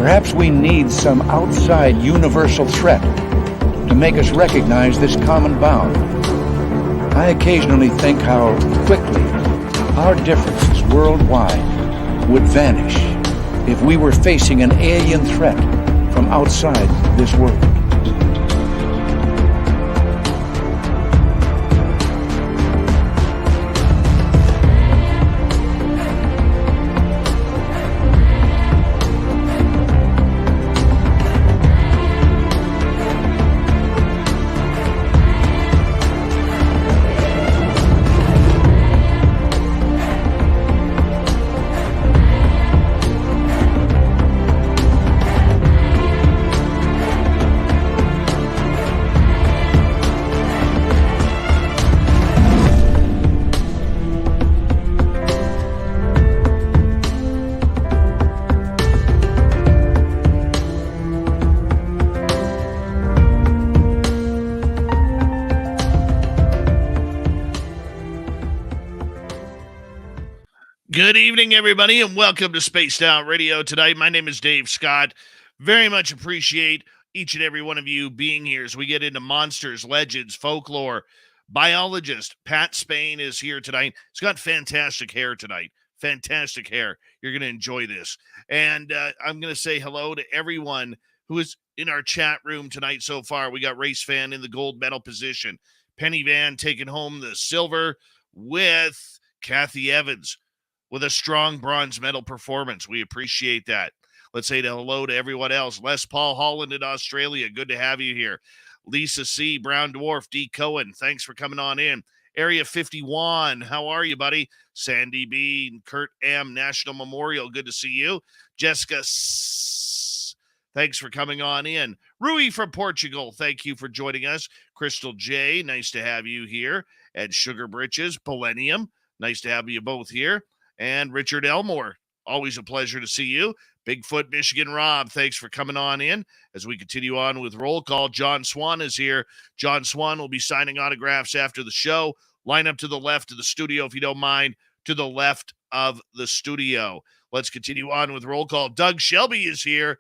Perhaps we need some outside universal threat to make us recognize this common bound. I occasionally think how quickly our differences worldwide would vanish if we were facing an alien threat from outside this world. Good evening, everybody, and welcome to Spaced Out Radio tonight. My name is Dave Scott. Very much appreciate each and every one of you being here as we get into monsters, legends, folklore. Biologist Pat Spain is here tonight. He's got fantastic hair tonight. Fantastic hair. You're going to enjoy this. And I'm going to say hello to everyone who is in our chat room tonight so far. We got Race Fan in the gold medal position. Penny Van taking home the silver with Kathy Evans with a strong bronze medal performance. We appreciate that. Let's say hello to everyone else. Les Paul Holland in Australia. Good to have you here. Lisa C., Brown Dwarf, D. Cohen. Thanks for coming on in. Area 51. How are you, buddy? Sandy B., Kurt M., National Memorial. Good to see you. Jessica S., thanks for coming on in. Rui from Portugal. Thank you for joining us. Crystal J., nice to have you here. Ed Sugar Britches, Millennium. Nice to have you both here. And Richard Elmore, always a pleasure to see you. Bigfoot, Michigan Rob, thanks for coming on in. As we continue on with roll call, John Swan is here. John Swan will be signing autographs after the show. Line up to the left of the studio, if you don't mind, to the left of the studio. Let's continue on with roll call. Doug Shelby is here.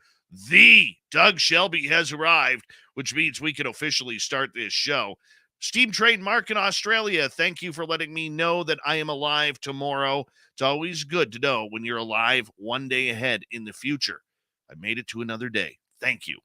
The Doug Shelby has arrived, which means we can officially start this show. Steam Trade Mark in Australia, thank you for letting me know that I am alive tomorrow. It's always good to know when you're alive one day ahead in the future. I made it to another day. Thank you.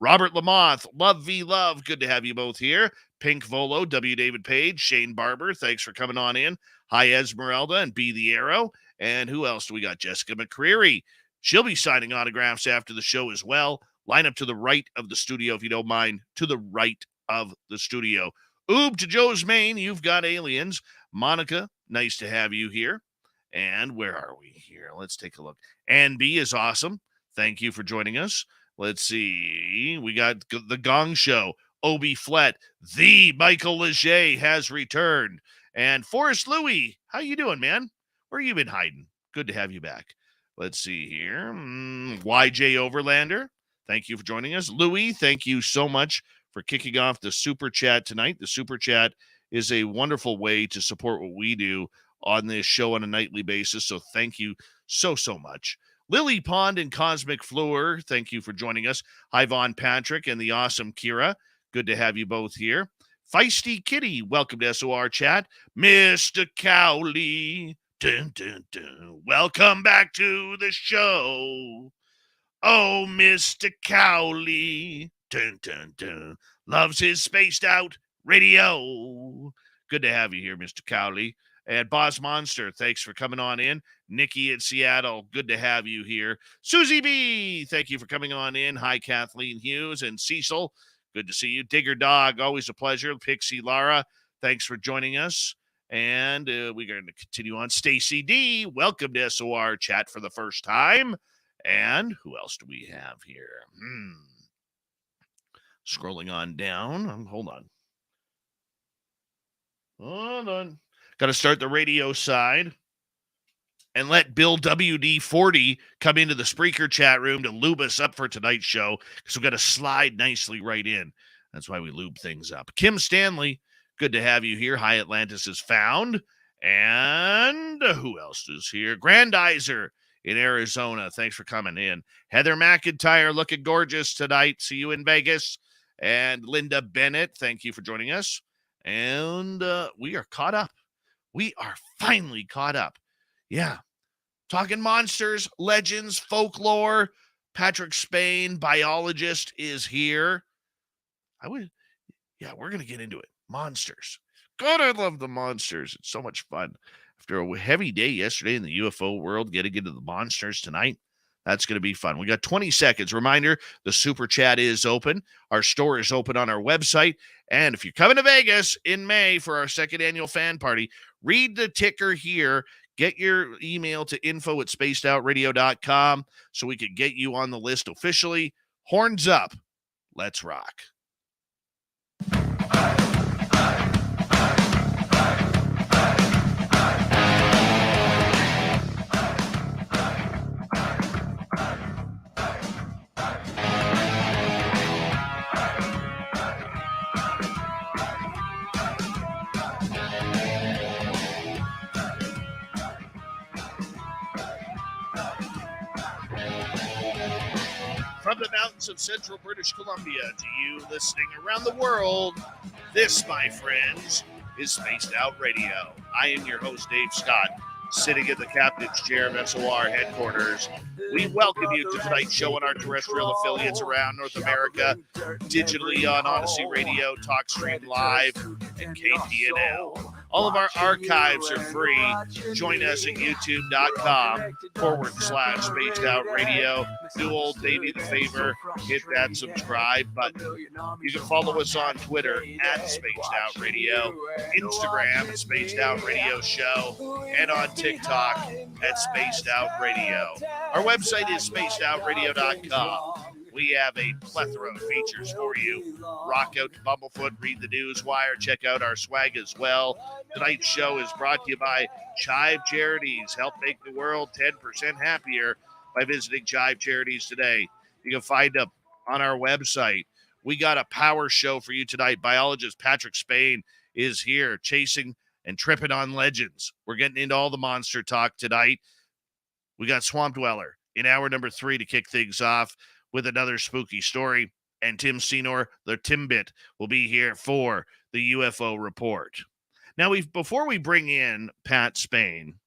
Robert Lamoth, Love V Love, good to have you both here. Pink Volo, W. David Page, Shane Barber, thanks for coming on in. Hi, Esmeralda and Be the Arrow. And who else do we got? Jessica McCreary. She'll be signing autographs after the show as well. Line up to the right of the studio, if you don't mind, to the right of the studio. Oob to Joe's Maine, you've got aliens. Monica, nice to have you here. And where are we here? Let's take a look. Ann B is awesome. Thank you for joining us. Let's see. We got the Gong Show. Obi Flett. The Michael Leger has returned. And Forrest Louie, how you doing, man? Where you been hiding? Good to have you back. Let's see here. YJ Overlander, thank you for joining us. Louie, thank you so much for kicking off the Super Chat tonight. The Super Chat is a wonderful way to support what we do on this show on a nightly basis, so thank you so much. Lily Pond and Cosmic Fleur, thank you for joining us. Hi, Von Patrick and the awesome Kira. Good to have you both here. Feisty Kitty, welcome to SOR Chat. Mr. Cowley, dun, dun, dun. Welcome back to the show. Oh, Mr. Cowley, dun, dun, dun. Loves his spaced out radio. Good to have you here, Mr. Cowley. And Boss Monster, thanks for coming on in. Nikki in Seattle, good to have you here. Susie B, thank you for coming on in. Hi, Kathleen Hughes and Cecil. Good to see you. Digger Dog, always a pleasure. Pixie Lara, thanks for joining us. And we're going to continue on. Stacy D, welcome to SOR Chat for the first time. And who else do we have here? Scrolling on down. Hold on. Got to start the radio side and let Bill WD40 come into the Spreaker chat room to lube us up for tonight's show because we've got to slide nicely right in. That's why we lube things up. Kim Stanley, good to have you here. High Atlantis is found. And who else is here? Grandizer in Arizona. Thanks for coming in. Heather McIntyre, looking gorgeous tonight. See you in Vegas. And Linda Bennett, thank you for joining us. And we are caught up. We are finally caught up. Yeah. Talking monsters, legends, folklore. Patrick Spain, biologist, is here. We're going to get into it. Monsters. God, I love the monsters. It's so much fun. After a heavy day yesterday in the UFO world, getting into the monsters tonight, that's going to be fun. We got 20 seconds. Reminder, the super chat is open. Our store is open on our website. And if you're coming to Vegas in May for our second annual fan party, read the ticker here. Get your email to info@spacedoutradio.com so we can get you on the list officially. Horns up. Let's rock. From the mountains of central British Columbia to you listening around the world, this, my friends, is Spaced Out Radio. I am your host, Dave Scott, sitting in the captain's chair of SOR headquarters. We welcome you to tonight's show on our terrestrial affiliates around North America, digitally on Odyssey Radio, TalkStream Live, and KPNL. All of our archives are free. Join us at youtube.com/Spaced Out Radio. Do old Davey the favor, hit that subscribe button. You can follow us on Twitter at Spaced Out Radio, Instagram at Spaced Out Radio Show, and on TikTok at Spaced Out Radio. Our website is spacedoutradio.com. We have a plethora of features for you. Rock out to Bumblefoot, read the news wire, check out our swag as well. Tonight's show is brought to you by Chive Charities. Help make the world 10% happier by visiting Chive Charities today. You can find them on our website. We got a power show for you tonight. Biologist Patrick Spain is here, chasing and tripping on legends. We're getting into all the monster talk tonight. We got Swamp Dweller in hour number 3 to kick things off with another spooky story. And Tim Senor, the Timbit, will be here for the UFO report. Now, before we bring in Pat Spain,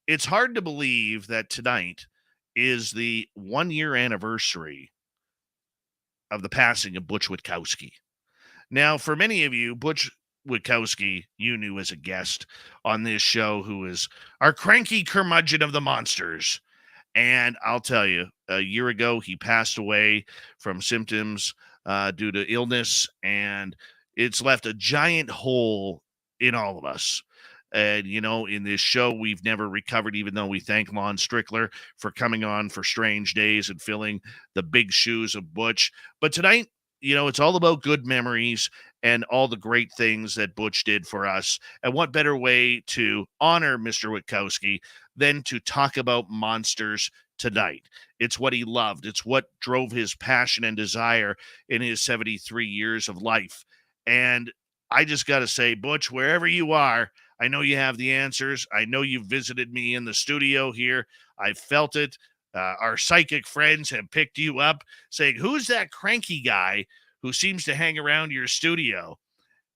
it's hard to believe that tonight is the 1-year anniversary of the passing of Butch Witkowski. Now, for many of you, Butch Witkowski, you knew as a guest on this show, who is our cranky curmudgeon of the monsters. And I'll tell you, a year ago, he passed away from symptoms due to illness, and it's left a giant hole in all of us. And, you know, in this show, we've never recovered, even though we thank Lon Strickler for coming on for Strange Days and filling the big shoes of Butch. But tonight, you know, it's all about good memories and all the great things that Butch did for us. And what better way to honor Mr. Witkowski than to talk about monsters tonight? It's what he loved. It's what drove his passion and desire in his 73 years of life. And I just got to say, Butch, wherever you are, I know you have the answers. I know you've visited me in the studio here. I felt it. Our psychic friends have picked you up saying, who's that cranky guy who seems to hang around your studio?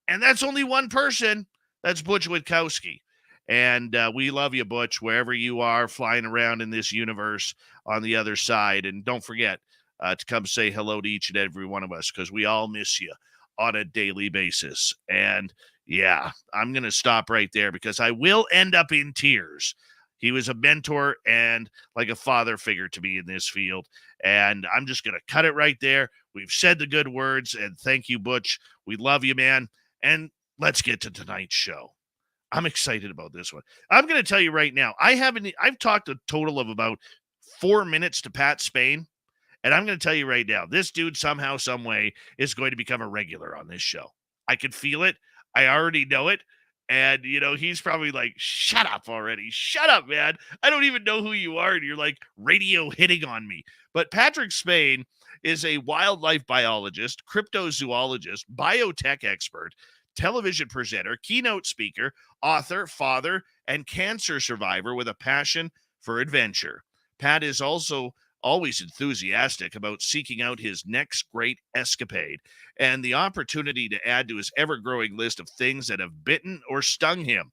And that's only one person. That's Butch Witkowski. And we love you, Butch, wherever you are flying around in this universe on the other side. And don't forget to come say hello to each and every one of us, because we all miss you on a daily basis. And yeah, I'm going to stop right there because I will end up in tears. He was a mentor and like a father figure to me in this field. And I'm just going to cut it right there. We've said the good words, and thank you, Butch. We love you, man. And let's get to tonight's show. I'm excited about this one. I'm going to tell you right now, I've talked a total of about 4 minutes to Pat Spain. And I'm going to tell you right now, this dude somehow, some way is going to become a regular on this show. I can feel it. I already know it. And, you know, he's probably like, shut up already. Shut up, man. I don't even know who you are. And you're like radio hitting on me. But Patrick Spain is a wildlife biologist, cryptozoologist, biotech expert, television presenter, keynote speaker, author, father, and cancer survivor with a passion for adventure. Pat is also always enthusiastic about seeking out his next great escapade and the opportunity to add to his ever growing list of things that have bitten or stung him.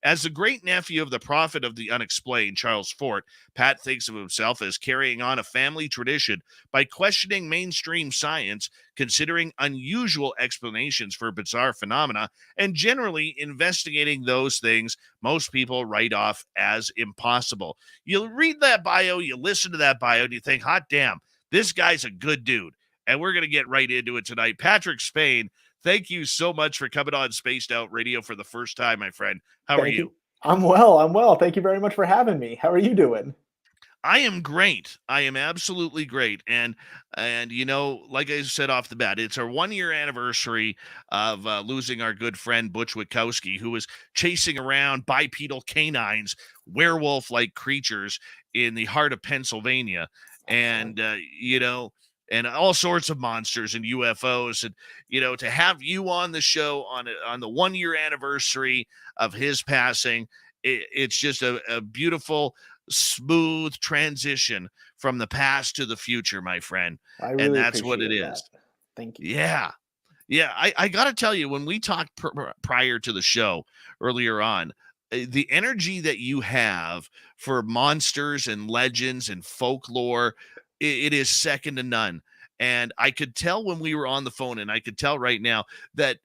As the great nephew of the prophet of the unexplained, Charles Fort, Pat thinks of himself as carrying on a family tradition by questioning mainstream science, considering unusual explanations for bizarre phenomena, and generally investigating those things most people write off as impossible. You read that bio, you listen to that bio, and you think, hot damn, this guy's a good dude. And we're going to get right into it tonight. Patrick Spain, thank you so much for coming on Spaced Out Radio for the first time, my friend. How are Thank you. you? I'm well. I'm well. Thank you very much for having me. How are you doing? I am great. I am absolutely great. And like I said off the bat, it's our 1 year anniversary of losing our good friend Butch Witkowski, who was chasing around bipedal canines, werewolf-like creatures in the heart of Pennsylvania, Excellent. and and all sorts of monsters and UFOs, and to have you on the show on the 1 year anniversary of his passing, it's just a beautiful smooth transition from the past to the future, my friend. I And really that's what it appreciate that. is. Thank you. Yeah. Yeah. I got to tell you, when we talked prior to the show earlier on, the energy that you have for monsters and legends and folklore, it is second to none. And I could tell when we were on the phone, and I could tell right now that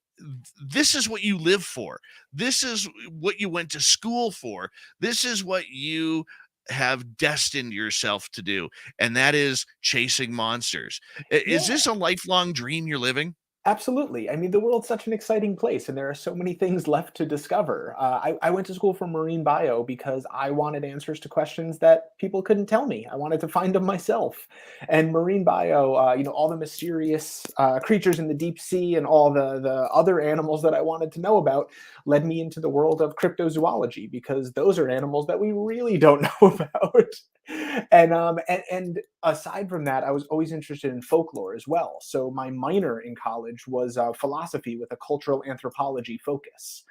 this is what you live for. This is what you went to school for. This is what you have destined yourself to do, and that is chasing monsters. Is Yeah. this a lifelong dream you're living? Absolutely. I mean, the world's such an exciting place, and there are so many things left to discover. I went to school for marine bio because I wanted answers to questions that people couldn't tell me. I wanted to find them myself. And marine bio, all the mysterious creatures in the deep sea and all the other animals that I wanted to know about led me into the world of cryptozoology because those are animals that we really don't know about. And aside from that, I was always interested in folklore as well. So my minor in college was philosophy with a cultural anthropology focus.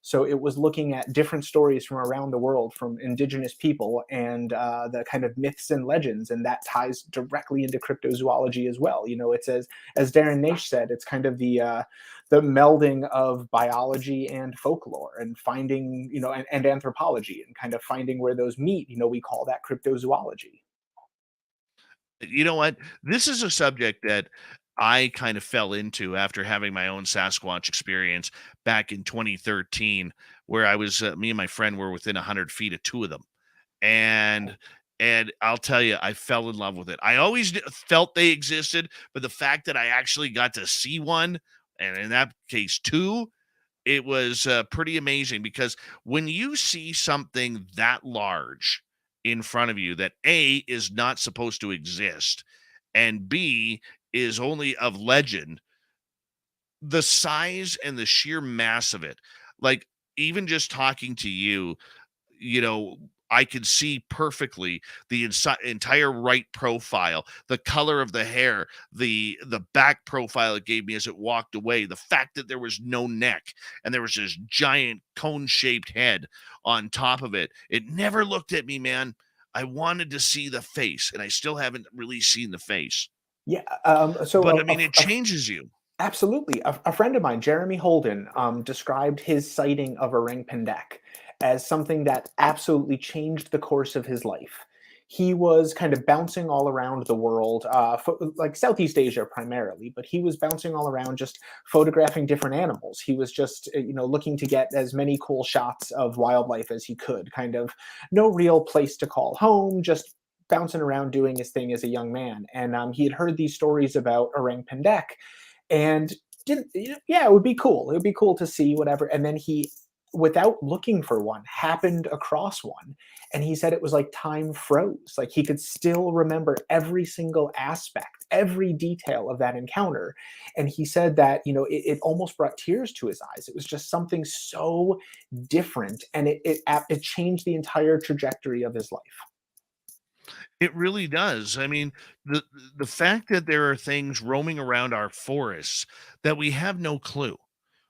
So it was looking at different stories from around the world, from indigenous people, and the kind of myths and legends, and that ties directly into cryptozoology as well. It's as Darren Naish said, it's kind of the melding of biology and folklore, and finding and anthropology, and kind of finding where those meet. We call that cryptozoology. You know what? This is a subject that I kind of fell into after having my own Sasquatch experience back in 2013, where I was me and my friend were within 100 feet of two of them, and I'll tell you, I fell in love with it. I always felt they existed, but the fact that I actually got to see one, and in that case two, it was pretty amazing, because when you see something that large in front of you that A is not supposed to exist and B is only of legend, the size and the sheer mass of it, like, even just talking to you, you know, I could see perfectly the entire right profile, the color of the hair, the back profile it gave me as it walked away, the fact that there was no neck and there was this giant cone-shaped head on top of it. It never looked at me, man. I wanted to see the face, and I still haven't really seen the face. Yeah. But I mean, it changes you. Absolutely. A friend of mine, Jeremy Holden, described his sighting of orang pendek as something that absolutely changed the course of his life. He was kind of bouncing all around the world, like Southeast Asia primarily, but he was bouncing all around just photographing different animals. He was just, looking to get as many cool shots of wildlife as he could, kind of no real place to call home, just bouncing around doing his thing as a young man. And he had heard these stories about orang pendek and didn't yeah, it would be cool, it would be cool to see whatever. And then he, without looking for one, happened across one, and he said it was like time froze. Like he could still remember every single aspect, every detail of that encounter. And he said that it almost brought tears to his eyes. It was just something so different, and it changed the entire trajectory of his life. It really does. I mean, the fact that there are things roaming around our forests that we have no clue.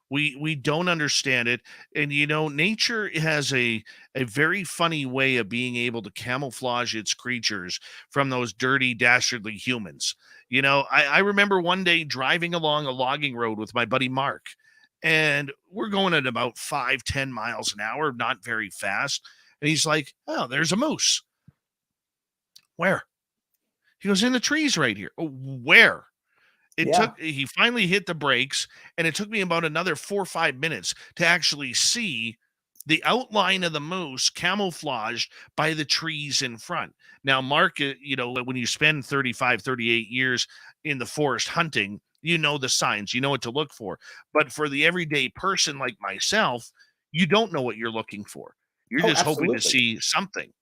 We don't understand it. And nature has a very funny way of being able to camouflage its creatures from those dirty, dastardly humans. I remember one day driving along a logging road with my buddy Mark, and we're going at about 5-10 miles an hour, not very fast. And he's like, "Oh, there's a moose." "Where?" He goes, "In the trees right here." "Oh, where?" Yeah. He finally hit the brakes, and it took me about another 4 or 5 minutes to actually see the outline of the moose camouflaged by the trees in front. Now, Mark, when you spend 35, 38 years in the forest hunting, you know the signs, you know what to look for. But for the everyday person like myself, you don't know what you're looking for. You're Oh, just hoping to absolutely. see something.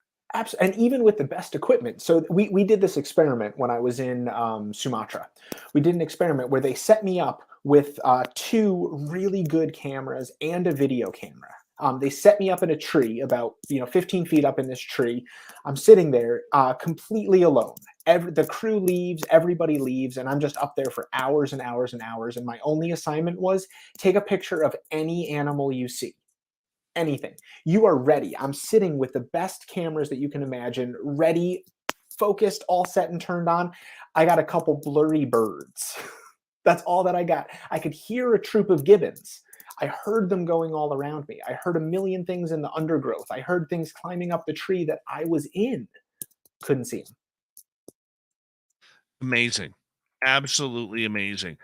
And even with the best equipment. So we did this experiment when I was in Sumatra. We did an experiment where they set me up with two really good cameras and a video camera. They set me up in a tree about 15 feet up in this tree. I'm sitting there completely alone. The crew leaves, everybody leaves, and I'm just up there for hours and hours and hours. And my only assignment was take a picture of any animal you see, anything. You are ready. I'm sitting with the best cameras that you can imagine, ready, focused, all set and turned on. I got a couple blurry birds. That's all that I got. I could hear a troop of gibbons. I heard them going all around me. I heard a million things in the undergrowth. I heard things climbing up the tree that I was in. Couldn't see them. Amazing. Absolutely amazing.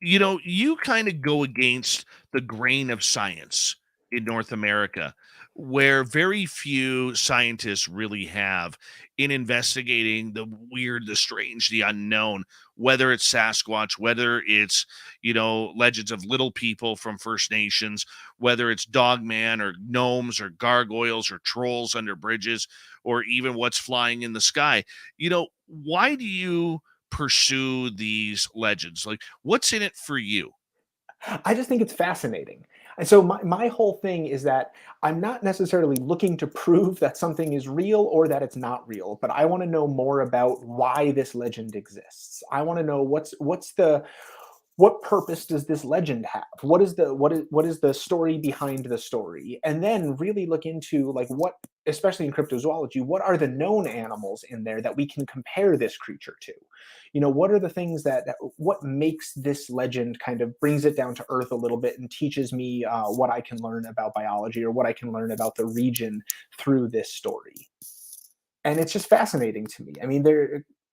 You kind of go against the grain of science in North America, where very few scientists really have in investigating the weird, the strange, the unknown, whether it's Sasquatch, whether it's, legends of little people from First Nations, whether it's dogman or gnomes or gargoyles or trolls under bridges, or even what's flying in the sky. Why do you pursue these legends? Like, what's in it for you? I just think it's fascinating. And so my whole thing is that I'm not necessarily looking to prove that something is real or that it's not real, but I want to know more about why this legend exists. I want to know what purpose does this legend have? What is the story behind the story? And then really look into like what, especially in cryptozoology, what are the known animals in there that we can compare this creature to? What are the things what makes this legend kind of brings it down to earth a little bit and teaches me what I can learn about biology or what I can learn about the region through this story. And it's just fascinating to me. I mean,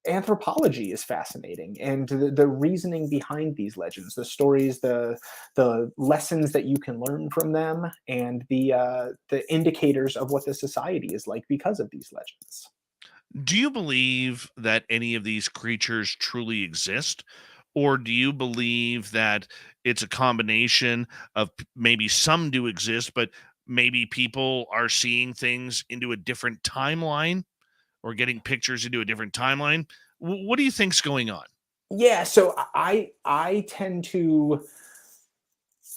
anthropology is fascinating, and the reasoning behind these legends, the stories, the lessons that you can learn from them, and the indicators of what the society is like because of these legends. Do you believe that any of these creatures truly exist? Or do you believe that it's a combination of maybe some do exist, but maybe people are seeing things into a different timeline or getting pictures into a different timeline? What do you think's going on? Yeah, so I tend to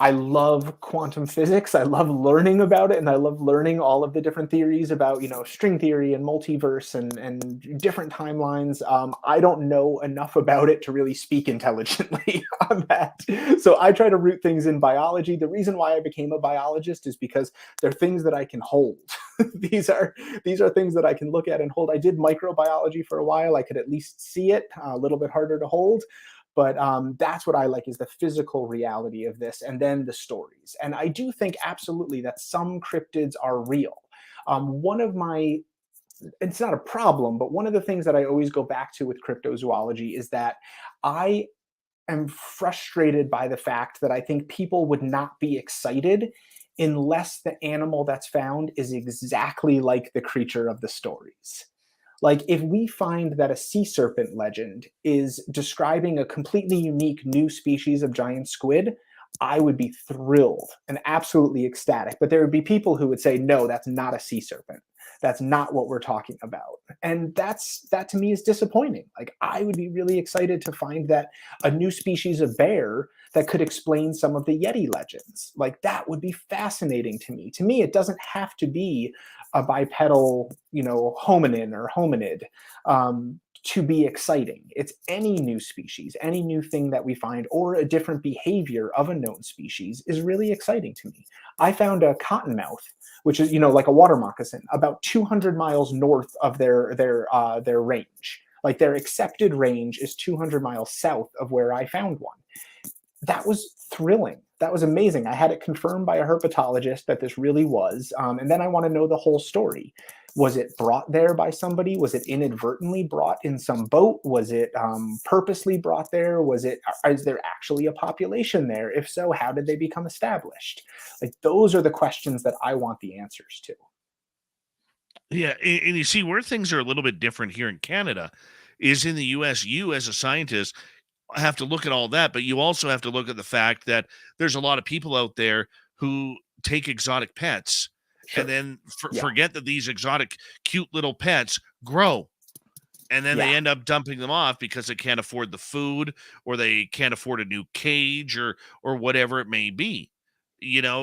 I love quantum physics. I love learning about it, and I love learning all of the different theories about, string theory and multiverse and different timelines. I don't know enough about it to really speak intelligently on that. So I try to root things in biology. The reason why I became a biologist is because they're things that I can hold. These are things that I can look at and hold. I did microbiology for a while. I could at least see it, a little bit harder to hold. But that's what I like is the physical reality of this, and then the stories. And I do think absolutely that some cryptids are real. One of my It's not a problem, but one of the things that I always go back to with cryptozoology is that I am frustrated by the fact that I think people would not be excited unless the animal that's found is exactly like the creature of the stories. Like, if we find that a sea serpent legend is describing a completely unique new species of giant squid, I would be thrilled and absolutely ecstatic. But there would be people who would say, no, that's not a sea serpent. That's not what we're talking about. And that to me is disappointing. Like, I would be really excited to find that a new species of bear that could explain some of the Yeti legends. Like, that would be fascinating to me. To me, it doesn't have to be a bipedal, hominin or hominid. to be exciting. It's any new species, any new thing that we find, or a different behavior of a known species is really exciting to me. I found a cottonmouth, which is, like a water moccasin, about 200 miles north of their range. Like their accepted range is 200 miles south of where I found one. That was thrilling. That was amazing. I had it confirmed by a herpetologist that this really was. And then I want to know the whole story. Was it brought there by somebody? Was it inadvertently brought in some boat? Was it purposely brought there? Is there actually a population there? If so, how did they become established? Like, those are the questions that I want the answers to. Yeah, and you see where things are a little bit different here in Canada is in the US. You, as a scientist, have to look at all that, but you also have to look at the fact that there's a lot of people out there who take exotic pets and Sure. then Yeah. forget that these exotic, cute little pets grow. And then Yeah. they end up dumping them off because they can't afford the food or they can't afford a new cage or whatever it may be.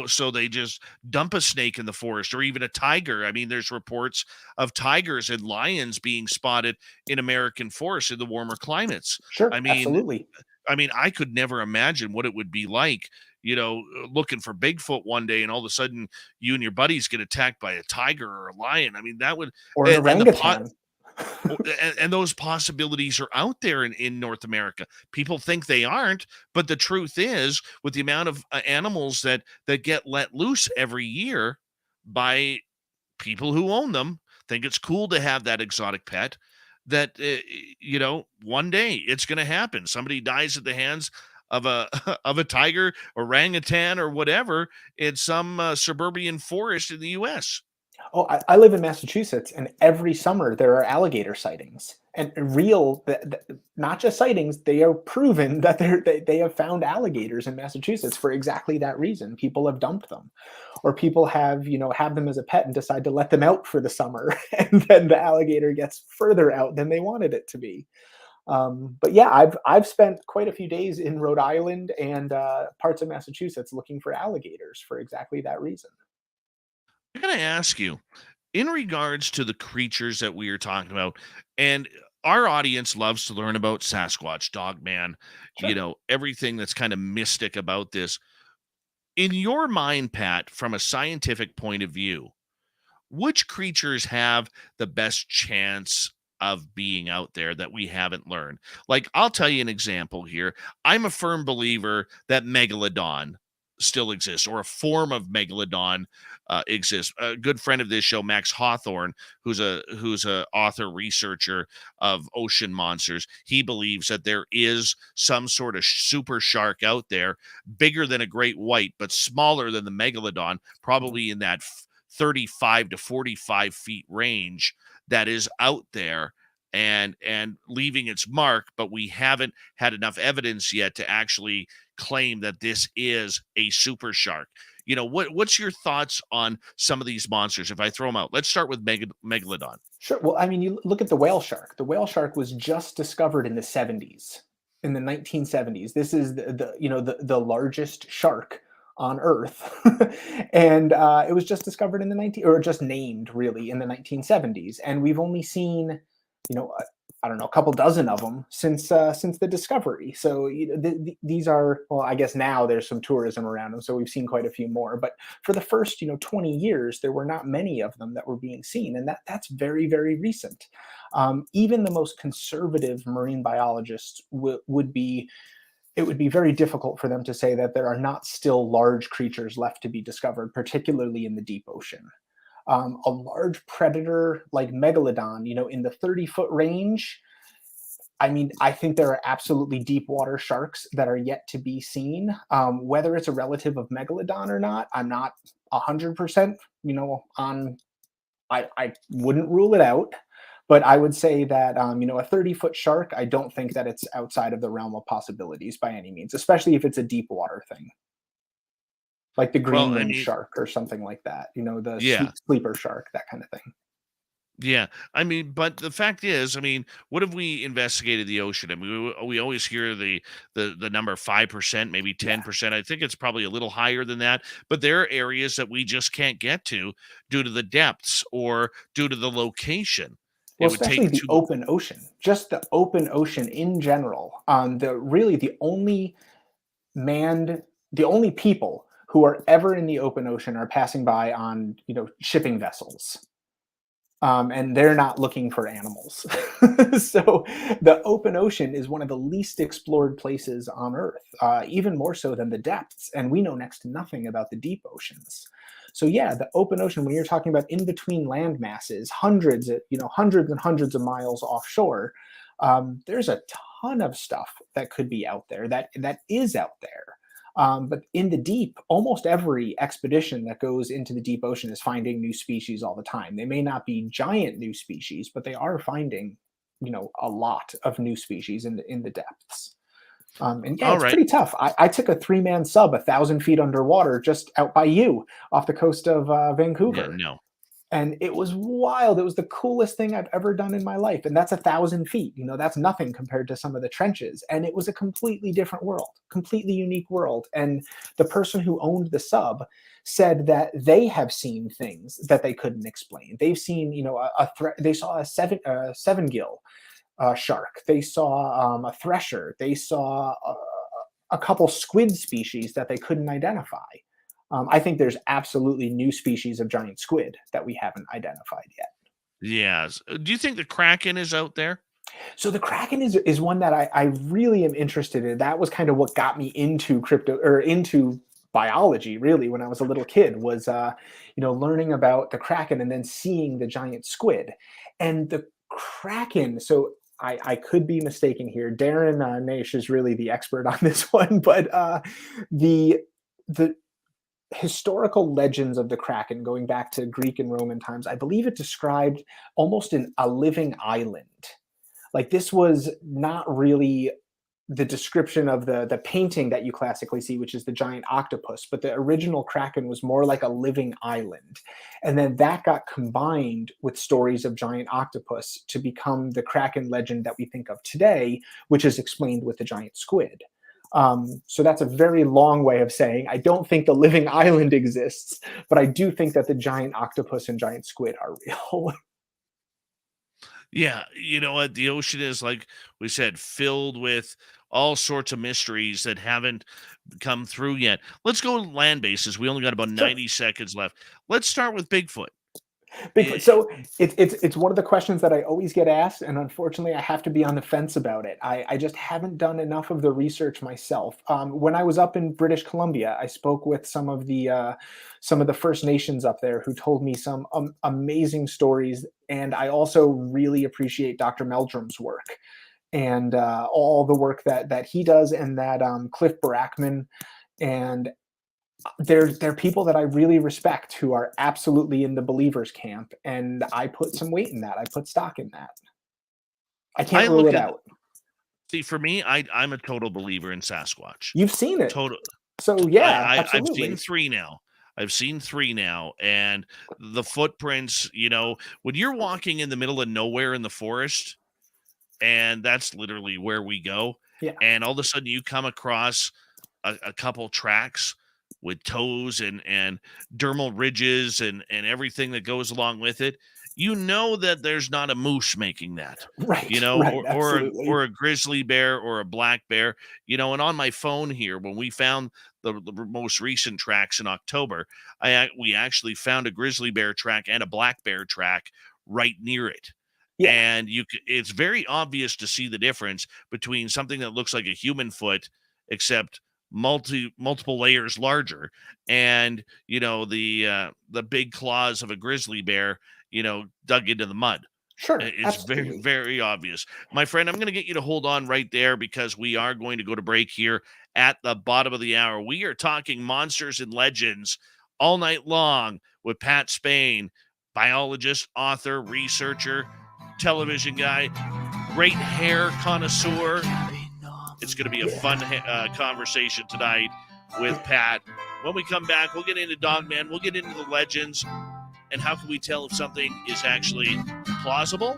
So they just dump a snake in the forest or even a tiger. I mean, there's reports of tigers and lions being spotted in American forests in the warmer climates. Sure. I mean, Absolutely. I could never imagine what it would be like, looking for Bigfoot one day, and all of a sudden you and your buddies get attacked by a tiger or a lion. I mean, that would, Or an and the pot, orangutan. and those possibilities are out there in North America. People think they aren't, but the truth is, with the amount of animals that get let loose every year by people who own them, think it's cool to have that exotic pet. That one day it's going to happen. Somebody dies at the hands of a of a tiger, orangutan, or whatever in some suburban forest in the U.S. Oh, I live in Massachusetts, and every summer there are alligator sightings, and real, not just sightings. They are proven that they have found alligators in Massachusetts for exactly that reason. People have dumped them, or people have them as a pet and decide to let them out for the summer, and then the alligator gets further out than they wanted it to be. But yeah, I've spent quite a few days in Rhode Island and parts of Massachusetts looking for alligators for exactly that reason. I'm going to ask you, in regards to the creatures that we are talking about, and our audience loves to learn about Sasquatch, Dogman, Sure. everything that's kind of mystic about this. In your mind, Pat, from a scientific point of view, which creatures have the best chance of being out there that we haven't learned? Like, I'll tell you an example here. I'm a firm believer that megalodon still exists, or a form of megalodon exists. A good friend of this show, Max Hawthorne, who's a author researcher of ocean monsters, he believes that there is some sort of super shark out there, bigger than a great white, but smaller than the megalodon, probably in that 35 to 45 feet range, that is out there and leaving its mark, but we haven't had enough evidence yet to actually claim that this is a super shark. What's your thoughts on some of these monsters if I throw them out? Let's start with megalodon. Sure. Well, I mean, you look at the whale shark. The whale shark was just discovered in the 70s, in the 1970s. This is the largest shark on Earth, and it was just discovered in the 19 or just named really in the 1970s. And we've only seen, I don't know, a couple dozen of them since the discovery. So these are, well, I guess now there's some tourism around them, so we've seen quite a few more. But for the first 20 years, there were not many of them that were being seen, and that's very, very recent. Even the most conservative marine biologists would be. It would be very difficult for them to say that there are not still large creatures left to be discovered, particularly in the deep ocean. A large predator like megalodon, in the 30-foot range. I mean, I think there are absolutely deep water sharks that are yet to be seen. Whether it's a relative of megalodon or not, I'm not 100%, on. I wouldn't rule it out, but I would say that a 30-foot shark, I don't think that it's outside of the realm of possibilities by any means, especially if it's a deep water thing, like the Well, I Greenland mean, shark or something like that. The yeah. sleeper shark, that kind of thing. Yeah, but the fact is, what have we investigated the ocean? I mean, we always hear the number 5%, maybe Yeah. 10%. I think it's probably a little higher than that, but there are areas that we just can't get to due to the depths or due to the location. It Well, would especially take the too. open ocean, just the open ocean in general. The only manned, the only people who are ever in the open ocean are passing by on, shipping vessels. And they're not looking for animals. So the open ocean is one of the least explored places on Earth, even more so than the depths. And we know next to nothing about the deep oceans. So yeah, the open ocean, when you're talking about in between land masses, hundreds and hundreds of miles offshore, there's a ton of stuff that could be out there, that is out there. But in the deep, almost every expedition that goes into the deep ocean is finding new species all the time. They may not be giant new species, but they are finding, a lot of new species in the depths. And yeah, All it's right. pretty tough. I took a 3-man sub 1,000 feet underwater just out by you off the coast of Yeah, Vancouver, no. and it was wild. It was the coolest thing I've ever done in my life, and that's 1,000 feet. That's nothing compared to some of the trenches. And it was a completely different world, completely unique world. And the person who owned the sub said that they have seen things that they couldn't explain. They've seen, they saw a seven gill shark. They saw a thresher. They saw a couple squid species that they couldn't identify. I think there's absolutely new species of giant squid that we haven't identified yet. Yes. Do you think the Kraken is out there? So the Kraken is one that I really am interested in. That was kind of what got me into crypto, or into biology, really, when I was a little kid, was learning about the Kraken and then seeing the giant squid. And the Kraken, so I could be mistaken here. Darren Naish is really the expert on this one, but the the historical legends of the Kraken, going back to Greek and Roman times, I believe it described almost a living island. Like, this was not really the description of the painting that you classically see, which is the giant octopus, but the original Kraken was more like a living island. And then that got combined with stories of giant octopus to become the Kraken legend that we think of today, which is explained with the giant squid. So that's a very long way of saying I don't think the living island exists, but I do think that the giant octopus and giant squid are real. Yeah, you know what? The ocean is, like we said, filled with all sorts of mysteries that haven't come through yet. Let's go land bases. We only got about Sure. 90 seconds left. Let's start with Bigfoot. Bigfoot. Eh, So it's one of the questions that I always get asked, and unfortunately, I have to be on the fence about it. I just haven't done enough of the research myself. When I was up in British Columbia, I spoke with some of the First Nations up there who told me some amazing stories, and I also really appreciate Dr. Meldrum's work and all the work that he does, and that Cliff Barackman. And they're people that I really respect who are absolutely in the believers camp, and I put some weight in that. I put stock in that. I can't I rule look it at out. See, for me, I'm a total believer in Sasquatch. You've seen it. Total. So yeah, I've seen absolutely. three now. I've seen three now, and the footprints. When you're walking in the middle of nowhere in the forest, and that's literally where we go, Yeah. and all of a sudden you come across a couple tracks with toes and dermal ridges and everything that goes along with it. You know that there's not a moose making that, Right, right, or absolutely. a grizzly bear or a black bear. And on my phone here, when we found the most recent tracks in October, we actually found a grizzly bear track and a black bear track right near it. Yeah, And it's very obvious to see the difference between something that looks like a human foot, except multiple layers larger, and the big claws of a grizzly bear, dug into the mud. sure, It's very, absolutely. very obvious. My friend, I'm going to get you to hold on right there because we are going to go to break here at the bottom of the hour. We are talking monsters and legends all night long with Pat Spain, biologist, author, researcher, television guy, great hair connoisseur. It's going to be a Yeah. fun conversation tonight with Pat. When we come back, we'll get into Dogman, we'll get into the legends, and how can we tell if something is actually plausible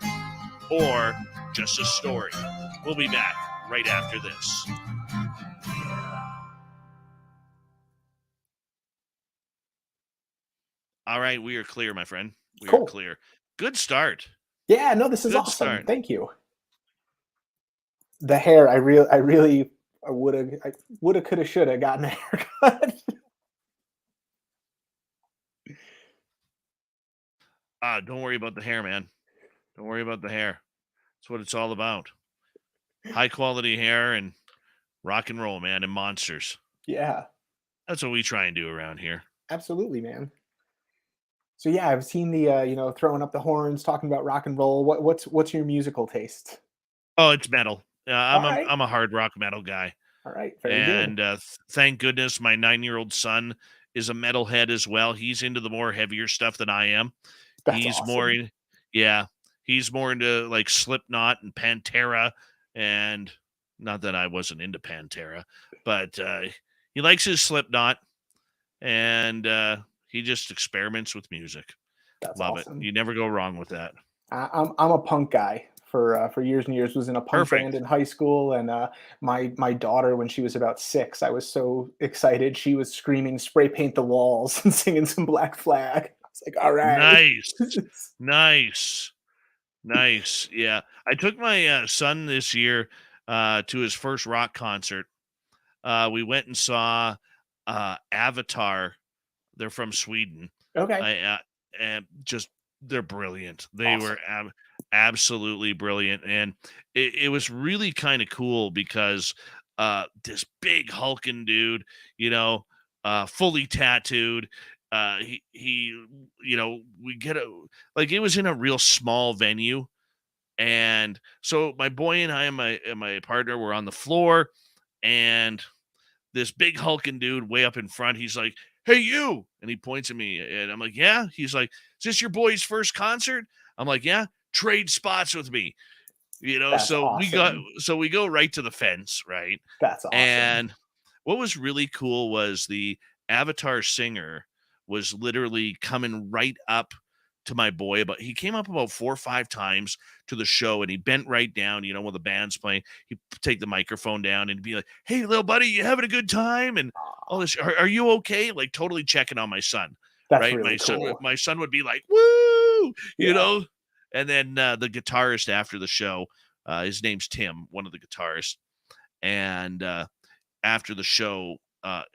or just a story. We'll be back right after this. All right, we are clear, my friend. We are Cool. clear. Good start. Yeah, no, this is Good awesome. start. Thank you. The hair, I really woulda, coulda, shoulda gotten a haircut. Don't worry about the hair, man. Don't worry about the hair. That's what it's all about. High quality hair and rock and roll, man, and monsters. Yeah, That's what we try and do around here. absolutely, man. So yeah, I've seen the throwing up the horns, talking about rock and roll. What's your musical taste? Oh, it's metal. I'm All a right, I'm a hard rock metal guy, all right, very good. and thank goodness my 9-year-old son is a metalhead as well. He's into the more heavier stuff than I am. That's He's more, awesome. yeah, he's more into like Slipknot and Pantera, and not that I wasn't into Pantera, but he likes his Slipknot, and he just experiments with music. That's Love it. awesome. You never go wrong with that. I'm a punk guy for years and years. Was in a punk band Perfect. in high school, and my daughter, when she was about 6, I was so excited. She was screaming, "Spray paint the walls!" and singing some Black Flag. I was like, "All right." Nice. Nice. Nice. Yeah. I took my son this year to his first rock concert. We went and saw Avatar. They're from Sweden. Okay, I and just they're brilliant. They awesome. were absolutely brilliant, and it was really kind of cool because this big hulking dude, you know, fully tattooed. He we get a like it was in a real small venue, and so my boy and I and my partner were on the floor, and this big hulking dude way up in front. He's like, "Hey, you!" And he points at me, and I'm like, "Yeah." He's like, "Is this your boy's first concert?" I'm like, "Yeah." Trade spots with me, That's awesome. So we go right to the fence, right? That's awesome. And what was really cool was the Avatar singer was literally coming right up to my boy, but he came up about 4 or 5 times to the show, and he bent right down, when the band's playing. He'd take the microphone down and be like, "Hey, little buddy, you having a good time?" And all Aw, this, are you okay? Like totally checking on my son, that's right? really cool. My son would be like, "Woo," Yeah. and then the guitarist after the show, his name's Tim, one of the guitarists, and after the show,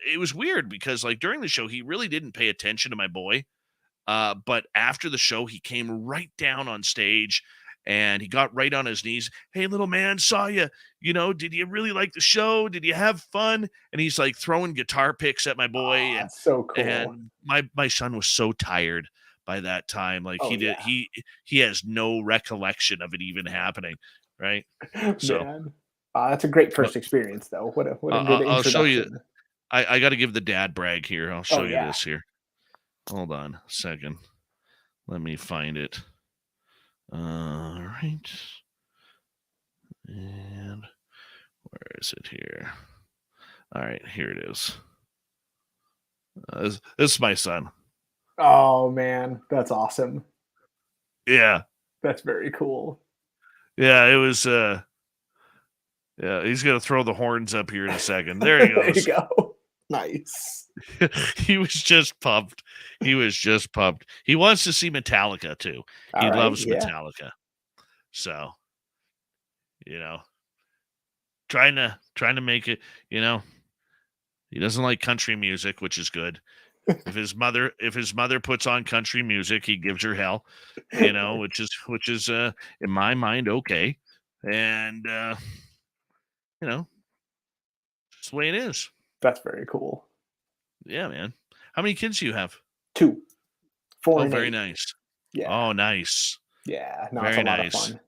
it was weird because like during the show, he really didn't pay attention to my boy. But after the show, he came right down on stage and he got right on his knees. "Hey, little man, saw you. Did you really like the show? Did you have fun?" And he's like throwing guitar picks at my boy, Aw, and that's so cool. my son was so tired by that time. Like Oh yeah, he has no recollection of it even happening, right? So man. That's a great but first experience, though. What a good I'll show you. introduction. I got to give the dad brag here. I'll Oh show you yeah. this here. Hold on a second. Let me find it. All right. And where is it here? All right, here it is. This is my son. Oh man, that's awesome. Yeah. That's very cool. Yeah, it was yeah, he's gonna throw the horns up here in a second. There he There you goes. go. Nice. He was just pumped. He was just pumped. He wants to see Metallica too. All He right. loves Yeah. Metallica. So, you know, trying to make it, you know, he doesn't like country music, which is good. If his mother puts on country music, he gives her hell, which is in my mind okay. And you know, it's the way it is. That's very cool. Yeah, man. How many kids do you have? 2, 4, Oh, and very 8. nice. Yeah. Oh, nice. Yeah. No, it's a Very lot of nice. fun.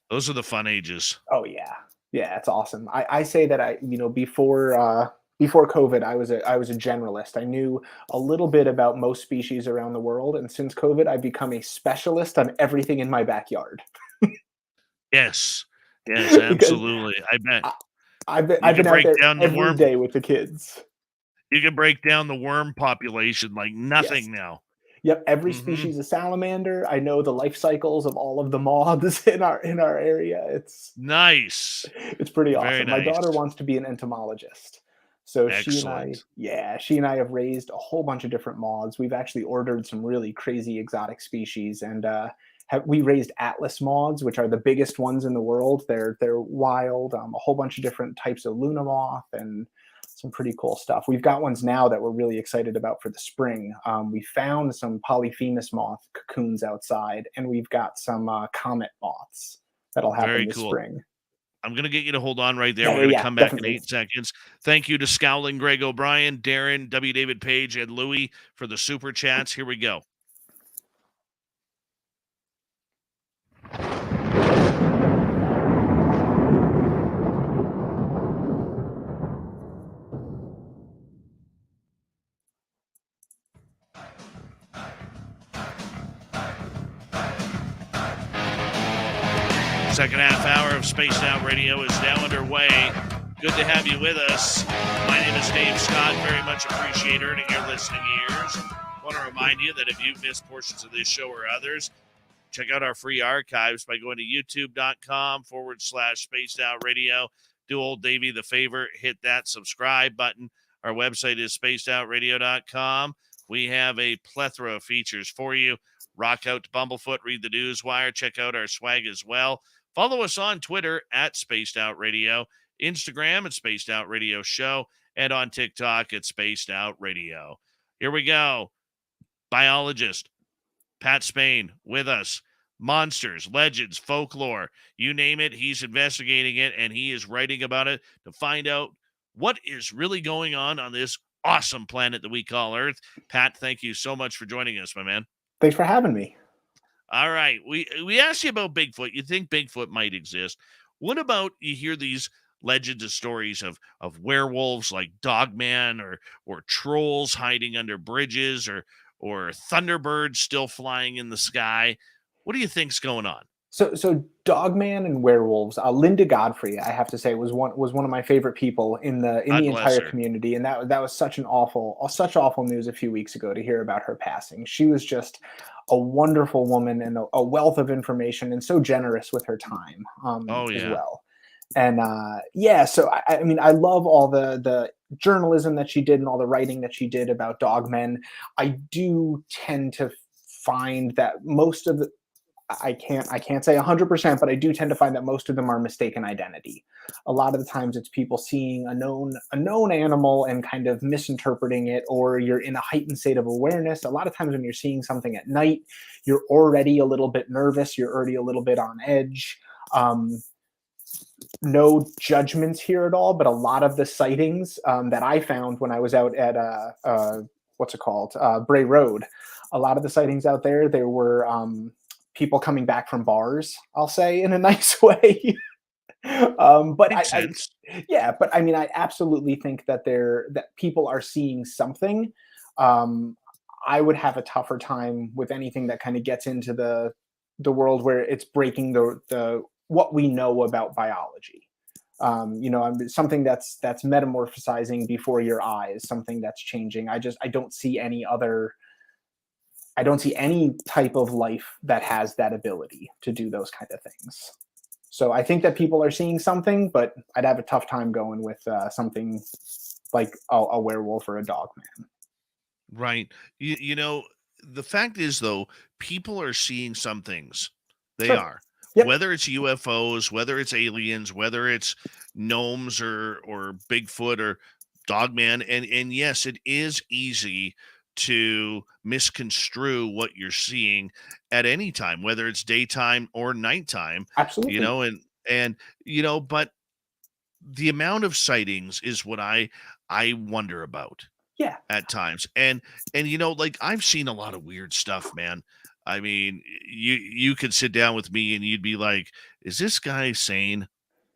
Those are the fun ages. Oh yeah. Yeah, it's awesome. I say that before COVID, I was a generalist. I knew a little bit about most species around the world, and since COVID, I've become a specialist on everything in my backyard. Yes. Yes, Because absolutely. I bet. I, I've been You I've can been out break there down the every worm. day with the kids. You can break down the worm population like Yes. nothing now. Yep. Every Mhm. species of salamander. I know the life cycles of all of the moths in our area. It's Nice. it's pretty Very awesome. My nice. daughter wants to be an entomologist. So Excellent. she and I have raised a whole bunch of different moths. We've actually ordered some really crazy exotic species, and we raised Atlas moths, which are the biggest ones in the world. They're wild. A whole bunch of different types of Luna moth and some pretty cool stuff. We've got ones now that we're really excited about for the spring. We found some polyphemus moth cocoons outside, and we've got some comet moths that'll happen Very this cool. spring. I'm going to get you to hold on right there. Yeah, We're yeah, going to yeah, come back in definitely. 8 seconds. Thank you to Scowling Greg O'Brien, Darren, W. David Page, and Louie for the super chats. Here we go. Second half hour of Spaced Out Radio is now underway. Good to have you with us. My name is Dave Scott. Very much appreciate earning your listening ears. I want to remind you that if you've missed portions of this show or others, check out our free archives by going to youtube.com/Spaced Out Radio. Do old Davey the favor, hit that subscribe button. Our website is spacedoutradio.com. We have a plethora of features for you. Rock out to Bumblefoot, read the newswire, check out our swag as well. Follow us on Twitter at Spaced Out Radio, Instagram at Spaced Out Radio Show, and on TikTok at Spaced Out Radio. Here we go. Biologist Pat Spain with us. Monsters, legends, folklore, you name it, he's investigating it, and he is writing about it to find out what is really going on this awesome planet that we call Earth. Pat, thank you so much for joining us, my man. Thanks for having me. All right. We asked you about Bigfoot. You think Bigfoot might exist. What about you hear these legends and stories of werewolves like Dogman or trolls hiding under bridges or thunderbirds still flying in the sky? What do you think's going on? So Dogman and werewolves. Linda Godfrey, I have to say, was one of my favorite people in the God bless entire her. community, and that was such awful news a few weeks ago to hear about her passing. She was just a wonderful woman and a wealth of information, and so generous with her time Oh, as yeah. well. And so I mean, I love all the journalism that she did and all the writing that she did about dogmen. I do tend to find that most of the I can't say 100%, but I do tend to find that most of them are mistaken identity. A lot of the times it's people seeing a known animal and kind of misinterpreting it, or you're in a heightened state of awareness. A lot of times when you're seeing something at night, you're already a little bit nervous, you're already a little bit on edge. No judgments here at all, but a lot of the sightings that I found when I was out at Bray Road, a lot of the sightings out there were people coming back from bars, I'll say in a nice way. But Makes sense. But I mean, I absolutely think that people are seeing something. I would have a tougher time with anything that kind of gets into the world where it's breaking the what we know about biology. Something that's metamorphosizing before your eyes, something that's changing. I don't see any type of life that has that ability to do those kind of things. So I think that people are seeing something, but I'd have a tough time going with something like a werewolf or a dogman. Right. The fact is, though, people are seeing some things. They Sure. are. Yep. Whether it's UFOs, whether it's aliens, whether it's gnomes or Bigfoot or Dogman. And yes, it is easy to misconstrue what you're seeing at any time, whether it's daytime or nighttime, Absolutely. but the amount of sightings is what I wonder about Yeah. at times. And like I've seen a lot of weird stuff, man. I mean, you could sit down with me and you'd be like, is this guy sane?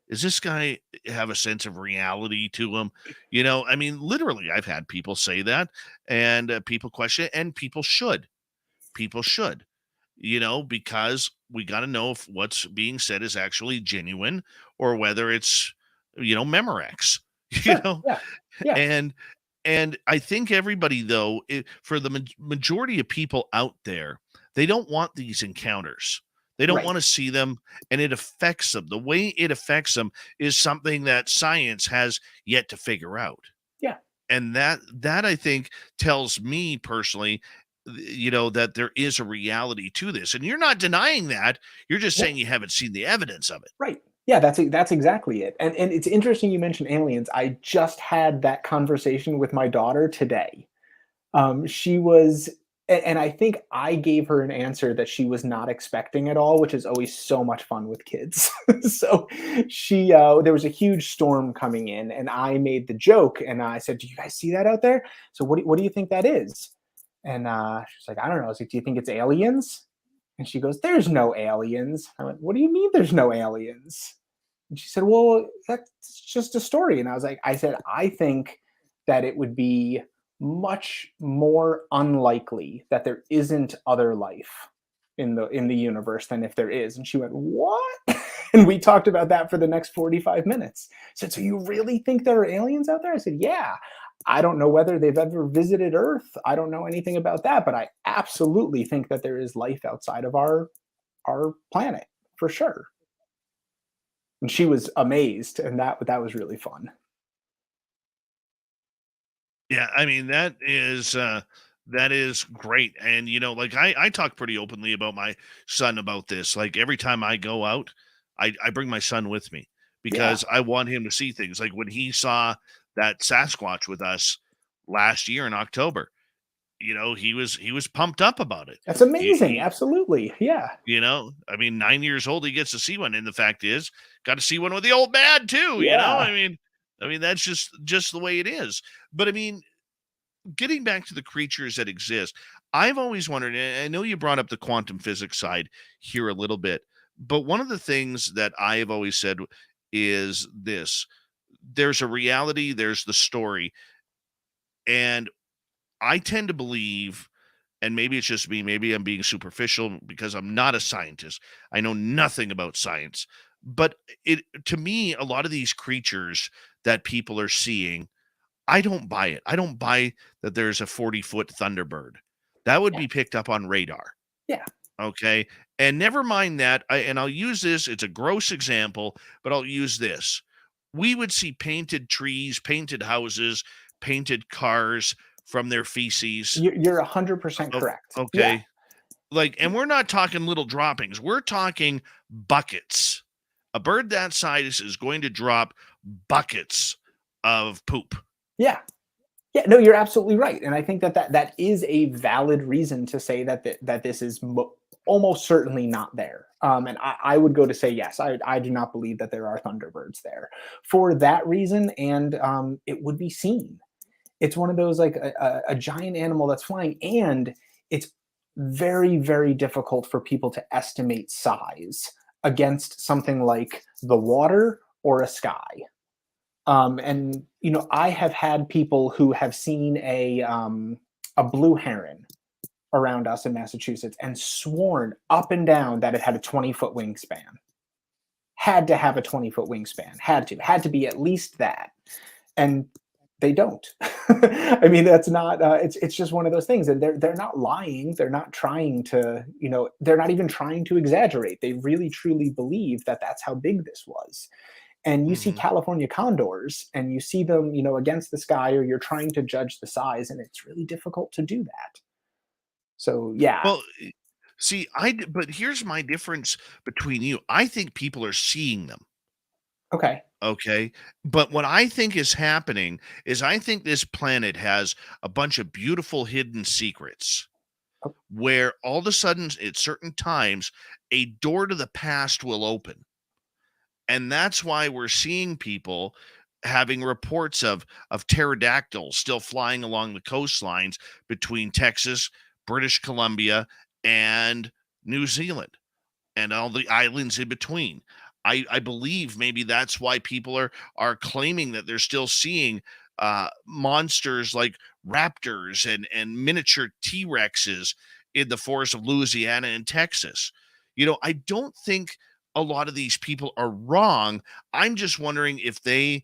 Does this guy have a sense of reality to him? I mean, literally, I've had people say that, and people question it, and people should. People should, because we got to know if what's being said is actually genuine or whether it's, Memorex, Sure. Yeah. Yeah. and I think everybody, though, for the majority of people out there, they don't want these encounters. They don't Right. want to see them, and it affects them. The way it affects them is something that science has yet to figure out. And that I think tells me personally, that there is a reality to this. And you're not denying that. You're just Yeah. saying you haven't seen the evidence of it. Right. Yeah, that's exactly it. And it's interesting you mentioned aliens. I just had that conversation with my daughter today. She was, and I think I gave her an answer that she was not expecting at all, which is always so much fun with kids. So there was a huge storm coming in, and I made the joke, and I said, "Do you guys see that out there? So what do you think that is?" And she's like, "I don't know." I was like, "Do you think it's aliens?" And she goes, "There's no aliens." I went, "What do you mean there's no aliens?" And she said, "Well, that's just a story." And I said, "I think that it would be much more unlikely that there isn't other life in the universe than if there is." And she went, "What?" And we talked about that for the next 45 minutes. I said, "So you really think there are aliens out there?" I said, "Yeah. I don't know whether they've ever visited Earth. I don't know anything about that, but I absolutely think that there is life outside of our planet for sure." And she was amazed, and that was really fun. Yeah, I mean that is great. And like I talk pretty openly about my son about this. Like every time I go out, I bring my son with me Yeah, because I want him to see things. Like when he saw that Sasquatch with us last year in October, he was pumped up about it. that's He, amazing. he Absolutely. Yeah. I mean, 9 years old, he gets to see one. And the fact is, got to see one with the old man too. Yeah. I mean that's just the way it is. But I mean, getting back to the creatures that exist, I've always wondered, and I know you brought up the quantum physics side here a little bit, but one of the things that I have always said is this: there's a reality, there's the story. And I tend to believe, and maybe it's just me, maybe I'm being superficial because I'm not a scientist. I know nothing about science. But it to me, a lot of these creatures that people are seeing, I don't buy it. I don't buy that there's a 40-foot Thunderbird. That would Yeah. be picked up on radar. Yeah. Okay. And never mind that. And I'll use this, it's a gross example, but I'll use this. We would see painted trees, painted houses, painted cars from their feces. You're 100% O- correct. Yeah. Okay. Like, and we're not talking little droppings, we're talking buckets. A bird that size is going to drop buckets of poop. Yeah. Yeah, no, you're absolutely right, and I think that is a valid reason to say that this is almost certainly not there. And I would go to say yes. I do not believe that there are thunderbirds there for that reason, and it would be seen. It's one of those like a giant animal that's flying, and it's very difficult for people to estimate size against something like the water or a sky. And I have had people who have seen a blue heron around us in Massachusetts and sworn up and down that it had a 20-foot wingspan. Had to have a 20-foot wingspan. Had to be at least that. And they don't. I mean, that's not. It's just one of those things, and they're not lying. They're not trying to. They're not even trying to exaggerate. They really truly believe that that's how big this was. And you see Mhm. California condors and you see them, against the sky, or you're trying to judge the size, and it's really difficult to do that. So yeah. Well, see, but here's my difference between you. I think people are seeing them. Okay. Okay. But what I think is happening is I think this planet has a bunch of beautiful hidden secrets Oh, where all of a sudden at certain times a door to the past will open. And that's why we're seeing people having reports of pterodactyls still flying along the coastlines between Texas, British Columbia, and New Zealand and all the islands in between. I believe maybe that's why people are claiming that they're still seeing monsters like raptors and miniature T-Rexes in the forests of Louisiana and Texas. I don't think a lot of these people are wrong. I'm just wondering if they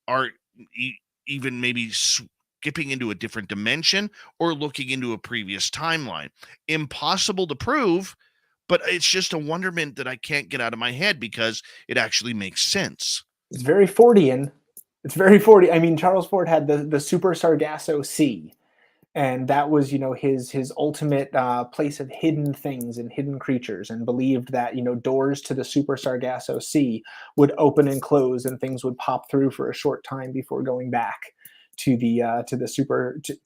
are e- even maybe skipping into a different dimension or looking into a previous timeline. Impossible to prove, but it's just a wonderment that I can't get out of my head because it actually makes sense. it's very Fortean. It's very Fortean. I mean, Charles Fort had the Super Sargasso Sea, and that was, his ultimate place of hidden things and hidden creatures, and believed that, doors to the Super Sargasso Sea would open and close, and things would pop through for a short time before going back to this,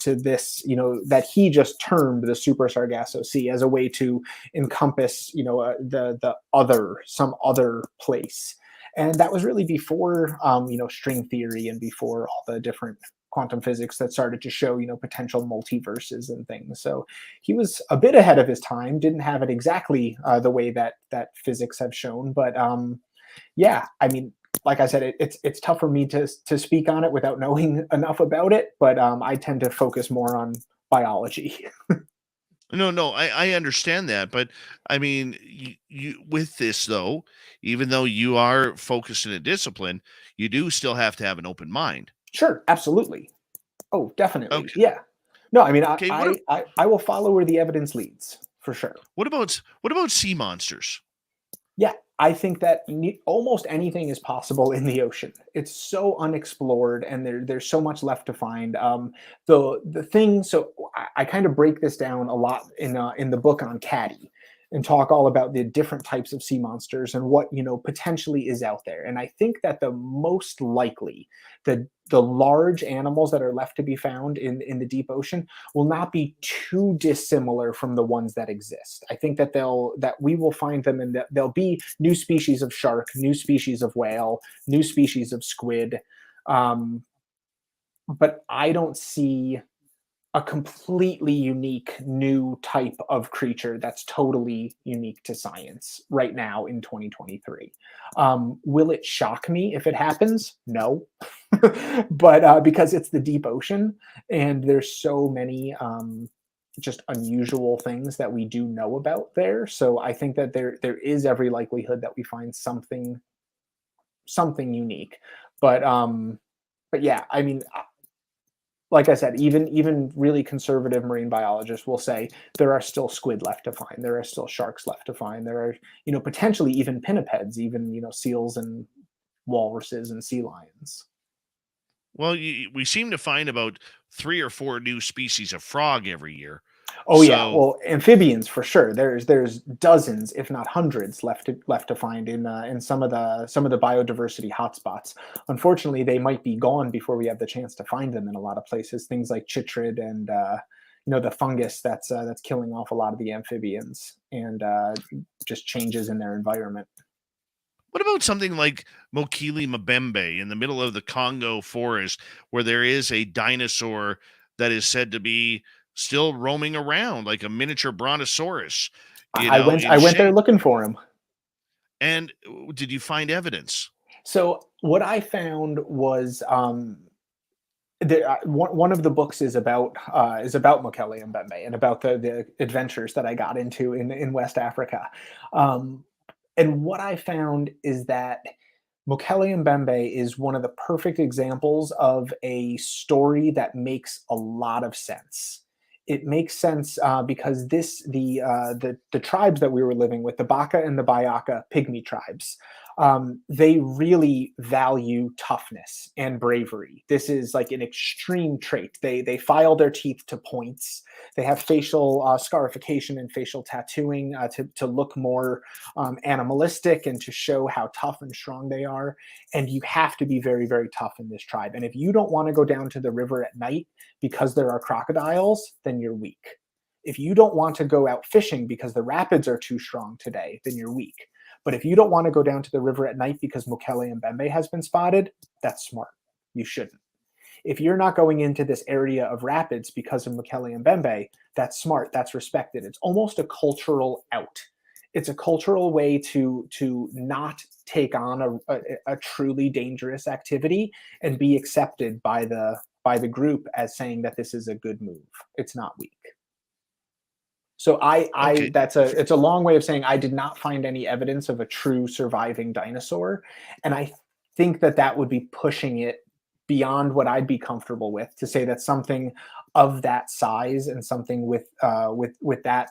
that he just termed the Super Sargasso Sea, as a way to encompass, some other place. And that was really before, string theory, and before all the different quantum physics that started to show, potential multiverses and things. So he was a bit ahead of his time. Didn't have it exactly the way that physics have shown, but yeah, I mean, like I said, it's tough for me to speak on it without knowing enough about it. But I tend to focus more on biology. No, I understand that, but I mean, you with this though, even though you are focused in a discipline, you do still have to have an open mind. Sure, absolutely. Oh, definitely. Okay. Yeah. No, I mean, Okay. I will follow where the evidence leads, for sure. What about sea monsters? Yeah, I think that almost anything is possible in the ocean. It's so unexplored, and there's so much left to find. The thing, so I kind of break this down a lot in the book on Caddy, and talk all about the different types of sea monsters and what, potentially is out there. And I think that the most likely, the large animals that are left to be found in the deep ocean will not be too dissimilar from the ones that exist. I think that we will find them, and that there'll be new species of shark, new species of whale, new species of squid. Um, but I don't see a completely unique new type of creature that's totally unique to science right now in 2023. Will it shock me if it happens? No. But because it's the deep ocean, and there's so many just unusual things that we do know about there. So I think that there is every likelihood that we find something unique. But yeah, I mean, like I said, even really conservative marine biologists will say there are still squid left to find. There are still sharks left to find. There are, potentially even pinnipeds, even, seals and walruses and sea lions. Well, we seem to find about 3 or 4 new species of frog every year. Oh yeah, So, well, amphibians for sure. There's dozens, if not hundreds, left to find in some of the biodiversity hotspots. Unfortunately, they might be gone before we have the chance to find them in a lot of places. Things like chytrid and the fungus that's killing off a lot of the amphibians, and just changes in their environment. what about something like Mokèlé-mbèmbé in the middle of the Congo forest, where there is a dinosaur that is said to be still roaming around, like a miniature brontosaurus, I in went there shape? looking for him. And did you find evidence? So what I found was one of the books is about Mokèlé-mbèmbé, and about the adventures that I got into in West Africa. Um, and what I found is that Mokèlé-mbèmbé is one of the perfect examples of a story that makes a lot of sense. It makes sense because the tribes that we were living with, the Baka and the Bayaka pygmy tribes, they really value toughness and bravery. This is like an extreme trait. They file their teeth to points. They have facial scarification and facial tattooing to look more animalistic, and to show how tough and strong they are. And you have to be very, very tough in this tribe. And if you don't want to go down to the river at night because there are crocodiles, then you're weak. If you don't want to go out fishing because the rapids are too strong today, then you're weak. But if you don't want to go down to the river at night because Mokèlé-mbèmbé has been spotted, that's smart. You shouldn't. If you're not going into this area of rapids because of Mokèlé-mbèmbé, that's smart. That's respected. It's almost a cultural out. It's a cultural way to not take on a truly dangerous activity, and be accepted by the group as saying that this is a good move. It's not weak. So Okay. it's a long way of saying I did not find any evidence of a true surviving dinosaur, and I think that would be pushing it beyond what I'd be comfortable with, to say that something of that size, and something with that,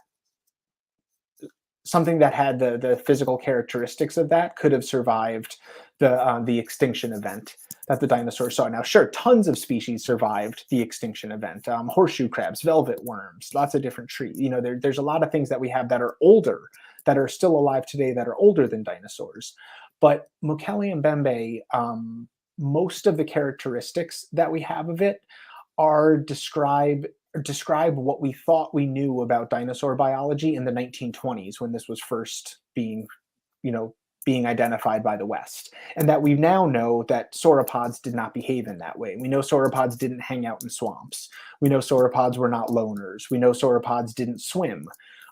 something that had the physical characteristics of that, could have survived the extinction event that the dinosaurs saw. Now, sure, tons of species survived the extinction event. Horseshoe crabs, velvet worms, lots of different trees. There's a lot of things that we have that are older, that are still alive today, that are older than dinosaurs. But Mokèlé-mbèmbé, most of the characteristics that we have of it are describe what we thought we knew about dinosaur biology in the 1920s, when this was first you know, being identified by the West. And that we now know that sauropods did not behave in that way. We know sauropods didn't hang out in swamps. We know sauropods were not loners. We know sauropods didn't swim.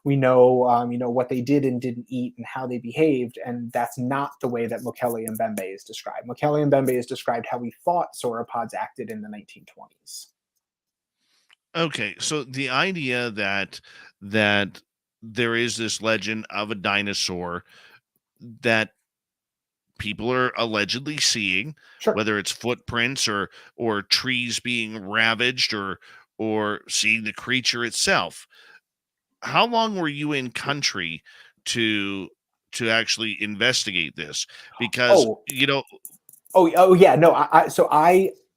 We know, what they did and didn't eat and how they behaved, and that's not the way that Mokèlé-mbèmbé is described. Mokèlé-mbèmbé is described how we thought sauropods acted in the 1920s. Okay, so the idea that there is this legend of a dinosaur that people are allegedly seeing, Sure. whether it's footprints or trees being ravaged or seeing the creature itself. How long were you in country to actually investigate this? Because Oh, yeah. No,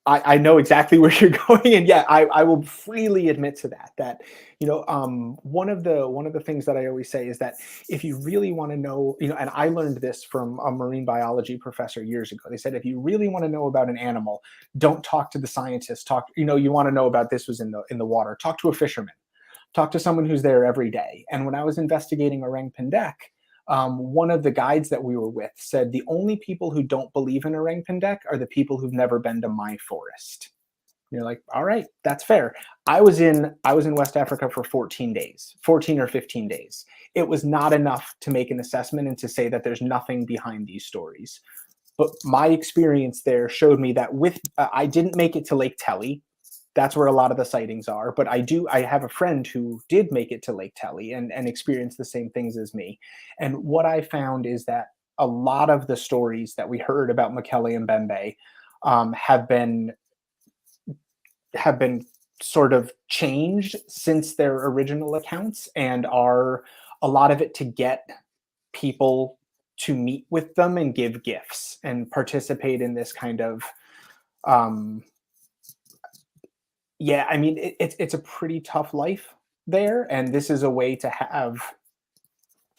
I know exactly where you're going, and yeah, I will freely admit to that. One of the things that I always say is that if you really want to know, and I learned this from a marine biology professor years ago. They said if you really want to know about an animal, don't talk to the scientists. You want to know about this was in the water. Talk to a fisherman. Talk to someone who's there every day. And when I was investigating orang pendek, one of the guides that we were with said the only people who don't believe in orang pendek are the people who've never been to my forest. And you're like, all right, that's fair. I was in West Africa for 14 days, 14 or 15 days. It was not enough to make an assessment and to say that there's nothing behind these stories. But my experience there showed me that I didn't make it to Lake Telly. That's where a lot of the sightings are. But I have a friend who did make it to Lake Telly and experienced the same things as me. And what I found is that a lot of the stories that we heard about Mokèlé-mbèmbé have been sort of changed since their original accounts, and are a lot of it to get people to meet with them and give gifts and participate in this kind of um, yeah, I mean, it's a pretty tough life there, and this is a way to have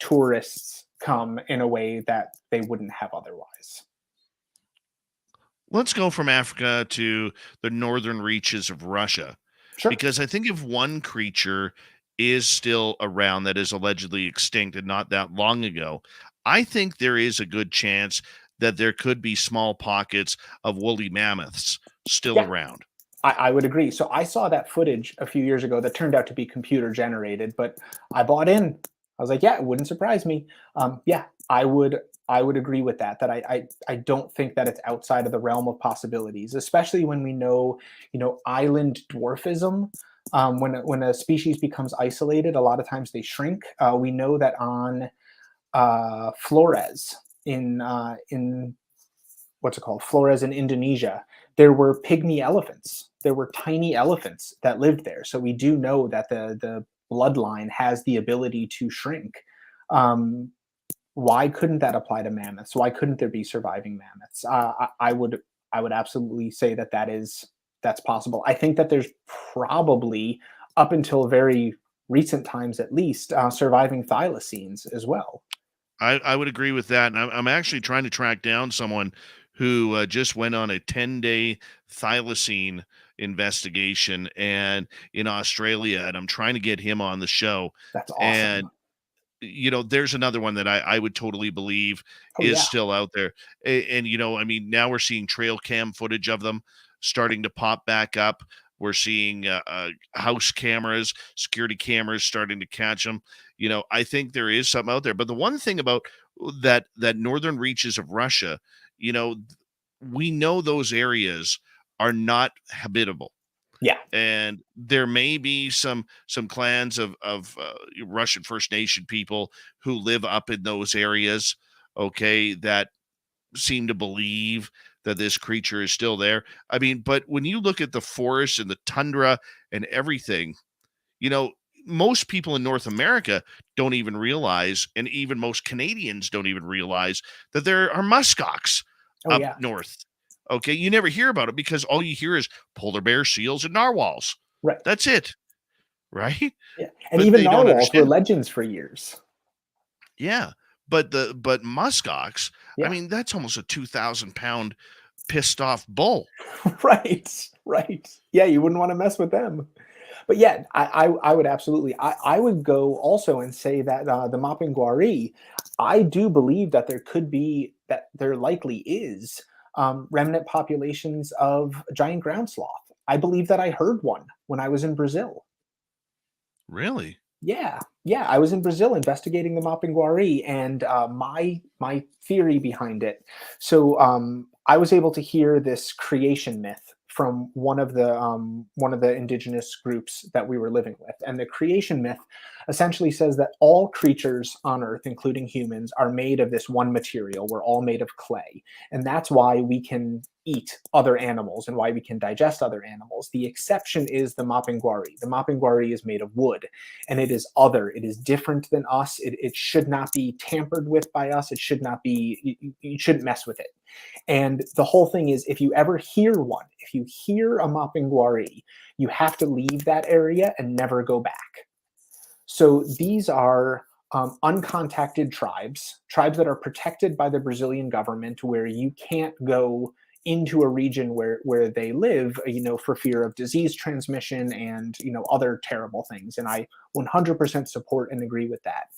tourists come in a way that they wouldn't have otherwise. let's go from Africa to the northern reaches of Russia, Sure. because I think if one creature is still around that is allegedly extinct and not that long ago, I think there is a good chance that there could be small pockets of woolly mammoths still Yeah, around. I would agree. So I saw that footage a few years ago that turned out to be computer generated, but I bought in. I was like, yeah, it wouldn't surprise me. Yeah, I would agree with that. That I don't think that it's outside of the realm of possibilities, especially when we know, island dwarfism. When a species becomes isolated, a lot of times they shrink. We know that on Flores in what's it called? Flores in Indonesia, there were pygmy elephants. There were tiny elephants that lived there. So we do know that the bloodline has the ability to shrink. Um, why couldn't that apply to mammoths? Why couldn't there be surviving mammoths? I would absolutely say that's possible. I think that there's probably, up until very recent times at least, surviving thylacines as well. I would agree with that, and I'm actually trying to track down someone who just went on a 10-day thylacine investigation and in Australia, and I'm trying to get him on the show. That's awesome. And there's another one that I would totally believe Oh is yeah. still out there. And I mean, now we're seeing trail cam footage of them starting to pop back up. We're seeing house cameras, security cameras starting to catch them. I think there is something out there. But the one thing about that northern reaches of Russia, you know, we know those areas are not habitable, Yeah. and there may be some clans of Russian First Nation people who live up in those areas, okay, that seem to believe that this creature is still there. I mean, but when you look at the forest and the tundra and everything, you know, most people in North America don't even realize, and even most Canadians don't even realize that there are muskox Oh up yeah. north. Okay, you never hear about it because all you hear is polar bears, seals, and narwhals. Right. That's it, right? Yeah. And But even they don't narwhals were understand. legends for years. Yeah, but muskox, I Yeah. mean, that's almost a 2,000 pound pissed off bull. Right. Right. Yeah, you wouldn't want to mess with them. But yeah, I would absolutely. I would go also and say that the Mapinguari, I do believe that there could be, that there likely is remnant populations of giant ground sloth. I believe that I heard one when I was in Brazil. Really? Yeah, yeah, I was in Brazil investigating the Mapinguari, and my theory behind it. So I was able to hear this creation myth from one of the indigenous groups that we were living with, and the creation myth essentially says that all creatures on Earth, including humans, are made of this one material. We're all made of clay, and that's why we can eat other animals and why we can digest other animals. The exception is the Mapinguari. The Mapinguari is made of wood, and it is other, it is different than us, it should not be tampered with by us, it should not be, you shouldn't mess with it. And the whole thing is, if you ever hear one, if you hear a Mapinguari, you have to leave that area and never go back. So these are uncontacted tribes, tribes that are protected by the Brazilian government, where you can't go into a region where they live, for fear of disease transmission and other terrible things. And I 100% support and agree with that.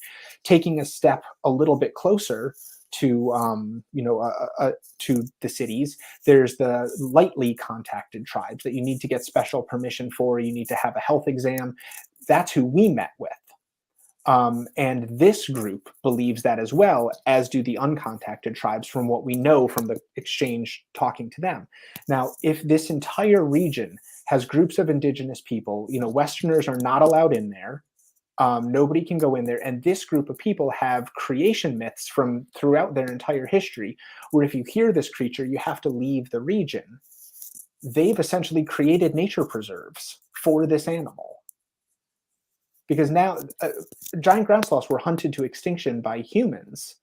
Taking a step a little bit closer to to the cities, there's the lightly contacted tribes that you need to get special permission for. You need to have a health exam. That's who we met with. And this group believes that as well, as do the uncontacted tribes, from what we know from the exchange talking to them. Now, if this entire region has groups of indigenous people, Westerners are not allowed in there. Nobody can go in there. And this group of people have creation myths from throughout their entire history, where if you hear this creature, you have to leave the region. They've essentially created nature preserves for this animal. Because now giant ground sloths were hunted to extinction by humans.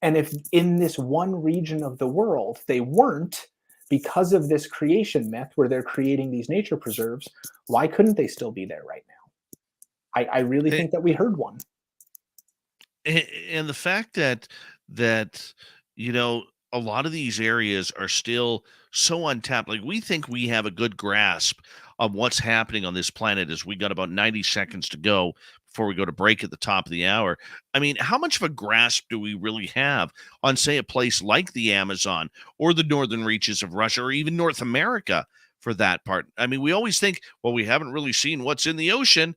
And if in this one region of the world they weren't, because of this creation myth where they're creating these nature preserves, why couldn't they still be there right now? I really think that we heard one. And the fact that a lot of these areas are still so untapped. Like, we think we have a good grasp of what's happening on this planet, as we got about 90 seconds to go before we go to break at the top of the hour. I mean, how much of a grasp do we really have on, say, a place like the Amazon or the northern reaches of Russia, or even North America for that part? I mean, we always think, well, we haven't really seen what's in the ocean,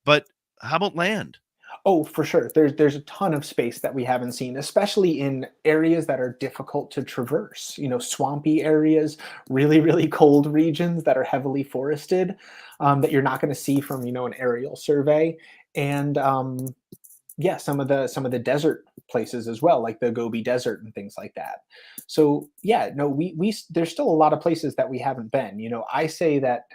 but how about land? Oh, for sure. There's a ton of space that we haven't seen, especially in areas that are difficult to traverse. Swampy areas, really, really cold regions that are heavily forested, that you're not going to see from an aerial survey. And yeah, some of the desert places as well, like the Gobi Desert and things like that. So yeah, no, we there's still a lot of places that we haven't been. I say that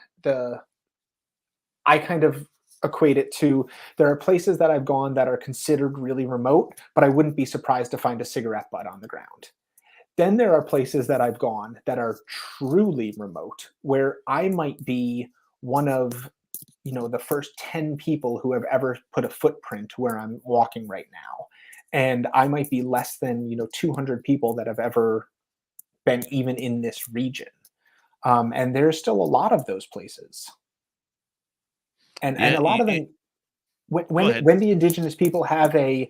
I kind of equate it to, there are places that I've gone that are considered really remote, but I wouldn't be surprised to find a cigarette butt on the ground. Then there are places that I've gone that are truly remote, where I might be one of the first 10 people who have ever put a footprint where I'm walking right now. And I might be less than 200 people that have ever been even in this region. And there's still a lot of those places. And Yeah, a lot of them, go ahead. when the indigenous people have a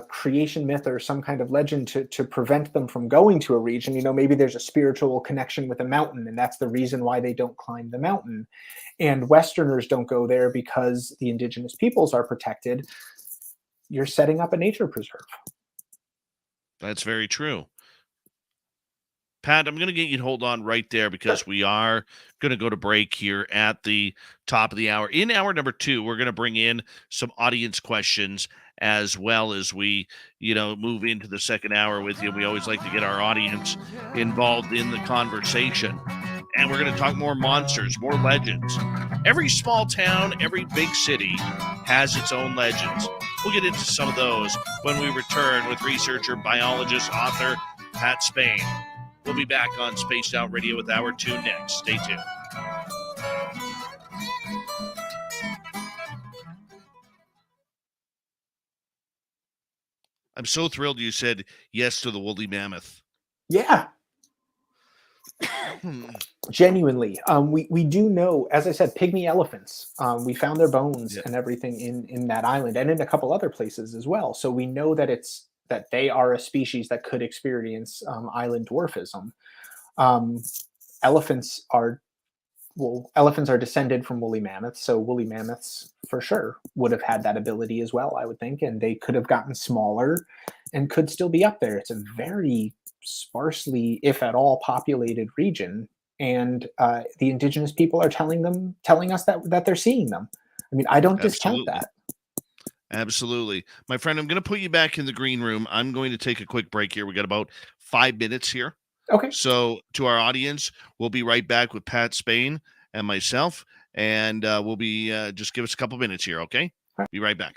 creation myth or some kind of legend to prevent them from going to a region, maybe there's a spiritual connection with a mountain, and that's the reason why they don't climb the mountain. And Westerners don't go there because the indigenous peoples are protected. You're setting up a nature preserve. That's very true. Pat, I'm going to get you to hold on right there, because we are going to go to break here at the top of the hour. In hour number 2, we're going to bring in some audience questions, as well as we, move into the second hour with you. We always like to get our audience involved in the conversation. And we're going to talk more monsters, more legends. Every small town, every big city has its own legends. We'll get into some of those when we return with researcher, biologist, author, Pat Spain. We'll be back on Spaced Out Radio with Hour 2 next. Stay tuned. I'm so thrilled you said yes to the woolly mammoth. Yeah. Genuinely. We do know, as I said, pygmy elephants. We found their bones and everything in that island and in a couple other places as well. So we know that they are a species that could experience island dwarfism. Um, elephants are elephants are descended from woolly mammoths, so woolly mammoths for sure would have had that ability as well, I would think, and they could have gotten smaller and could still be up there. It's a very sparsely, if at all, populated region, and the indigenous people are telling us that they're seeing them. I mean, I don't discount Absolutely. that. Absolutely. My friend, I'm going to put you back in the green room. I'm going to take a quick break here. We got about 5 minutes here. Okay. So to our audience, we'll be right back with Pat Spain and myself, and we'll be just give us a couple minutes here, okay? Right. Be right back.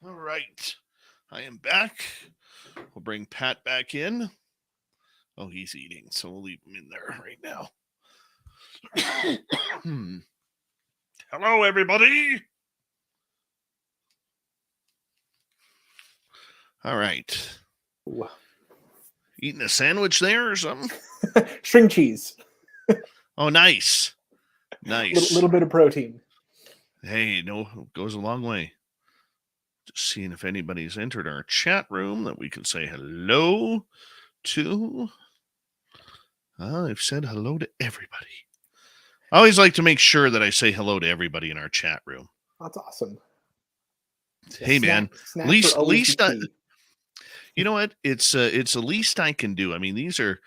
All right. I am back. We'll bring Pat back in. Oh, he's eating, so we'll leave him in there right now. Hello, everybody. All right. Ooh. Eating a sandwich there or something? String cheese. Oh, nice. Nice. Little bit of protein. Hey, no, goes a long way. Just seeing if anybody's entered our chat room that we can say hello to. I've said hello to everybody. I always like to make sure that I say hello to everybody in our chat room. That's awesome. Hey, man, least you know what? It's the least I can do. I mean, these are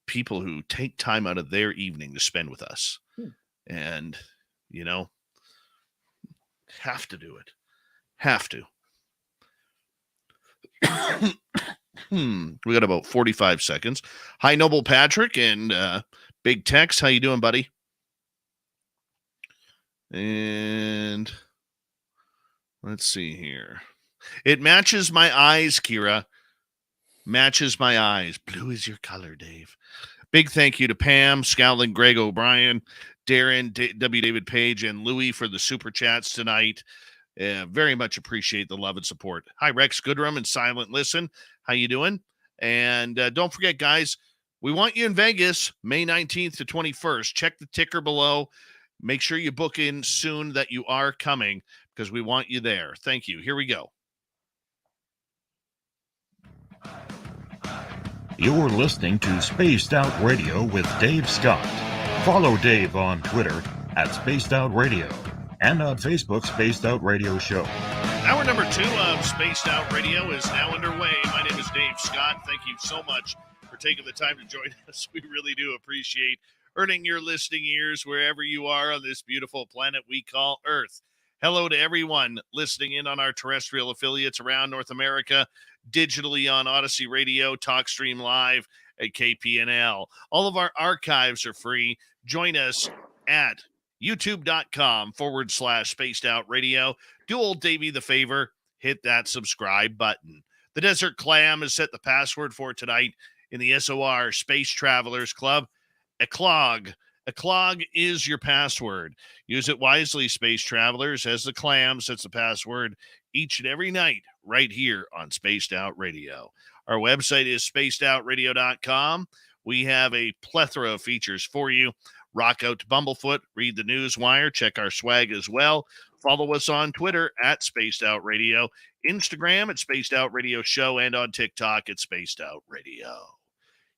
people who take time out of their evening to spend with us, and have to do it. Have to. We got about 45 seconds. Hi, Noble Patrick and Big Tex. How you doing, buddy? And let's see here. It matches my eyes, Kira. Matches my eyes. Blue is your color, Dave. Big thank you to Pam, Scowling, Greg O'Brien, Darren, W. David Page, and Louie for the super chats tonight. Very much appreciate the love and support. Hi, Rex Goodrum and Silent Listen. How you doing? And don't forget, guys, we want you in Vegas, May 19th to 21st. Check the ticker below. Make sure you book in soon that you are coming because we want you there. Thank you. Here we go. You're listening to Spaced Out Radio with Dave Scott. Follow Dave on Twitter at Spaced Out Radio and on Facebook, Spaced Out Radio Show. Hour number 2 of Spaced Out Radio is now underway. My name is Dave Scott. Thank you so much for taking the time to join us. We really do appreciate earning your listening ears wherever you are on this beautiful planet we call Earth. Hello to everyone listening in on our terrestrial affiliates around North America, digitally on Odyssey Radio, TalkStream Live, at KPNL. All of our archives are free. Join us at youtube.com/Spaced Out Radio. Do old Davey the favor, hit that subscribe button. The Desert Clam has set the password for tonight in the SOR Space Travelers Club. A clog is your password. Use it wisely, space travelers, as the Clam sets the password each and every night right here on Spaced Out Radio. Our website is spacedoutradio.com. We have a plethora of features for you. Rock out to Bumblefoot, read the news wire, check our swag as well. Follow us on Twitter at Spaced Out Radio, Instagram at Spaced Out Radio Show, and on TikTok at Spaced Out Radio.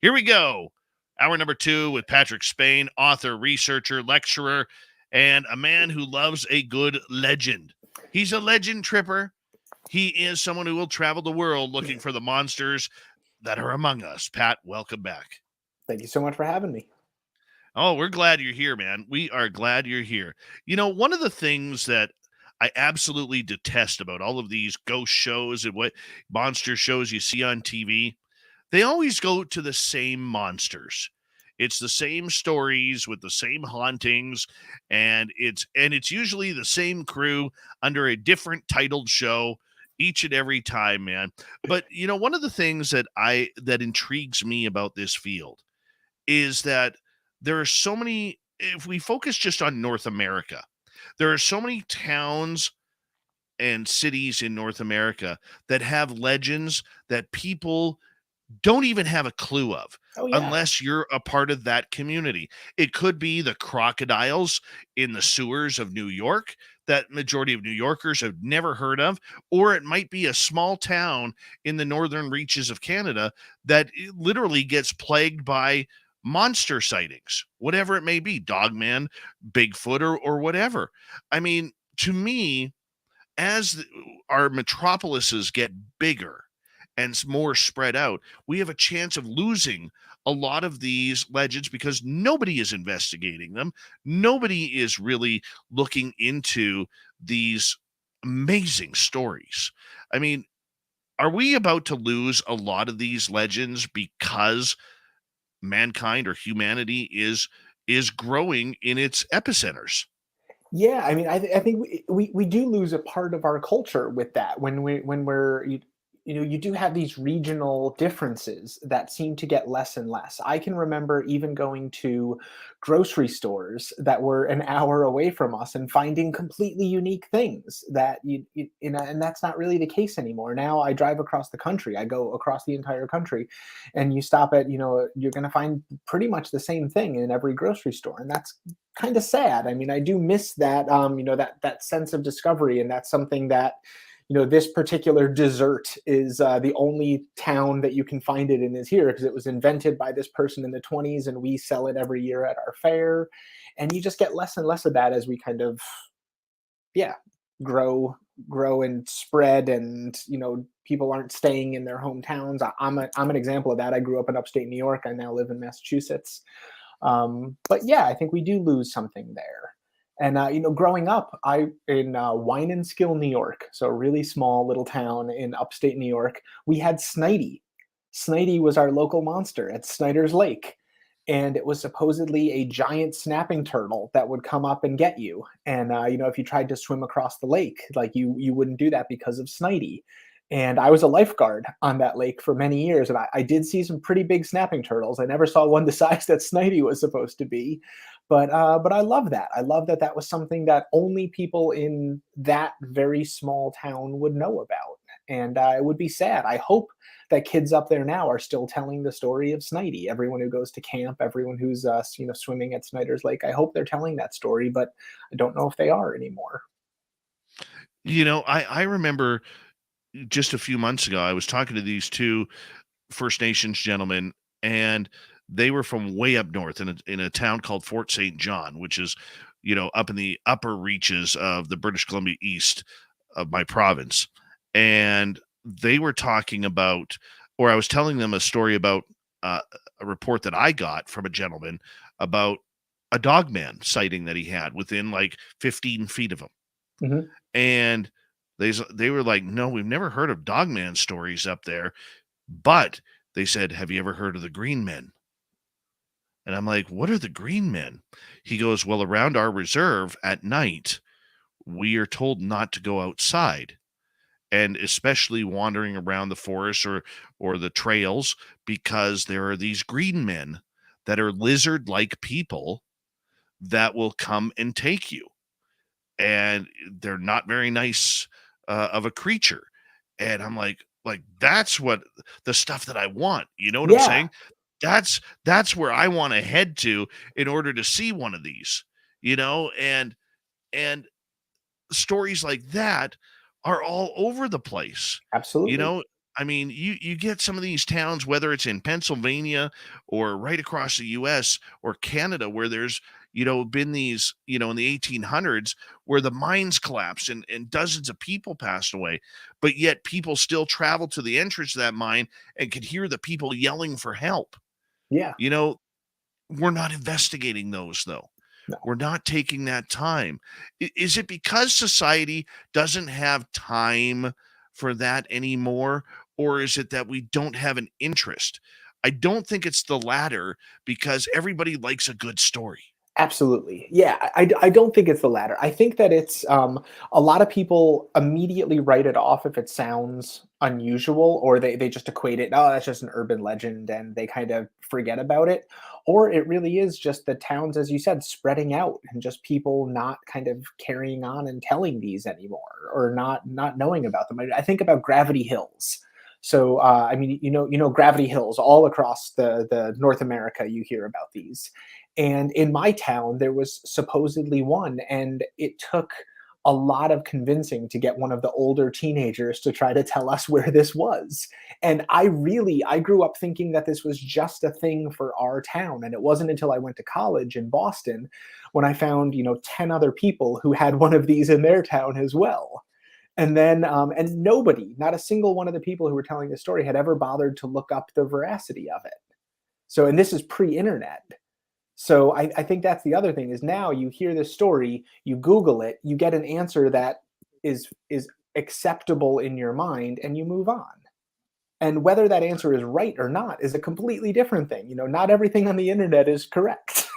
Here we go. Hour number 2 with Patrick Spain, author, researcher, lecturer, and a man who loves a good legend. He's a legend tripper. He is someone who will travel the world looking for the monsters that are among us. Pat, welcome back. Thank you so much for having me. Oh, we're glad you're here, man. We are glad you're here. You know, one of the things that I absolutely detest about all of these ghost shows and what monster shows you see on TV, they always go to the same monsters. It's the same stories with the same hauntings, and it's usually the same crew under a different titled show each and every time, man. But you know, one of the things that intrigues me about this field is that there are so many, if we focus just on North America, there are so many towns and cities in North America that have legends that people don't even have a clue of unless you're a part of that community. It could be the crocodiles in the sewers of New York that majority of New Yorkers have never heard of, or it might be a small town in the northern reaches of Canada that literally gets plagued by monster sightings, whatever it may be, Dogman, Bigfoot, or whatever. I mean, to me, as our metropolises get bigger and more spread out, we have a chance of losing a lot of these legends because nobody is investigating them. Nobody is really looking into these amazing stories. I mean, are we about to lose a lot of these legends because mankind or humanity is growing in its epicenters? Yeah, I mean, I think we do lose a part of our culture with that when we're you do have these regional differences that seem to get less and less. I can remember even going to grocery stores that were an hour away from us and finding completely unique things that and that's not really the case anymore. Now I drive across the country, I go across the entire country, and you stop at, you're going to find pretty much the same thing in every grocery store, and that's kind of sad. I mean, I do miss that, that sense of discovery, and that's something that this particular dessert is the only town that you can find it in is here because it was invented by this person in the 20s and we sell it every year at our fair. And you just get less and less of that as we kind of, yeah, grow and spread, and people aren't staying in their hometowns. I'm an example of that. I grew up in upstate New York. I now live in Massachusetts. But yeah, I think we do lose something there. And growing up, in Wineskill, New York, so a really small little town in upstate New York, we had Snidey. Snidey was our local monster at Snyder's Lake, and it was supposedly a giant snapping turtle that would come up and get you. And if you tried to swim across the lake, like you wouldn't do that because of Snidey. And I was a lifeguard on that lake for many years, and I did see some pretty big snapping turtles. I never saw one the size that Snidey was supposed to be, but I love that. I love that was something that only people in that very small town would know about, and it would be sad. I hope that kids up there now are still telling the story of Snidey. Everyone who goes to camp, everyone who's swimming at Snyder's Lake, I hope they're telling that story, but I don't know if they are anymore. I remember just a few months ago, I was talking to these two First Nations gentlemen, and they were from way up north in a town called Fort St. John, which is, up in the upper reaches of the British Columbia east of my province. And they were talking about, or I was telling them a story about a report that I got from a gentleman about a dogman sighting that he had within like 15 feet of him. Mm-hmm. And they were like, no, we've never heard of dogman stories up there. But they said, have you ever heard of the green men? And I'm like, what are the green men? He goes, well, around our reserve at night, we are told not to go outside, and especially wandering around the forest or the trails, because there are these green men that are lizard-like people that will come and take you. And they're not very nice of a creature. And I'm like, that's what the stuff that I want. You know what I'm saying? That's where I want to head to in order to see one of these, and stories like that are all over the place. Absolutely. I mean, you get some of these towns, whether it's in Pennsylvania or right across the US or Canada, where there's, been these, in the 1800s where the mines collapsed and dozens of people passed away, but yet people still travel to the entrance of that mine and could hear the people yelling for help. Yeah. We're not investigating those, though. No. We're not taking that time. Is it because society doesn't have time for that anymore? Or is it that we don't have an interest? I don't think it's the latter, because everybody likes a good story. Absolutely. Yeah, I don't think it's the latter. I think that it's a lot of people immediately write it off if it sounds unusual, or they just equate it, oh, that's just an urban legend, and they kind of forget about it. Or it really is just the towns, as you said, spreading out, and just people not kind of carrying on and telling these anymore, or not knowing about them. I think about Gravity Hills. So, I mean, Gravity Hills all across the North America, you hear about these. And in my town, there was supposedly one, and it took a lot of convincing to get one of the older teenagers to try to tell us where this was. And I grew up thinking that this was just a thing for our town. And it wasn't until I went to college in Boston when I found, 10 other people who had one of these in their town as well. And then, and nobody, not a single one of the people who were telling the story had ever bothered to look up the veracity of it. So, and this is pre-internet. So I think that's the other thing, is now you hear this story, you Google it, you get an answer that is acceptable in your mind, and you move on. And whether that answer is right or not is a completely different thing. Not everything on the internet is correct.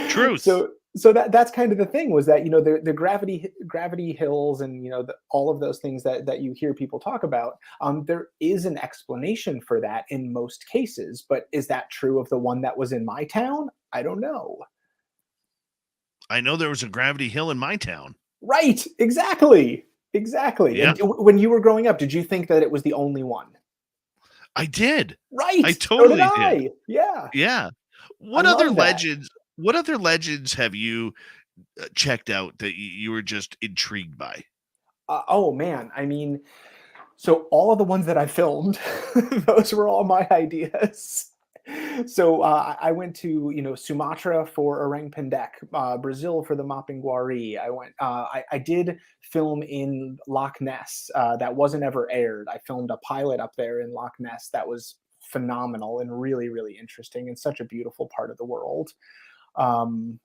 Truth. So So that's kind of the thing, was that, the gravity hills, and all of those things that you hear people talk about. There is an explanation for that in most cases, but is that true of the one that was in my town? I don't know. I know there was a gravity hill in my town. Right, exactly. Yeah, And when you were growing up, did you think that it was the only one? I did. Right, I so did totally did. I. Yeah, Yeah. I What other love that. legends? What other legends have you checked out that you were just intrigued by? Oh man, I mean, so all of the ones that I filmed, those were all my ideas. So I went to, Sumatra for orang pendek, Brazil for the mapinguari. I did film in Loch Ness. That wasn't ever aired. I filmed a pilot up there in Loch Ness that was phenomenal and really, really interesting, and such a beautiful part of the world. Um,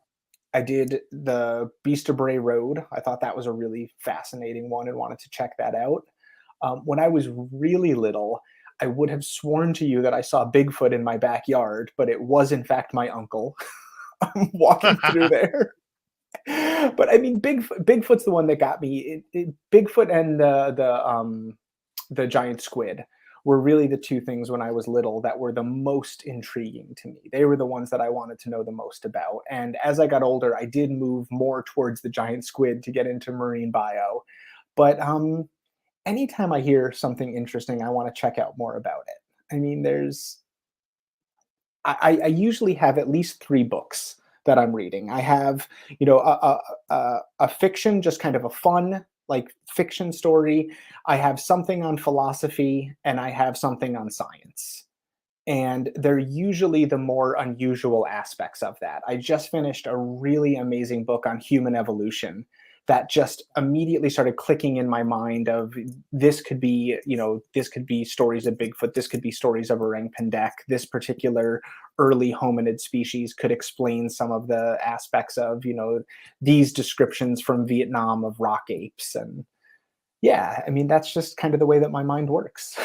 I did the Beast of Bray Road. I thought that was a really fascinating one and wanted to check that out. When I was really little, I would have sworn to you that I saw Bigfoot in my backyard, but it was in fact my uncle walking through there. But I mean, Bigfoot's the one that got me. Bigfoot and the giant squid were really the two things when I was little that were the most intriguing to me. They were the ones that I wanted to know the most about. And as I got older, I did move more towards the giant squid to get into marine bio. But anytime I hear something interesting, I want to check out more about it. I mean, I usually have at least 3 books that I'm reading. I have, a fiction, just kind of a fun, like, fiction story. I have something on philosophy, and I have something on science. And they're usually the more unusual aspects of that. I just finished a really amazing book on human evolution that just immediately started clicking in my mind of, this could be stories of Bigfoot, this could be stories of orang pendek, this particular early hominid species could explain some of the aspects of, these descriptions from Vietnam of rock apes. And yeah, I mean, that's just kind of the way that my mind works.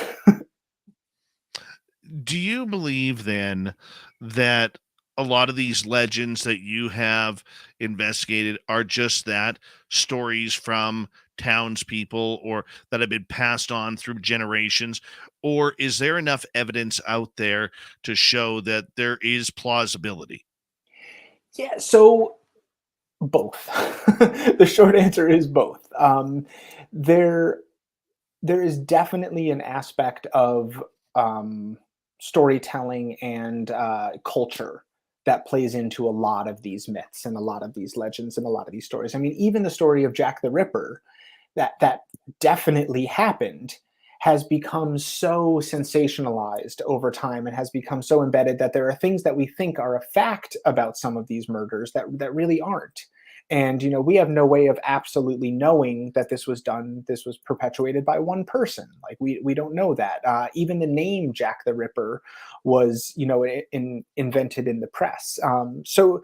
Do you believe then that a lot of these legends that you have investigated are just that, stories from townspeople or that have been passed on through generations? Or is there enough evidence out there to show that there is plausibility? Yeah, so both. The short answer is both. There there is definitely an aspect of um, storytelling and culture that plays into a lot of these myths and a lot of these legends and a lot of these stories. I mean, even the story of Jack the Ripper, that definitely happened, has become so sensationalized over time and has become so embedded that there are things that we think are a fact about some of these murders that really aren't. And we have no way of absolutely knowing that this was perpetuated by one person. Like, we don't know that. Even the name Jack the Ripper was, invented in the press. So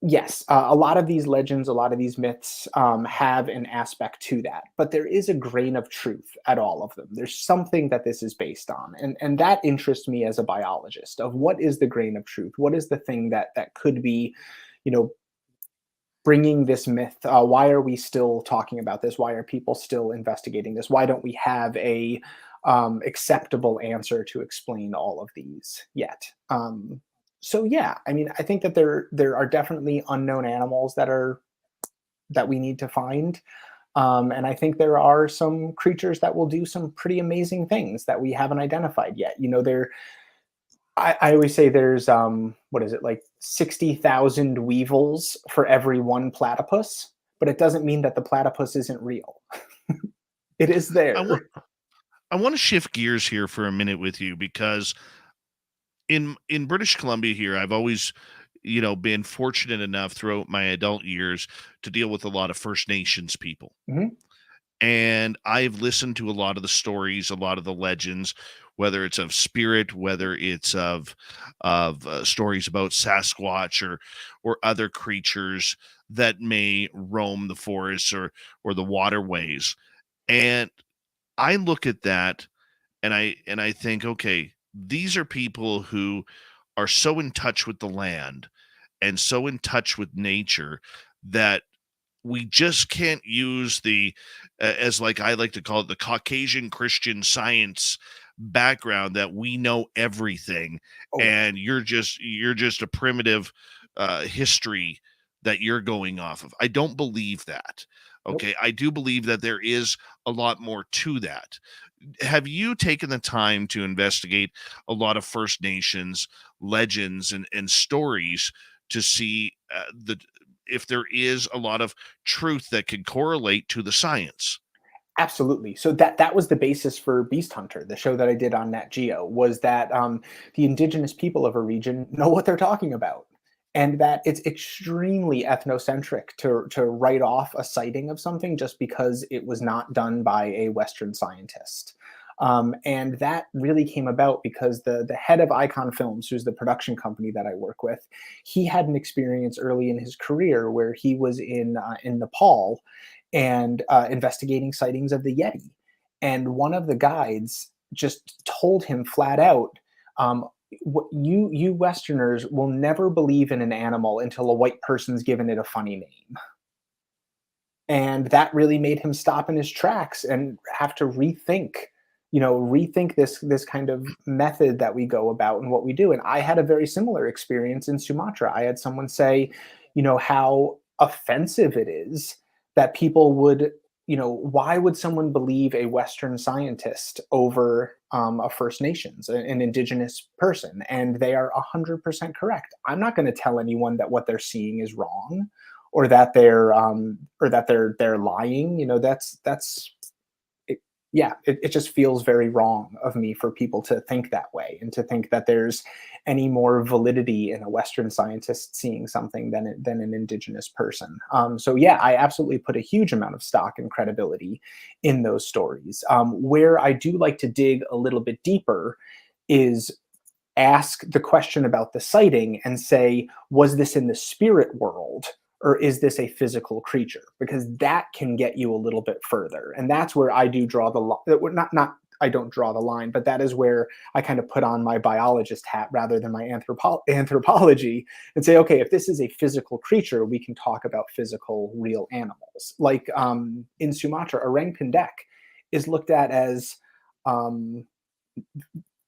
yes, a lot of these legends, a lot of these myths have an aspect to that, but there is a grain of truth at all of them. There's something that this is based on, and that interests me as a biologist. Of what is the grain of truth? What is the thing that could be, you know, bringing this myth? Why are we still talking about this? Why are people still investigating this? Why don't we have a acceptable answer to explain all of these yet? So yeah, I mean, I think that there are definitely unknown animals that we need to find, and I think there are some creatures that will do some pretty amazing things that we haven't identified yet. I always say there's what is it, like 60,000 weevils for every one platypus, but it doesn't mean that the platypus isn't real. It is I want there. I want to shift gears here for a minute with you because in British Columbia here, I've always, been fortunate enough throughout my adult years to deal with a lot of First Nations people. Mhm. And I've listened to a lot of the stories, a lot of the legends, whether it's of spirit, whether it's of stories about Sasquatch or other creatures that may roam the forests or the waterways. And I look at that and I think, okay, these are people who are so in touch with the land and so in touch with nature that we just can't use the as like I like to call it, the Caucasian Christian Science background, that we know everything Oh, and you're just a primitive history that you're going off of. I don't believe that. nope. Okay, I do believe that there is a lot more to that. Have you taken the time to investigate a lot of First Nations legends and stories to see the if there is a lot of truth that can correlate to the science? Absolutely. So that was the basis for Beast Hunter, the show that I did on Nat Geo, was that the indigenous people of a region know what they're talking about, and that it's extremely ethnocentric to write off a sighting of something just because it was not done by a Western scientist. And that really came about because the head of Icon Films, who's the production company that I work with, he had an experience early in his career where he was in Nepal and investigating sightings of the Yeti. And one of the guides just told him flat out, you Westerners will never believe in an animal until a white person's given it a funny name. And that really made him stop in his tracks and have to rethink this kind of method that we go about and what we do. And I had a very similar experience in Sumatra. I had someone say, how offensive it is that people would, why would someone believe a Western scientist over a First Nations, an indigenous person? And they are 100% correct. I'm not going to tell anyone that what they're seeing is wrong, or that they're lying. That's it, yeah, it just feels very wrong of me for people to think that way, and to think that there's any more validity in a Western scientist seeing something than an indigenous person. So yeah, I absolutely put a huge amount of stock and credibility in those stories. Where I do like to dig a little bit deeper is ask the question about the sighting and say, was this in the spirit world, or is this a physical creature? Because that can get you a little bit further. And that's where I do draw the line. Not I don't draw the line, but that is where I kind of put on my biologist hat rather than my anthropology, and say, okay, if this is a physical creature, we can talk about physical, real animals. Like in Sumatra, orang pendek is looked at as um,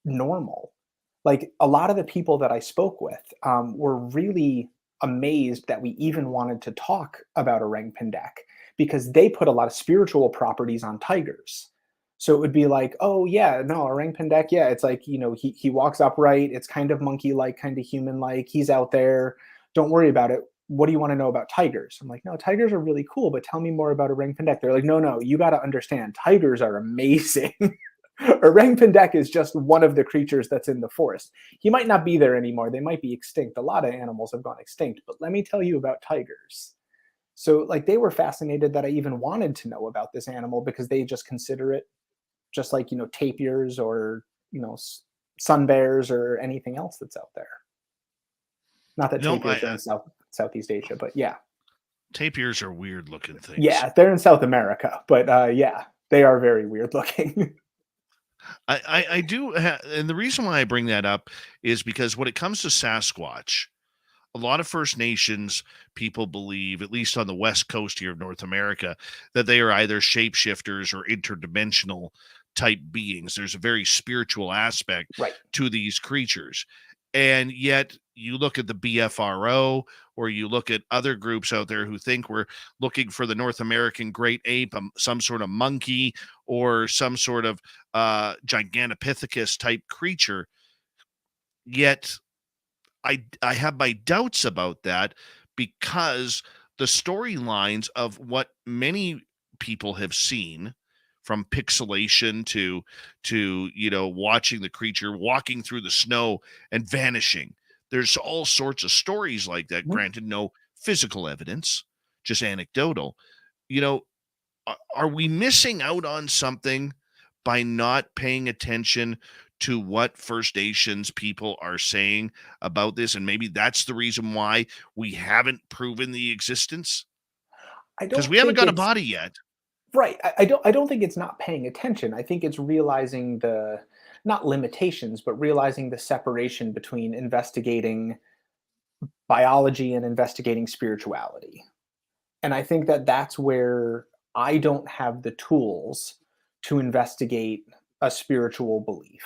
normal. Like, a lot of the people that I spoke with were really amazed that we even wanted to talk about orang pendek, because they put a lot of spiritual properties on tigers. So it would be like, oh yeah, no, orang pendek, yeah, it's like, he walks upright, it's kind of monkey-like, kind of human-like, he's out there, don't worry about it. What do you want to know about tigers? I'm like, no, tigers are really cool, but tell me more about orang pendek. They're like, no, you got to understand, tigers are amazing. Orang pendek is just one of the creatures that's in the forest. He might not be there anymore. They might be extinct. A lot of animals have gone extinct, but let me tell you about tigers. So like, they were fascinated that I even wanted to know about this animal, because they just consider it just like, tapirs, or, sun bears, or anything else that's out there. Not that No, tapirs are in Southeast Asia, but yeah. tapirs are weird looking things. Yeah, they're in South America, but yeah, they are very weird looking. I do, and the reason why I bring that up is because when it comes to Sasquatch, a lot of First Nations people believe, at least on the west coast here of North America, that they are either shapeshifters or interdimensional type beings. There's a very spiritual aspect Right. to these creatures. And yet you look at the BFRO, or you look at other groups out there who think we're looking for the North American great ape, some sort of monkey, or some sort of Gigantopithecus type creature. Yet I have my doubts about that, because the storylines of what many people have seen, from pixelation to watching the creature walking through the snow and vanishing. There's all sorts of stories like that. Mhm. Granted, no physical evidence, just anecdotal. You know, are we missing out on something by not paying attention to what First Nations people are saying about this? And maybe that's the reason why we haven't proven the existence, I because don't we haven't think got a it's body yet. right. I don't think it's not paying attention. I think it's realizing the, not limitations, but realizing the separation between investigating biology and investigating spirituality. And I think that that's where I don't have the tools to investigate a spiritual belief.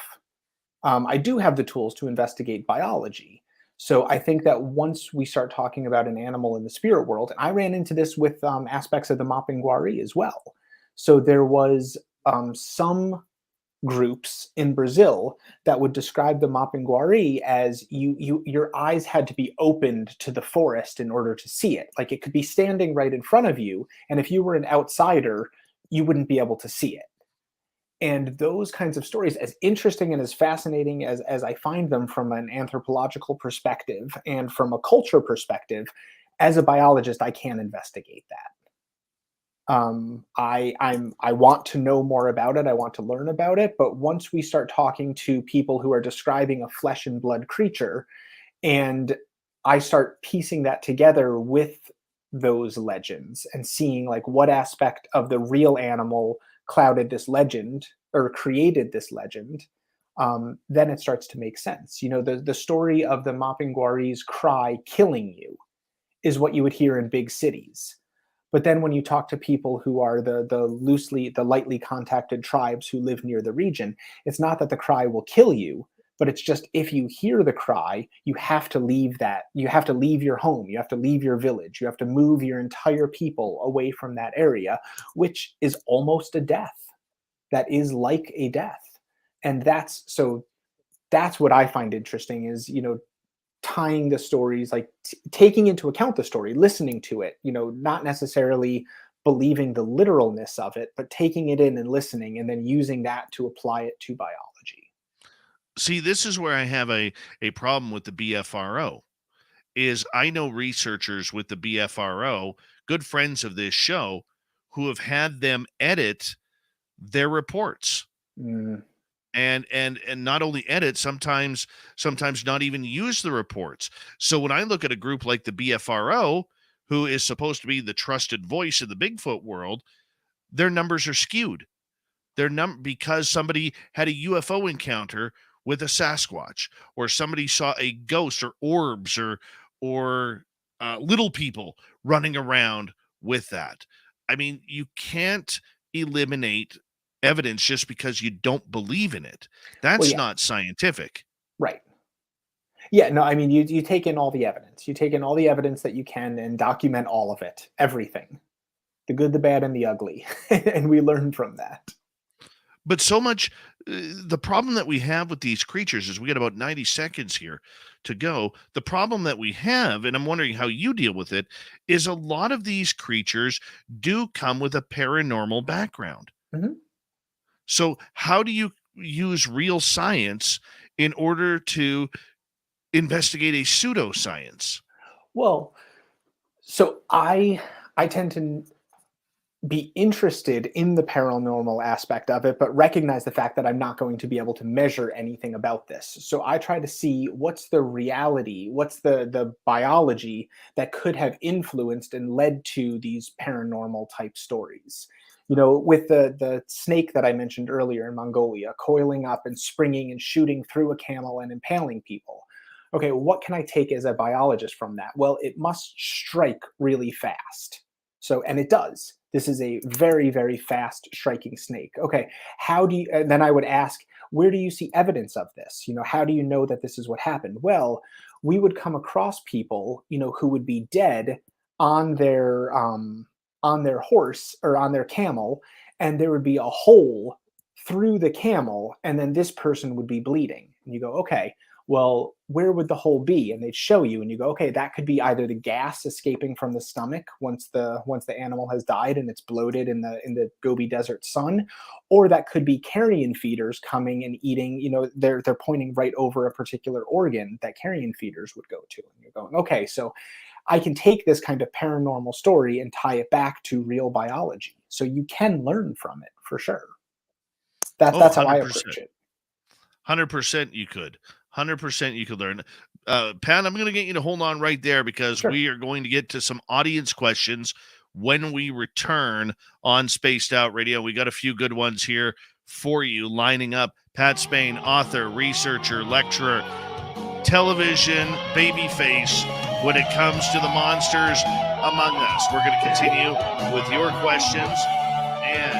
I do have the tools to investigate biology. So I think that once we start talking about an animal in the spirit world, and I ran into this with aspects of the Mapinguari as well. So there was some groups in Brazil that would describe the Mapinguari as your eyes had to be opened to the forest in order to see it. Like it could be standing right in front of you, and if you were an outsider, you wouldn't be able to see it. And those kinds of stories, as interesting and as fascinating as I find them from an anthropological perspective and from a culture perspective, as a biologist, I can't investigate that. I want to know more about it. I want to learn about it. But once we start talking to people who are describing a flesh and blood creature, and I start piecing that together with those legends and seeing like what aspect of the real animal clouded this legend or created this legend, then it starts to make sense. You know, the story of the Mapinguari's cry killing you is what you would hear in big cities. But then when you talk to people who are the lightly contacted tribes who live near the region, it's not that the cry will kill you, but it's just if you hear the cry, you have to leave that. You have to leave your home. You have to leave your village. You have to move your entire people away from that area, which is almost a death. That is like a death. And that's what I find interesting is, you know, tying the stories, like taking into account the story, listening to it, you know, not necessarily believing the literalness of it, but taking it in and listening and then using that to apply it to biology. See, this is where I have a problem with the BFRO. Is I know researchers with the BFRO, good friends of this show, who have had them edit their reports. Mm. And not only edit, sometimes not even use the reports. So when I look at a group like the BFRO, who is supposed to be the trusted voice of the Bigfoot world, their numbers are skewed. Because somebody had a UFO encounter with a Sasquatch, or somebody saw a ghost or orbs or little people running around with that. I mean, you can't eliminate evidence just because you don't believe in it. Well, That's yeah, not scientific. right. Yeah, no, I mean, you take in all the evidence. You take in all the evidence that you can and document all of it, everything, the good, the bad, and the ugly, and we learn from that. But so much, the problem that we have with these creatures is we got about 90 seconds here to go. The problem that we have, and I'm wondering how you deal with it, is a lot of these creatures do come with a paranormal background. Mhm. So how do you use real science in order to investigate a pseudoscience? Well, so I tend to be interested in the paranormal aspect of it, but recognize the fact that I'm not going to be able to measure anything about this. So I try to see what's the reality, what's the biology that could have influenced and led to these paranormal type stories. You know, with the snake that I mentioned earlier in Mongolia, coiling up and springing and shooting through a camel and impaling people. Okay, what can I take as a biologist from that? Well, it must strike really fast. So, and it does. This is a very, very fast striking snake. Okay, how do you, and then I would ask, where do you see evidence of this? You know, how do you know that this is what happened? Well, we would come across people, you know, who would be dead on their horse or on their camel, and there would be a hole through the camel, and then this person would be bleeding. And you go, okay, well, where would the hole be? And they'd show you, and you go, okay, that could be either the gas escaping from the stomach once the animal has died and it's bloated in the Gobi Desert sun, or that could be carrion feeders coming and eating. You know, they're pointing right over a particular organ that carrion feeders would go to, and you're going, okay, so I can take this kind of paranormal story and tie it back to real biology. So you can learn from it for sure. Oh, That's how I 100%. approach it. 100% you could. 100% you could learn. Pat, I'm going to get you to hold on right there because Sure. we are going to get to some audience questions when we return on Spaced Out Radio. We got a few good ones here for you lining up. Pat Spain, author, researcher, lecturer, television, babyface, when it comes to the monsters among us. We're going to continue with your questions, and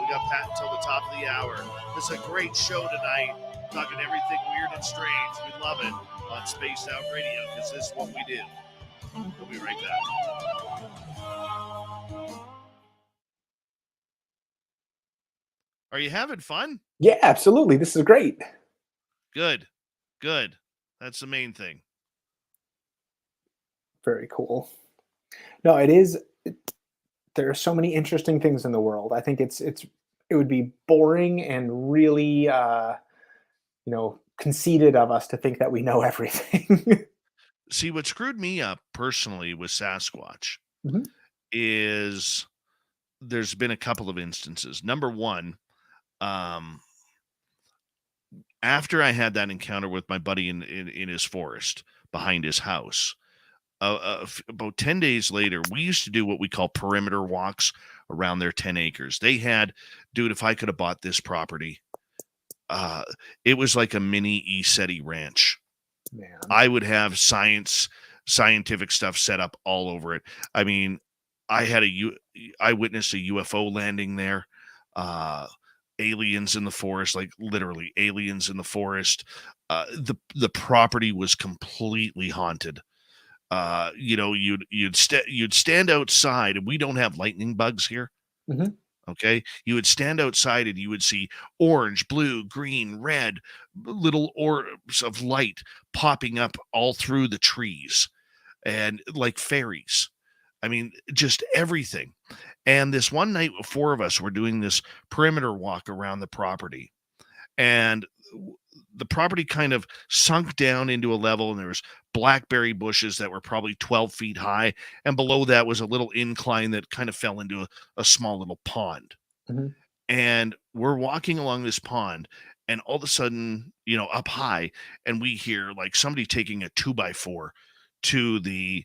we got Pat until the top of the hour. This is a great show tonight, talking everything weird and strange. We love it on Spaced Out Radio, because this is what we do. We'll be right back. Are you having fun? Yeah, absolutely. This is great. Good. That's the main thing. Very cool. No, it is. There are so many interesting things in the world. I think it would be boring and really, conceited of us to think that we know everything. See, what screwed me up personally with Sasquatch Mhm. is there's been a couple of instances. Number one, after I had that encounter with my buddy in his forest behind his house, about 10 days later, we used to do what we call perimeter walks around their 10 acres. They had, dude, if I could have bought this property, it was like a mini ESETI ranch. Man. I would have scientific stuff set up all over it. I mean, I witnessed a UFO landing there. Aliens in the forest, like literally aliens in the forest. The property was completely haunted. You'd stand outside, and we don't have lightning bugs here. Mhm. Okay, you would stand outside and you would see orange, blue, green, red, little orbs of light popping up all through the trees, and like fairies. I mean, just everything. And this one night, 4 of us were doing this perimeter walk around the property, and the property kind of sunk down into a level, and there was blackberry bushes that were probably 12 feet high, and below that was a little incline that kind of fell into a small little pond. Mhm. And we're walking along this pond, and all of a sudden, up high, and we hear like somebody taking a 2x4 to the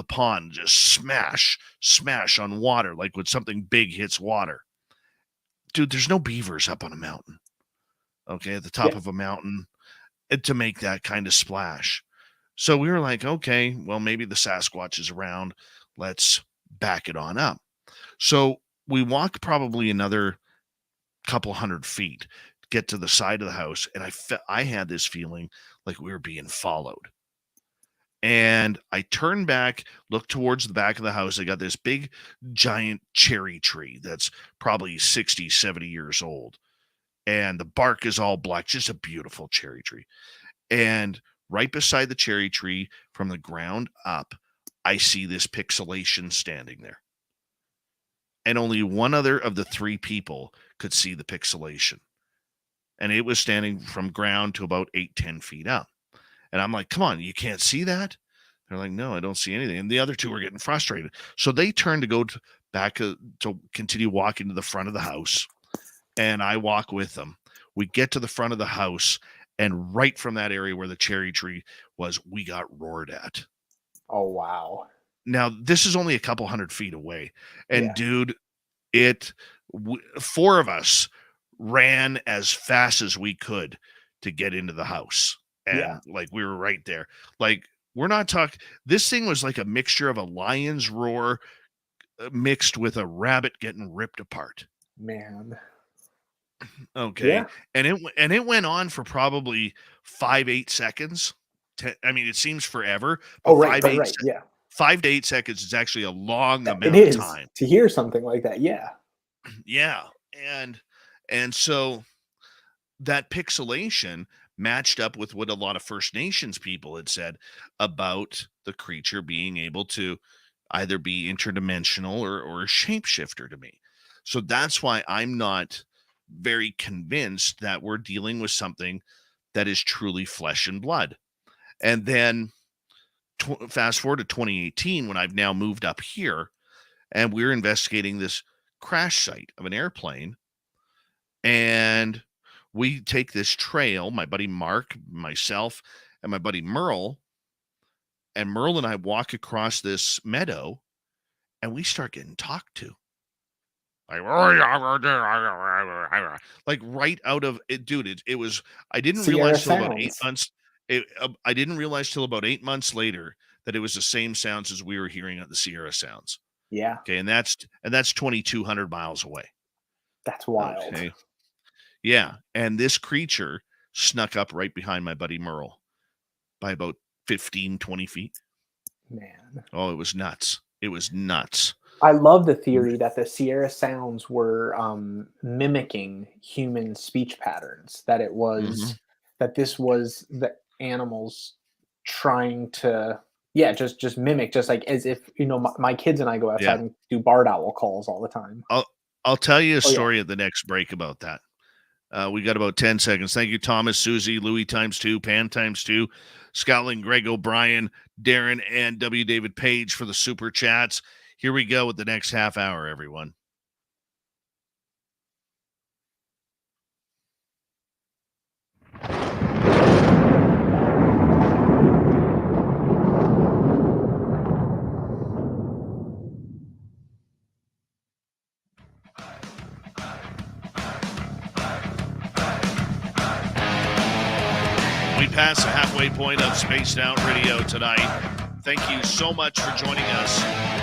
pond, just smash on water, like when something big hits water. Dude, there's no beavers up on a mountain, okay, at the top Yeah. of a mountain, to make that kind of splash. So we were like, okay, well, maybe the Sasquatch is around. Let's back it on up. So we walk probably another couple hundred feet, get to the side of the house, and I had this feeling like we were being followed. And I turned back, looked towards the back of the house. I got this big, giant cherry tree that's probably 60, 70 years old. And the bark is all black, just a beautiful cherry tree. And right beside the cherry tree, from the ground up, I see this pixelation standing there. And only one other of the 3 people could see the pixelation. And it was standing from ground to about 8-10 feet up. And I'm like, come on, you can't see that? They're like, no, I don't see anything. And the other 2 were getting frustrated. So they turned to go back to continue walking to the front of the house. And I walk with them. We get to the front of the house, and right from that area where the cherry tree was, we got roared at. Oh, wow. Now, this is only a couple hundred feet away. And Yeah. dude, 4 of us ran as fast as we could to get into the house. And Yeah. like, we were right there. Like, we're not talking, this thing was like a mixture of a lion's roar mixed with a rabbit getting ripped apart. Man. Okay. Yeah. And it went on for probably 5-8 seconds. I mean, it seems forever, but Oh, right. Yeah. 5 to 8 seconds is actually a long It amount of is time. to hear something like that. Yeah. Yeah. And so that pixelation matched up with what a lot of First Nations people had said about the creature being able to either be interdimensional or a shapeshifter to me. So that's why I'm not very convinced that we're dealing with something that is truly flesh and blood. And then fast forward to 2018, when I've now moved up here, and we're investigating this crash site of an airplane. And we take this trail, my buddy Mark, myself, and my buddy Merle. And Merle and I walk across this meadow, and we start getting talked to. Like right out of it, dude. It was, I didn't Sierra realize till about 8 Sounds. months. I didn't realize till about 8 months later that it was the same sounds as we were hearing at the Sierra Sounds. Yeah, Okay, and that's 2,200 miles away. that's wild. Okay, yeah, and this creature snuck up right behind my buddy Merle by about 15, 20 feet. Man. Oh, it was nuts. It was nuts. I love the theory that the Sierra Sounds were mimicking human speech patterns. That it was that this was the animals trying to, yeah, just mimic, just like as if my kids and I go Yeah, outside and do barred owl calls all the time. I'll tell you a Oh yeah, story at the next break about that. We got about 10 seconds. Thank you, Thomas, Susie, Louis times 2, Pan times 2, Scotland, Greg O'Brien, Darren, and W. David Page for the super chats. Here we go with the next half hour, everyone. We pass the halfway point of Spaced Out Radio tonight. Thank you so much for joining us.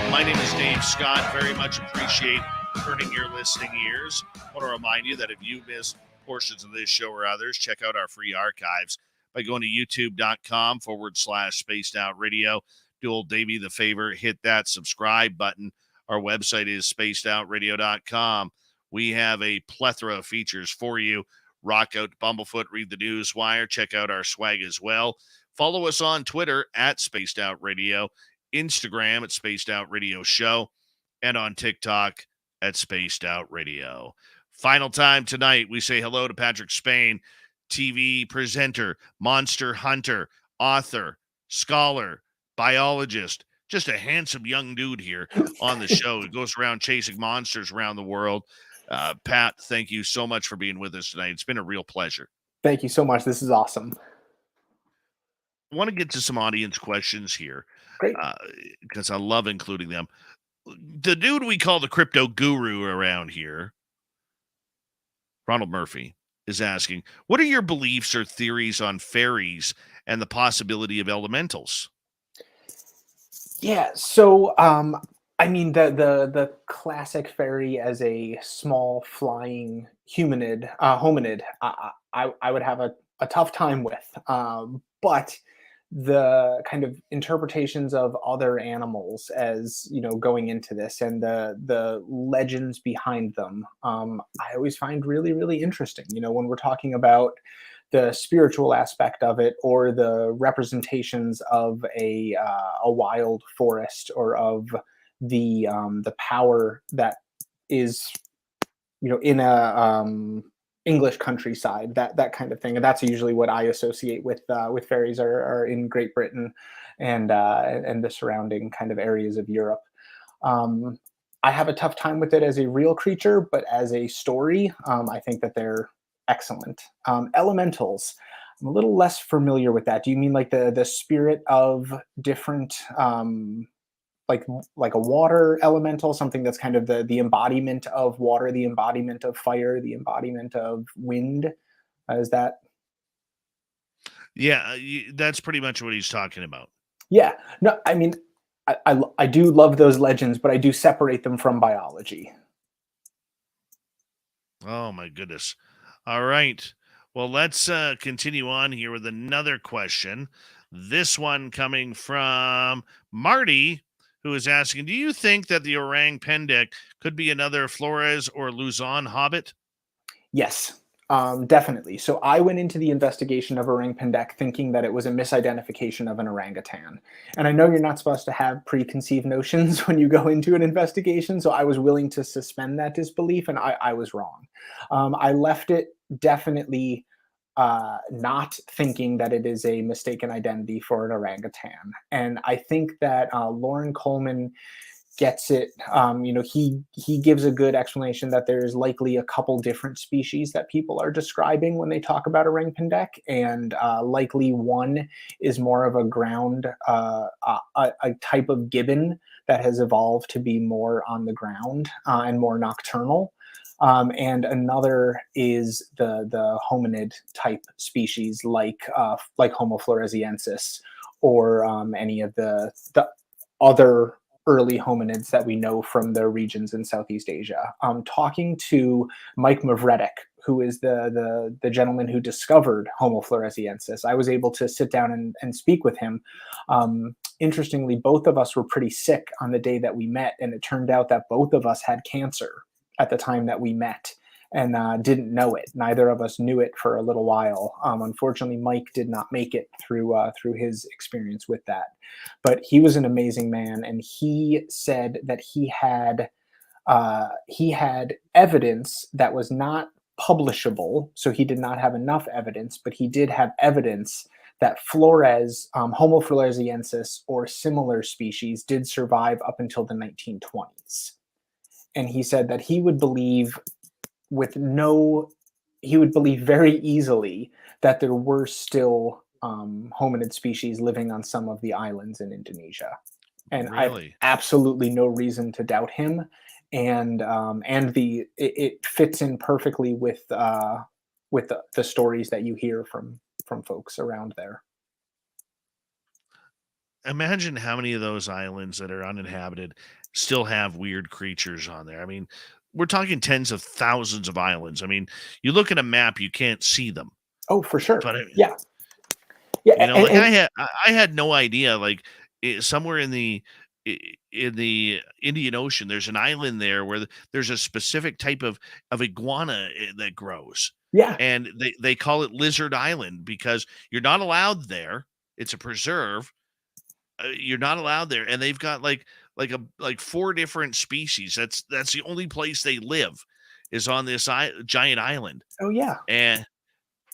My name is Dave Scott. Very much appreciate turning your listening ears. I want to remind you that if you missed portions of this show or others, check out our free archives by going to youtube.com/Spaced Out Radio. Do old Davey the favor, hit that subscribe button. Our website is spacedoutradio.com. We have a plethora of features for you. Rock out Bumblefoot, read the news wire, check out our swag as well. Follow us on Twitter at Spaced Out Radio, Instagram at Spaced Out Radio Show, and on TikTok at Spaced Out Radio. Final time tonight, we say hello to Patrick Spain, TV presenter, monster hunter, author, scholar, biologist, just a handsome young dude here on the show. He goes around chasing monsters around the world. Pat, thank you so much for being with us tonight. It's been a real pleasure. thank you so much. This is awesome. I want to get to some audience questions here Great. because I love including them. The dude we call the crypto guru around here, Ronald Murphy, is asking, what are your beliefs or theories on fairies and the possibility of elementals? Yeah. So, I mean, the classic fairy as a small flying hominid, I would have a tough time with. But the kind of interpretations of other animals as going into this, and the legends behind them, I always find really, really interesting. When we're talking about the spiritual aspect of it, or the representations of a wild forest, or of the power that is in a English countryside, that kind of thing. And that's usually what I associate with fairies, are in Great Britain and the surrounding kind of areas of Europe. I have a tough time with it as a real creature, but as a story, I think that they're excellent. Elementals, I'm a little less familiar with that. Do you mean like the spirit of different, like a water elemental, something that's kind of the embodiment of water, the embodiment of fire, the embodiment of wind? Is that? Yeah, that's pretty much what he's talking about. Yeah. No, I mean, I do love those legends, but I do separate them from biology. Oh, my goodness. All right. Well, let's continue on here with another question. This one coming from Marty, who is asking, do you think that the orang pendek could be another Flores or Luzon hobbit? Yes, definitely. So I went into the investigation of orang pendek thinking that it was a misidentification of an orangutan. And I know you're not supposed to have preconceived notions when you go into an investigation, so I was willing to suspend that disbelief, and I was wrong. I left it definitely not thinking that it is a mistaken identity for an orangutan. And I think that Lauren Coleman gets it. He gives a good explanation that there's likely a couple different species that people are describing when they talk about orang pendek, and likely one is more of a ground, a type of gibbon that has evolved to be more on the ground and more nocturnal. And another is the hominid type species, like Homo floresiensis, or any of the other early hominids that we know from the regions in Southeast Asia. Talking to Mike Mavretic, who is the gentleman who discovered Homo floresiensis, I was able to sit down and speak with him. Interestingly, both of us were pretty sick on the day that we met, and it turned out that both of us had cancer at the time that we met, and didn't know it. Neither of us knew it for a little while. Unfortunately, Mike did not make it through his experience with that. But he was an amazing man, and he said that he had evidence that was not publishable, so he did not have enough evidence, but he did have evidence that Flores, Homo floresiensis, or similar species did survive up until the 1920s. And he said that he would believe very easily that there were still hominid species living on some of the islands in Indonesia. And I have absolutely no reason to doubt him. And it fits in perfectly with the stories that you hear from folks around there. Imagine how many of those islands that are uninhabited still have weird creatures on there. I mean, we're talking tens of thousands of islands. I mean, you look at a map, you can't see them. Oh, for sure. But yeah. You know, like I had no idea. Like somewhere in the Indian Ocean, there's an island there where there's a specific type of iguana that grows. Yeah. And they call it Lizard Island because you're not allowed there. It's a preserve. You're not allowed there, and they've got like 4 different species. That's the only place they live, is on this giant island. Oh yeah. And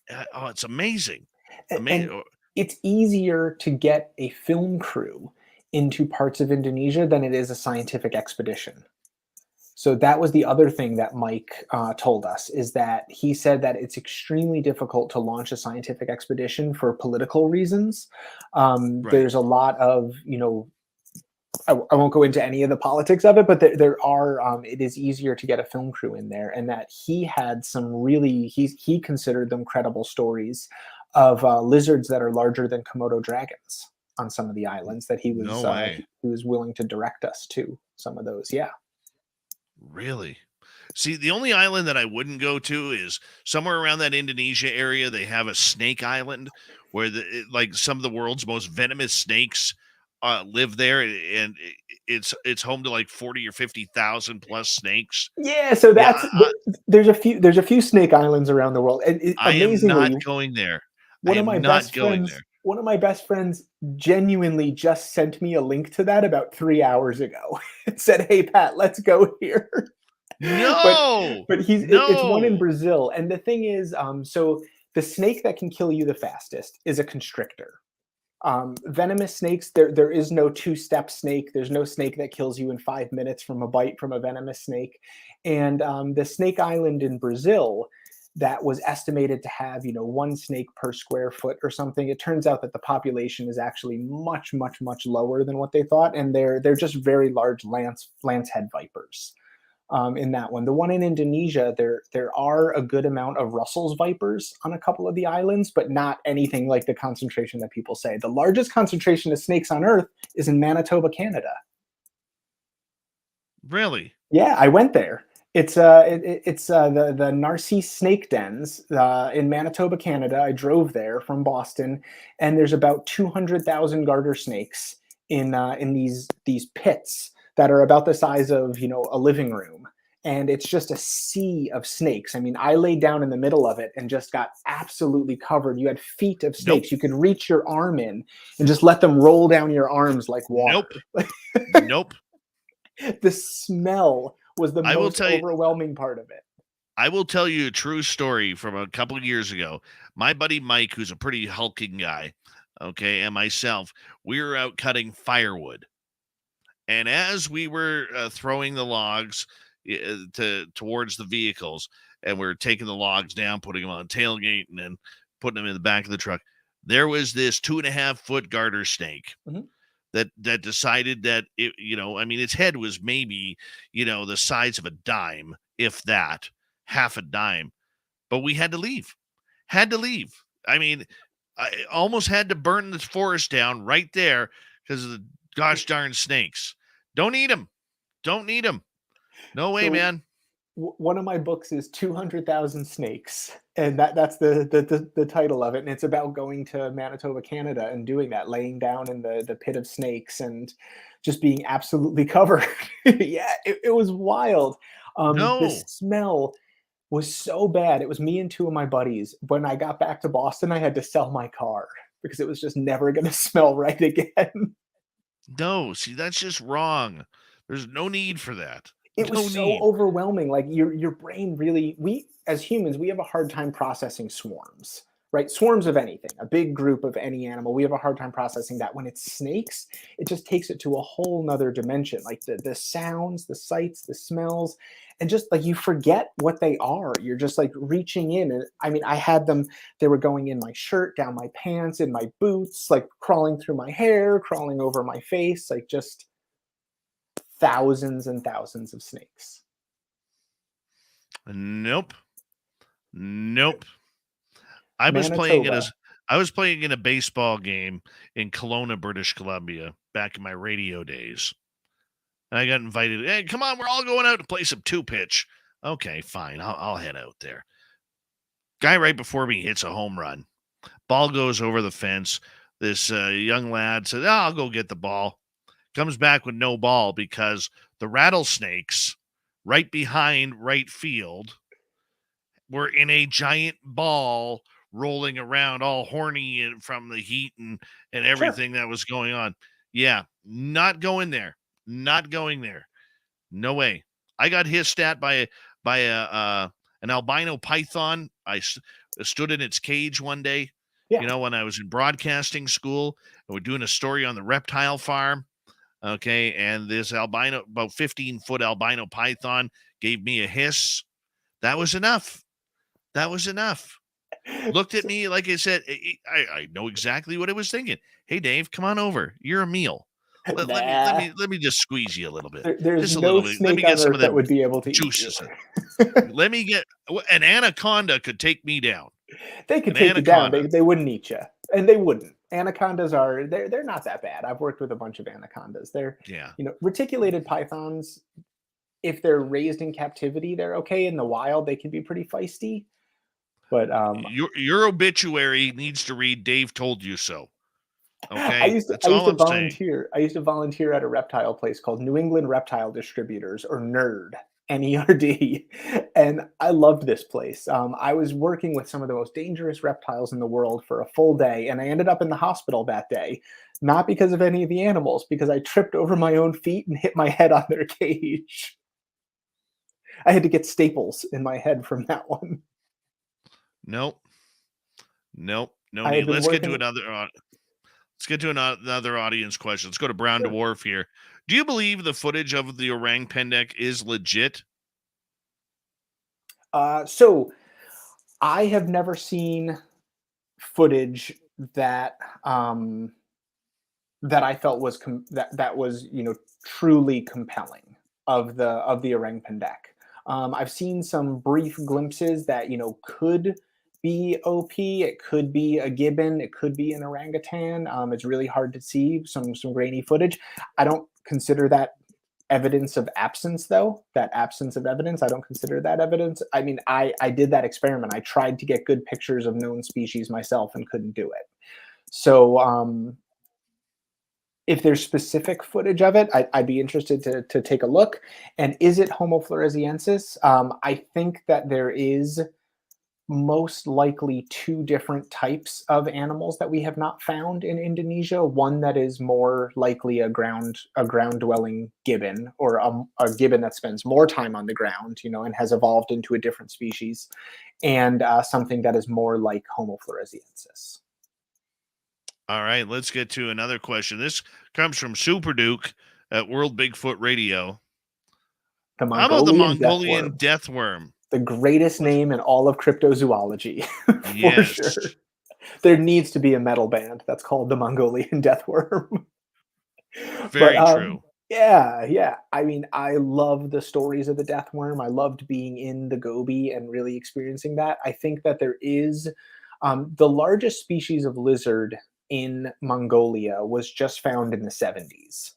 it's amazing. Amazing. And it's easier to get a film crew into parts of Indonesia than it is a scientific expedition. So that was the other thing that Mike told us, is that he said that it's extremely difficult to launch a scientific expedition for political reasons. Right. There's a lot of, I won't go into any of the politics of it, but there are, it is easier to get a film crew in there, and that he had some really, he considered them credible stories of lizards that are larger than Komodo dragons on some of the islands that he was willing to direct us to some of those. Yeah. Really? See, the only island that I wouldn't go to is somewhere around that Indonesia area. They have a snake island where like some of the world's most venomous snakes live there, and it's home to like 40 or 50,000 plus snakes. Yeah, so that's there's a few snake islands around the world, and I am amazingly, not going there. One of my best friends genuinely just sent me a link to that about 3 hours ago. It said, "Hey Pat, let's go here." No, but it's one in Brazil, and the thing is, so the snake that can kill you the fastest is a constrictor. Venomous snakes, there is no 2-step snake. There's no snake that kills you in 5 minutes from a bite from a venomous snake. And the snake island in Brazil that was estimated to have, 1 snake per square foot or something. It turns out that the population is actually much, much, much lower than what they thought. And they're just very large lancehead vipers. In that one. The one in Indonesia, there are a good amount of Russell's vipers on a couple of the islands, but not anything like the concentration that people say. The largest concentration of snakes on Earth is in Manitoba, Canada. Really? Yeah, I went there. It's the Narcisse snake dens in Manitoba, Canada. I drove there from Boston, and there's about 200,000 garter snakes in these pits that are about the size of, a living room. And it's just a sea of snakes. I mean, I laid down in the middle of it and just got absolutely covered. You had feet of snakes. Nope. You could reach your arm in and just let them roll down your arms like water. Nope. The smell was the most overwhelming part of it. I will tell you a true story from a couple of years ago. My buddy Mike, who's a pretty hulking guy, okay, and myself, we were out cutting firewood. And as we were throwing the logs towards the vehicles, and we were taking the logs down, putting them on a tailgate, and then putting them in the back of the truck, there was this 2.5-foot garter snake that decided that its head was maybe the size of a dime, if that, half a dime. But we had to leave. I mean, I almost had to burn the forest down right there because of the gosh darn snakes. Don't eat them. Don't eat them. No way, So man. one of my books is 200,000 Snakes, and that's the title of it, and it's about going to Manitoba, Canada, and doing that, laying down in the pit of snakes and just being absolutely covered. Yeah, it was wild. The No. smell was so bad. It was me and two of my buddies. When I got back to Boston, I had to sell my car because it was just never going to smell right again. No. See, that's just wrong. There's no need for that. It was No so need. overwhelming. Like your brain really, we as humans, we have a hard time processing swarms, right? Swarms of anything, a big group of any animal, we have a hard time processing that. When it's snakes, it just takes it to a whole nother dimension. Like the sounds, the sights, the smells, and just like you forget what they are. You're just like reaching in. And I mean, I had them, they were going in my shirt, down my pants, in my boots, like crawling through my hair, crawling over my face, like just thousands and thousands of snakes. Nope. Nope. I was playing in a Manitoba. I was playing in a baseball game in Kelowna, British Columbia, back in my radio days. And I got invited. Hey, come on, we're all going out to play some two pitch. Okay, fine. I'll head out there. Guy right before me hits a home run. Ball goes over the fence. This young lad says, "Oh, I'll go get the ball." Comes back with no ball because the rattlesnakes right behind right field were in a giant ball rolling around, all horny from the heat and Sure. everything that was going on. Yeah, not going there. Not going there. No way. I got hissed at by an albino python. Stood in its cage one day, Yeah. when I was in broadcasting school, and we're doing a story on the reptile farm. Okay, and this albino, about 15-foot albino python, gave me a hiss. That was enough. That was enough. Looked at me like I said, I know exactly what I was thinking. Hey, Dave, come on over. You're a meal. Let, let me let Nah. me let me just squeeze you a little bit, There's just a no little bit. Let me snake get on some of earth that them would be able to eat you. juices. Let me get an anaconda could take me down. They could An take you down. anaconda. They wouldn't eat you, and they wouldn't. Anacondas are they're not that bad. I've worked with a bunch of anacondas. They're Yeah. reticulated pythons. If they're raised in captivity, they're okay. In the wild, they can be pretty feisty. But Your obituary needs to read Dave told you so. I Okay? used to That's I used all to I'm saying. volunteer. I used to volunteer at a reptile place called New England Reptile Distributors, or NERD, NERD, and I loved this place. I was working with some of the most dangerous reptiles in the world for a full day, and I ended up in the hospital that day, not because of any of the animals, because I tripped over my own feet and hit my head on their cage. I had to get staples in my head from that one. Nope. Nope. No I need. had been Let's get to working. another another audience question. Let's go to Brown Sure. Dwarf here. Do you believe the footage of the orang pendek is legit? So I have never seen footage that that I felt was that was truly compelling of the orang pendek. I've seen some brief glimpses that could be OP. It could be a gibbon. It could be an orangutan. It's really hard to see some grainy footage. I don't consider that evidence of absence, though. That absence of evidence, I don't consider that evidence. I mean, I did that experiment. I tried to get good pictures of known species myself and couldn't do it. So if there's specific footage of it, I'd be interested to take a look. And is it Homo floresiensis? I think that there is most likely two different types of animals that we have not found in Indonesia. One that is more likely a ground dwelling gibbon, or a gibbon that spends more time on the ground, and has evolved into a different species, and something that is more like Homo floresiensis. All right, let's get to another question. This comes from Super Duke at World Bigfoot Radio. The How about the Mongolian Mongolian deathworm. death worm? The greatest name in all of cryptozoology, for Yes. sure. There needs to be a metal band that's called the Mongolian deathworm. Very But true. yeah. I mean, I love the stories of the death worm. I loved being in the Gobi and really experiencing that. I think that there is The largest species of lizard in Mongolia was just found in the 70s.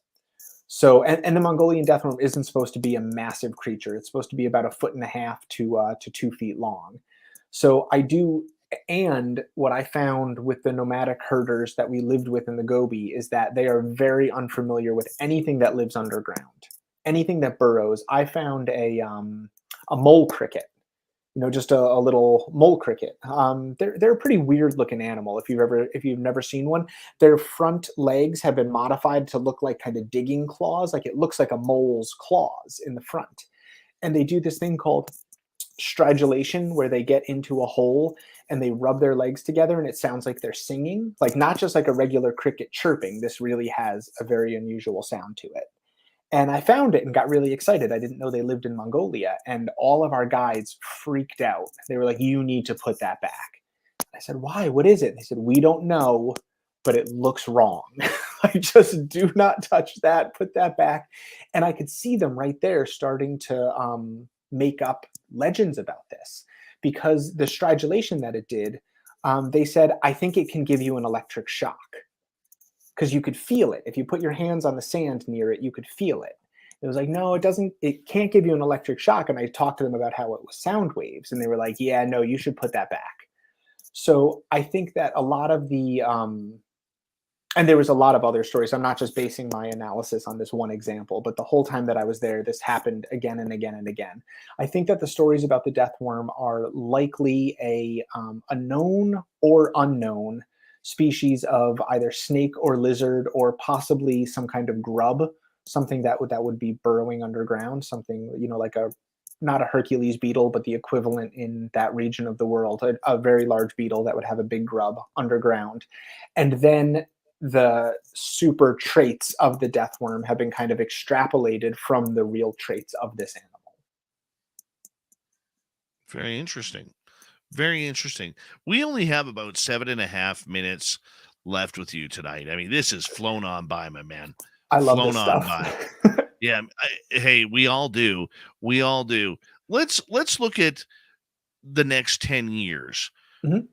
So, and the Mongolian deathworm isn't supposed to be a massive creature. It's supposed to be about 1.5 to 2 feet long. So I do, and what I found with the nomadic herders that we lived with in the Gobi is that they are very unfamiliar with anything that lives underground, anything that burrows. I found a mole cricket, just a little mole cricket. They're a pretty weird looking animal. If you've never seen one, their front legs have been modified to look like kind of digging claws. Like it looks like a mole's claws in the front. And they do this thing called stridulation, where they get into a hole and they rub their legs together, and it sounds like they're singing, like not just like a regular cricket chirping. This really has a very unusual sound to it. And I found it and got really excited. I didn't know they lived in Mongolia. And all of our guides freaked out. They were like, "You need to put that back." I said, "Why? What is it?" They said, "We don't know, but it looks wrong." I just do not touch that, put that back. And I could see them right there starting to make up legends about this, because the stridulation that it did, they said, "I think it can give you an electric shock." Because you could feel it. If you put your hands on the sand near it, you could feel it. It was like, "No, it doesn't, it can't give you an electric shock." And I talked to them about how it was sound waves. And they were like, "Yeah, no, you should put that back." So I think that a lot of and there was a lot of other stories. I'm not just basing my analysis on this one example, but the whole time that I was there, this happened again and again and again. I think that the stories about the death worm are likely a known or unknown species of either snake or lizard, or possibly some kind of grub, something that would be burrowing underground, something like not a Hercules beetle, but the equivalent in that region of the world, a very large beetle that would have a big grub underground. And then the super traits of the death worm have been kind of extrapolated from the real traits of this animal. Very interesting. Very interesting. We only have about 7.5 minutes left with you tonight. I mean, this has flown on by, my man. I love Flown this on stuff. by. Yeah. Hey, we all do. We all do. Let's look at the next 10 years. Mhm.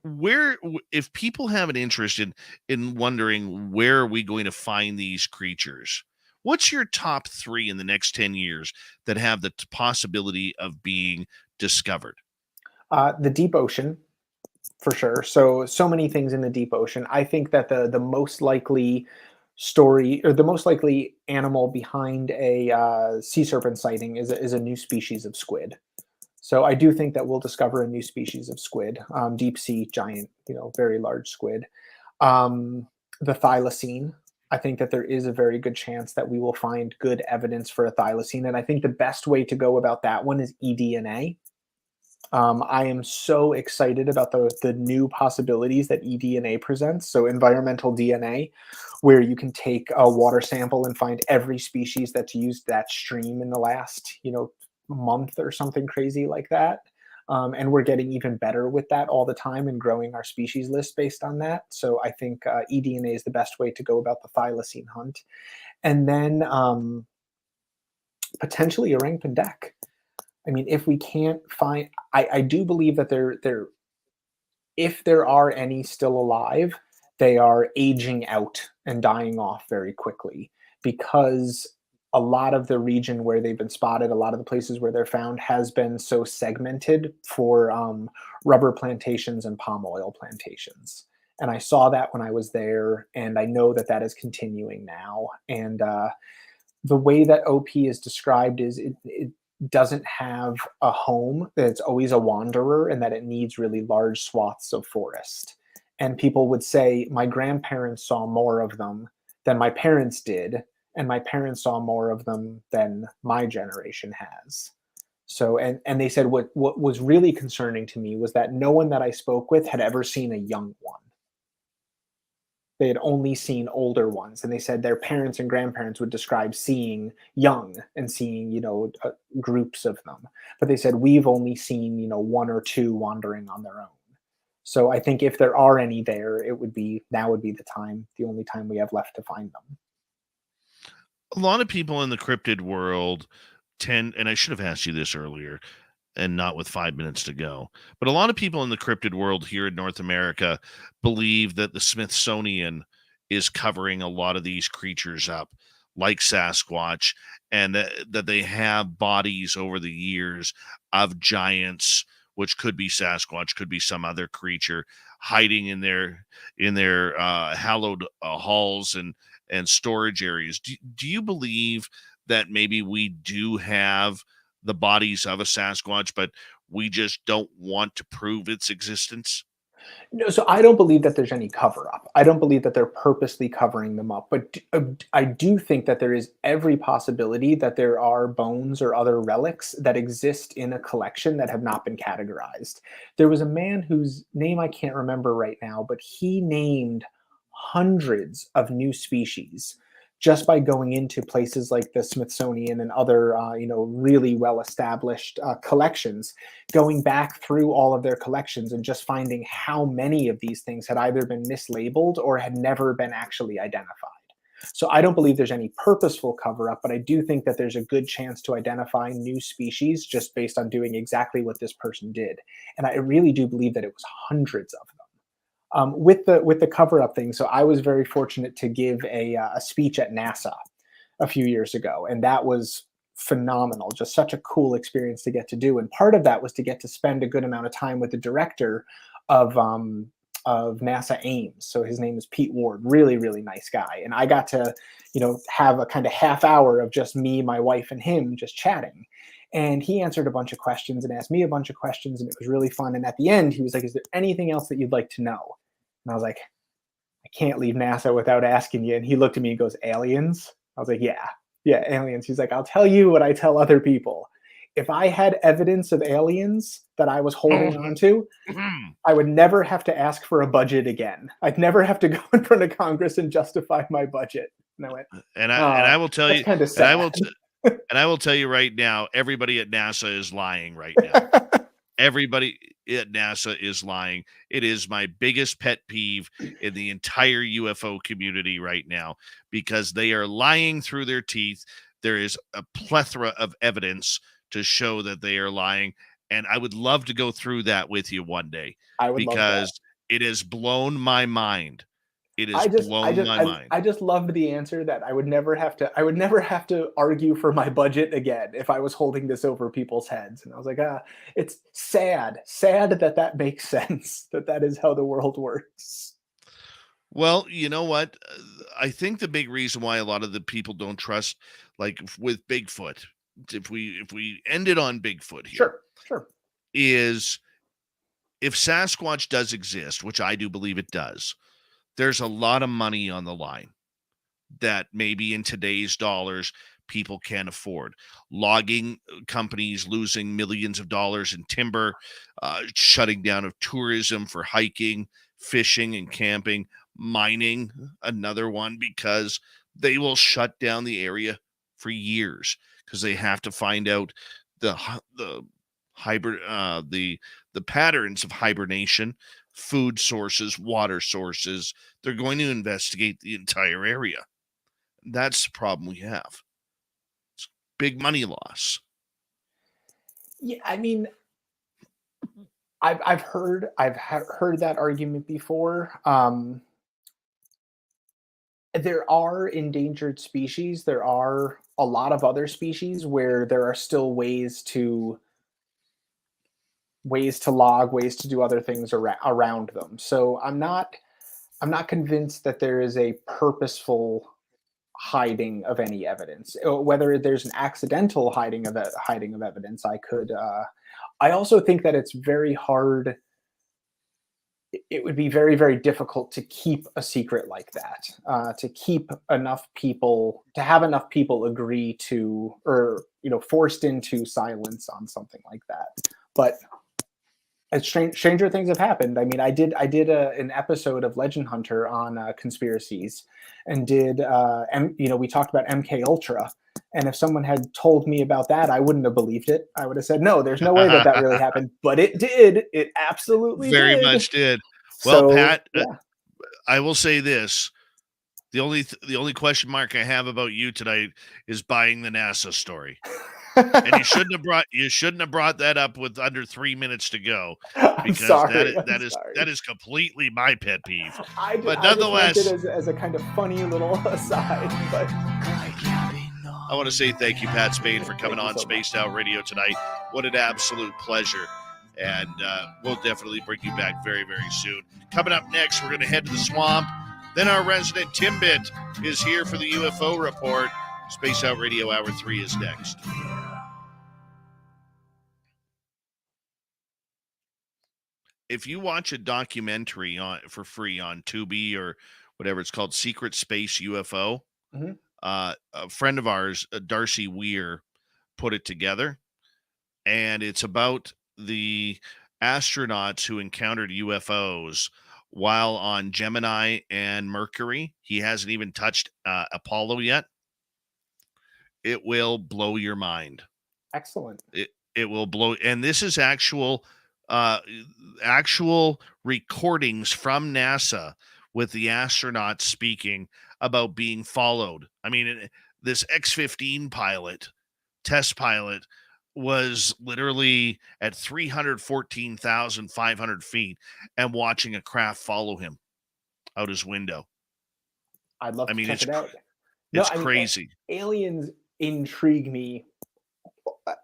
If people have an interest in wondering where are we going to find these creatures, what's your top 3 in the next 10 years that have the possibility of being discovered? The deep ocean, for sure. So many things in the deep ocean. I think that the most likely story, or the most likely animal behind a sea serpent sighting, is a new species of squid. So I do think that we'll discover a new species of squid, deep sea giant, very large squid. The thylacine. I think that there is a very good chance that we will find good evidence for a thylacine, and I think the best way to go about that one is eDNA. I am so excited about the new possibilities that eDNA presents. So environmental DNA, where you can take a water sample and find every species that's used that stream in the last, month or something crazy like that. And we're getting even better with that all the time and growing our species list based on that. So I think eDNA is the best way to go about the thylacine hunt. And then potentially orangutan deck. I mean, if we can't find, I do believe that if there are any still alive, they are aging out and dying off very quickly, because a lot of the region where they've been spotted, a lot of the places where they're found, has been so segmented for rubber plantations and palm oil plantations. And I saw that when I was there, and I know that that is continuing now. And the way that OP is described is it doesn't have a home, that it's always a wanderer, and that it needs really large swaths of forest. And people would say, my grandparents saw more of them than my parents did, and my parents saw more of them than my generation has. So, and they said what was really concerning to me was that no one that I spoke with had ever seen a young one. They had only seen older ones, and they said their parents and grandparents would describe seeing young and seeing groups of them, but they said we've only seen 1 or 2 wandering on their own. So I think if there are any there, now would be the only time we have left to find them. A lot of people in the cryptid world and I should have asked you this earlier, and not with 5 minutes to go. But a lot of people in the cryptid world here in North America believe that the Smithsonian is covering a lot of these creatures up, like Sasquatch, and that they have bodies over the years of giants, which could be Sasquatch, could be some other creature hiding in their hallowed halls and storage areas. Do you believe that maybe we do have the bodies of a Sasquatch, but we just don't want to prove its existence? No, so I don't believe that there's any cover up. I don't believe that they're purposely covering them up. But I do think that there is every possibility that there are bones or other relics that exist in a collection that have not been categorized. There was a man whose name I can't remember right now, but he named hundreds of new species just by going into places like the Smithsonian and other, really well established collections, going back through all of their collections and just finding how many of these things had either been mislabeled or had never been actually identified. So I don't believe there's any purposeful cover up, but I do think that there's a good chance to identify new species just based on doing exactly what this person did. And I really do believe that it was hundreds of them. With the cover up thing, so I was very fortunate to give a speech at NASA a few years ago, and that was phenomenal. Just such a cool experience to get to do. And part of that was to get to spend a good amount of time with the director of NASA Ames. So his name is Pete Ward. Really, really nice guy. And I got to, have a kind of half hour of just me, my wife, and him just chatting. And he answered a bunch of questions and asked me a bunch of questions, and it was really fun. And at the end, he was like, "Is there anything else that you'd like to know?" And I was like, "I can't leave NASA without asking you." And he looked at me and goes, "Aliens?" I was like, yeah, aliens." He's like, "I'll tell you what I tell other people. If I had evidence of aliens that I was holding on to, I would never have to ask for a budget again. I'd never have to go in front of Congress and justify my budget." And I went, and I will tell you, kind of and I sad. will and I will tell you right now, everybody at NASA is lying right now. Everybody at NASA is lying. It is my biggest pet peeve in the entire UFO community right now, because they are lying through their teeth. There is a plethora of evidence to show that they are lying. And I would love to go through that with you one day, I would love that. because it has blown my mind. It has I just, I blown just, my I, mind. I just loved the answer that I would never have to argue for my budget again if I was holding this over people's heads. And I was like, it's sad that makes sense, that is how the world works. Well, you know what? I think the big reason why a lot of the people don't trust, like with Bigfoot, if we end it on Bigfoot here, Sure. is if Sasquatch does exist, which I do believe it does, there's a lot of money on the line that maybe in today's dollars people can't afford. Logging companies losing millions of dollars in timber, shutting down of tourism for hiking, fishing, and camping, mining, another one, because they will shut down the area for years because they have to find out the the patterns of hibernation, food sources, water sources. They're going to investigate the entire area. That's the problem we have. It's big money loss. Yeah, I mean, I've heard that argument before. There are endangered species. There are a lot of other species where there are still ways to log, ways to do other things around them. So I'm not convinced that there is a purposeful hiding of any evidence. Whether there's an accidental hiding of evidence, I also think that it's very hard. It would be very, very difficult to keep a secret like that. To have enough people agree to, or forced into silence on something like that. But stranger things have happened. I mean, I did an episode of Legend Hunter on conspiracies, and we talked about MK Ultra. And if someone had told me about that, I wouldn't have believed it. I would have said, "No, there's no way that really happened." But it did. It absolutely very did. much did. Well, So, Pat, yeah. I will say this: the only question mark I have about you tonight is buying the NASA story. And you shouldn't have brought that up with under 3 minutes to go, I'm because sorry. I'm that is sorry. that is completely my pet peeve. But I just meant it nonetheless, as a kind of funny little aside. But I want to say thank you, Pat Spain, for coming Thank you on so much. Spaced Out Radio tonight. What an absolute pleasure. And we'll definitely bring you back very, very soon. Coming up next, we're going to head to the swamp. Then our resident Timbit is here for the UFO report. Spaced Out Radio Hour 3 is next. If you watch a documentary for free on Tubi or whatever it's called, Secret Space UFO, Mhm. a friend of ours, Darcy Weir, put it together. And it's about the astronauts who encountered UFOs while on Gemini and Mercury. He hasn't even touched Apollo yet. It will blow your mind. Excellent. It will blow. And this is actual recordings from NASA with the astronauts speaking about being followed. I mean, this X-15 test pilot, was literally at 314,500 feet and watching a craft follow him out his window. I'd love I to mean, check it out. No, it's I mean, crazy. aliens intrigue me.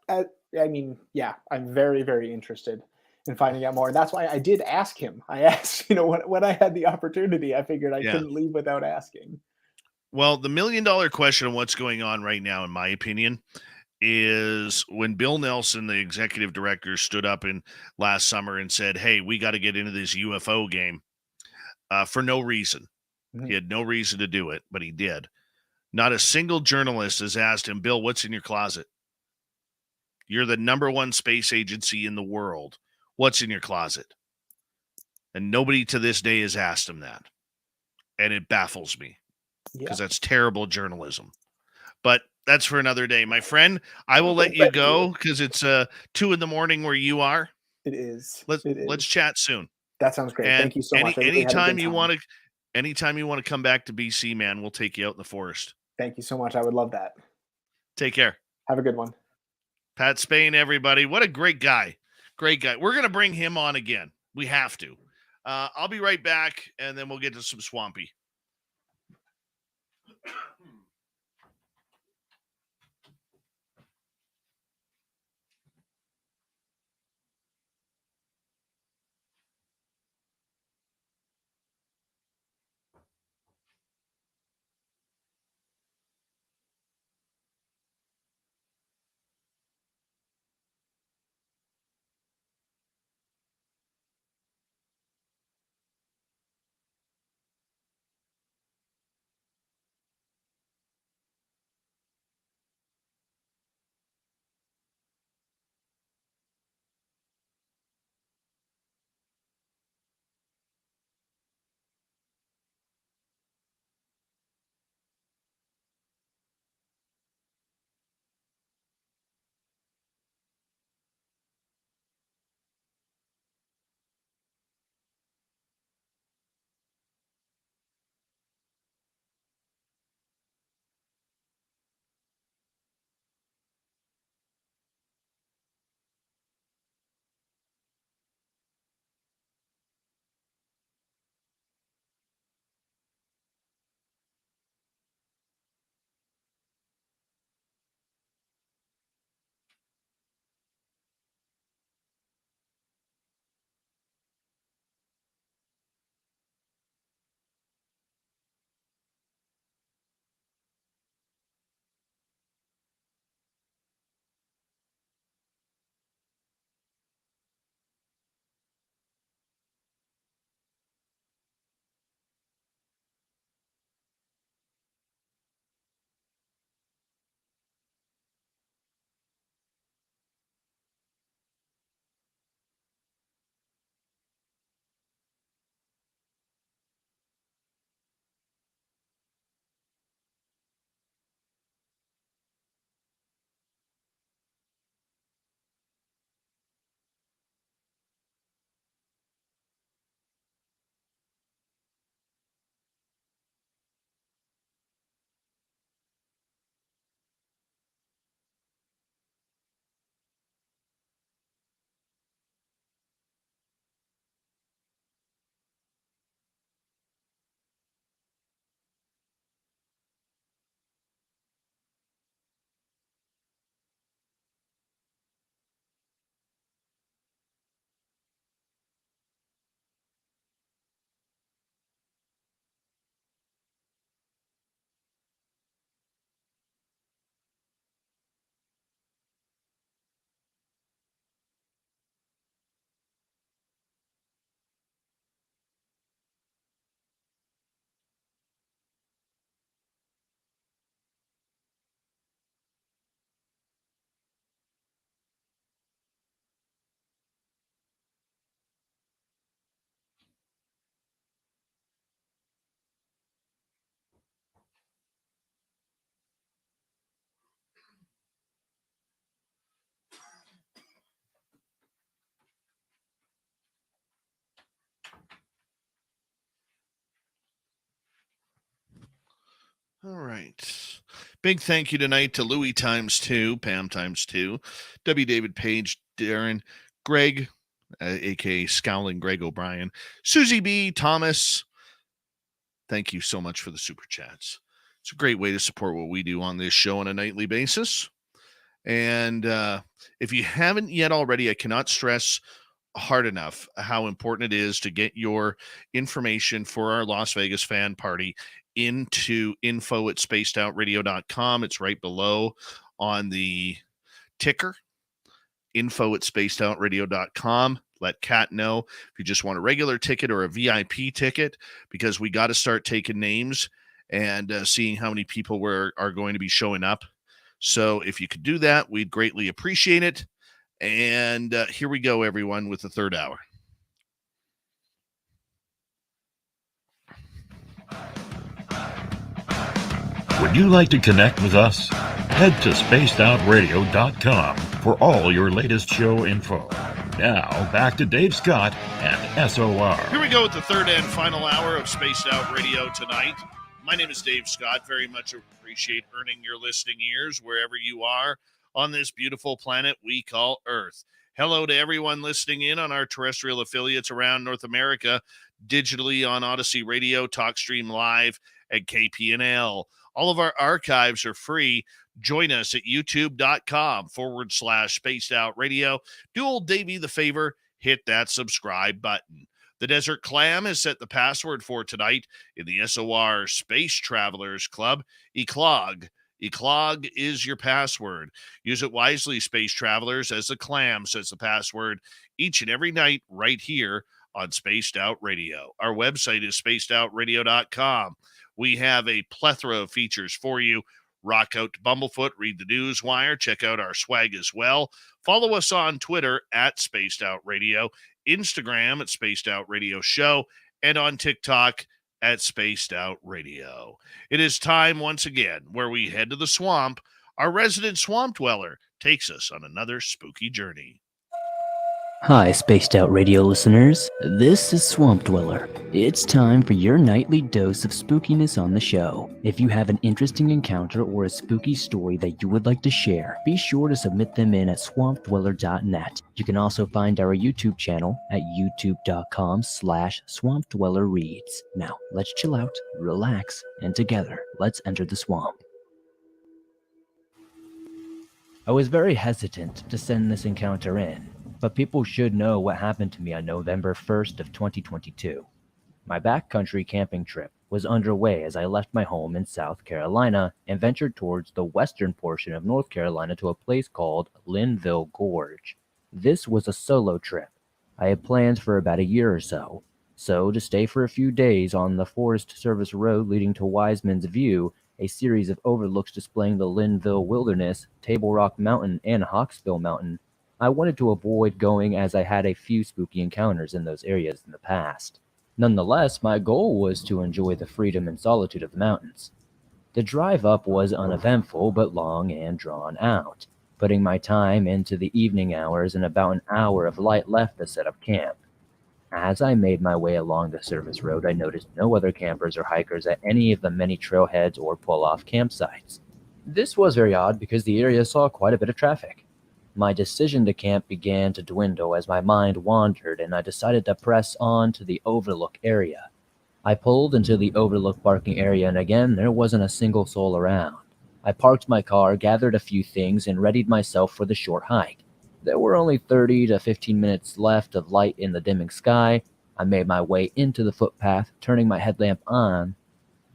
I mean, yeah, I'm very, very interested in finding out more. And that's why I did ask him. I asked, when I had the opportunity, I figured I Yeah. couldn't leave without asking. Well, the $1 million question on what's going on right now, in my opinion, is when Bill Nelson, the executive director, stood up in last summer and said, "Hey, we got to get into this UFO game," for no reason. Mhm. He had no reason to do it, but he did. Not a single journalist has asked him, "Bill, what's in your closet? You're the number one space agency in the world. What's in your closet?" And nobody to this day has asked him that. And it baffles me, Yeah. because that's terrible journalism. But that's for another day. My friend, I will let you Thank go you. because it's 2 a.m. where you are. It is. Let's It let's is. chat soon. That sounds great. And Thank you so much. I really had a anytime good you time. want to come back to BC, man, we'll take you out in the forest. Thank you so much. I would love that. Take care. Have a good one. Pat Spain, everybody. What a great guy. Great guy. We're going to bring him on again. We have to. I'll be right back, and then we'll get to some Swampy. All right. Big thank you tonight to Louis ×2, Pam ×2, W. David Page, Darren, Greg, aka Scowling Greg O'Brien, Susie B, Thomas. Thank you so much for the super chats. It's a great way to support what we do on this show on a nightly basis. And if you haven't yet already, I cannot stress hard enough how important it is to get your information for our Las Vegas fan party into info@spacedoutradio.com. It's right below on the ticker, info@spacedoutradio.com. Let Kat know if you just want a regular ticket or a VIP ticket, because we got to start taking names and seeing how many people are going to be showing up. So if you could do that, we'd greatly appreciate it. And here we go, everyone, with the third hour. Would you like to connect with us? Head to spacedoutradio.com for all your latest show info. Now, back to Dave Scott and SOR. Here we go with the third and final hour of Spaced Out Radio tonight. My name is Dave Scott. Very much appreciate earning your listening ears wherever you are on this beautiful planet we call Earth. Hello to everyone listening in on our terrestrial affiliates around North America, digitally on Odyssey Radio, TalkStream Live, and KPNL. All of our archives are free. Join us at youtube.com/Spaced Out Radio. Do old Davey the favor, hit that subscribe button. The Desert Clam has set the password for tonight in the SOR Space Travelers Club, ECLOG. ECLOG is your password. Use it wisely, space travelers, as the Clam says the password each and every night right here on Spaced Out Radio. Our website is spacedoutradio.com. We have a plethora of features for you. Rock out to Bumblefoot, read the news wire, check out our swag as well. Follow us on Twitter at Spaced Out Radio, Instagram at Spaced Out Radio Show, and on TikTok at Spaced Out Radio. It is time once again where we head to the swamp. Our resident swamp dweller takes us on another spooky journey. Hi, Spaced Out Radio listeners. This is Swamp Dweller. It's time for your nightly dose of spookiness on the show. If you have an interesting encounter or a spooky story that you would like to share, be sure to submit them in at swampdweller.net. You can also find our YouTube channel at youtube.com/swampdwellerreads. Now, let's chill out, relax, and together, let's enter the swamp. I was very hesitant to send this encounter in, but people should know what happened to me on November 1st of 2022. My backcountry camping trip was underway as I left my home in South Carolina and ventured towards the western portion of North Carolina to a place called Linville Gorge. This was a solo trip. I had planned for about a year or so to stay for a few days on the Forest Service Road leading to Wiseman's View, a series of overlooks displaying the Linville Wilderness, Table Rock Mountain, and Hawksbill Mountain. I wanted to avoid going as I had a few spooky encounters in those areas in the past. Nonetheless, my goal was to enjoy the freedom and solitude of the mountains. The drive up was uneventful but long and drawn out, putting my time into the evening hours and about an hour of light left to set up camp. As I made my way along the service road, I noticed no other campers or hikers at any of the many trailheads or pull-off campsites. This was very odd because the area saw quite a bit of traffic. My decision to camp began to dwindle as my mind wandered, and I decided to press on to the overlook area. I pulled into the overlook parking area, and again, there wasn't a single soul around. I parked my car, gathered a few things, and readied myself for the short hike. There were only 30 to 15 minutes left of light in the dimming sky. I made my way into the footpath, turning my headlamp on.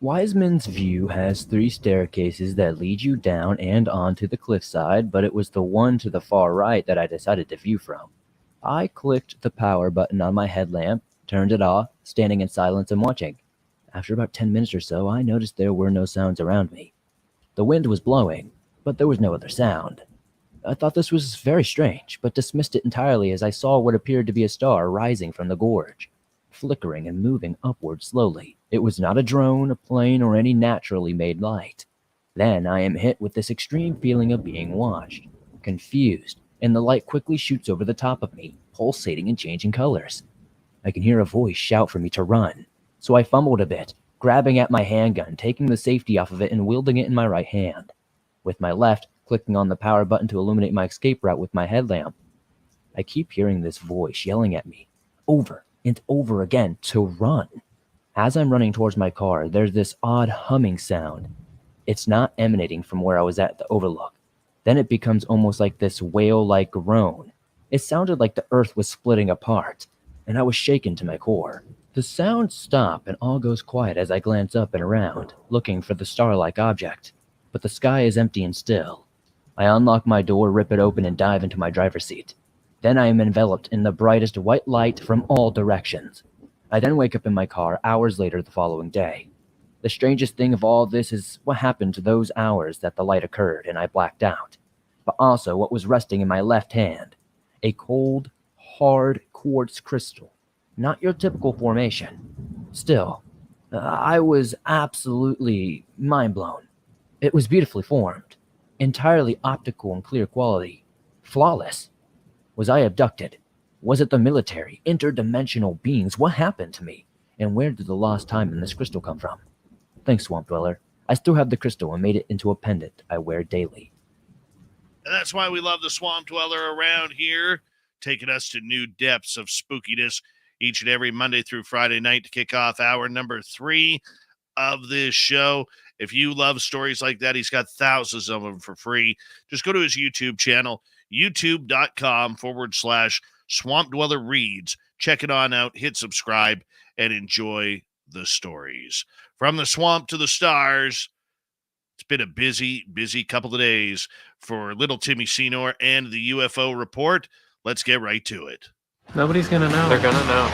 Wiseman's View has 3 staircases that lead you down and onto the cliffside, but it was the one to the far right that I decided to view from. I clicked the power button on my headlamp, turned it off, standing in silence and watching. After about 10 minutes or so, I noticed there were no sounds around me. The wind was blowing, but there was no other sound. I thought this was very strange, but dismissed it entirely as I saw what appeared to be a star rising from the gorge, flickering and moving upward slowly. It was not a drone, a plane, or any naturally made light. Then I am hit with this extreme feeling of being watched, confused, and the light quickly shoots over the top of me, pulsating and changing colors. I can hear a voice shout for me to run, so I fumbled a bit, grabbing at my handgun, taking the safety off of it, and wielding it in my right hand. With my left, clicking on the power button to illuminate my escape route with my headlamp. I keep hearing this voice yelling at me, over and over again, to run. As I'm running towards my car, there's this odd humming sound. It's not emanating from where I was at the overlook. Then it becomes almost like this wail-like groan. It sounded like the earth was splitting apart, and I was shaken to my core. The sounds stop and all goes quiet as I glance up and around, looking for the star-like object. But the sky is empty and still. I unlock my door, rip it open, and dive into my driver's seat. Then I am enveloped in the brightest white light from all directions. I then wake up in my car hours later the following day. The strangest thing of all this is what happened to those hours that the light occurred and I blacked out. But also what was resting in my left hand. A cold, hard quartz crystal. Not your typical formation. Still, I was absolutely mind-blown. It was beautifully formed. Entirely optical and clear quality. Flawless. Was I abducted? Was it the military? Interdimensional beings? What happened to me? And where did the lost time in this crystal come from? Thanks, Swamp Dweller. I still have the crystal and made it into a pendant I wear daily. And that's why we love the Swamp Dweller around here, taking us to new depths of spookiness each and every Monday through Friday night to kick off hour number 3 of this show. If you love stories like that, he's got thousands of them for free. Just go to his YouTube channel, youtube.com/Swamp Dweller Reads. Check it on out, hit subscribe, and enjoy the stories. From the swamp to the stars, it's been a busy, busy couple of days for little Timmy Senor and the UFO report. Let's get right to it. Nobody's gonna know. They're gonna know.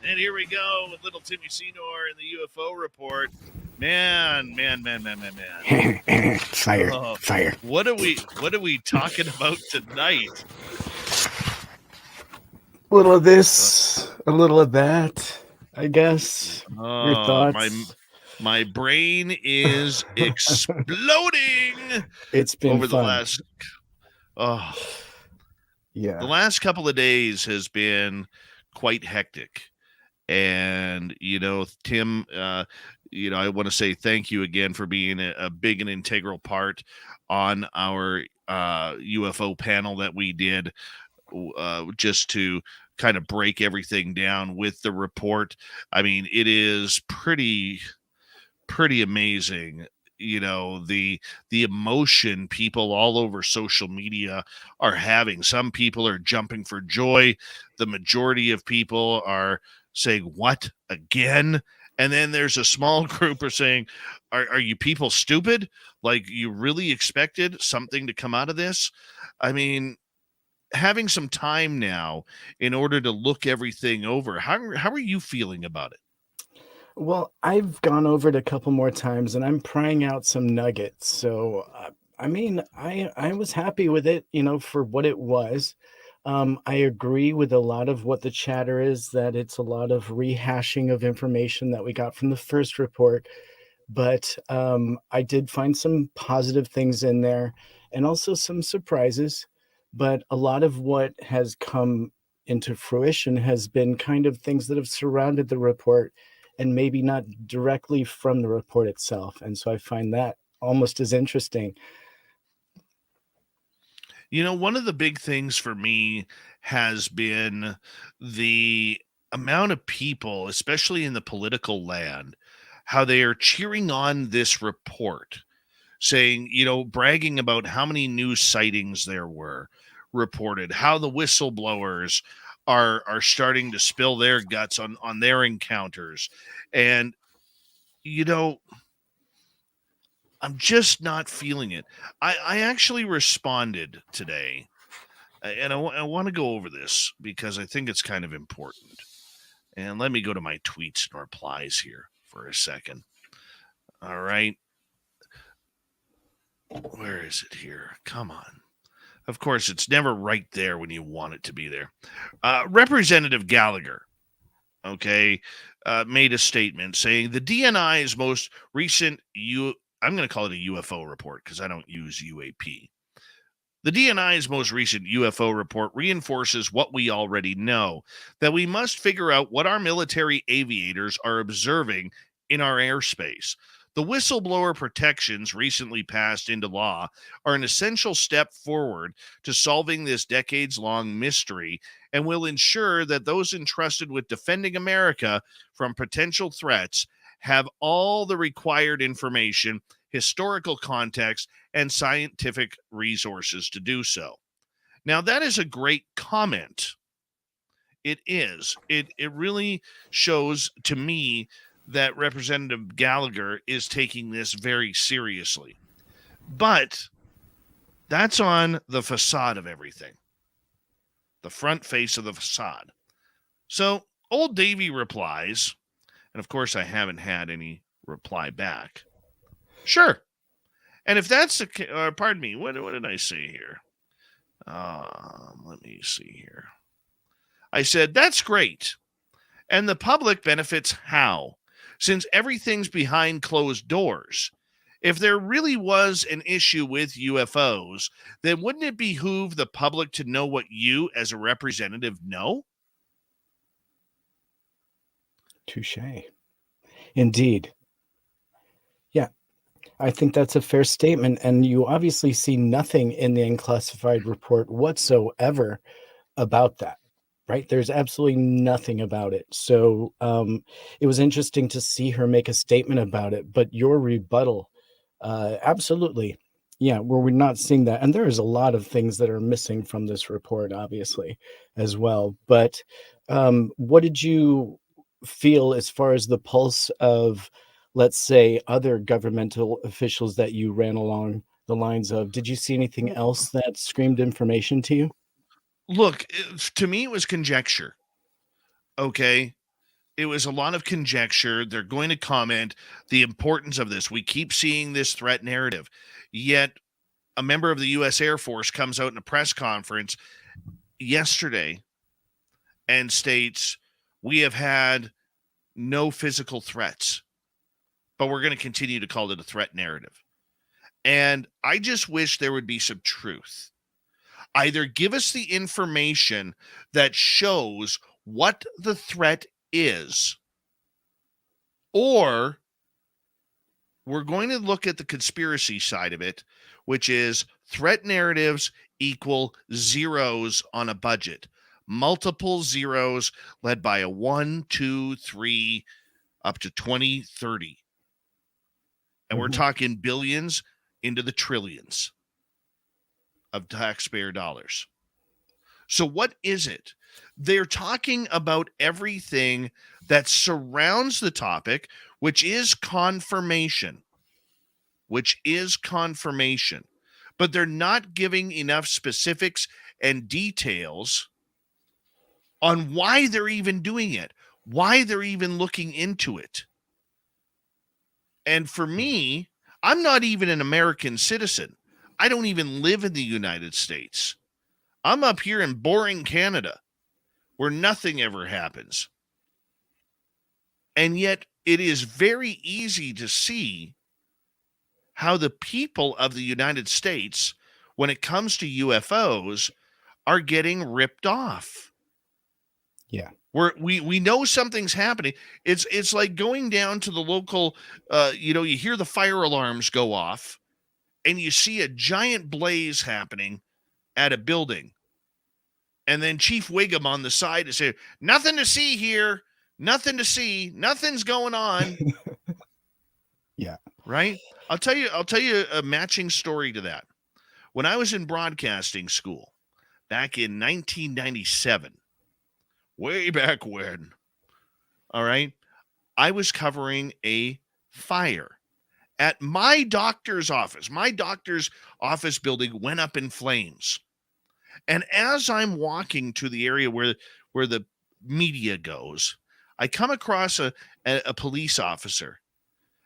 And here we go with little Timmy Senor and the UFO report. Man. Fire. What are we talking about tonight? A little of this, a little of that, I guess. Your thoughts? My brain is exploding. It's been over fun. the last. Yeah. The last couple of days has been quite hectic. And, Tim, I want to say thank you again for being a big and integral part on our UFO panel that we did just to kind of break everything down with the report. I mean, it is pretty amazing. The emotion people all over social media are having. Some people are jumping for joy. The majority of people are saying, what, again? And then there's a small group are saying, are you people stupid? Like, you really expected something to come out of this? I mean, having some time now in order to look everything over, how are you feeling about it? Well, I've gone over it a couple more times, and I'm prying out some nuggets. So, I was happy with it, for what it was. I agree with a lot of what the chatter is, that it's a lot of rehashing of information that we got from the first report. But I did find some positive things in there and also some surprises. But a lot of what has come into fruition has been kind of things that have surrounded the report and maybe not directly from the report itself. And so I find that almost as interesting. One of the big things for me has been the amount of people, especially in the political land, how they are cheering on this report, saying, bragging about how many new sightings there were reported, how the whistleblowers are starting to spill their guts on their encounters. And, I'm just not feeling it. I actually responded today, and I want to go over this because I think it's kind of important. And let me go to my tweets and replies here for a second. All right. Where is it here? Come on. Of course, it's never right there when you want it to be there. Representative Gallagher okay, made a statement saying the DNI's most recent I'm going to call it a UFO report because I don't use UAP. The DNI's most recent UFO report reinforces what we already know, that we must figure out what our military aviators are observing in our airspace. The whistleblower protections recently passed into law are an essential step forward to solving this decades-long mystery and will ensure that those entrusted with defending America from potential threats have all the required information, historical context, and scientific resources to do so. Now, that is a great comment. It is. It really shows to me that Representative Gallagher is taking this very seriously. But that's on the facade of everything, the front face of the facade. So old Davy replies, and of course I haven't had any reply back. Sure. And if that's the pardon me, what did I say here? Let me see here. I said, that's great. And the public benefits how? Since everything's behind closed doors. If there really was an issue with UFOs, then wouldn't it behoove the public to know what you, as a representative, know? Touché. Indeed. Yeah, I think that's a fair statement. And you obviously see nothing in the unclassified report whatsoever about that, right? There's absolutely nothing about it. So it was interesting to see her make a statement about it. But your rebuttal, absolutely. Yeah, where we're not seeing that. And there's a lot of things that are missing from this report, obviously, as well. But what did you feel as far as the pulse of, let's say, other governmental officials that you ran along the lines of? Did you see anything else that screamed information to you? Look, to me, it was conjecture. Okay. It was a lot of conjecture. They're going to comment the importance of this. We keep seeing this threat narrative. Yet a member of the U.S. Air Force comes out in a press conference yesterday and states, we have had no physical threats, but we're going to continue to call it a threat narrative. And I just wish there would be some truth. Either give us the information that shows what the threat is, or we're going to look at the conspiracy side of it, which is threat narratives equal zeros on a budget. Multiple zeros led by a 1, 2, 3, up to 20, 30. And we're talking billions into the trillions of taxpayer dollars. So what is it? They're talking about everything that surrounds the topic, which is confirmation. But they're not giving enough specifics and details on why they're even doing it, why they're even looking into it. And for me, I'm not even an American citizen. I don't even live in the United States. I'm up here in boring Canada, where nothing ever happens. And yet it is very easy to see how the people of the United States, when it comes to UFOs, are getting ripped off. Yeah. We know something's happening. It's like going down to the local, you hear the fire alarms go off and you see a giant blaze happening at a building. And then Chief Wiggum on the side is saying, nothing to see here, nothing to see, nothing's going on. Yeah. Right? I'll tell you a matching story to that. When I was in broadcasting school back in 1997, way back when, all right, I was covering a fire at my doctor's office. My doctor's office building went up in flames. And as I'm walking to the area where the media goes, I come across a police officer.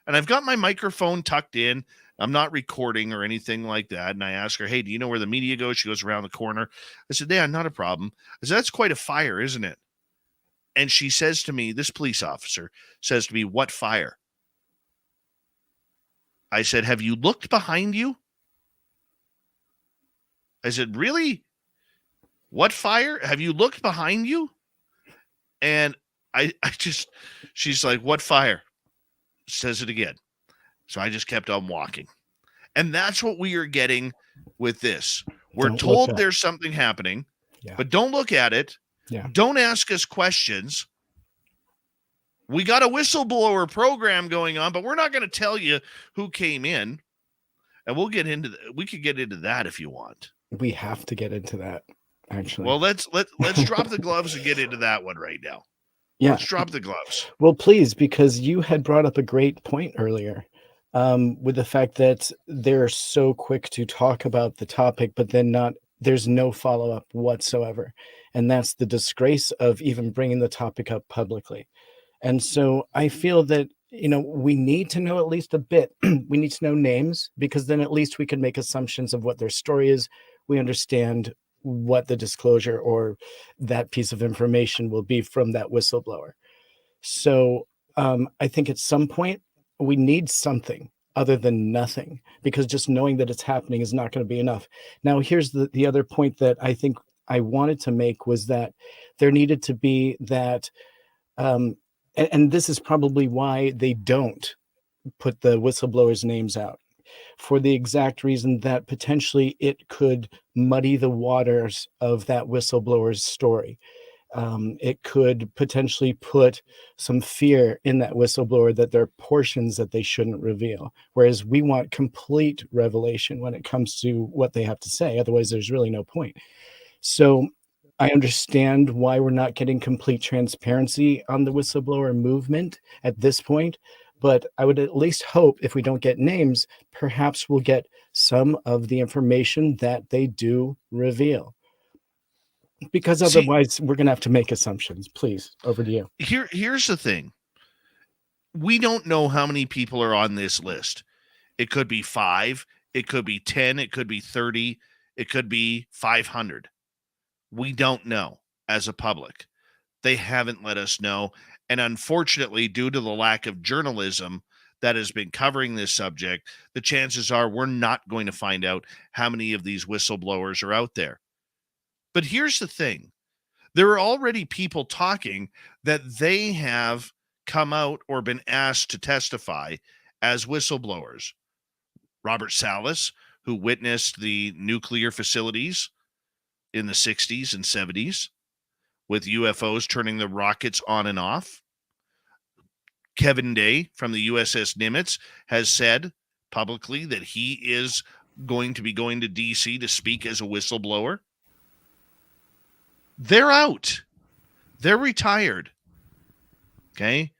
And I've got my microphone tucked in. I'm not recording or anything like that. And I ask her, hey, do you know where the media goes? She goes around the corner. I said, yeah, not a problem. I said, that's quite a fire, isn't it? And she says to me, this police officer says to me, "What fire?" I said, "Have you looked behind you?" I said, "Really? What fire? Have you looked behind you?" And she's like, "What fire?" Says it again. So I just kept on walking. And that's what we are getting with this. We're Don't told look up. there's something happening, Yeah. but don't look at it. Yeah. Don't ask us questions. We got a whistleblower program going on, but we're not going to tell you who came in. And we could get into that if you want. We have to get into that, actually. Well, let's drop the gloves and get into that one right now. Yeah. Let's drop the gloves. Well, please, because you had brought up a great point earlier, with the fact that they're so quick to talk about the topic, but then there's no follow-up whatsoever. And that's the disgrace of even bringing the topic up publicly. And so I feel that, we need to know at least a bit. We need to know names, because then at least we can make assumptions of what their story is. We understand what the disclosure or that piece of information will be from that whistleblower. So I think at some point we need something other than nothing, because just knowing that it's happening is not going to be enough. Now, here's the other point that I think I wanted to make, was that there needed to be that, and this is probably why they don't put the whistleblowers' names out, for the exact reason that potentially it could muddy the waters of that whistleblower's story. It could potentially put some fear in that whistleblower that there are portions that they shouldn't reveal, whereas we want complete revelation when it comes to what they have to say. Otherwise, there's really no point. So I understand why we're not getting complete transparency on the whistleblower movement at this point, but I would at least hope, if we don't get names, perhaps we'll get some of the information that they do reveal. Because otherwise, we're going to have to make assumptions. Please, over to you. Here's the thing. We don't know how many people are on this list. It could be 5. It could be 10. It could be 30. It could be 500. We don't know as a public. They haven't let us know. And unfortunately, due to the lack of journalism that has been covering this subject, the chances are we're not going to find out how many of these whistleblowers are out there. But here's the thing. There are already people talking that they have come out or been asked to testify as whistleblowers. Robert Salas, who witnessed the nuclear facilities in the 60s and 70s with UFOs turning the rockets on and off. Kevin Day from the USS Nimitz has said publicly that he is going to be going to DC to speak as a whistleblower. They're out. They're retired. Okay?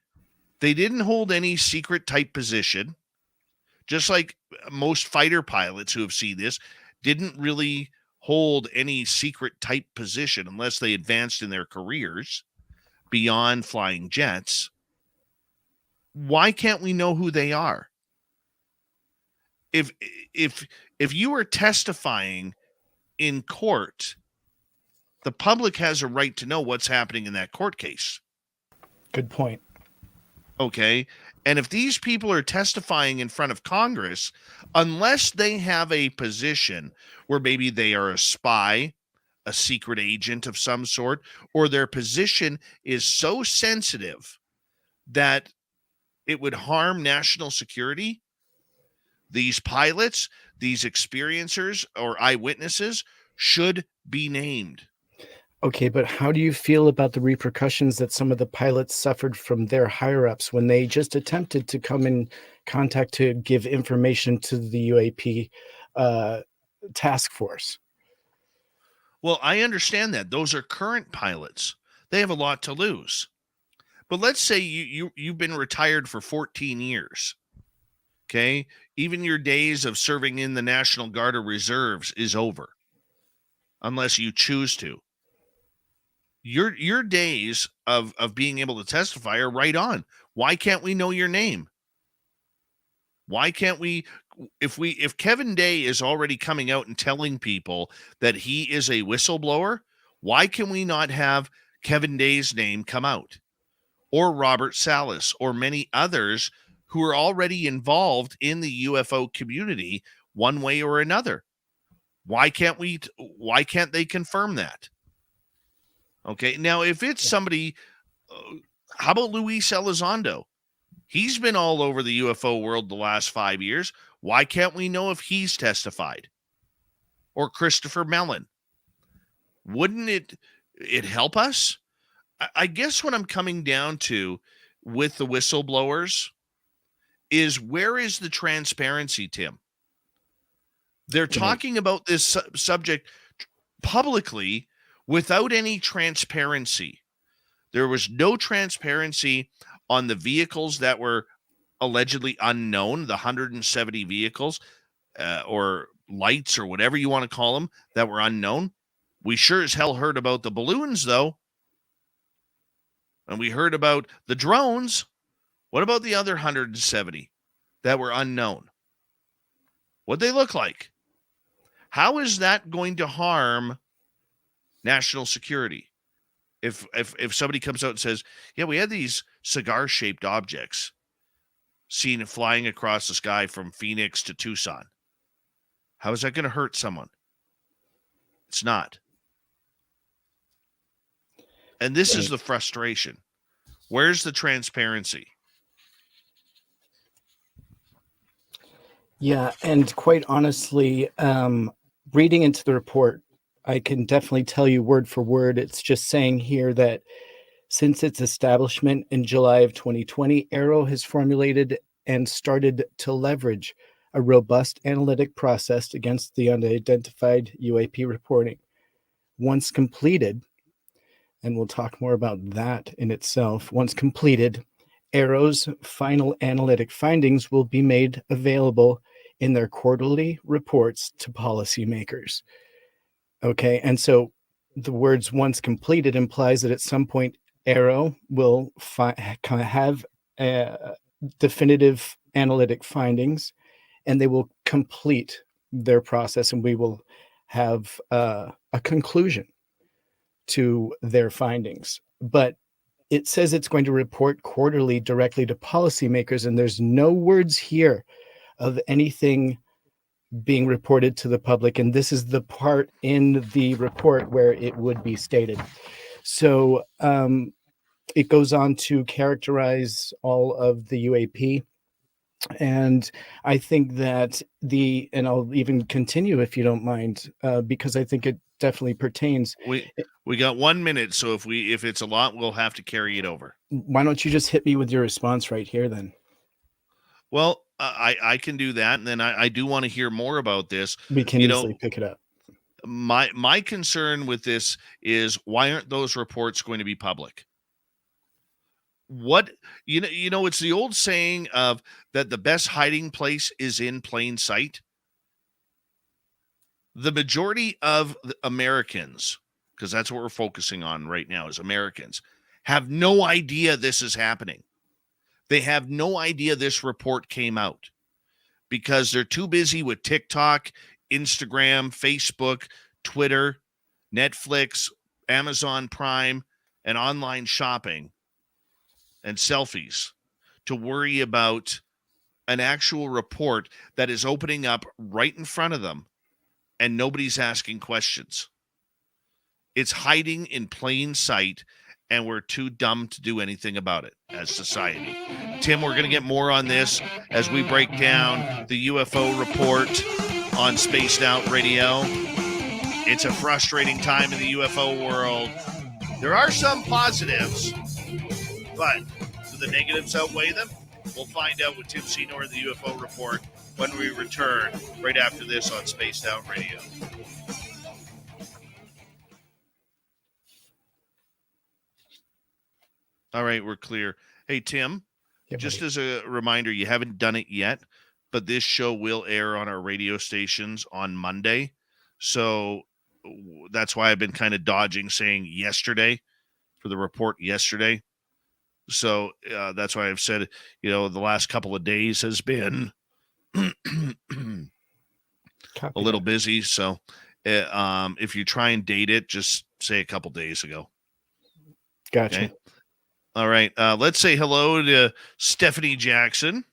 They didn't hold any secret type position. Just like most fighter pilots who have seen this didn't really hold any secret type position unless they advanced in their careers beyond flying jets. Why can't we know who they are? If you are testifying in court, the public has a right to know what's happening in that court case. Good point. Okay. And if these people are testifying in front of Congress, unless they have a position where maybe they are a spy, a secret agent of some sort, or their position is so sensitive that it would harm national security, these pilots, these experiencers or eyewitnesses should be named. Okay, but how do you feel about the repercussions that some of the pilots suffered from their higher-ups when they just attempted to come in contact to give information to the UAP task force? Well, I understand that. Those are current pilots. They have a lot to lose. But let's say you've been retired for 14 years. Okay? Even your days of serving in the National Guard or Reserves is over. Unless you choose to. Your days of being able to testify are right on. Why can't we know your name? Why can't we, if Kevin Day is already coming out and telling people that he is a whistleblower, why can we not have Kevin Day's name come out, or Robert Salas, or many others who are already involved in the UFO community one way or another? Why can't they confirm that? Okay, now if it's somebody, how about Luis Elizondo? He's been all over the UFO world the last 5 years. Why can't we know if he's testified? Or Christopher Mellon? Wouldn't it help us? I guess what I'm coming down to with the whistleblowers is, where is the transparency, Tim? They're talking about this subject publicly without any transparency. There was no transparency on the vehicles that were allegedly unknown, the 170 vehicles or lights or whatever you want to call them that were unknown. We sure as hell heard about the balloons, though. And we heard about the drones. What about the other 170 that were unknown? What'd they look like? How is that going to harm national security? If somebody comes out and says, yeah, we had these cigar-shaped objects seen flying across the sky from Phoenix to Tucson, how is that going to hurt someone? It's not. And this is the frustration. Where's the transparency? Yeah, and quite honestly, reading into the report, I can definitely tell you word for word, it's just saying here that since its establishment in July of 2020, AARO has formulated and started to leverage a robust analytic process against the unidentified UAP reporting. Once completed, and we'll talk more about that in itself, once completed, AARO's final analytic findings will be made available in their quarterly reports to policymakers. Okay, and so the words "once completed" implies that at some point AARO will have definitive analytic findings, and they will complete their process, and we will have a conclusion to their findings. But it says it's going to report quarterly directly to policymakers, and there's no words here of anything being reported to the public. And this is the part in the report where it would be stated. So it goes on to characterize all of the UAP. And I think that and I'll even continue if you don't mind, because I think it definitely pertains. We got 1 minute, so if it's a lot, we'll have to carry it over. Why don't you just hit me with your response right here then? Well, I can do that, and then I do want to hear more about this. We can easily pick it up. My concern with this is, why aren't those reports going to be public? What it's the old saying of that the best hiding place is in plain sight. The majority of the Americans, because that's what we're focusing on right now, is Americans, have no idea this is happening. They have no idea this report came out because they're too busy with TikTok, Instagram, Facebook, Twitter, Netflix, Amazon Prime, and online shopping and selfies to worry about an actual report that is opening up right in front of them, and nobody's asking questions. It's hiding in plain sight, and we're too dumb to do anything about it as society. Tim, we're going to get more on this as we break down the UFO report on Spaced Out Radio. It's a frustrating time in the UFO world. There are some positives, but do the negatives outweigh them? We'll find out with Tim Senor of the UFO report when we return right after this on Spaced Out Radio. All right, we're clear. Hey, Tim, just as a reminder, you haven't done it yet, but this show will air on our radio stations on Monday. So that's why I've been kind of dodging saying yesterday for the report yesterday. So that's why I've said, the last couple of days has been a little busy. So if you try and date it, just say a couple days ago. Gotcha. Okay. All right. Let's say hello to Stephanie Jackson.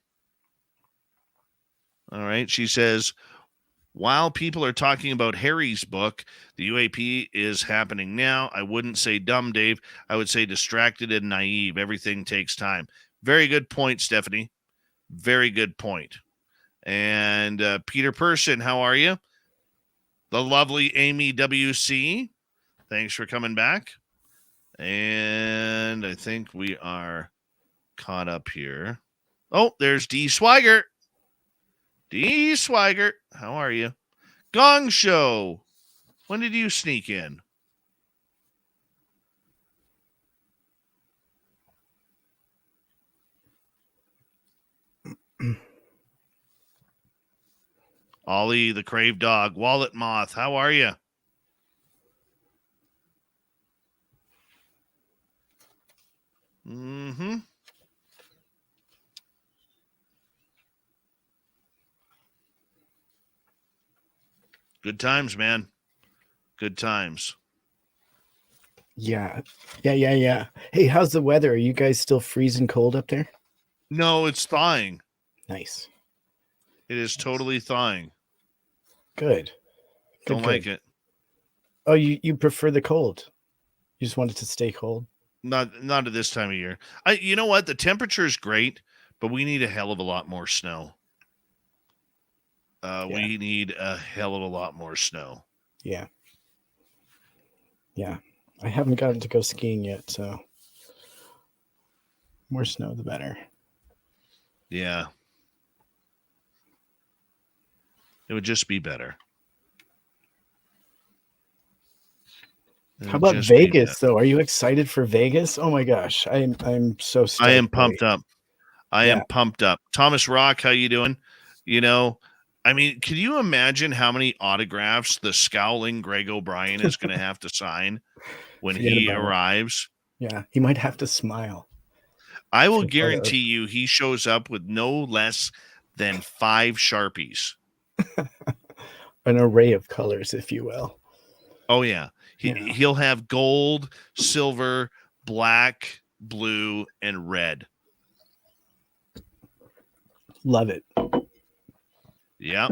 All right. She says, while people are talking about Harry's book, the UAP is happening now. I wouldn't say dumb, Dave. I would say distracted and naive. Everything takes time. Very good point, Stephanie. Very good point. And Peter Person, how are you? The lovely Amy WC. Thanks for coming back. And I think we are caught up here. Oh, there's D. Swigert. D. Swigert, how are you? Gong Show. When did you sneak in? Ollie, the Crave Dog. Wallet Moth, how are you? Mm-hmm. Good times, man. Good times. Yeah. Hey, how's the weather? Are you guys still freezing cold up there? No, it's thawing. Nice. It is totally thawing. Good. Don't like it. Oh, you prefer the cold? You just want it to stay cold? Not at this time of year. You know what? The temperature is great, but we need a hell of a lot more snow. We need a hell of a lot more snow. Yeah. I haven't gotten to go skiing yet, so more snow the better. Yeah. It would just be better. How about Vegas, though? Are you excited for Vegas? Oh my gosh, I'm so stoked. I am pumped up. I am pumped up. Thomas Rock, how you doing? You know, I mean, can you imagine how many autographs the scowling Greg O'Brien is going to have to sign when he arrives? Yeah, he might have to smile. I will guarantee you he shows up with no less than 5 Sharpies. An array of colors, if you will. Oh, yeah. He'll have gold, silver, black, blue, and red. Love it. Yeah.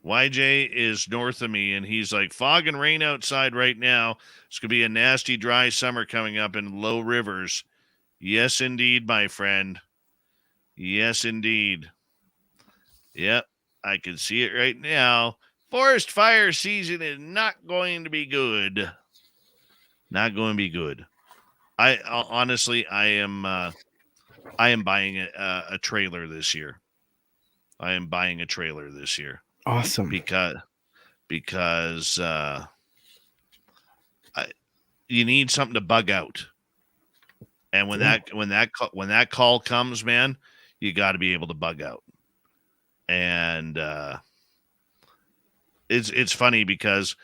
YJ is north of me, and he's like, fog and rain outside right now. It's going to be a nasty, dry summer coming up in low rivers. Yes, indeed, my friend. Yes, indeed. Yep, I can see it right now. Forest fire season is not going to be good. Not going to be good. I honestly, I am buying a trailer this year. I am buying a trailer this year. Awesome. Because you need something to bug out. And when that call comes, man, you got to be able to bug out. And it's funny because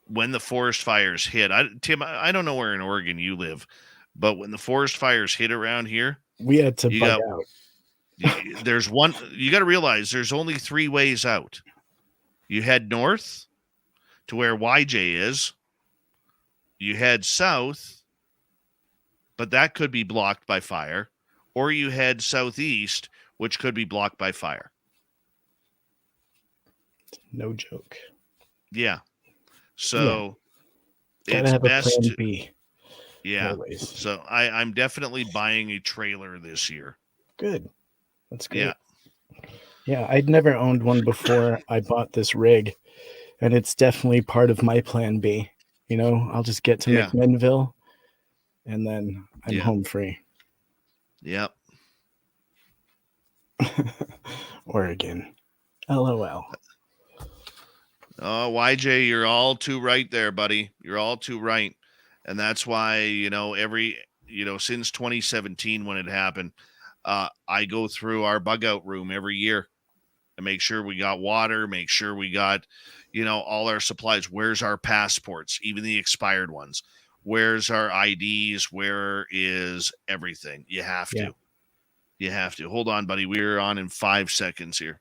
when the forest fires hit, Tim, I don't know where in Oregon you live, but when the forest fires hit around here, we had to bug out. There's one. You got to realize there's only 3 ways out. You head north to where YJ is. You head south, but that could be blocked by fire, or you head southeast, which could be blocked by fire. No joke. Yeah. So gotta have a plan B. Yeah. Always. So I'm definitely buying a trailer this year. Good. That's great. Yeah. Yeah, I'd never owned one before I bought this rig, and it's definitely part of my plan B. You know, I'll just get to McMinnville, and then I'm home free. Yep. Oregon. LOL. Oh, YJ, you're all too right there, buddy. You're all too right. And that's why, since 2017 when it happened, I go through our bug out room every year and make sure we got water, make sure we got, all our supplies. Where's our passports, even the expired ones? Where's our IDs? Where is everything? You have to. You have to. Hold on, buddy. We're on in 5 seconds here.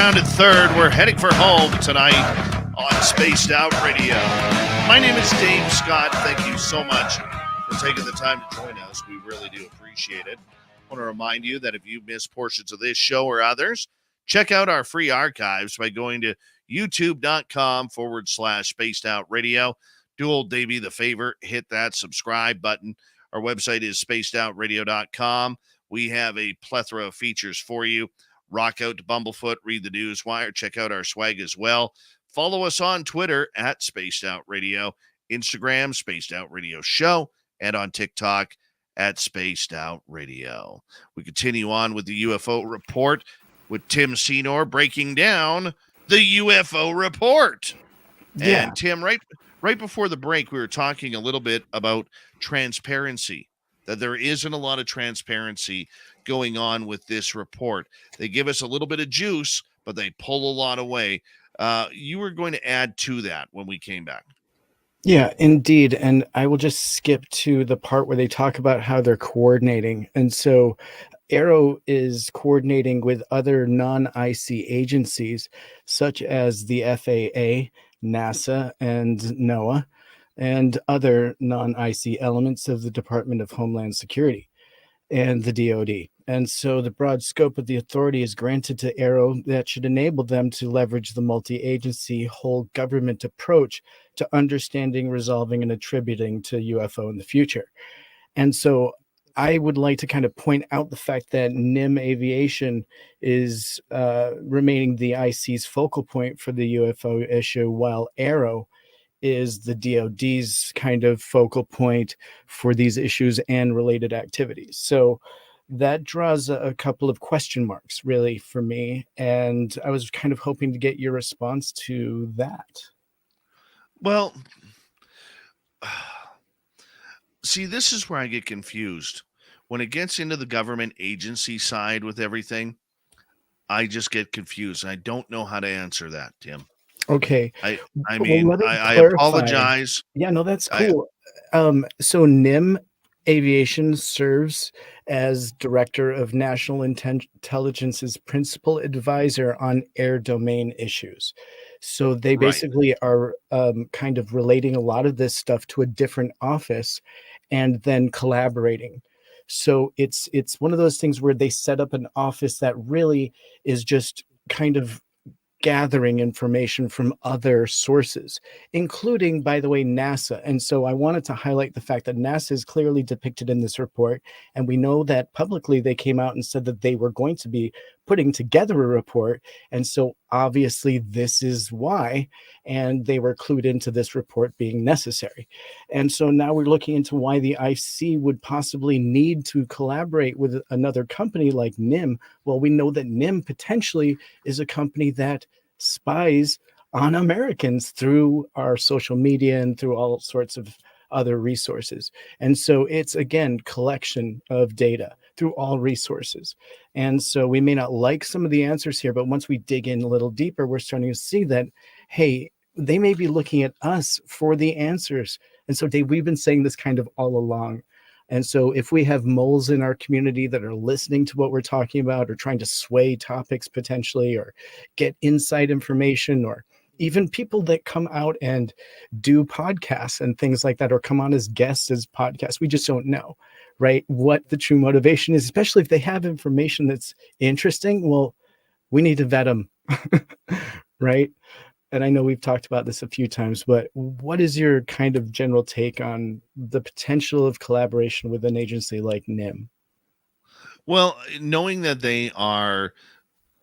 rounded third. We're heading for home tonight on Spaced Out Radio. My name is Dave Scott. Thank you so much for taking the time to join us. We really do appreciate it. I want to remind you that if you missed portions of this show or others, check out our free archives by going to youtube.com/Spaced Out Radio. Do old Davey the favor, hit that subscribe button. Our website is spacedoutradio.com. We have a plethora of features for you. Rock out to Bumblefoot, read the news wire, check out our swag as well. Follow us on Twitter at Spaced Out Radio, Instagram, Spaced Out Radio Show, and on TikTok at Spaced Out Radio. We continue on with the UFO report with Tim Senor breaking down the UFO report. Yeah. And Tim, right before the break, we were talking a little bit about transparency, that there isn't a lot of transparency going on with this report. They give us a little bit of juice, but they pull a lot away. You were going to add to that when we came back. Yeah, indeed. And I will just skip to the part where they talk about how they're coordinating. And so Arrow is coordinating with other non-IC agencies, such as the FAA, NASA, and NOAA, and other non-IC elements of the Department of Homeland Security and the DoD. And so the broad scope of the authority is granted to Arrow that should enable them to leverage the multi-agency whole government approach to understanding, resolving, and attributing to UFO in the future. And so I would like to kind of point out the fact that NIM Aviation is remaining the IC's focal point for the UFO issue, while Arrow is the DoD's kind of focal point for these issues and related activities. So that draws a couple of question marks really for me. And I was kind of hoping to get your response to that. Well, see, this is where I get confused. When it gets into the government agency side with everything, I just get confused. I don't know how to answer that, Tim. Okay. I Well, mean, let me I clarify. apologize. Yeah, no, that's cool. So NIM Aviation serves as Director of National Intelligence's principal advisor on air domain issues. So they Right. basically are kind of relating a lot of this stuff to a different office and then collaborating. So it's one of those things where they set up an office that really is just kind of gathering information from other sources, including, by the way, NASA. And so I wanted to highlight the fact that NASA is clearly depicted in this report. And we know that publicly they came out and said that they were going to be putting together a report. And so obviously this is why, and they were clued into this report being necessary. And so now we're looking into why the IC would possibly need to collaborate with another company like NIM. Well, we know that NIM potentially is a company that spies on Americans through our social media and through all sorts of other resources. And so it's, again, collection of data through all resources. And so we may not like some of the answers here, but once we dig in a little deeper, we're starting to see that, hey, they may be looking at us for the answers. And so, Dave, we've been saying this kind of all along. And so if we have moles in our community that are listening to what we're talking about or trying to sway topics potentially or get inside information, or even people that come out and do podcasts and things like that, or come on as guests as podcasts, we just don't know, right, what the true motivation is, especially if they have information that's interesting. Well, we need to vet them, right? And I know we've talked about this a few times, but what is your kind of general take on the potential of collaboration with an agency like NIM? Well, knowing that they are,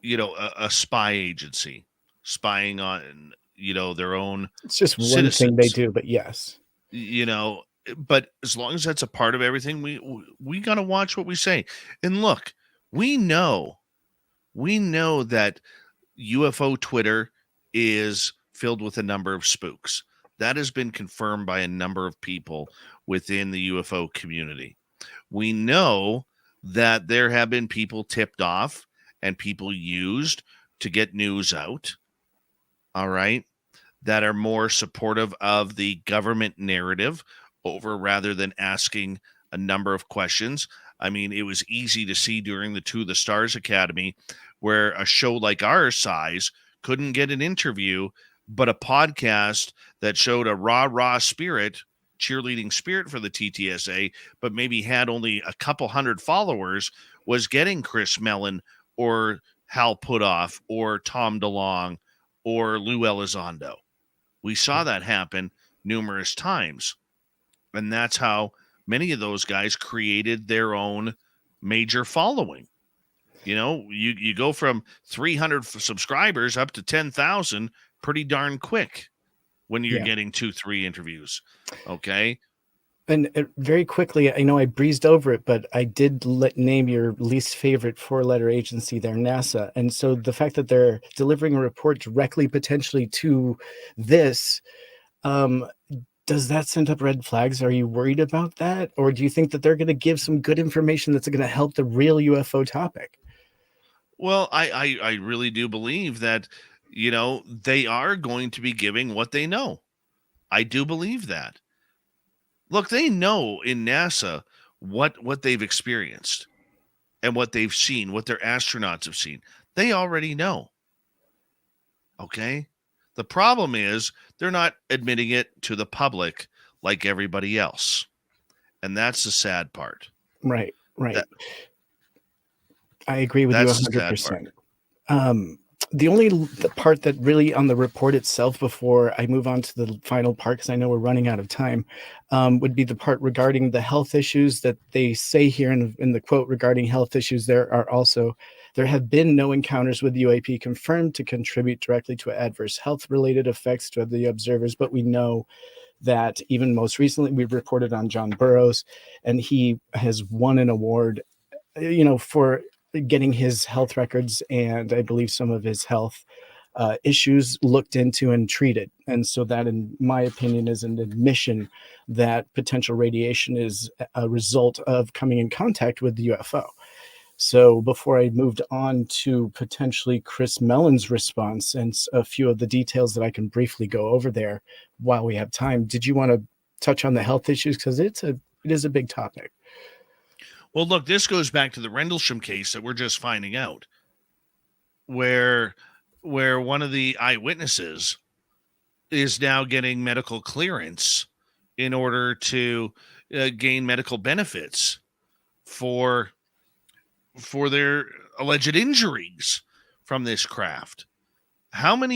a spy agency spying on, their own It's just one citizens, thing they do, but yes. But as long as that's a part of everything, we got to watch what we say. And look, we know that UFO Twitter is filled with a number of spooks. That has been confirmed by a number of people within the UFO community. We know that there have been people tipped off and people used to get news out, all right, that are more supportive of the government narrative rather than asking a number of questions. I mean, it was easy to see during the To the Stars Academy where a show like our size couldn't get an interview, but a podcast that showed a rah spirit, cheerleading spirit for the TTSA, but maybe had only a couple hundred followers, was getting Chris Mellon or Hal Puthoff or Tom DeLonge or Lou Elizondo. We saw that happen numerous times. And that's how many of those guys created their own major following. You know, you go from 300 subscribers up to 10,000 pretty darn quick when you're getting 2-3 interviews. Okay. And very quickly, I know I breezed over it, but I did name your least favorite 4-letter agency there, NASA. And so the fact that they're delivering a report directly potentially to this, does that send up red flags? Are you worried about that? Or do you think that they're going to give some good information that's going to help the real UFO topic? Well, I really do believe that, you know, they are going to be giving what they know. I do believe that. Look, they know in NASA what they've experienced and what they've seen, what their astronauts have seen. They already know. Okay? The problem is they're not admitting it to the public like everybody else. And that's the sad part. Right. I agree with you 100%. The part that really on the report itself, before I move on to the final part, because I know we're running out of time, would be the part regarding the health issues that they say here in the quote regarding health issues. There have been no encounters with UAP confirmed to contribute directly to adverse health related effects to the observers, but we know that even most recently we reported on John Burroughs, and he has won an award, for getting his health records and I believe some of his health issues looked into and treated. And so that, in my opinion, is an admission that potential radiation is a result of coming in contact with the UFO. So before I moved on to potentially Chris Mellon's response and a few of the details that I can briefly go over there while we have time, did you want to touch on the health issues? Because it is a big topic. Well, look, this goes back to the Rendlesham case that we're just finding out, where one of the eyewitnesses is now getting medical clearance in order to gain medical benefits for their alleged injuries from this craft. What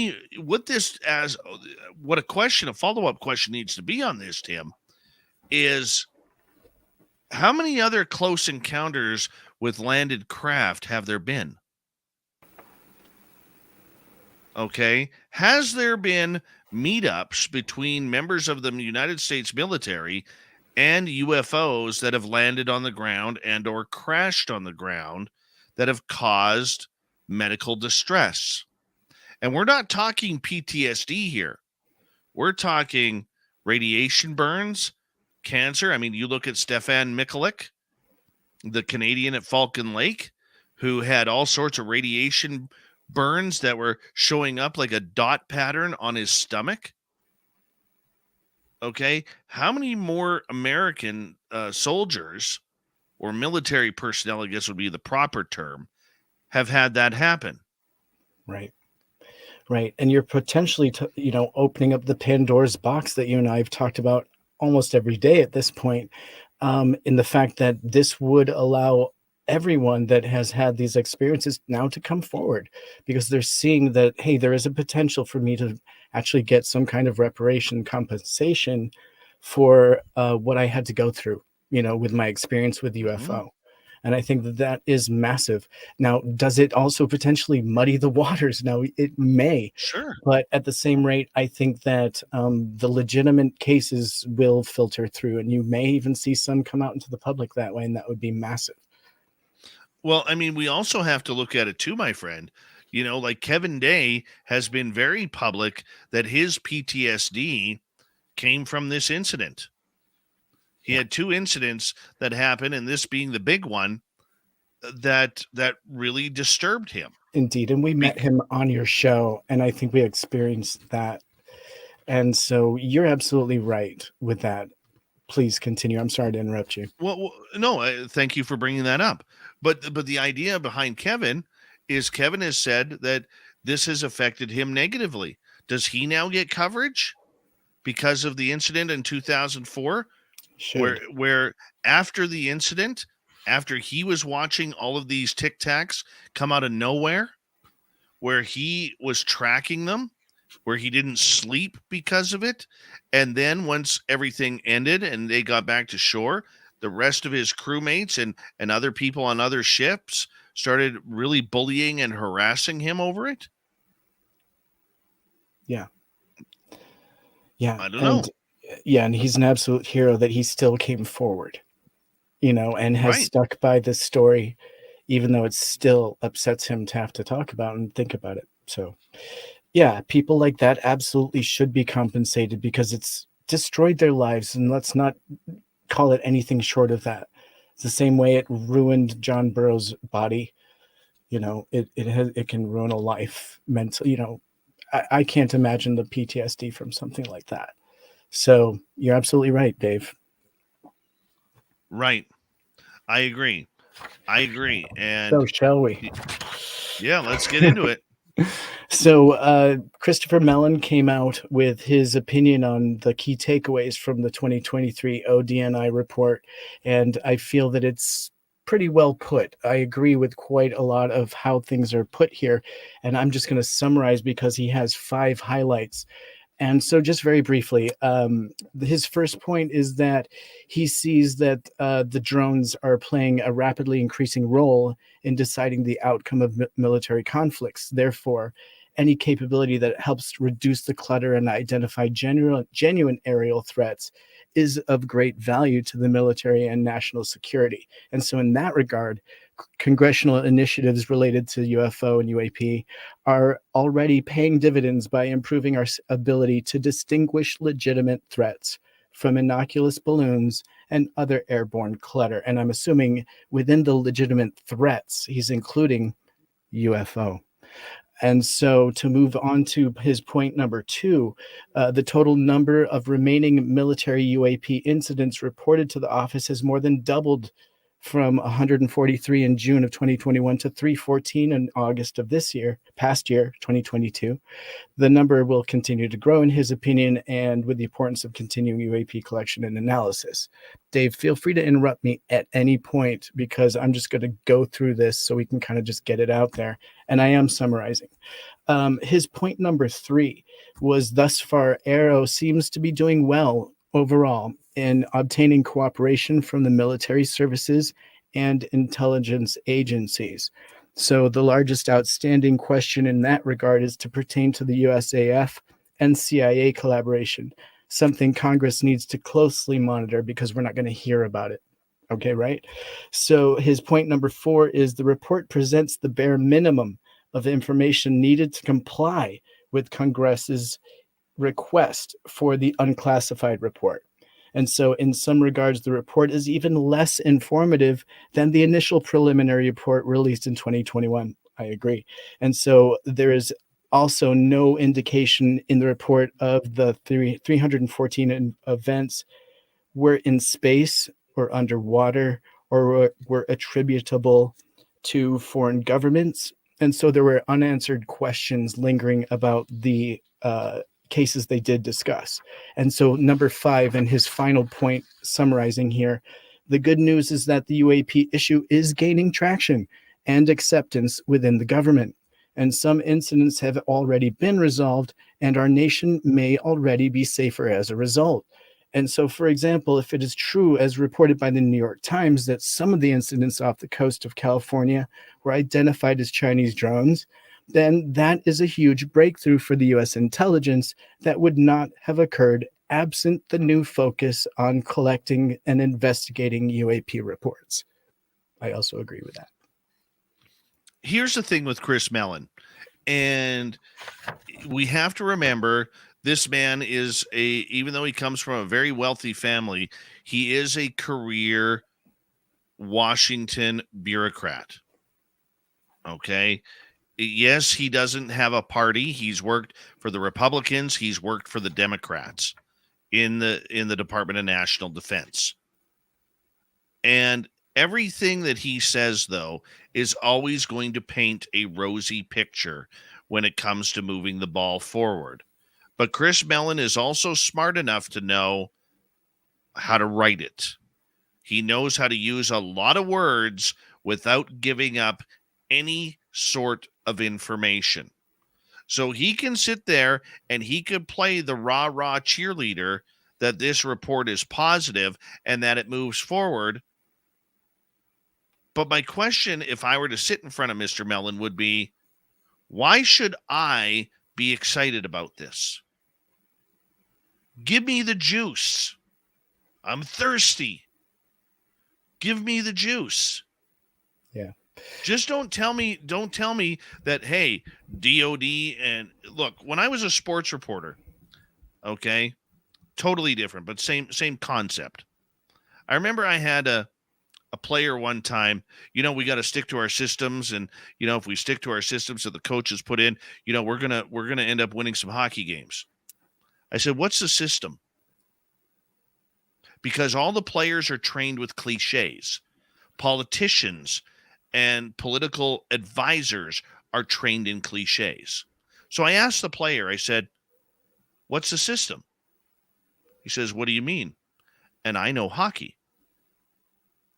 a follow-up question needs to be on this, Tim, is how many other close encounters with landed craft have there been? Okay. Has there been meetups between members of the United States military and UFOs that have landed on the ground and or crashed on the ground that have caused medical distress? And we're not talking PTSD here. We're talking radiation burns, cancer. I mean, you look at Stefan Mikulik, the Canadian at Falcon Lake, who had all sorts of radiation burns that were showing up like a dot pattern on his stomach. Okay. How many more American soldiers or military personnel, I guess would be the proper term, have had that happen? Right. And you're potentially, opening up the Pandora's box that you and I have talked about almost every day at this point, in the fact that this would allow everyone that has had these experiences now to come forward, because they're seeing that, hey, there is a potential for me to actually get some kind of reparation compensation for what I had to go through, with my experience with UFO. And I think that is massive. Now, does it also potentially muddy the waters? Now, it may. Sure. But at the same rate, I think that the legitimate cases will filter through, and you may even see some come out into the public that way, and that would be massive. Well, I mean, we also have to look at it too, my friend. Like Kevin Day has been very public that his PTSD came from this incident. He had 2 incidents that happened, and this being the big one that really disturbed him. Indeed. And we met him on your show, and I think we experienced that. And so you're absolutely right with that. Please continue. I'm sorry to interrupt you. Well, no, thank you for bringing that up. But the idea behind Kevin is Kevin has said that this has affected him negatively. Does he now get coverage because of the incident in 2004? Where after the incident, after he was watching all of these Tic Tacs come out of nowhere, where he was tracking them, where he didn't sleep because of it, and then once everything ended and they got back to shore, the rest of his crewmates and other people on other ships started really bullying and harassing him over it. Yeah. I don't know. Yeah, and he's an absolute hero that he still came forward, and has stuck by this story, even though it still upsets him to have to talk about and think about it. So, yeah, people like that absolutely should be compensated because it's destroyed their lives, and let's not call it anything short of that. It's the same way it ruined John Burroughs' body. It can ruin a life mentally. I can't imagine the PTSD from something like that. So you're absolutely right, Dave. Right. I agree. And so shall we? Yeah, let's get into it. So Christopher Mellon came out with his opinion on the key takeaways from the 2023 ODNI report, and I feel that it's pretty well put. I agree with quite a lot of how things are put here, and I'm just going to summarize because he has 5 highlights. And so just very briefly, his first point is that he sees that the drones are playing a rapidly increasing role in deciding the outcome of military conflicts. Therefore, any capability that helps reduce the clutter and identify genuine aerial threats is of great value to the military and national security. And so in that regard, congressional initiatives related to UFO and UAP are already paying dividends by improving our ability to distinguish legitimate threats from innocuous balloons and other airborne clutter. And I'm assuming within the legitimate threats, he's including UFO. And so to move on to his point number 2, the total number of remaining military UAP incidents reported to the office has more than doubled from 143 in June of 2021 to 314 in August of past year, 2022. The number will continue to grow in his opinion, and with the importance of continuing UAP collection and analysis. Dave, feel free to interrupt me at any point because I'm just going to go through this so we can kind of just get it out there. And I am summarizing. His point number 3 was thus far, Aero seems to be doing well overall in obtaining cooperation from the military services and intelligence agencies. So the largest outstanding question in that regard is to pertain to the USAF and CIA collaboration, something Congress needs to closely monitor because we're not going to hear about it. Okay, right? So his point number 4 is the report presents the bare minimum of information needed to comply with Congress's request for the unclassified report. And so in some regards, the report is even less informative than the initial preliminary report released in 2021. I agree. And so there is also no indication in the report of the 314 events were in space or underwater or were attributable to foreign governments. And so there were unanswered questions lingering about the cases they did discuss. And so number 5, and his final point summarizing here, the good news is that the UAP issue is gaining traction and acceptance within the government. And some incidents have already been resolved, and our nation may already be safer as a result. And so, for example, if it is true, as reported by the New York Times, that some of the incidents off the coast of California were identified as Chinese drones, then that is a huge breakthrough for the U.S. intelligence that would not have occurred absent the new focus on collecting and investigating UAP reports. I also agree with that. Here's the thing with Chris Mellon, and we have to remember this man is even though he comes from a very wealthy family, he is a career Washington bureaucrat. Okay. Yes, he doesn't have a party. He's worked for the Republicans. He's worked for the Democrats in the Department of National Defense. And Everything that he says, though, is always going to paint a rosy picture when it comes to moving the ball forward. But Chris Mellon is also smart enough to know how to write it. He knows how to use a lot of words without giving up any sort of information. So he can sit there and he could play the rah-rah cheerleader that this report is positive and that it moves forward. But my question, if I were to sit in front of Mr. Mellon, would be, why should I be excited about this? Give me the juice. I'm thirsty. Give me the juice. Yeah. Just don't tell me that, hey, DOD, and look, when I was a sports reporter, okay, totally different, but same concept. I remember I had a player one time, we got to stick to our systems, and if we stick to our systems that the coaches put in, we're gonna end up winning some hockey games. I said, what's the system? Because all the players are trained with cliches. Politicians and political advisors are trained in cliches. So I asked the player, I said, what's the system? He says, what do you mean? And I know hockey.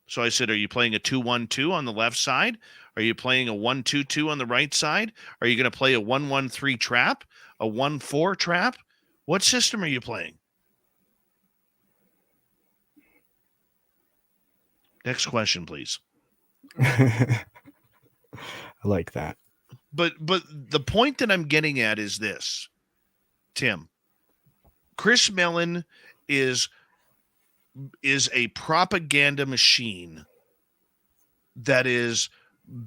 So I said, are you playing a 2-1-2 on the left side? Are you playing a 1-2-2 on the right side? Are you going to play a 1-1-3 trap? A 1-4 trap? What system are you playing? Next question, please. I like that. But the point that I'm getting at is this, Tim. Chris Mellon is a propaganda machine that is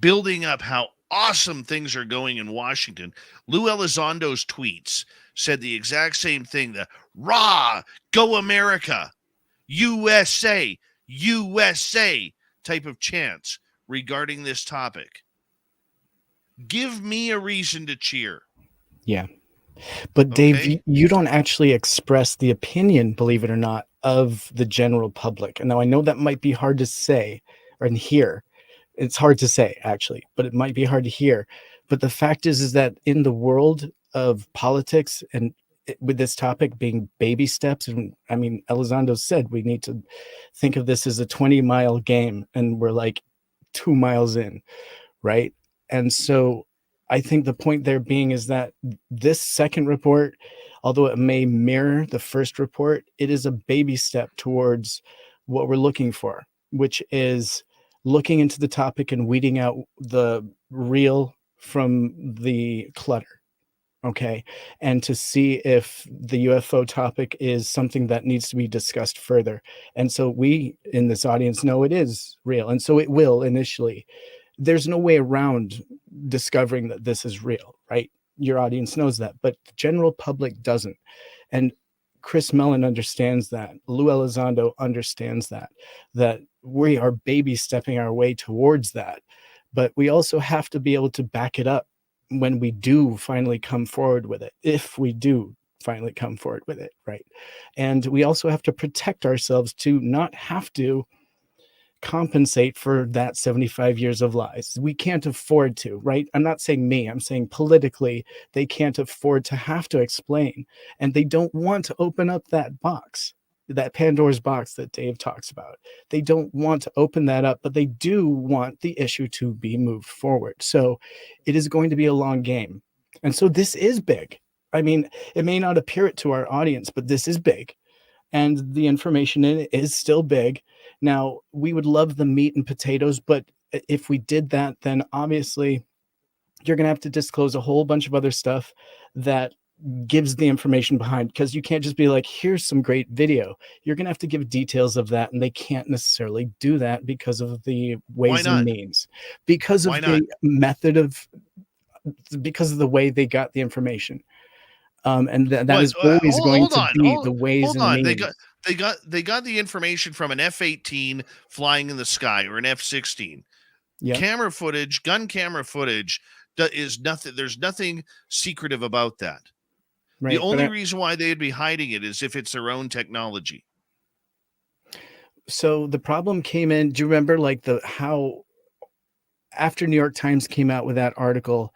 building up how awesome things are going in Washington. Lou Elizondo's tweets said the exact same thing, the rah, go America, USA, USA type of chants regarding this topic. Give me a reason to cheer. Yeah. But Dave, Okay. you don't actually express the opinion, believe it or not, of the general public. And now I know that might be hard to say and hear. It's hard to say, actually, but it might be hard to hear. But the fact is that in the world of politics, and with this topic being baby steps, and I mean, Elizondo said we need to think of this as a 20-mile game, and we're like 2 miles in, right? And so I think the point there being is that this second report, although it may mirror the first report, it is a baby step towards what we're looking for, which is looking into the topic and weeding out the real from the clutter. Okay. And to see if the UFO topic is something that needs to be discussed further. And so we in this audience know it is real. And so it will initially. There's no way around discovering that this is real, right? Your audience knows that, but the general public doesn't. And Chris Mellon understands that. Lou Elizondo understands that we are baby stepping our way towards that. But we also have to be able to back it up when we do finally come forward with it, if we do finally come forward with it, right? And we also have to protect ourselves to not have to compensate for that 75 years of lies. We can't afford to, right? I'm not saying me, I'm saying politically, they can't afford to have to explain. And they don't want to open up that box, that Pandora's box that Dave talks about. They don't want to open that up, but they do want the issue to be moved forward. So it is going to be a long game. And so this is big. I mean, it may not appear it to our audience, but this is big. And the information in it is still big. Now, we would love the meat and potatoes, but if we did that, then obviously you're going to have to disclose a whole bunch of other stuff that gives the information behind, because you can't just be like, here's some great video. You're going to have to give details of that, and they can't necessarily do that because of the ways and means, because of the method of, because of the way they got the information. And that is always going to be the ways and means. They got the information from an F-18 flying in the sky or an F-16. Yep. Camera footage, gun camera footage is nothing. There's nothing secretive about that. Right, the only reason why they'd be hiding it is if it's their own technology. So the problem came in. Do you remember like how after New York Times came out with that article,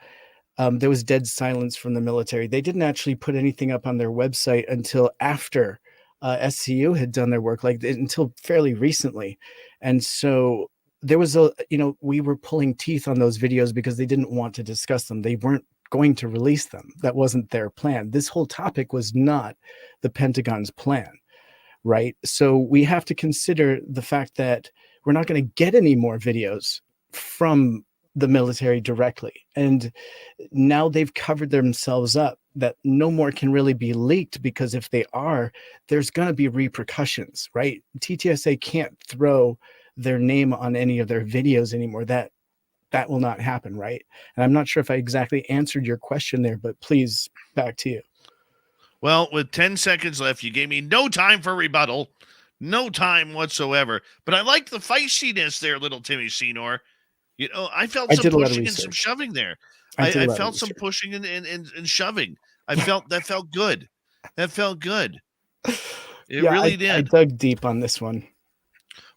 there was dead silence from the military. They didn't actually put anything up on their website until after SCU had done their work, like until fairly recently. And so there was we were pulling teeth on those videos because they didn't want to discuss them. They weren't going to release them. That wasn't their plan. This whole topic was not the Pentagon's plan, right? So we have to consider the fact that we're not going to get any more videos from the military directly. And now they've covered themselves up that no more can really be leaked, because if they are, there's going to be repercussions, right? TTSA can't throw their name on any of their videos anymore. That will not happen, right? And I'm not sure if I exactly answered your question there, but please, back to you. Well, with 10 seconds left, you gave me no time for rebuttal, no time whatsoever. But I like the feistiness there, little Timmy Senor. You know, I felt some pushing and some shoving there. I felt some pushing and shoving. That felt good. That felt good. It really did. I dug deep on this one.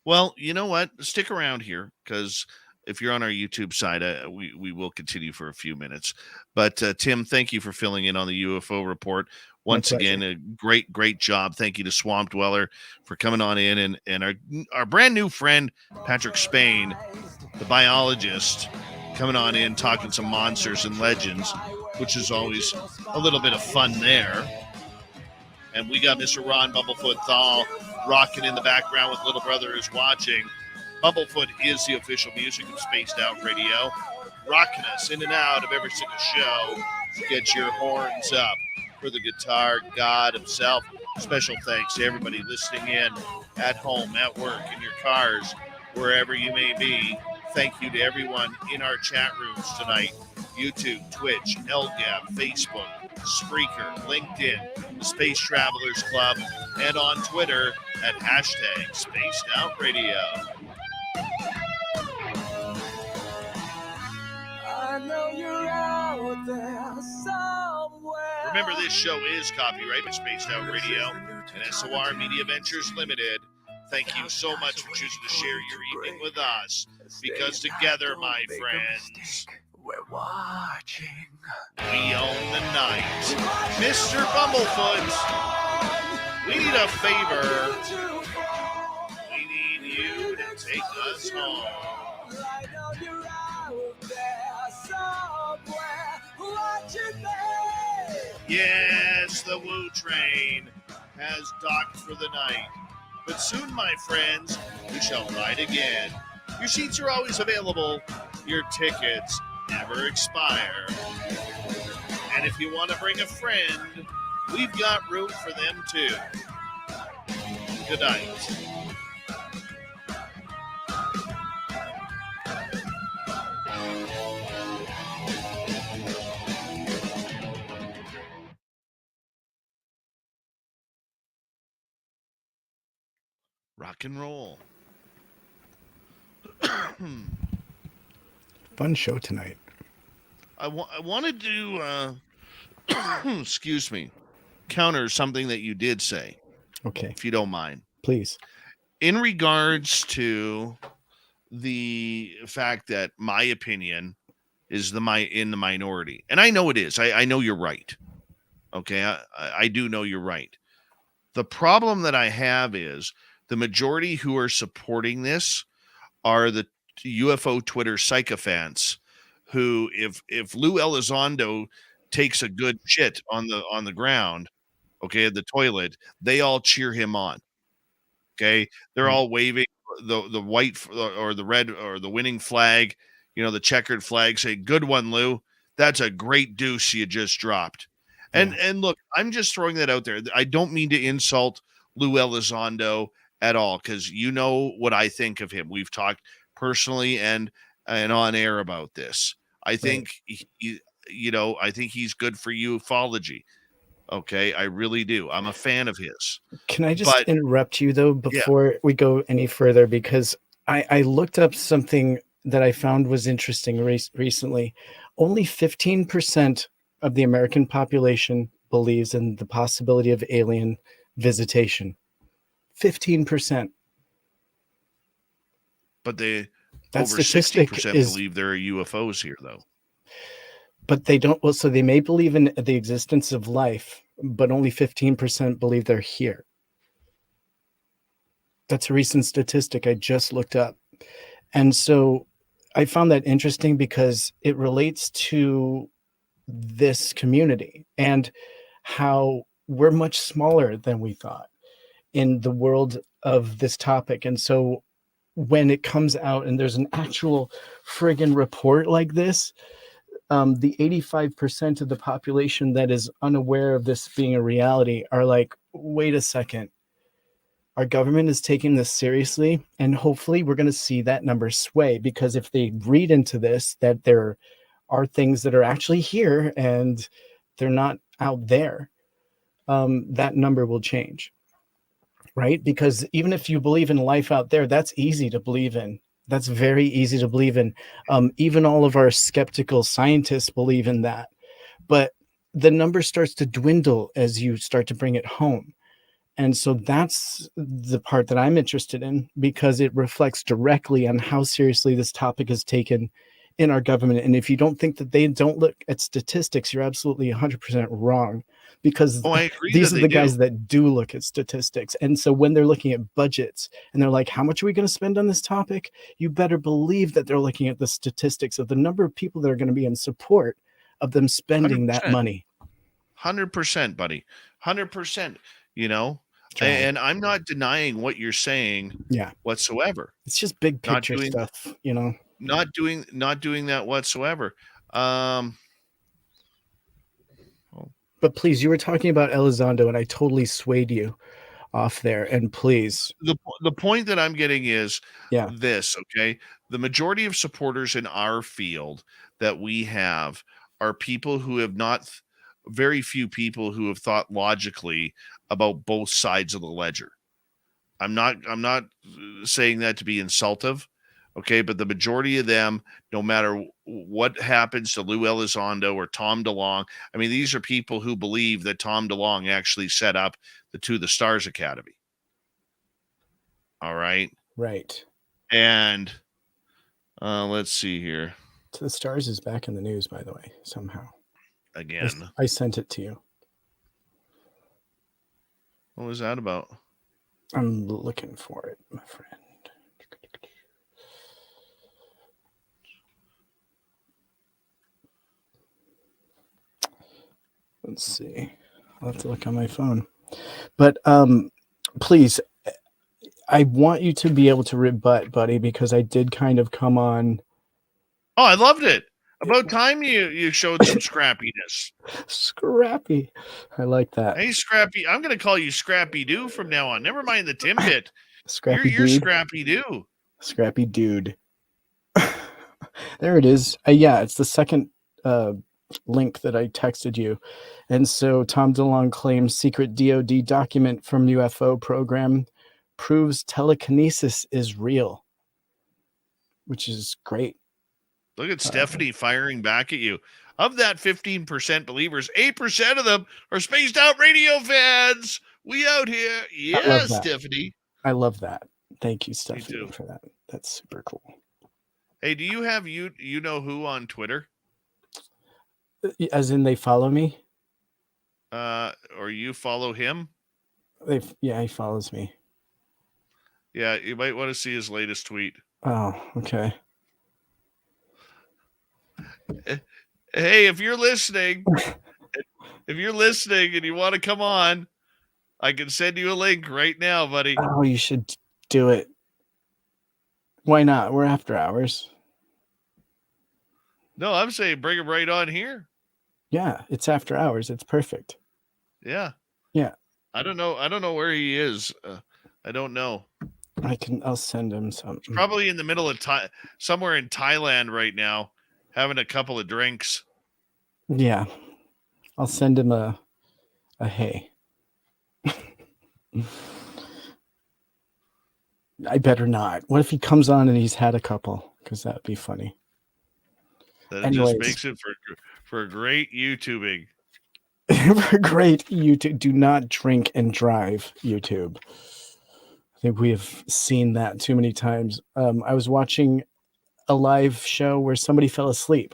Well, you know what? Stick around here, because if you're on our YouTube side, we will continue for a few minutes. But Tim, thank you for filling in on the UFO report. Once again, a great job. Thank you to Swamp Dweller for coming on in, and our brand new friend, Patrick Spain, the biologist, coming on in, talking some monsters and legends, which is always a little bit of fun there. And we got Mr. Ron Bumblefoot Thal rocking in the background with Little Brother is watching. Bumblefoot is the official music of Spaced Out Radio, rocking us in and out of every single show. Get your horns up for the guitar god himself. Special thanks to everybody listening in at home, at work, in your cars, wherever you may be. Thank you to everyone in our chat rooms tonight. YouTube, Twitch, LGAB, Facebook, Spreaker, LinkedIn, the Space Travelers Club, and on Twitter at #SpacedOutRadio. I know you're out there somewhere. Remember, this show is copyright by Spaced Out Radio and SOR Media Ventures Limited. Thank you so much for choosing to share your evening with us, because together, my friends, we're watching. We own the night. Mr. Bumblefoot, we need a favor. We need you to take us home. I know you're out there somewhere watching me. Yes, the Woo Train has docked for the night. But soon, my friends, we shall ride again. Your seats are always available. Your tickets never expire. And if you want to bring a friend, we've got room for them too. Good night. Rock and roll. Fun show tonight. I wanted to, excuse me, counter something that you did say. Okay. If you don't mind. Please. In regards to the fact that my opinion is in the minority. And I know it is. I know you're right. Okay. I do know you're right. The problem that I have is the majority who are supporting this are the UFO Twitter sycophants who, if Lou Elizondo takes a good shit on the ground, okay, at the toilet, they all cheer him on. Okay, they're all waving the white or the red or the winning flag, the checkered flag, saying, "Good one, Lou. That's a great deuce you just dropped." And look, I'm just throwing that out there. I don't mean to insult Lou Elizondo at all, because you know what I think of him. We've talked personally and on air about this. I think I think he's good for ufology. Okay, I really do. I'm a fan of his. Can I just interrupt you though before we go any further, because I looked up something that I found was interesting recently. Only 15% of the American population believes in the possibility of alien visitation. 15%. But they That over statistic 60% is, believe there are UFOs here, though. but they don't. Well, so they may believe in the existence of life, but only 15% believe they're here. That's a recent statistic I just looked up. And so I found that interesting because it relates to this community and how we're much smaller than we thought in the world of this topic. And so when it comes out and there's an actual friggin' report like this, the 85% of the population that is unaware of this being a reality are like, wait a second. Our government is taking this seriously, and hopefully we're going to see that number sway, because if they read into this that there are things that are actually here and they're not out there, that number will change, right? Because even if you believe in life out there, that's easy to believe in. That's very easy to believe in. Even all of our skeptical scientists believe in that. But the number starts to dwindle as you start to bring it home. And so that's the part that I'm interested in, because it reflects directly on how seriously this topic is taken in our government. And if you don't think that they don't look at statistics, you're absolutely 100% wrong, because I agree these that are they the guys do. that do look at statistics. And so when they're looking at budgets and they're like, how much are we going to spend on this topic? You better believe that they're looking at the statistics of the number of people that are going to be in support of them spending that 100%. money. 100%, buddy. 100%, you know? John. And I'm not denying what you're saying Yeah. whatsoever. It's just big Not picture doing- stuff, you know? Not doing that whatsoever. But please, you were talking about Elizondo, and I totally swayed you off there. And please, The point that I'm getting is yeah, this, okay? The majority of supporters in our field that we have are people who have not, very few people who have thought logically about both sides of the ledger. I'm not saying that to be insultive, okay? But the majority of them, no matter what happens to Lou Elizondo or Tom DeLonge, I mean, these are people who believe that Tom DeLonge actually set up the To the Stars Academy. All right. right. And let's see here. To the Stars is back in the news, by the way, somehow. Again. I sent it to you. What was that about? I'm looking for it, my friend. Let's see. I'll have to look on my phone. But please, I want you to be able to rebut, buddy, because I did kind of come on. Oh, I loved it. About time you showed some scrappiness. Scrappy. I like that. Hey, Scrappy. I'm going to call you Scrappy Doo from now on. Never mind the Timbit. Scrappy You're dude. Scrappy Doo. Scrappy dude. There it is. Yeah, it's the second link that I texted you. And so Tom DeLonge claims secret DoD document from UFO program proves telekinesis is real, which is great. Look at Stephanie firing back at you. Of that 15% believers, 8% of them are Spaced Out Radio fans. We out here. Yes, Stephanie. I love that. Thank you, Stephanie, too. for that. That's super cool. Hey, do you have you know who on Twitter? As in they follow me? Or you follow him? Yeah, he follows me. Yeah, you might want to see his latest tweet. Oh, okay. Hey, if you're listening and you want to come on, I can send you a link right now, buddy. Oh, you should do it. Why not? We're after hours. No, I'm saying bring him right on here. Yeah, it's after hours. It's perfect. Yeah. Yeah. I don't know where he is. I don't know. I'll send him some. He's probably in the middle of somewhere in Thailand right now, having a couple of drinks. Yeah. I'll send him a hey. I better not. What if he comes on and he's had a couple? Because that'd be funny. That just makes it for great YouTubing. For great YouTube. Do not drink and drive, YouTube. I think we have seen that too many times. I was watching a live show where somebody fell asleep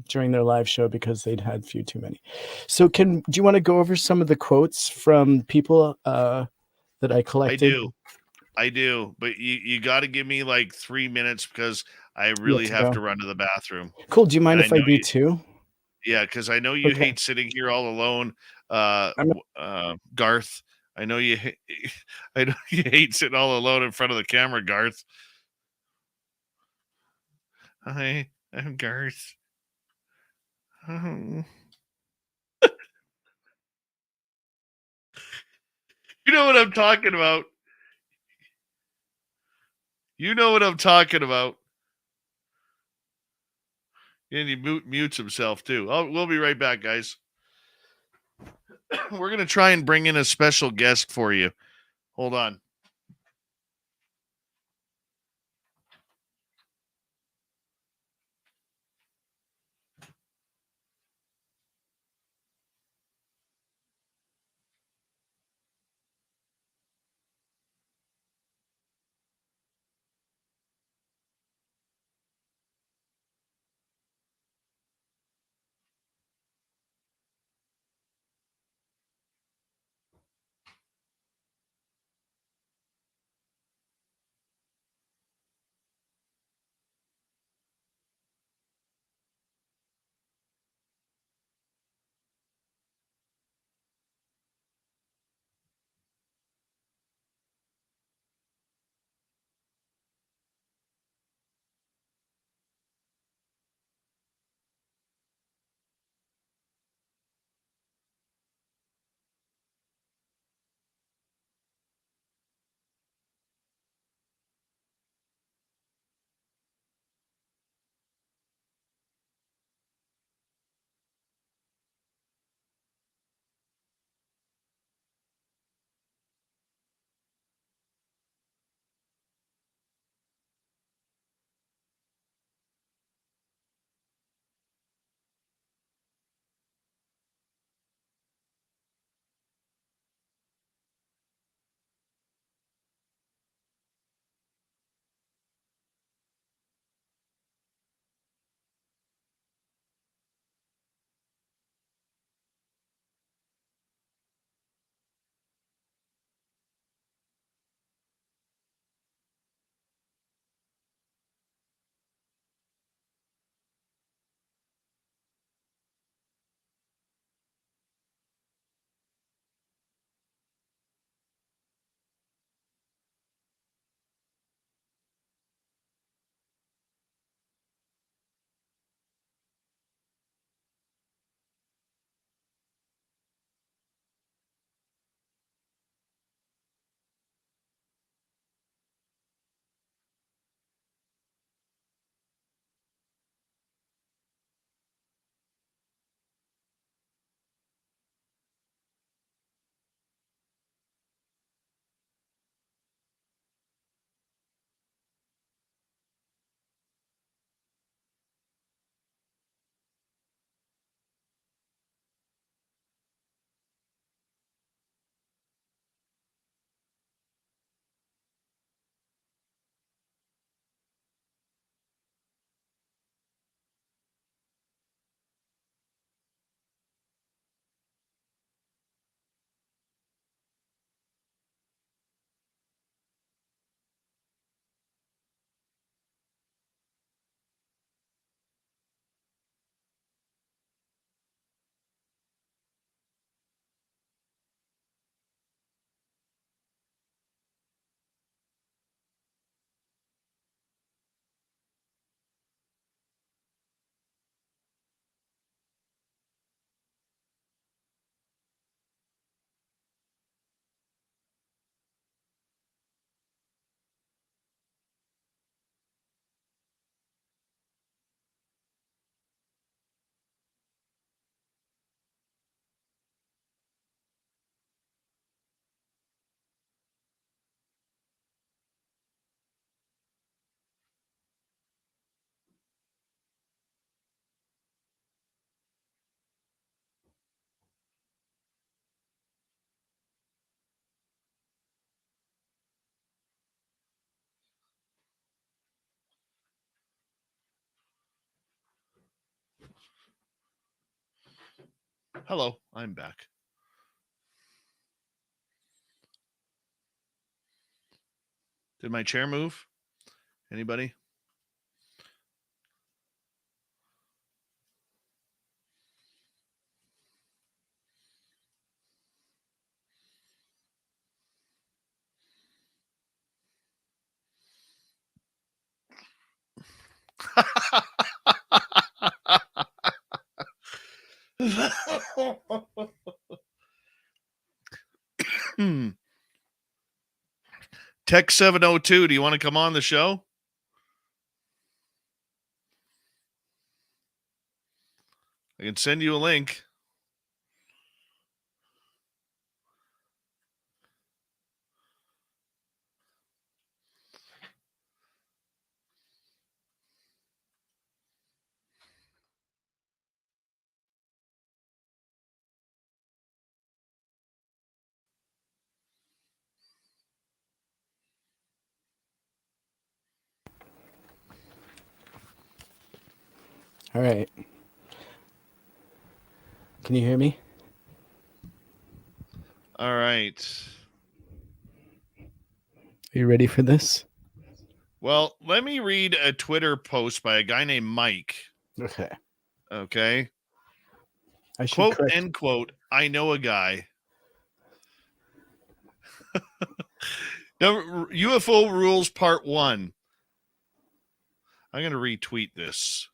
during their live show because they'd had too many. So do you want to go over some of the quotes from people that I collected? I do, but you got to give me like 3 minutes because I You really to have go. to run to the bathroom. Cool. Do you mind And I if I know do you, too? yeah, because I know you Okay. hate sitting here all alone, I'm Garth. I know you. I know you hate sitting all alone in front of the camera, Garth. Hi, I'm Garth. Oh. You know what I'm talking about. You know what I'm talking about. And he mutes himself too. We'll be right back, guys. We're going to try and bring in a special guest for you. Hold on. Hello, I'm back. Did my chair move? Anybody? Tech 702, do you want to come on the show? I can send you a link. All right. Can you hear me? All right. Are you ready for this? Well, let me read a Twitter post by a guy named Mike. Okay. Okay. I should Quote, correct. end quote, I know a guy. UFO rules part 1. I'm going to retweet this.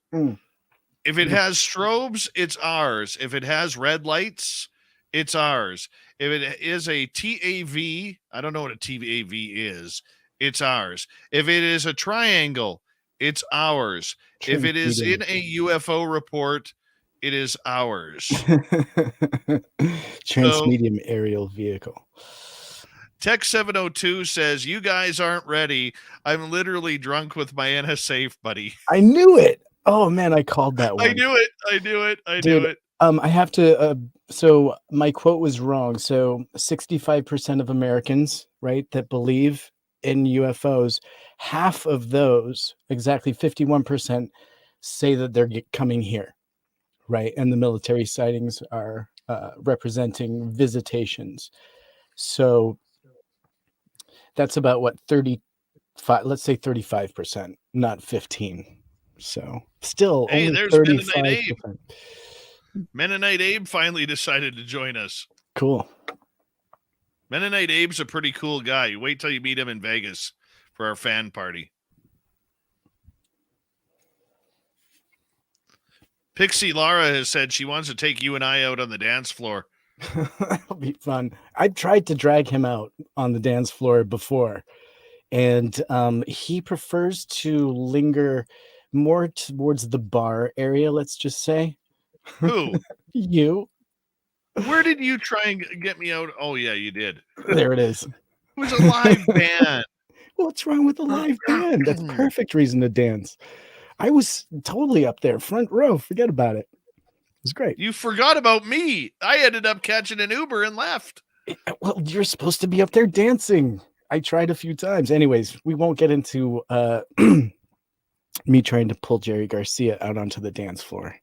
If it has strobes, it's ours. If it has red lights, it's ours. If it is a TAV, I don't know what a TAV is, it's ours. If it is a triangle, it's ours. If it is in a UFO report, it is ours. Transmedium aerial vehicle. Tech 702 says, you guys aren't ready. I'm literally drunk with my NSA buddy. I knew it. Oh man, I called that one. I knew it. I Dude, knew it. I have to so my quote was wrong. So 65% of Americans, right, that believe in UFOs, half of those, exactly 51%, say that they're coming here, right? And the military sightings are representing visitations. So that's about what, 35, let's say 35%, not 15. So still Hey, only there's 35%. Mennonite Abe finally decided to join us. Cool. Mennonite Abe's a pretty cool guy. You wait till you meet him in Vegas for our fan party. Pixie Lara has said she wants to take you and I out on the dance floor. That'll be fun. I tried to drag him out on the dance floor before, and he prefers to linger more towards the bar area, let's just say. Who? You. Where did you try and get me out? Oh, yeah, you did. There it is. It was a live band. What's wrong with a live band? That's perfect reason to dance. I was totally up there, front row. Forget about it. It was great. You forgot about me. I ended up catching an Uber and left. Well, you're supposed to be up there dancing. I tried a few times. Anyways, we won't get into me trying to pull Jerry Garcia out onto the dance floor.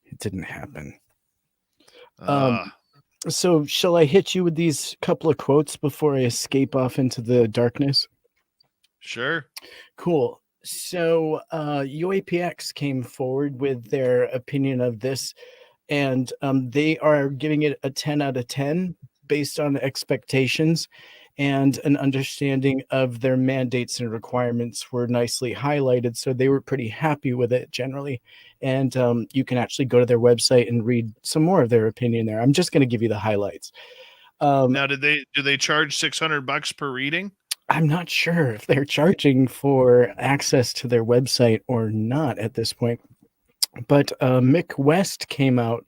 It didn't happen. So shall I hit you with these couple of quotes before I escape off into the darkness? Sure. Cool. So UAPX came forward with their opinion of this, and they are giving it a 10 out of 10 based on expectations, and an understanding of their mandates and requirements were nicely highlighted. So they were pretty happy with it generally. And you can actually go to their website and read some more of their opinion there. I'm just going to give you the highlights. Now, do they charge $600 per reading? I'm not sure if they're charging for access to their website or not at this point. But Mick West came out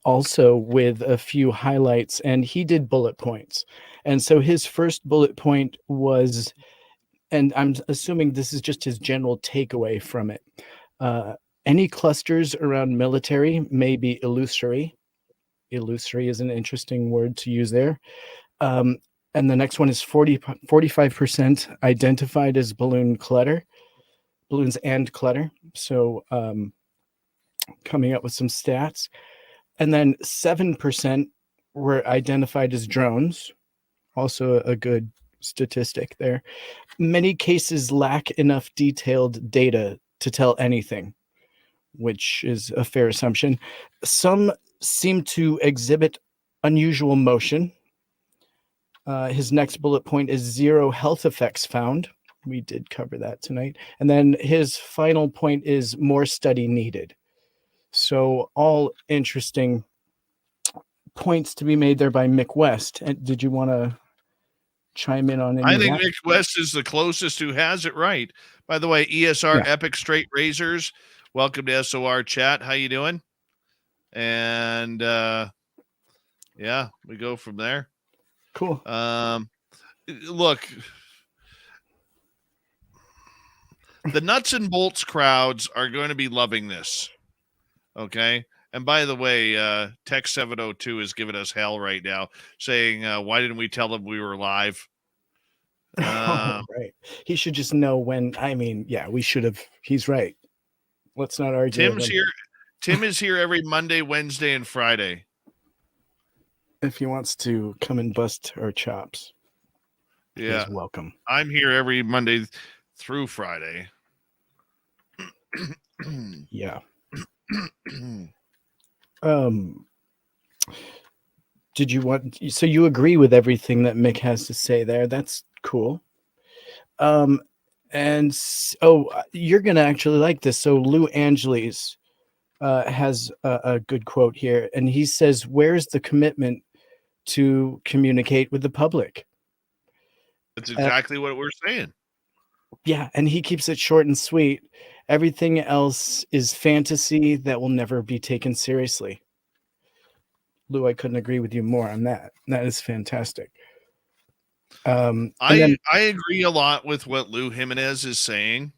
also with a few highlights, and he did bullet points. And so his first bullet point was, and I'm assuming this is just his general takeaway from it, any clusters around military may be illusory. Illusory is an interesting word to use there. And the next one is 45% identified as balloons and clutter. So coming up with some stats. And then 7% were identified as drones. Also a good statistic there. Many cases lack enough detailed data to tell anything, which is a fair assumption. Some seem to exhibit unusual motion. His next bullet point is 0 health effects found. We did cover that tonight. And then his final point is more study needed. So all interesting points to be made there by Mick West. And did you want to chime in on any I of think that? Mick West is the closest who has it right. By the way, ESR Epic Straight Razors, welcome to SOR chat. How you doing? And yeah, we go from there. Cool. Look, the nuts and bolts crowds are going to be loving this. Okay. And by the way, Tech 702 is giving us hell right now, saying, why didn't we tell them we were live? Right. He should just know when. I mean, yeah, we should have. He's right. Let's not argue. Tim's here. Tim is here every Monday, Wednesday, and Friday. If he wants to come and bust our chops, yeah, he's welcome. I'm here every Monday through Friday. Yeah. Did you want? So you agree with everything that Mick has to say there? That's cool. And you're gonna actually like this. So Lou Angeles has a good quote here, and he says, "Where's the commitment to communicate with the public?" That's exactly what we're saying. Yeah, and he keeps it short and sweet. Everything else is fantasy that will never be taken seriously. Lou, I couldn't agree with you more on that. That is fantastic. I agree a lot with what Lou Jimenez is saying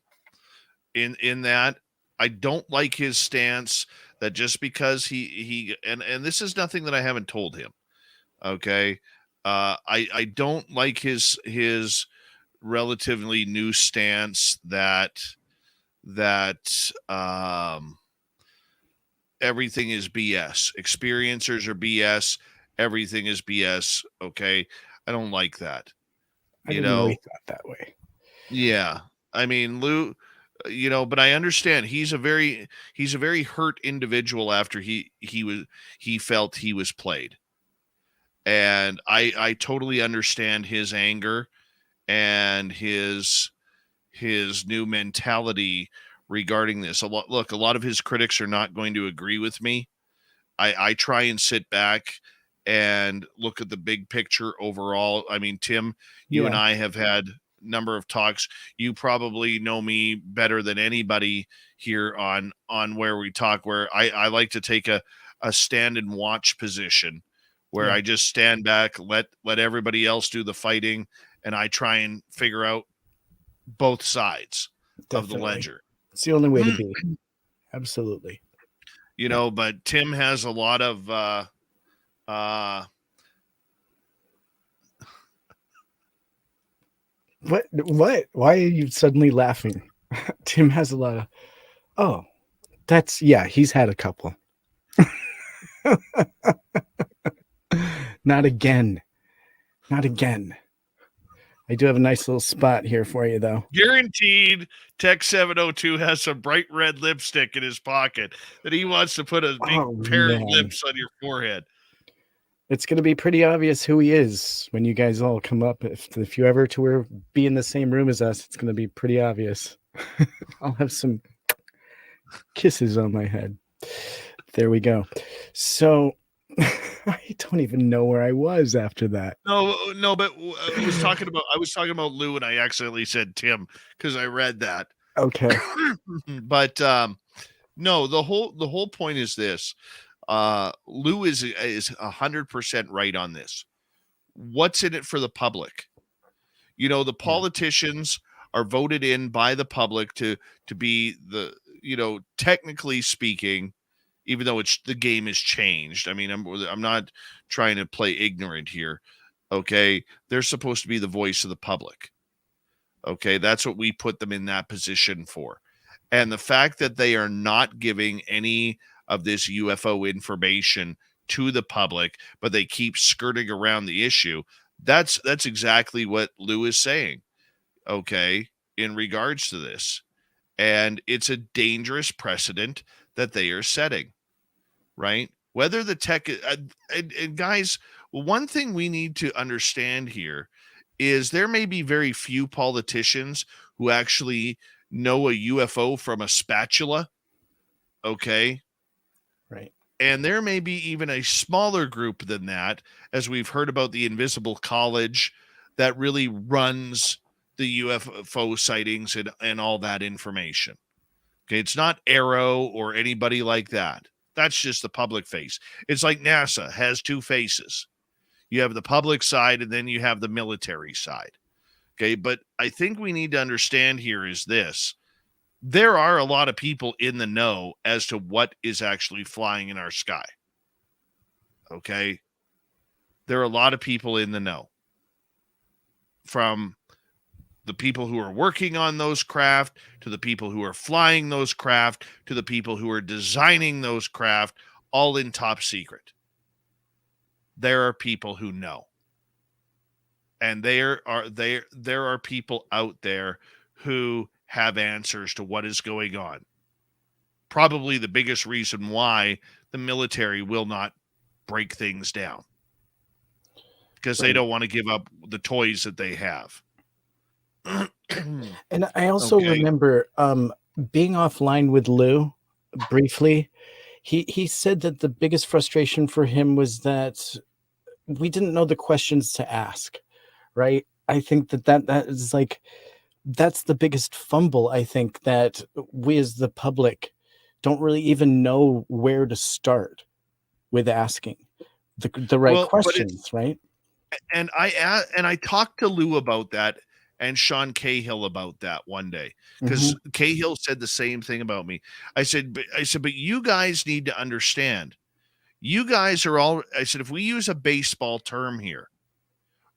in that I don't like his stance that just because he and this is nothing that I haven't told him. Okay. I don't like his relatively new stance that everything is BS. Experiencers are BS. Everything is BS. Okay. I don't like that. I didn't know he thought that way. Yeah. I mean, Lou, but I understand he's a very hurt individual after he felt he was played. And I totally understand his anger and his new mentality regarding this. A lot of his critics are not going to agree with me. I try and sit back and look at the big picture overall. I mean, Tim, you and I have had a number of talks. You probably know me better than anybody here on Where We Talk, where I like to take a stand and watch position where I just stand back, let everybody else do the fighting, and I try and figure out both sides of the ledger. It's the only way to be. Absolutely. But Tim has a lot of What? Why are you suddenly laughing? Tim has a lot of he's had a couple. Not again. I do have a nice little spot here for you, though. Guaranteed Tech 702 has some bright red lipstick in his pocket that he wants to put a big pair of lips on your forehead. It's going to be pretty obvious who he is when you guys all come up. If you ever to be in the same room as us, it's going to be pretty obvious. I'll have some kisses on my head. There we go. So I don't even know where I was after that. No, but I was talking about Lou, and I accidentally said Tim because I read that. Okay. But no, the whole point is this. Lou is 100% right on this. What's in it for the public? The politicians are voted in by the public to be the, technically speaking, even though the game has changed. I mean, I'm not trying to play ignorant here. Okay. They're supposed to be the voice of the public. Okay. That's what we put them in that position for. And the fact that they are not giving any of this UFO information to the public, but they keep skirting around the issue. That's exactly what Lou is saying, okay, in regards to this. And it's a dangerous precedent that they are setting, right? Whether the tech, and guys, one thing we need to understand here is there may be very few politicians who actually know a UFO from a spatula, okay? Right. And there may be even a smaller group than that, as we've heard about the Invisible College that really runs the UFO sightings and all that information. Okay, it's not Arrow or anybody like that. That's just the public face. It's like NASA has two faces. You have the public side and then you have the military side. Okay, but I think we need to understand here is this. There are a lot of people in the know as to what is actually flying in our sky. Okay? There are a lot of people in the know. From the people who are working on those craft, to the people who are flying those craft, to the people who are designing those craft, all in top secret. There are people who know. And there are people out there who have answers to what is going on. Probably the biggest reason why the military will not break things down. Because they don't want to give up the toys that they have. And I also remember being offline with Lou briefly. He said that the biggest frustration for him was that we didn't know the questions to ask, right? I think that is like, that's the biggest fumble, I think, that we as the public don't really even know where to start with asking the right questions, right? And I talked to Lou about that and Sean Cahill about that one day, because Cahill said the same thing about me. I said, but you guys need to understand. You guys are all, I said, if we use a baseball term here,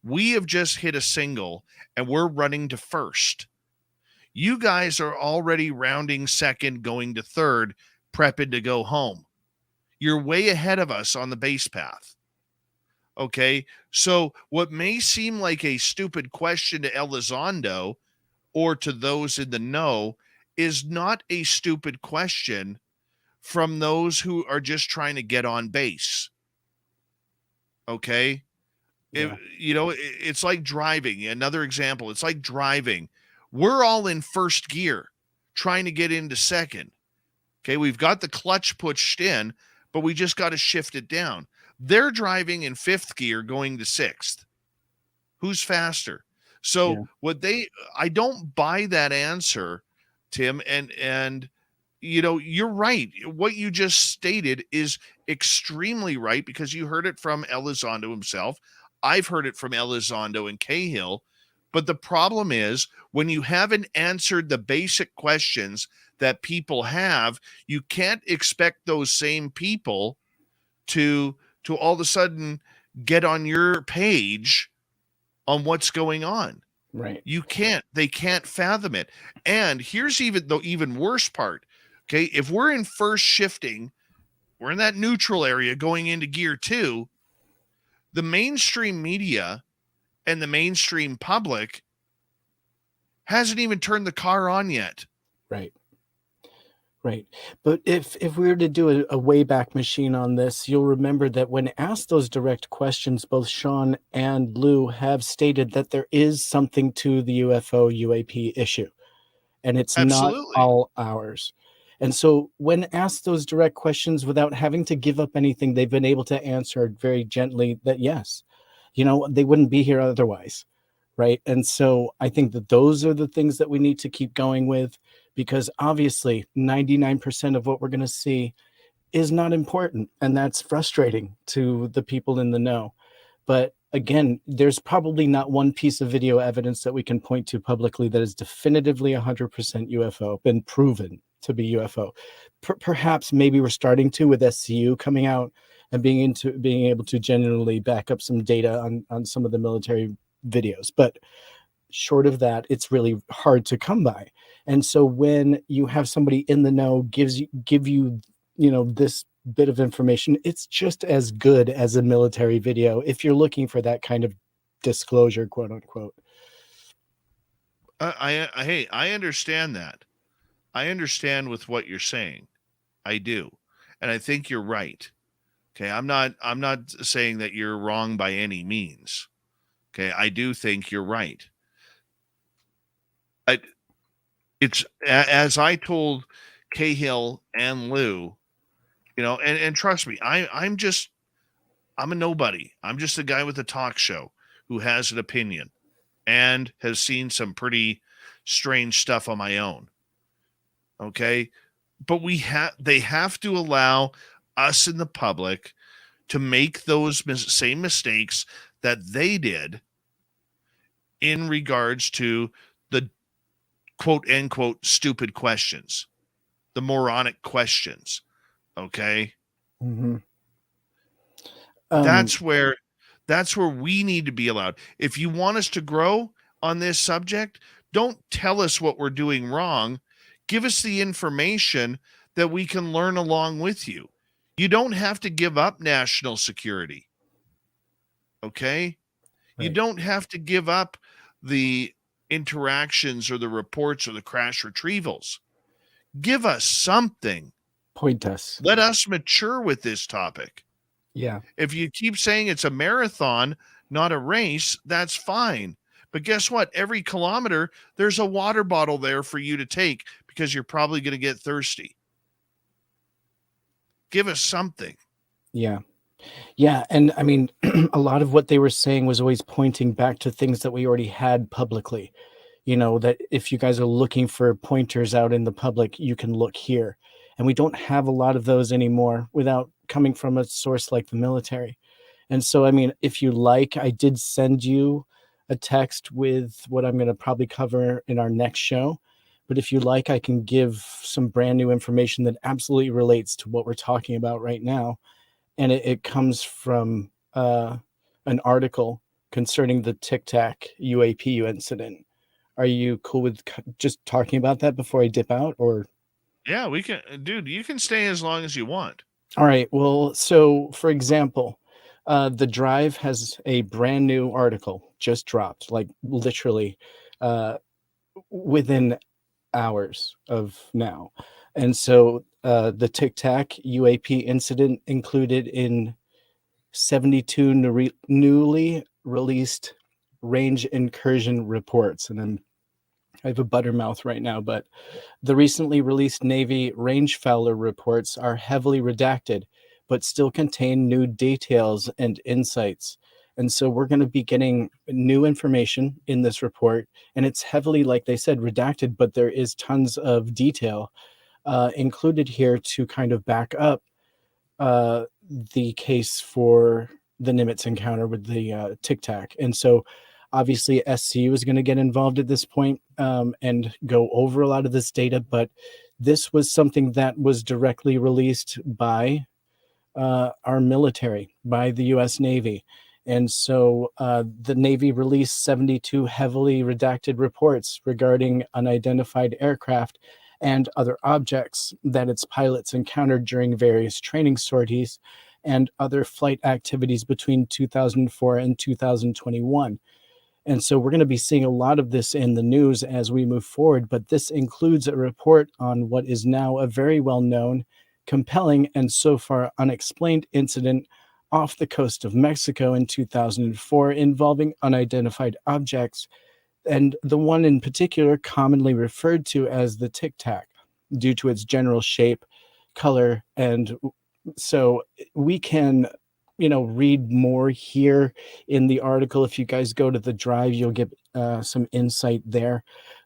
we have just hit a single and we're running to first. You guys are already rounding second, going to third, prepping to go home. You're way ahead of us on the base path. Okay, so what may seem like a stupid question to Elizondo or to those in the know is not a stupid question from those who are just trying to get on base. Okay, Yeah. it's like driving. Another example, it's like driving. We're all in first gear trying to get into second. Okay, we've got the clutch pushed in, but we just got to shift it down. They're driving in fifth gear going to sixth. Who's faster? So I don't buy that answer, Tim. And you're right. What you just stated is extremely right, because you heard it from Elizondo himself. I've heard it from Elizondo and Cahill. But the problem is, when you haven't answered the basic questions that people have, you can't expect those same people to all of a sudden get on your page on what's going on. Right. You can't. They can't fathom it. And here's even worse part. Okay, if we're in first shifting, we're in that neutral area going into gear 2, the mainstream media and the mainstream public hasn't even turned the car on yet. Right. Right. But if we were to do a Wayback Machine on this, you'll remember that when asked those direct questions, both Sean and Lou have stated that there is something to the UFO UAP issue, and it's not all ours. And so when asked those direct questions without having to give up anything, they've been able to answer very gently that yes, they wouldn't be here otherwise. Right. And so I think that those are the things that we need to keep going with, because obviously 99% of what we're going to see is not important. And that's frustrating to the people in the know. But again, there's probably not one piece of video evidence that we can point to publicly that is definitively 100% UFO, been proven to be UFO. Perhaps maybe we're starting to with SCU coming out and being able to genuinely back up some data on some of the military videos, but short of that, it's really hard to come by. And so when you have somebody in the know give you this bit of information, it's just as good as a military video if you're looking for that kind of disclosure, quote unquote. Hey, I understand that. I understand with what you're saying. I do. And I think you're right. Okay, I'm not saying that you're wrong by any means. Okay, I do think you're right. It's as I told Cahill and Lou, and trust me, I'm a nobody. I'm just a guy with a talk show who has an opinion and has seen some pretty strange stuff on my own. Okay, but they have to allow us in the public to make those same mistakes that they did in regards to the quote unquote stupid questions, the moronic questions. Okay. Mm-hmm. That's where we need to be allowed. If you want us to grow on this subject, don't tell us what we're doing wrong. Give us the information that we can learn along with you. You don't have to give up national security. Okay? Right. You don't have to give up the interactions or the reports or the crash retrievals. Give us something. Point us. Let us mature with this topic. Yeah. If you keep saying it's a marathon, not a race, that's fine. But guess what? Every kilometer, there's a water bottle there for you to take because you're probably going to get thirsty. Give us something. Yeah. Yeah. And I mean, a lot of what they were saying was always pointing back to things that we already had publicly. That if you guys are looking for pointers out in the public, you can look here. And we don't have a lot of those anymore without coming from a source like the military. And so, I mean, if you like, I did send you a text with what I'm going to probably cover in our next show. But if you like, I can give some brand new information that absolutely relates to what we're talking about right now. And it comes from an article concerning the Tic Tac UAP incident. Are you cool with just talking about that before I dip out? Or yeah, we can, dude, you can stay as long as you want. All right. Well, so for example, The Drive has a brand new article just dropped, like literally within hours of now. And so the Tic Tac UAP incident included in 72 newly released range incursion reports. And I have a buttermouth right now, but the recently released Navy Rangefowler reports are heavily redacted, but still contain new details and insights. And so we're going to be getting new information in this report, and it's heavily, like they said, redacted, but there is tons of detail included here to kind of back up the case for the Nimitz encounter with the Tic Tac. And so obviously SCU is going to get involved at this point and go over a lot of this data, but this was something that was directly released by our military, by the U.S. Navy. And so the Navy released 72 heavily redacted reports regarding unidentified aircraft and other objects that its pilots encountered during various training sorties and other flight activities between 2004 and 2021. And so we're going to be seeing a lot of this in the news as we move forward, but this includes a report on what is now a very well-known, compelling, and so far unexplained incident off the coast of Mexico in 2004 involving unidentified objects, and the one in particular commonly referred to as the Tic Tac due to its general shape, color, and so we can read more here in the article. If you guys go to The Drive, you'll get some insight there.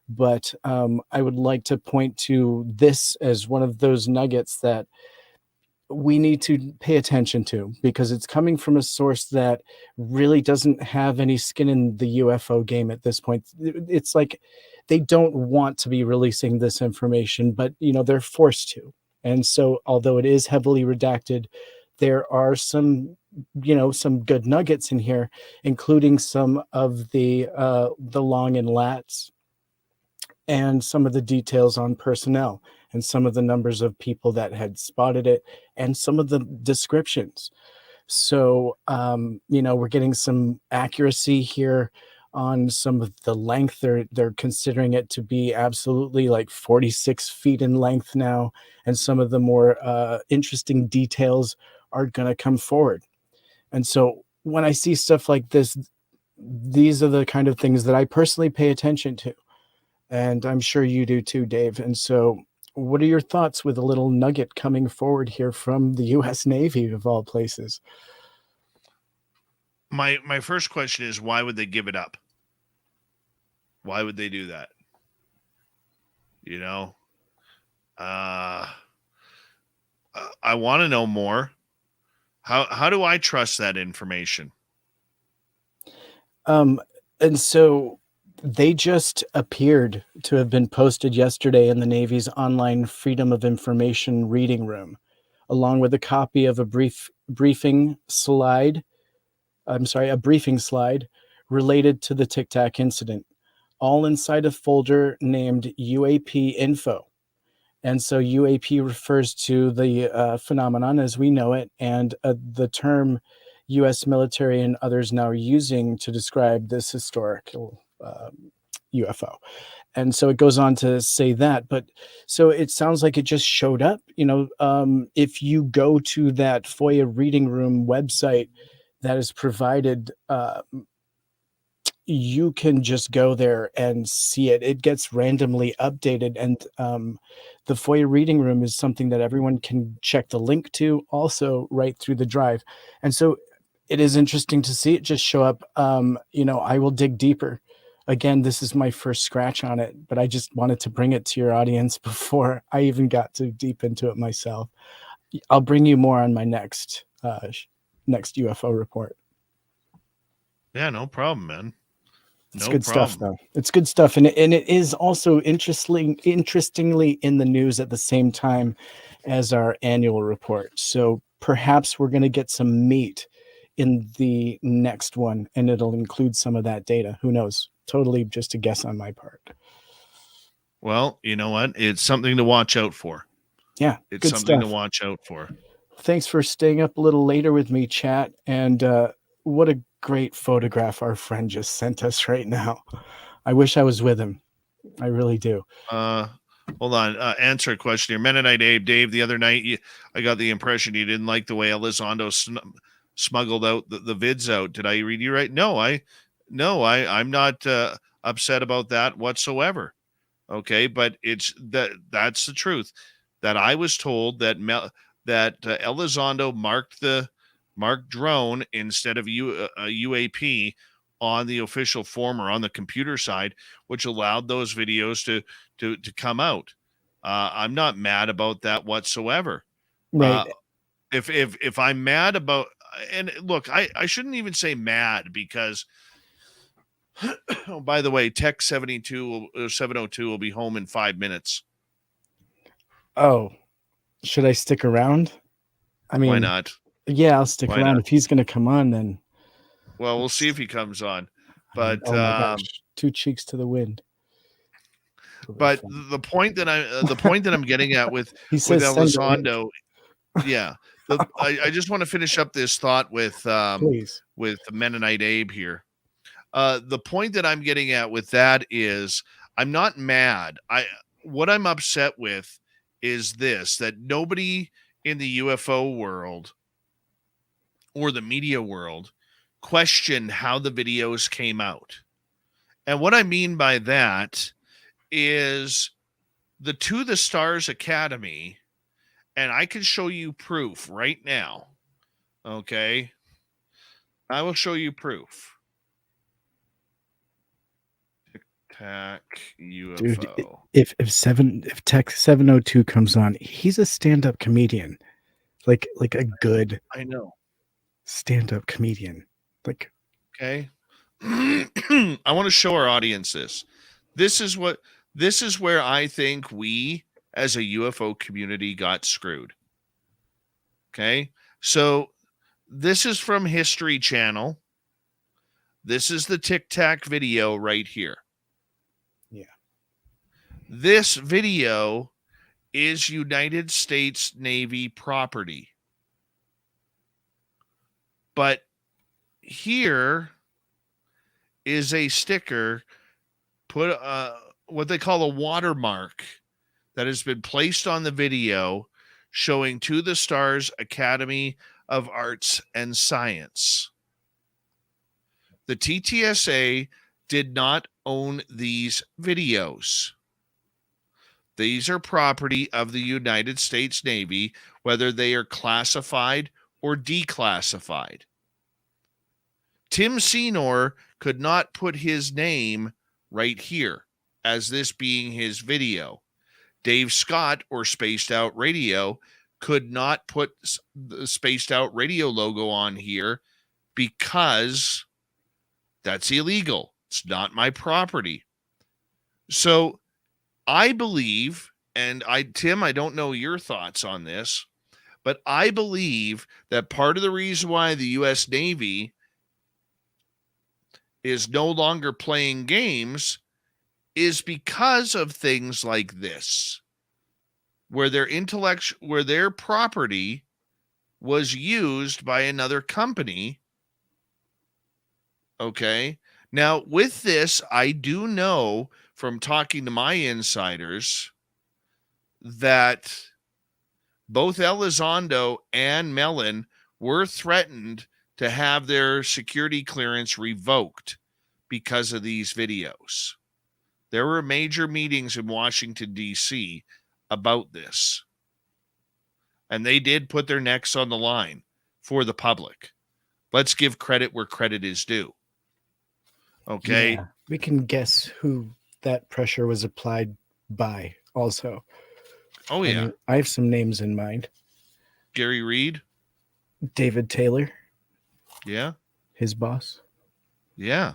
But I would like to point to this as one of those nuggets that we need to pay attention to, because it's coming from a source that really doesn't have any skin in the UFO game at this point. It's like they don't want to be releasing this information, but they're forced to. And so although it is heavily redacted, there are some good nuggets in here, including some of the long and lats and some of the details on personnel. and some of the numbers of people that had spotted it and some of the descriptions. So, we're getting some accuracy here on some of the length. They're considering it to be absolutely like 46 feet in length now, and some of the more interesting details are going to come forward. And so when I see stuff like this, these are the kind of things that I personally pay attention to. And I'm sure you do too, Dave. And so what are your thoughts with a little nugget coming forward here from the US Navy, of all places? My first question is, why would they give it up? Why would they do that? I want to know more. How do I trust that information? And so they just appeared to have been posted yesterday in the Navy's online Freedom of Information reading room, along with a copy of a briefing slide related to the Tic Tac incident, all inside a folder named UAP info. And so UAP refers to the phenomenon as we know it, and the term U.S. military and others now are using to describe this historical UFO. And so it goes on to say that. But so it sounds like it just showed up. If you go to that FOIA reading room website that is provided, you can just go there and see it. It gets randomly updated. And the FOIA reading room is something that everyone can check the link to also right through the drive. And so it is interesting to see it just show up. I will dig deeper. Again, this is my first scratch on it, but I just wanted to bring it to your audience before I even got too deep into it myself. I'll bring you more on my next UFO report. Yeah, no problem, man. It's good stuff, though. It's good stuff, and it is also interestingly in the news at the same time as our annual report. So perhaps we're going to get some meat in the next one, and it'll include some of that data. Who knows? Totally just a guess on my part. Well, you know what? It's something to watch out for. Yeah, it's something to watch out for. Thanks for staying up a little later with me, chat, and what a great photograph our friend just sent us right now. I wish I was with him. I really do. Hold on. Answer a question here. Mennonite Dave, the other night, I got the impression you didn't like the way Elizondo smuggled out the vids out. Did I read you right? No, I'm not upset about that whatsoever. Okay, but that's the truth. That I was told that Elizondo marked drone instead of UAP on the official form or on the computer side, which allowed those videos to come out. I'm not mad about that whatsoever. Right. If I'm mad about, and look, I shouldn't even say mad because, oh, by the way, Tech 702 will be home in 5 minutes. Oh, should I stick around? I mean, why not? Yeah, I'll stick around. If he's going to come on, then. Well, we'll see if he comes on. But oh my gosh, two cheeks to the wind. But the point that I'm getting at with Elizondo, yeah. I just want to finish up this thought with Mennonite Abe here. The point that I'm getting at with that is I'm not mad. What I'm upset with is this, that nobody in the UFO world or the media world questioned how the videos came out. And what I mean by that is the To the Stars Academy, and I can show you proof right now. Okay. I will show you proof. Tic Tac UFO. Dude, if Tech 702 comes on, he's a stand-up comedian. Like a good I know. Stand-up comedian. Like, okay. I want to show our audience this. This is where I think we as a UFO community got screwed. Okay. So this is from History Channel. This is the Tic Tac video right here. Yeah. This video is United States Navy property. But here is a sticker, put what they call a watermark, that has been placed on the video showing To the Stars Academy of Arts and Science. The TTSA did not own these videos. These are property of the United States Navy, whether they are classified or declassified. Tim Senor could not put his name right here as this being his video. Dave Scott or Spaced Out Radio could not put the Spaced Out Radio logo on here because that's illegal. It's not my property. So I believe, and Tim, I don't know your thoughts on this, but I believe that part of the reason why the U.S. Navy is no longer playing games is because of things like this, where their property was used by another company. Okay. Now, with this, I do know from talking to my insiders that both Elizondo and Mellon were threatened to have their security clearance revoked because of these videos. There were major meetings in Washington, D.C. about this. And they did put their necks on the line for the public. Let's give credit where credit is due. Okay? Yeah, we can guess who that pressure was applied by also. Oh, yeah. I mean, I have some names in mind. Gary Reed? David Taylor. Yeah. His boss. Yeah.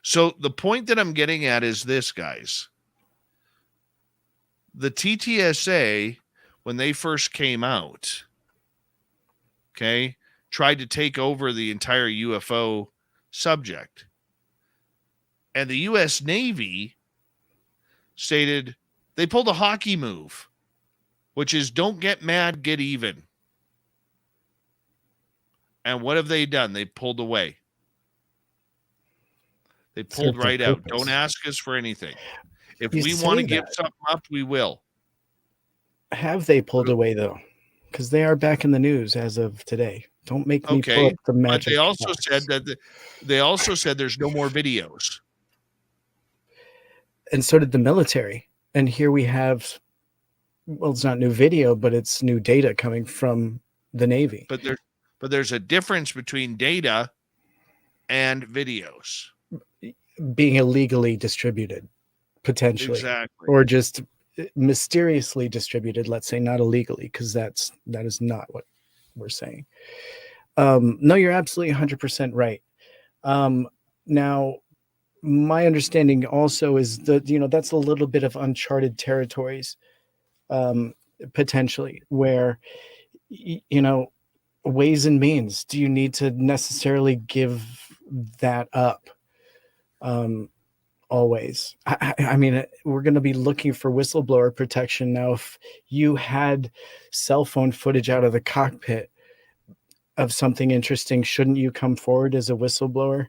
So the point that I'm getting at is this, guys. The TTSA, when they first came out, okay, tried to take over the entire UFO subject. And the U.S. Navy stated they pulled a hockey move, which is don't get mad, get even. And what have they done? They pulled away. They pulled right out. Don't ask us for anything. If we want to give something up, we will. Have they pulled away, though? Because they are back in the news as of today. Don't make me pull up the magic. But they also said that they also said there's no more videos. And so did the military. And here we have, well, it's not new video, but it's new data coming from the Navy. But there's a difference between data and videos being illegally distributed, potentially. Exactly. Or just mysteriously distributed, let's say, not illegally, because that is not what we're saying. No, you're absolutely 100% right. Now, my understanding also is that, that's a little bit of uncharted territories, potentially, where, ways and means. Do you need to necessarily give that up? Always. I mean, we're going to be looking for whistleblower protection now. If you had cell phone footage out of the cockpit of something interesting, shouldn't you come forward as a whistleblower?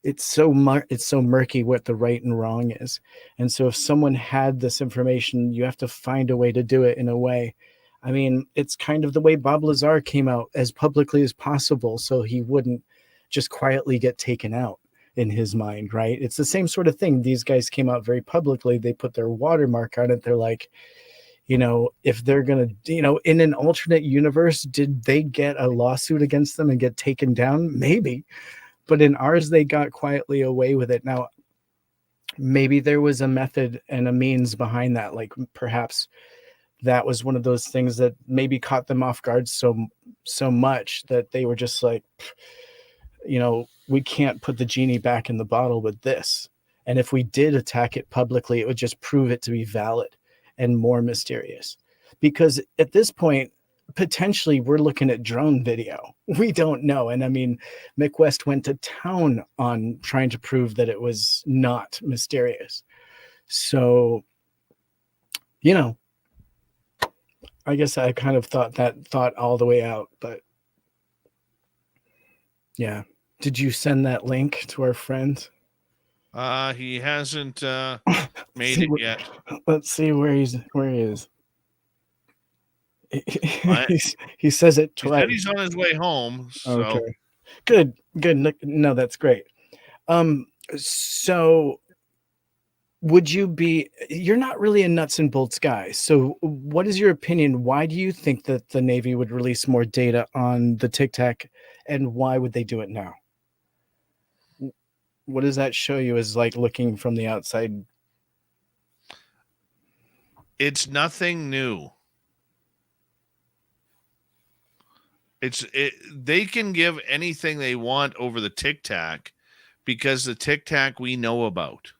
It's so murky what the right and wrong is. And so if someone had this information, you have to find a way to do it in a way. I mean, it's kind of the way Bob Lazar came out as publicly as possible so he wouldn't just quietly get taken out in his mind, right? It's the same sort of thing. These guys came out very publicly. They put their watermark on it. They're like, if they're going to, in an alternate universe, did they get a lawsuit against them and get taken down? Maybe. But in ours, they got quietly away with it. Now, maybe there was a method and a means behind that. Like perhaps that was one of those things that maybe caught them off guard so much that they were just like, we can't put the genie back in the bottle with this. And if we did attack it publicly, it would just prove it to be valid and more mysterious. Because at this point, potentially we're looking at drone video. We don't know. And I mean, Mick West went to town on trying to prove that it was not mysterious. So, I guess I kind of thought that thought all the way out, but yeah. Did you send that link to our friend? He hasn't made See it where- yet. Let's see where he is. I- He says it He twice. said he's on his way home. So Okay. Good. No, that's great. So would you be, you're not really a nuts and bolts guy. So what is your opinion? Why do you think that the Navy would release more data on the Tic Tac, and why would they do it now? What does that show you as like looking from the outside? it's nothing new. They can give anything they want over the Tic Tac because the Tic Tac we know about.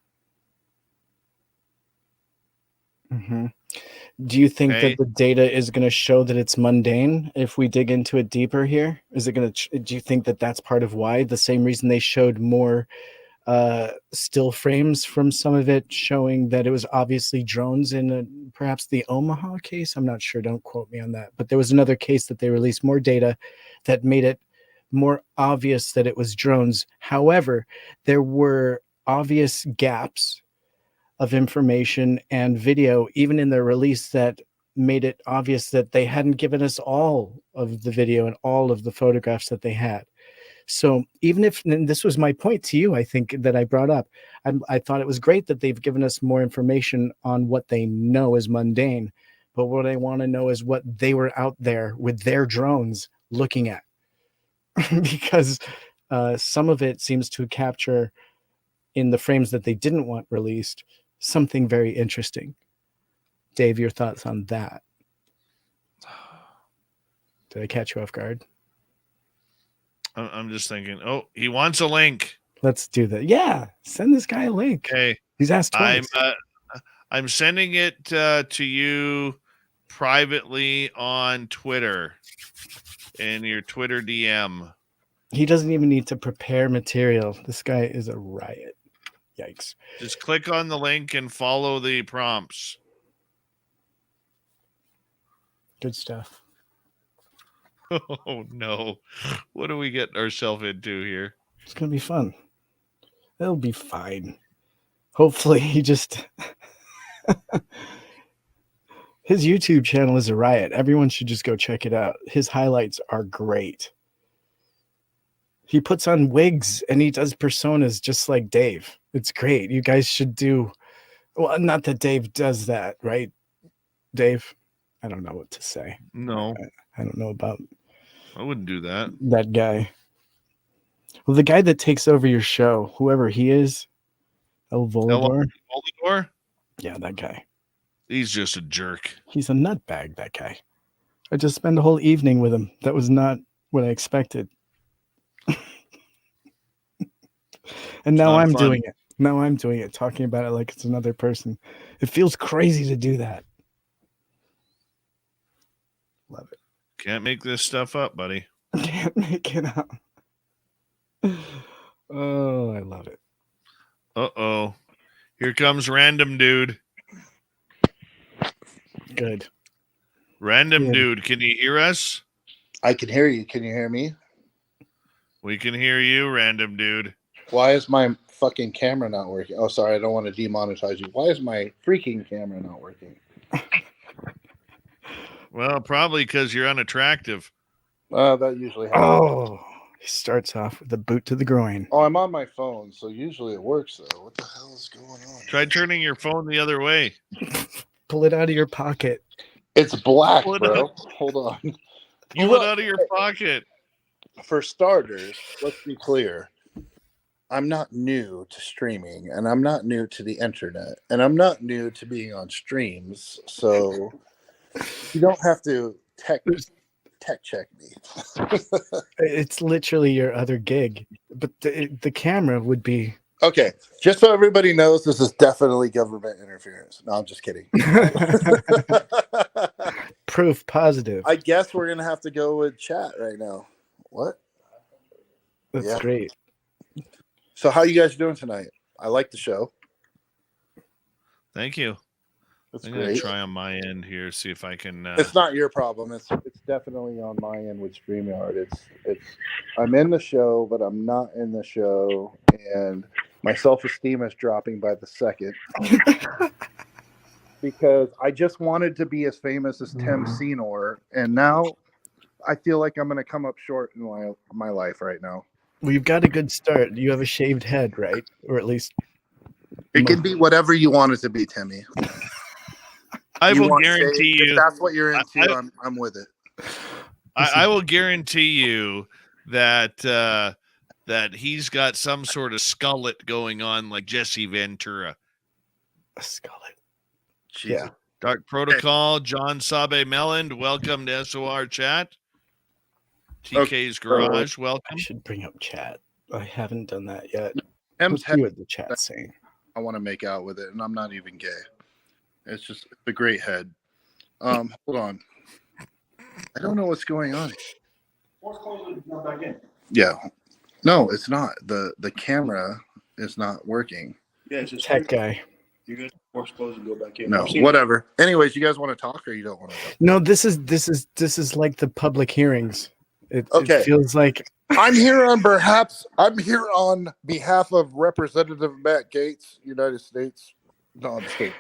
Mm-hmm. Do you think Okay. that the data is going to show that it's mundane if we dig into it deeper here? Is it going to, do you think that that's part of why? The same reason they showed more still frames from some of it showing that it was obviously drones in perhaps the Omaha case. I'm not sure. Don't quote me on that. But there was another case that they released more data that made it more obvious that it was drones. However, there were obvious gaps of information and video, even in their release, that made it obvious that they hadn't given us all of the video and all of the photographs that they had. So even if, and this was my point to you, I think that I brought up, I thought it was great that they've given us more information on what they know is mundane, but what I want to know is what they were out there with their drones looking at, because some of it seems to capture in the frames that they didn't want released something very interesting. Dave, your thoughts on that? Did I catch you off guard? I'm just thinking, oh, he wants a link. Let's do that. Yeah, send this guy a link. Okay. He's asked twice. I'm sending it to you privately on Twitter in your Twitter DM. He doesn't even need to prepare material. This guy is a riot. Yikes. Just click on the link and follow the prompts. Good stuff. Oh, no. What are we getting ourselves into here? It's going to be fun. It'll be fine. Hopefully he just... His YouTube channel is a riot. Everyone should just go check it out. His highlights are great. He puts on wigs and he does personas just like Dave. It's great. You guys should do... Well, not that Dave does that, right? Dave? I don't know what to say. No. I don't know about... I wouldn't do that. That guy. Well, the guy that takes over your show, whoever he is, El Volador. Volador? Yeah, that guy. He's just a jerk. He's a nutbag, that guy. I just spent a whole evening with him. That was not what I expected. And now I'm doing it. Now I'm doing it, talking about it like it's another person. It feels crazy to do that. Love it. Can't make this stuff up, buddy. Can't make it up. Oh, I love it. Uh-oh. Here comes Random Dude. Good. Random Dude, can you hear us? I can hear you. Can you hear me? We can hear you, Random Dude. Why is my fucking camera not working? Oh, sorry. I don't want to demonetize you. Why is my freaking camera not working? Well, probably because you're unattractive. That usually happens. Oh, he starts off with a boot to the groin. Oh, I'm on my phone, so usually it works, though. What the hell is going on? Try turning your phone the other way. Pull it out of your pocket. It's black, Pull it bro. out. Hold on. Pull it out of your pocket. For starters, let's be clear. I'm not new to streaming, and I'm not new to the internet, and I'm not new to being on streams, so you don't have to tech check me. It's literally your other gig, but the camera would be... Okay, just so everybody knows, this is definitely government interference. No, I'm just kidding. Proof positive. I guess we're going to have to go with chat right now. What? That's great. So how you guys doing tonight? I like the show. Thank you. That's I'm gonna great. try on my end here, see if I can. It's not your problem. It's definitely on my end with StreamYard. It's I'm in the show, but I'm not in the show, and my self-esteem is dropping by the second because I just wanted to be as famous as Tim Senor, and now I feel like I'm going to come up short in my life right now. Well, you've got a good start. You have a shaved head, right? Or at least it can be whatever you want it to be, Timmy. I will guarantee you, if that's what you're into, I'm with it. I will guarantee you that that he's got some sort of skullet going on, like Jesse Ventura. A skullet. Jesus. Yeah. Dark Protocol, John Sabe Melland, welcome to SOR Chat. TK's Garage, welcome. I should bring up chat. I haven't done that yet. M's Let's see what the chat's saying. I want to make out with it, and I'm not even gay. It's just a great head. Hold on. I don't know what's going on. Yeah. No, it's not. The camera is not working. Yeah, it's just Tech guy. You guys force close and go back in. No, whatever. Anyways, you guys want to talk or you don't want to talk? No, this is like the public hearings. It feels like I'm here on behalf of Representative Matt Gaetz, United States. No, I'm just kidding.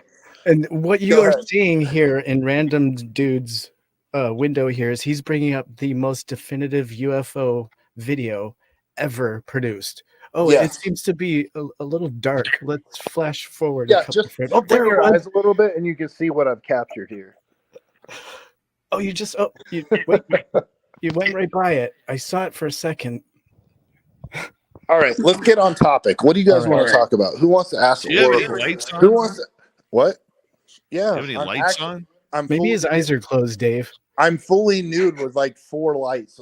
And what you are seeing here in Random Dude's window here is he's bringing up the most definitive UFO video ever produced. Oh, Yes. It seems to be a little dark. Let's flash forward. Yeah, a couple just frames. open your eyes a little bit and you can see what I've captured here. Oh, you went right by it. I saw it for a second. All right, let's get on topic. What do you guys want to talk about? Who wants to ask? Do you have any lights on? Who wants to, what? Yeah. Do you have any lights on? Maybe his eyes are closed, Dave. I'm fully nude with like 4 lights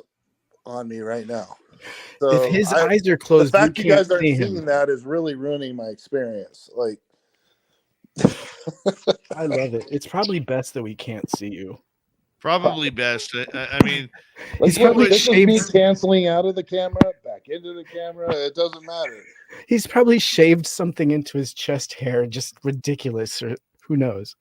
on me right now. So if his eyes are closed, the fact you guys aren't see seeing that is really ruining my experience. Like, I love it. It's probably best that we can't see you. Probably best. I mean, he's probably this is me shaved. canceling out of the camera, back into the camera. It doesn't matter. He's probably shaved something into his chest hair, just ridiculous, or who knows.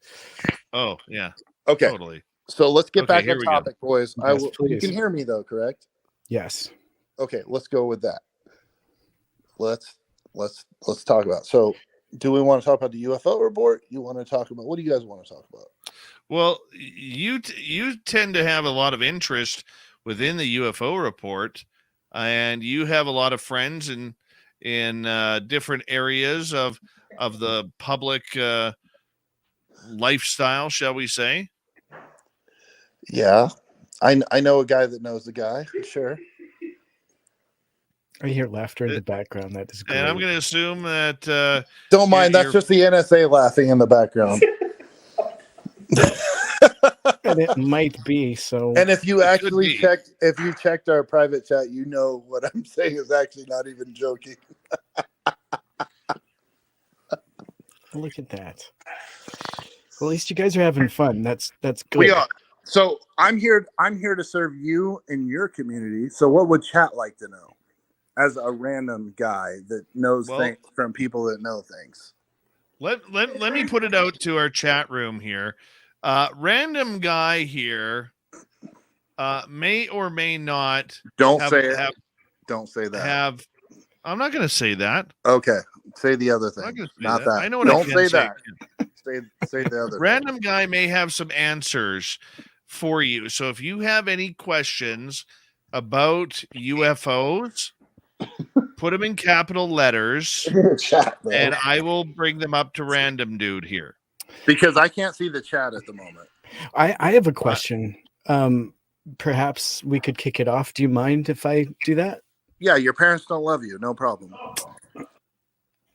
Oh yeah. Okay. Totally. So let's get back here on we topic, boys. Yes, You please. can hear me though, correct? Yes. Okay, let's go with that. Let's talk about. So, do we want to talk about the UFO report? You want to talk about what do you guys want to talk about? Well, you tend to have a lot of interest within the UFO report, and you have a lot of friends in different areas of the public lifestyle, shall we say? Yeah, I know a guy that knows the guy. Sure. I hear laughter in the background. That is great. And I'm going to assume that Don't mind. That's just the NSA laughing in the background. And it might be so. And if you actually checked our private chat, you know what I'm saying is actually not even joking. Look at that. Well, at least you guys are having fun. That's good. We are. So I'm here to serve you and your community. So what would chat like to know as a random guy that knows things from people that know things? Let me put it out to our chat room here. Random guy here may or may not. Don't say that. I'm not going to say that. Okay, say the other thing. Not that. I know what Don't I can say say. that. Say the other. Random guy may have some answers for you. So if you have any questions about UFOs, put them in capital letters, chat, and I will bring them up to Random Dude here. Because I can't see the chat at the moment. I have a question. Perhaps we could kick it off. Do you mind if I do that? Yeah, your parents don't love you. No problem.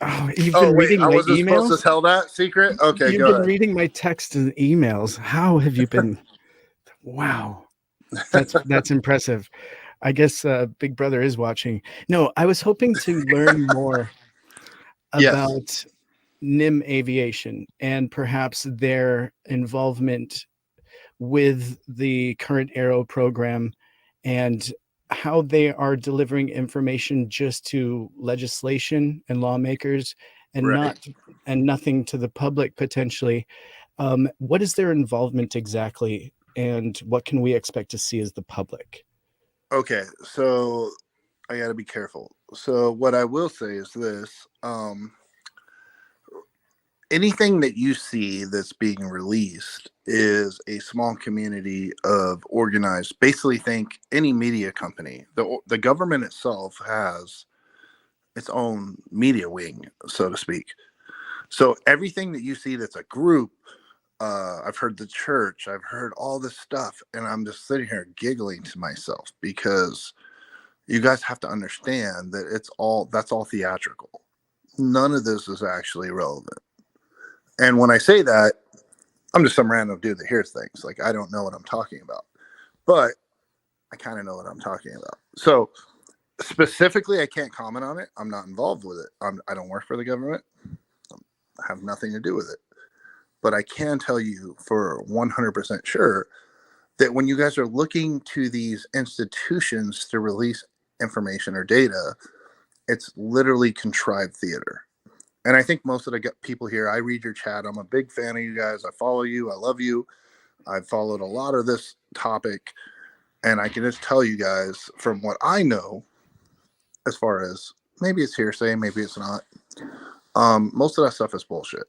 Oh, you've been reading my emails? Supposed to tell that secret? Okay, You've been reading my texts and emails. How have you been? Wow. That's impressive. I guess Big Brother is watching. No, I was hoping to learn more about NIM Aviation and perhaps their involvement with the current Aero program and how they are delivering information just to legislation and lawmakers and nothing to the public potentially. What is their involvement exactly, and what can we expect to see as the public? Okay, so I got to be careful. So what I will say is this: anything that you see that's being released is a small community of organized. Basically, think any media company. The government itself has its own media wing, so to speak. So everything that you see that's a group, I've heard the church, I've heard all this stuff, and I'm just sitting here giggling to myself because you guys have to understand that that's all theatrical. None of this is actually relevant. And when I say that, I'm just some random dude that hears things. Like, I don't know what I'm talking about, but I kind of know what I'm talking about. So specifically, I can't comment on it. I'm not involved with it. I don't work for the government. I have nothing to do with it. But I can tell you for 100% sure that when you guys are looking to these institutions to release information or data, it's literally contrived theater. And I think most of the people here, I read your chat. I'm a big fan of you guys. I follow you. I love you. I've followed a lot of this topic. And I can just tell you guys from what I know, as far as maybe it's hearsay, maybe it's not. Most of that stuff is bullshit.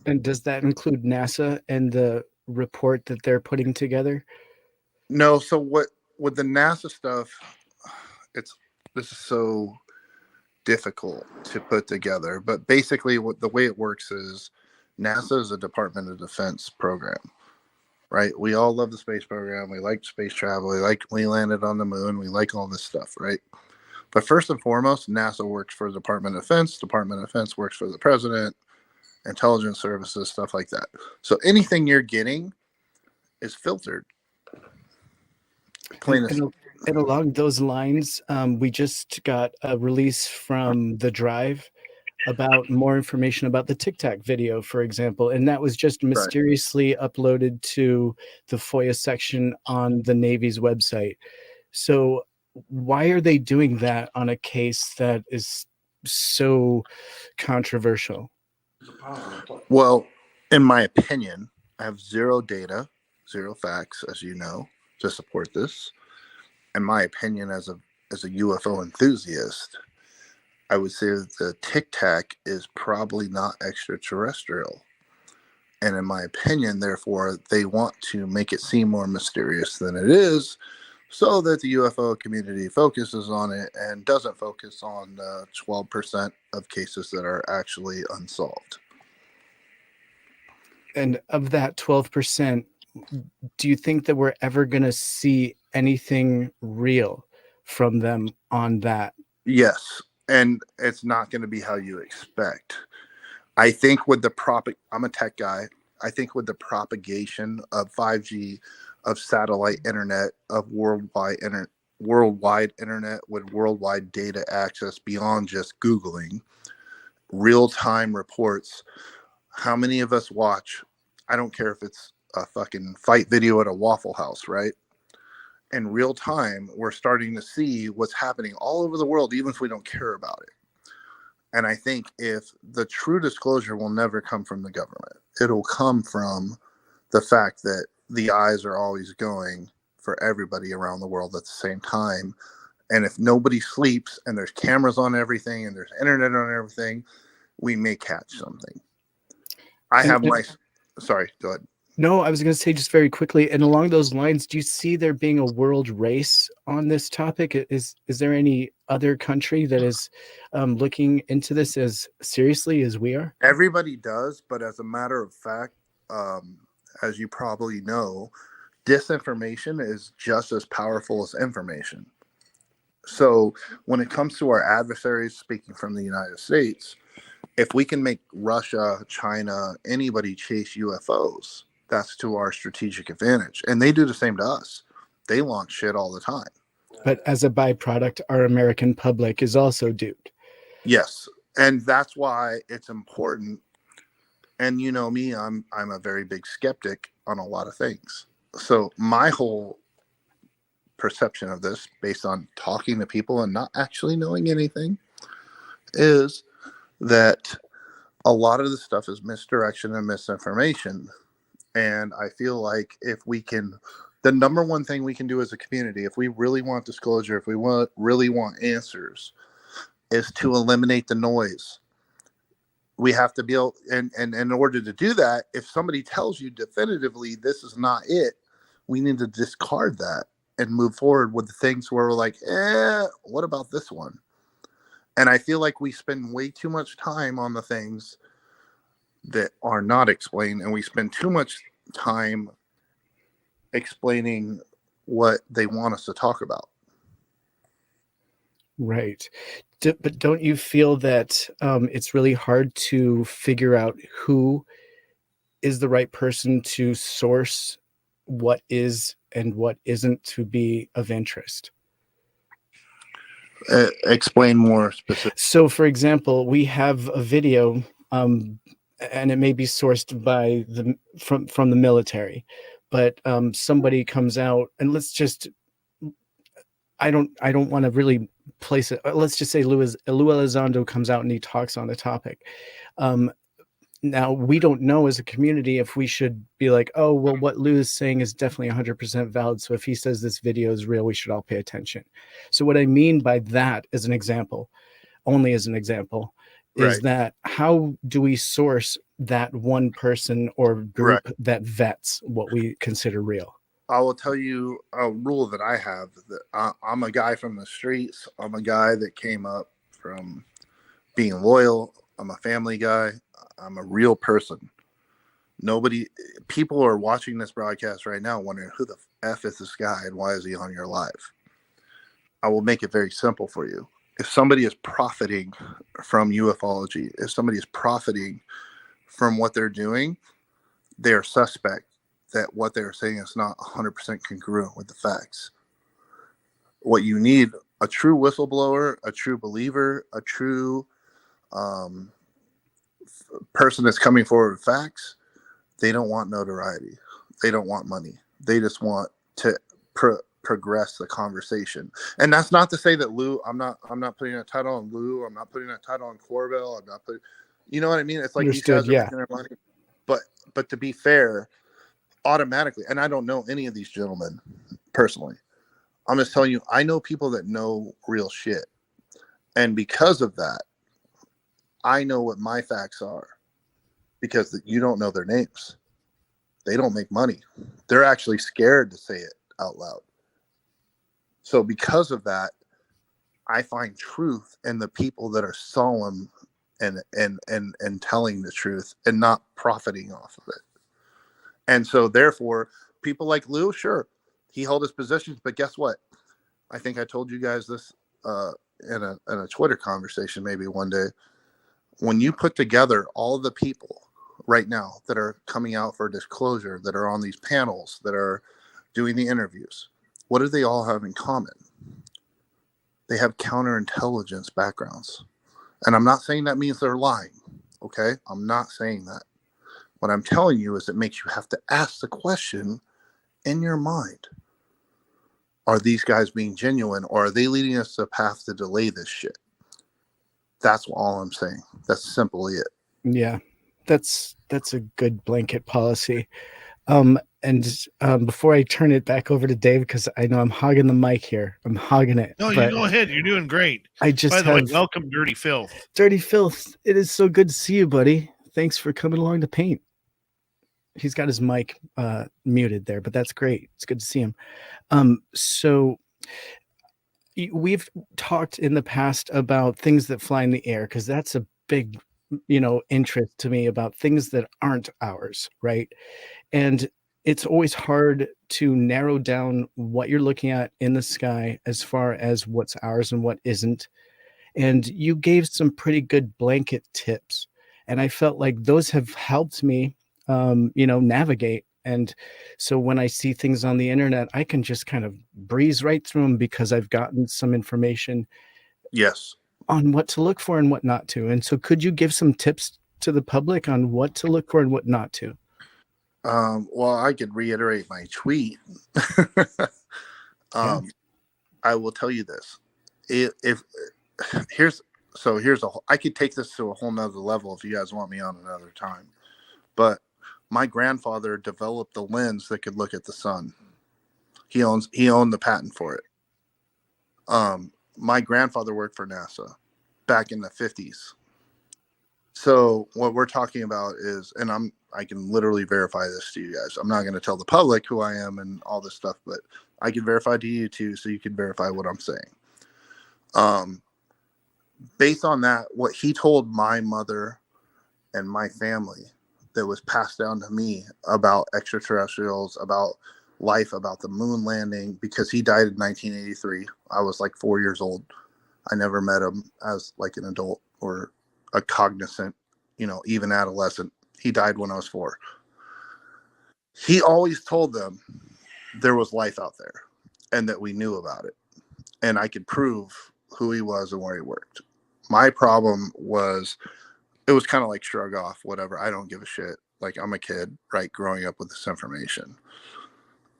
And does that include NASA and the report that they're putting together? No. So what with the NASA stuff, this is so difficult to put together. But basically, what the way it works is NASA is a Department of Defense program, right? We all love the space program. We like space travel. We landed on the moon. We like all this stuff, right? But first and foremost, NASA works for the Department of Defense. Department of Defense works for the president, intelligence services, stuff like that. So anything you're getting is filtered. And along those lines, we just got a release from The Drive about more information about the Tic Tac video, for example, and that was just mysteriously uploaded to the FOIA section on the Navy's website. So why are they doing that on a case that is so controversial? Well, in my opinion, I have zero data, zero facts, as you know, to support this. In my opinion, as a UFO enthusiast, I would say that the Tic Tac is probably not extraterrestrial. And in my opinion, therefore, they want to make it seem more mysterious than it is, so that the UFO community focuses on it and doesn't focus on the 12% of cases that are actually unsolved. And of that 12%, do you think that we're ever going to see anything real from them on that? Yes, and it's not going to be how you expect. I think with I'm a tech guy. I think with the propagation of 5G, of satellite internet, of worldwide internet with worldwide data access beyond just Googling, real-time reports. How many of us watch? I don't care if it's a fucking fight video at a Waffle House, right? In real time, we're starting to see what's happening all over the world, even if we don't care about it. And I think if the true disclosure will never come from the government, it'll come from the fact that the eyes are always going for everybody around the world at the same time. And if nobody sleeps and there's cameras on everything and there's internet on everything, we may catch something. Sorry, go ahead. No, I was going to say just very quickly, and along those lines, do you see there being a world race on this topic? Is there any other country that is looking into this as seriously as we are? Everybody does, but as a matter of fact, as you probably know, disinformation is just as powerful as information. So when it comes to our adversaries, speaking from the United States, if we can make Russia, China, anybody chase UFOs, that's to our strategic advantage. And they do the same to us. They launch shit all the time. But as a byproduct, our American public is also duped. Yes. And that's why it's important. And you know me, I'm a very big skeptic on a lot of things. So my whole perception of this, based on talking to people and not actually knowing anything, is that a lot of the stuff is misdirection and misinformation. And I feel like if we can, the number one thing we can do as a community, if we really want disclosure, if we really want answers, is to eliminate the noise. We have to be able, and in order to do that, if somebody tells you definitively this is not it, we need to discard that and move forward with the things where we're like, what about this one? And I feel like we spend way too much time on the things that are not explained, and we spend too much time explaining what they want us to talk about. Right. But don't you feel that it's really hard to figure out who is the right person to source what is and what isn't to be of interest? Explain more specific. So, for example, we have a video, and it may be sourced by from the military, but somebody comes out, and let's just, I don't want to really place it. Let's just say Lou Elizondo comes out and he talks on a topic. Now, we don't know as a community if we should be like, oh, well, what Lou is saying is definitely 100% valid. So if he says this video is real, we should all pay attention. So what I mean by that, as an example, only as an example, is that how do we source that one person or group that vets what we consider real? I will tell you a rule that I have. That I'm a guy from the streets. I'm a guy that came up from being loyal. I'm a family guy. I'm a real person. People are watching this broadcast right now wondering who the F is this guy and why is he on your live? I will make it very simple for you. If somebody is profiting from ufology, if somebody is profiting from what they're doing, they are suspect that what they're saying is not 100% congruent with the facts. What you need, a true whistleblower, a true believer, a true person that's coming forward with facts, they don't want notoriety. They don't want money. They just want to progress the conversation. And that's not to say that Lou, I'm not putting a title on Lou. I'm not putting a title on Corbell. I'm not putting, you know what I mean? It's like these guys are making their money. But to be fair, automatically, and I don't know any of these gentlemen personally. I'm just telling you, I know people that know real shit. And because of that, I know what my facts are because you don't know their names. They don't make money. They're actually scared to say it out loud. So because of that, I find truth in the people that are solemn and telling the truth and not profiting off of it. And so therefore, people like Lou, sure, he held his positions, but guess what? I think I told you guys this in a Twitter conversation maybe one day. When you put together all the people right now that are coming out for disclosure, that are on these panels, that are doing the interviews, what do they all have in common? They have counterintelligence backgrounds. And I'm not saying that means they're lying, okay? I'm not saying that. What I'm telling you is it makes you have to ask the question in your mind. Are these guys being genuine, or are they leading us to a path to delay this shit? That's all I'm saying. That's simply it. Yeah, that's a good blanket policy. Before I turn it back over to Dave, because I know I'm hogging the mic here. I'm hogging it. No, you go ahead. You're doing great. I just By the way, welcome, Dirty Filth. Dirty Filth, it is so good to see you, buddy. Thanks for coming along to paint. He's got his mic muted there, but that's great. It's good to see him. So we've talked in the past about things that fly in the air, because that's a big, interest to me, about things that aren't ours, right? And it's always hard to narrow down what you're looking at in the sky as far as what's ours and what isn't. And you gave some pretty good blanket tips, and I felt like those have helped me navigate. And so when I see things on the internet, I can just kind of breeze right through them because I've gotten some information on what to look for and what not to. And so could you give some tips to the public on what to look for and what not to? Well, I could reiterate my tweet. I will tell you this. I could take this to a whole nother level if you guys want me on another time. But My grandfather developed the lens that could look at the sun. He owned the patent for it. My grandfather worked for NASA back in the 50s. So what we're talking about is, and I can literally verify this to you guys. I'm not going to tell the public who I am and all this stuff, but I can verify to you too, so you can verify what I'm saying. Based on that, what he told my mother and my family that was passed down to me about extraterrestrials, about life, about the moon landing, because he died in 1983. I was like 4 years old. I never met him as like an adult or a cognizant, even adolescent. He died when I was 4. He always told them there was life out there and that we knew about it. And I could prove who he was and where he worked. My problem was, it was kind of like shrug off, whatever. I don't give a shit. Like, I'm a kid, right, growing up with this information.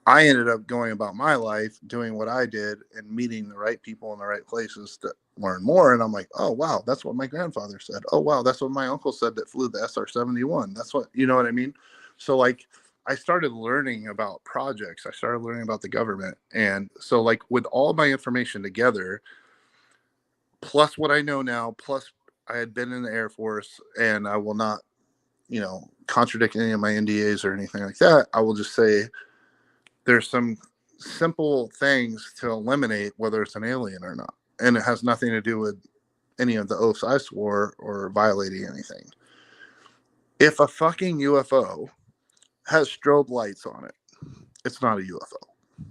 I ended up going about my life, doing what I did, and meeting the right people in the right places to learn more. And I'm like, oh, wow, that's what my grandfather said. Oh, wow, that's what my uncle said that flew the SR-71. That's what, you know what I mean? So, like, I started learning about projects. I started learning about the government. And so, like, with all my information together, plus what I know now, plus I had been in the Air Force, and I will not, contradict any of my NDAs or anything like that. I will just say there's some simple things to eliminate whether it's an alien or not. And it has nothing to do with any of the oaths I swore or violating anything. If a fucking UFO has strobe lights on it, it's not a UFO.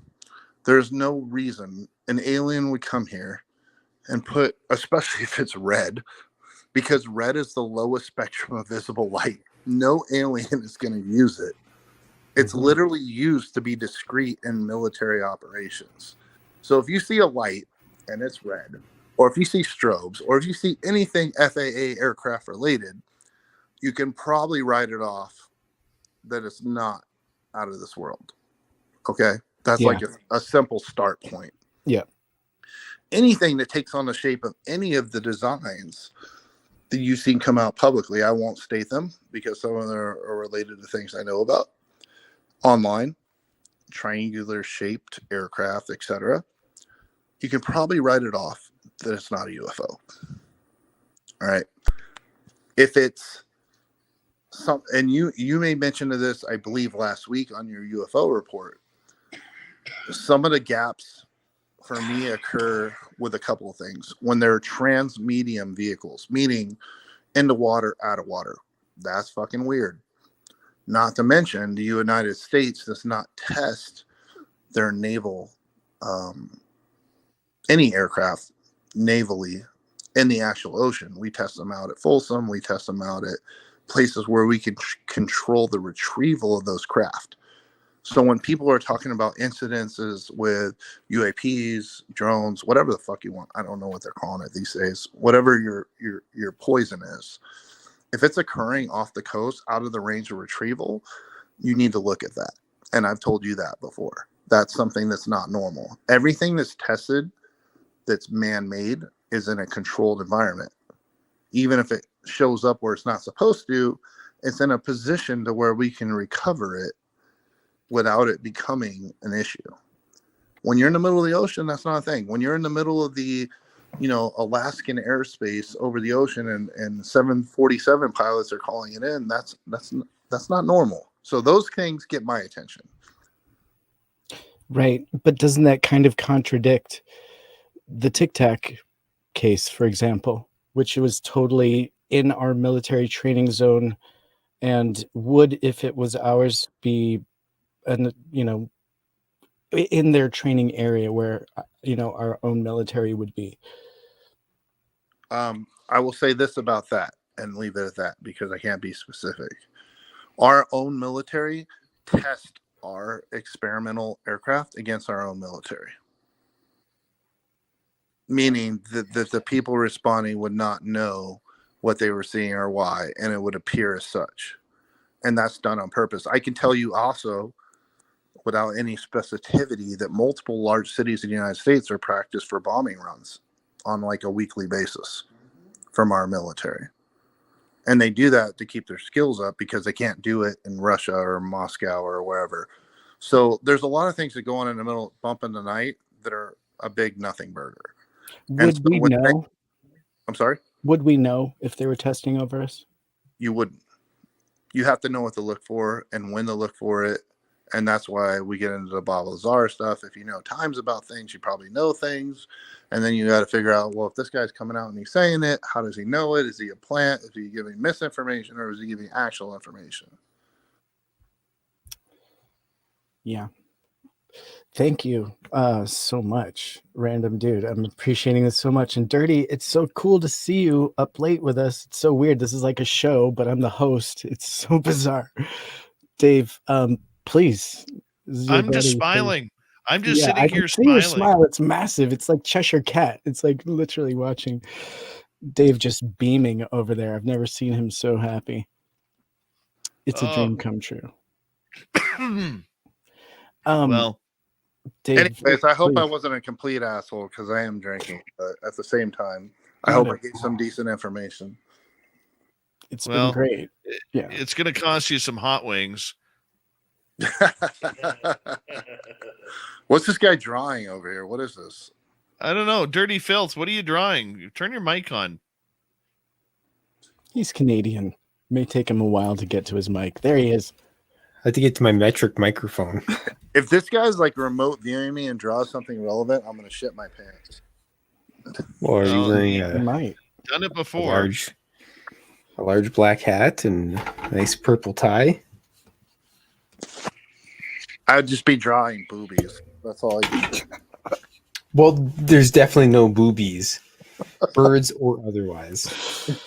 There's no reason an alien would come here and put, especially if it's red, because red is the lowest spectrum of visible light. No alien is going to use it. It's literally used to be discreet in military operations. So if you see a light and it's red, or if you see strobes, or if you see anything FAA aircraft related, you can probably write it off that it's not out of this world. Okay? That's like a simple start point. Yeah. Anything that takes on the shape of any of the designs that you've seen come out publicly, I won't state them because some of them are related to things I know about, online, triangular shaped aircraft, etc. You can probably write it off that it's not a UFO. All right. If it's some, and you may mention to this, I believe last week on your UFO report, some of the gaps for me occur with a couple of things. When they're trans-medium vehicles, meaning into water, out of water. That's fucking weird. Not to mention the United States does not test their naval, any aircraft navally in the actual ocean. We test them out at Folsom. We test them out at places where we can control the retrieval of those craft. So when people are talking about incidences with UAPs, drones, whatever the fuck you want, I don't know what they're calling it these days, whatever your poison is, if it's occurring off the coast, out of the range of retrieval, you need to look at that. And I've told you that before. That's something that's not normal. Everything that's tested that's man-made is in a controlled environment. Even if it shows up where it's not supposed to, it's in a position to where we can recover it without it becoming an issue. When you're in the middle of the ocean, that's not a thing. When you're in the middle of the, Alaskan airspace over the ocean and 747 pilots are calling it in, that's not normal. So those things get my attention. Right. But doesn't that kind of contradict the Tic Tac case, for example, which was totally in our military training zone and would, if it was ours, be in their training area where our own military would be? I will say this about that and leave it at that because I can't be specific. Our own military test our experimental aircraft against our own military, meaning that the people responding would not know what they were seeing or why, and it would appear as such. And that's done on purpose. I can tell you also, without any specificity, that multiple large cities in the United States are practiced for bombing runs on like a weekly basis from our military. And they do that to keep their skills up because they can't do it in Russia or Moscow or wherever. So there's a lot of things that go on in the middle, bump in the night, that are a big nothing burger. Would we know? I'm sorry? Would we know if they were testing over us? You wouldn't. You have to know what to look for and when to look for it. And that's why we get into the Bob Lazar stuff. If you know times about things, you probably know things. And then you got to figure out, well, if this guy's coming out and he's saying it, how does he know it? Is he a plant? Is he giving misinformation, or is he giving actual information? Yeah. Thank you so much, Random Dude. I'm appreciating this so much. And Dirty, it's so cool to see you up late with us. It's so weird. This is like a show, but I'm the host. It's so bizarre. Dave, please. I'm just smiling. I'm just sitting I here can see smiling. your smile. It's massive. It's like Cheshire Cat. It's like literally watching Dave just beaming over there. I've never seen him so happy. It's a dream come true. Well, Dave, anyways, I hope please. I wasn't a complete asshole because I am drinking. But at the same time, I hope I gave some decent information. It's been great. Yeah. It's going to cost you some hot wings. What's this guy drawing over here? What is this? I don't know. Dirty Filth, what are you drawing? Turn your mic on. He's Canadian. May take him a while to get to his mic. There he is. I have to get to my metric microphone. If this guy's like remote viewing me and draws something relevant, I'm going to shit my pants. Well, are you wearing Done it before. A large black hat and a nice purple tie? I'd just be drawing boobies. That's all I do. Well, there's definitely no boobies, birds or otherwise.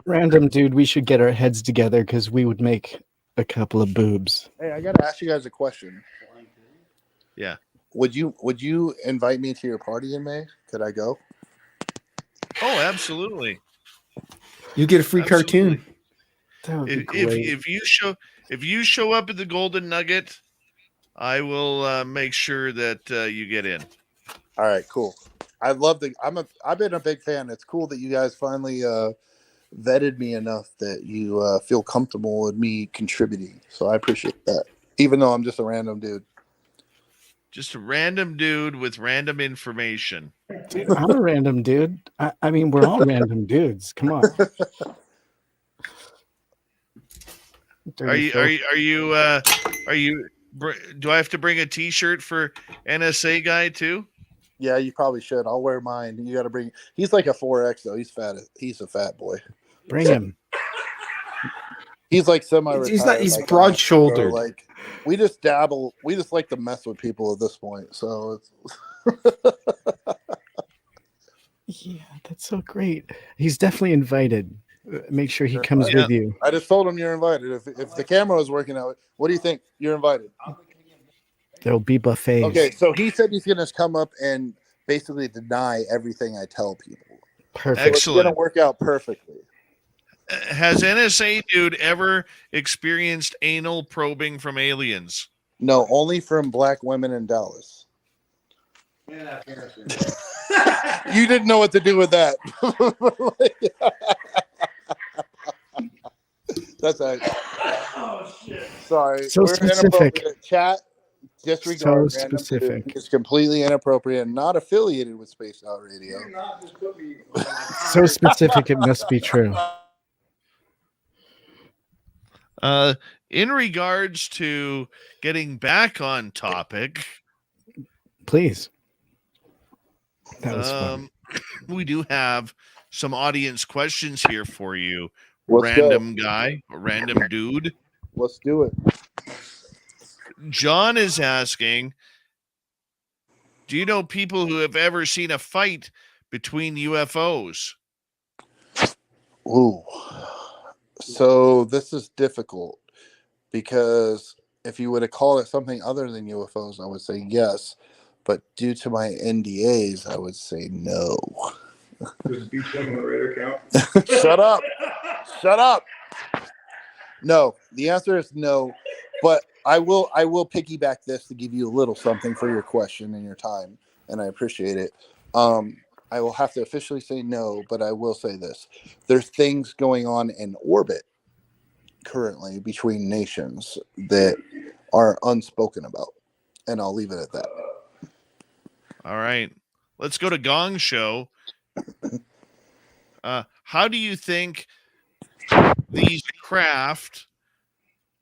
Random Dude, we should get our heads together because we would make a couple of boobs. Hey, I got to ask you guys a question. Yeah. Would you invite me to your party in May? Could I go? Oh, absolutely. You get a free cartoon. That would be great. If you show up at the Golden Nugget, I will make sure that you get in. All right, cool. I've been a big fan. It's cool that you guys finally vetted me enough that you feel comfortable with me contributing. So I appreciate that. Even though I'm just a random dude. Just a random dude with random information. Dude, I'm a random dude. I mean, we're all random dudes. Come on. Are you do I have to bring a t-shirt for NSA guy too? Yeah, you probably should. I'll wear mine. You got to bring. He's like a 4X though. He's fat. He's a fat boy. Bring him. He's like semi-retired. He's not. He's like broad-shouldered. Like we just dabble. We just like to mess with people at this point. So it's. Yeah, that's so great. He's definitely invited. Make sure he comes with you. I just told him you're invited. If the camera was working out, what do you think? You're invited. There'll be buffets. Okay, so he said he's going to come up and basically deny everything I tell people. Perfect. So it's going to work out perfectly. Has NSA dude ever experienced anal probing from aliens? No, only from black women in Dallas. Yeah, You didn't know what to do with that. That's a. Oh shit! Sorry. So specific. Chat. Disregard. So specific. It's completely inappropriate and not affiliated with Spaced Out Radio. So specific, it must be true. In regards to getting back on topic, please. That was fun. We do have some audience questions here for you. Let's random go. guy, random dude. Let's do it. John is asking, do you know people who have ever seen a fight between UFOs? Ooh. So this is difficult because if you would have called it something other than UFOs, I would say yes. But due to my NDAs, I would say no. Does beach on the radar count? Shut up. Shut up. No, the answer is no. But I will piggyback this to give you a little something for your question and your time, and I appreciate it. I will have to officially say no, but I will say this. There's things going on in orbit currently between nations that are unspoken about. And I'll leave it at that. All right. Let's go to Gong Show. How do you think these craft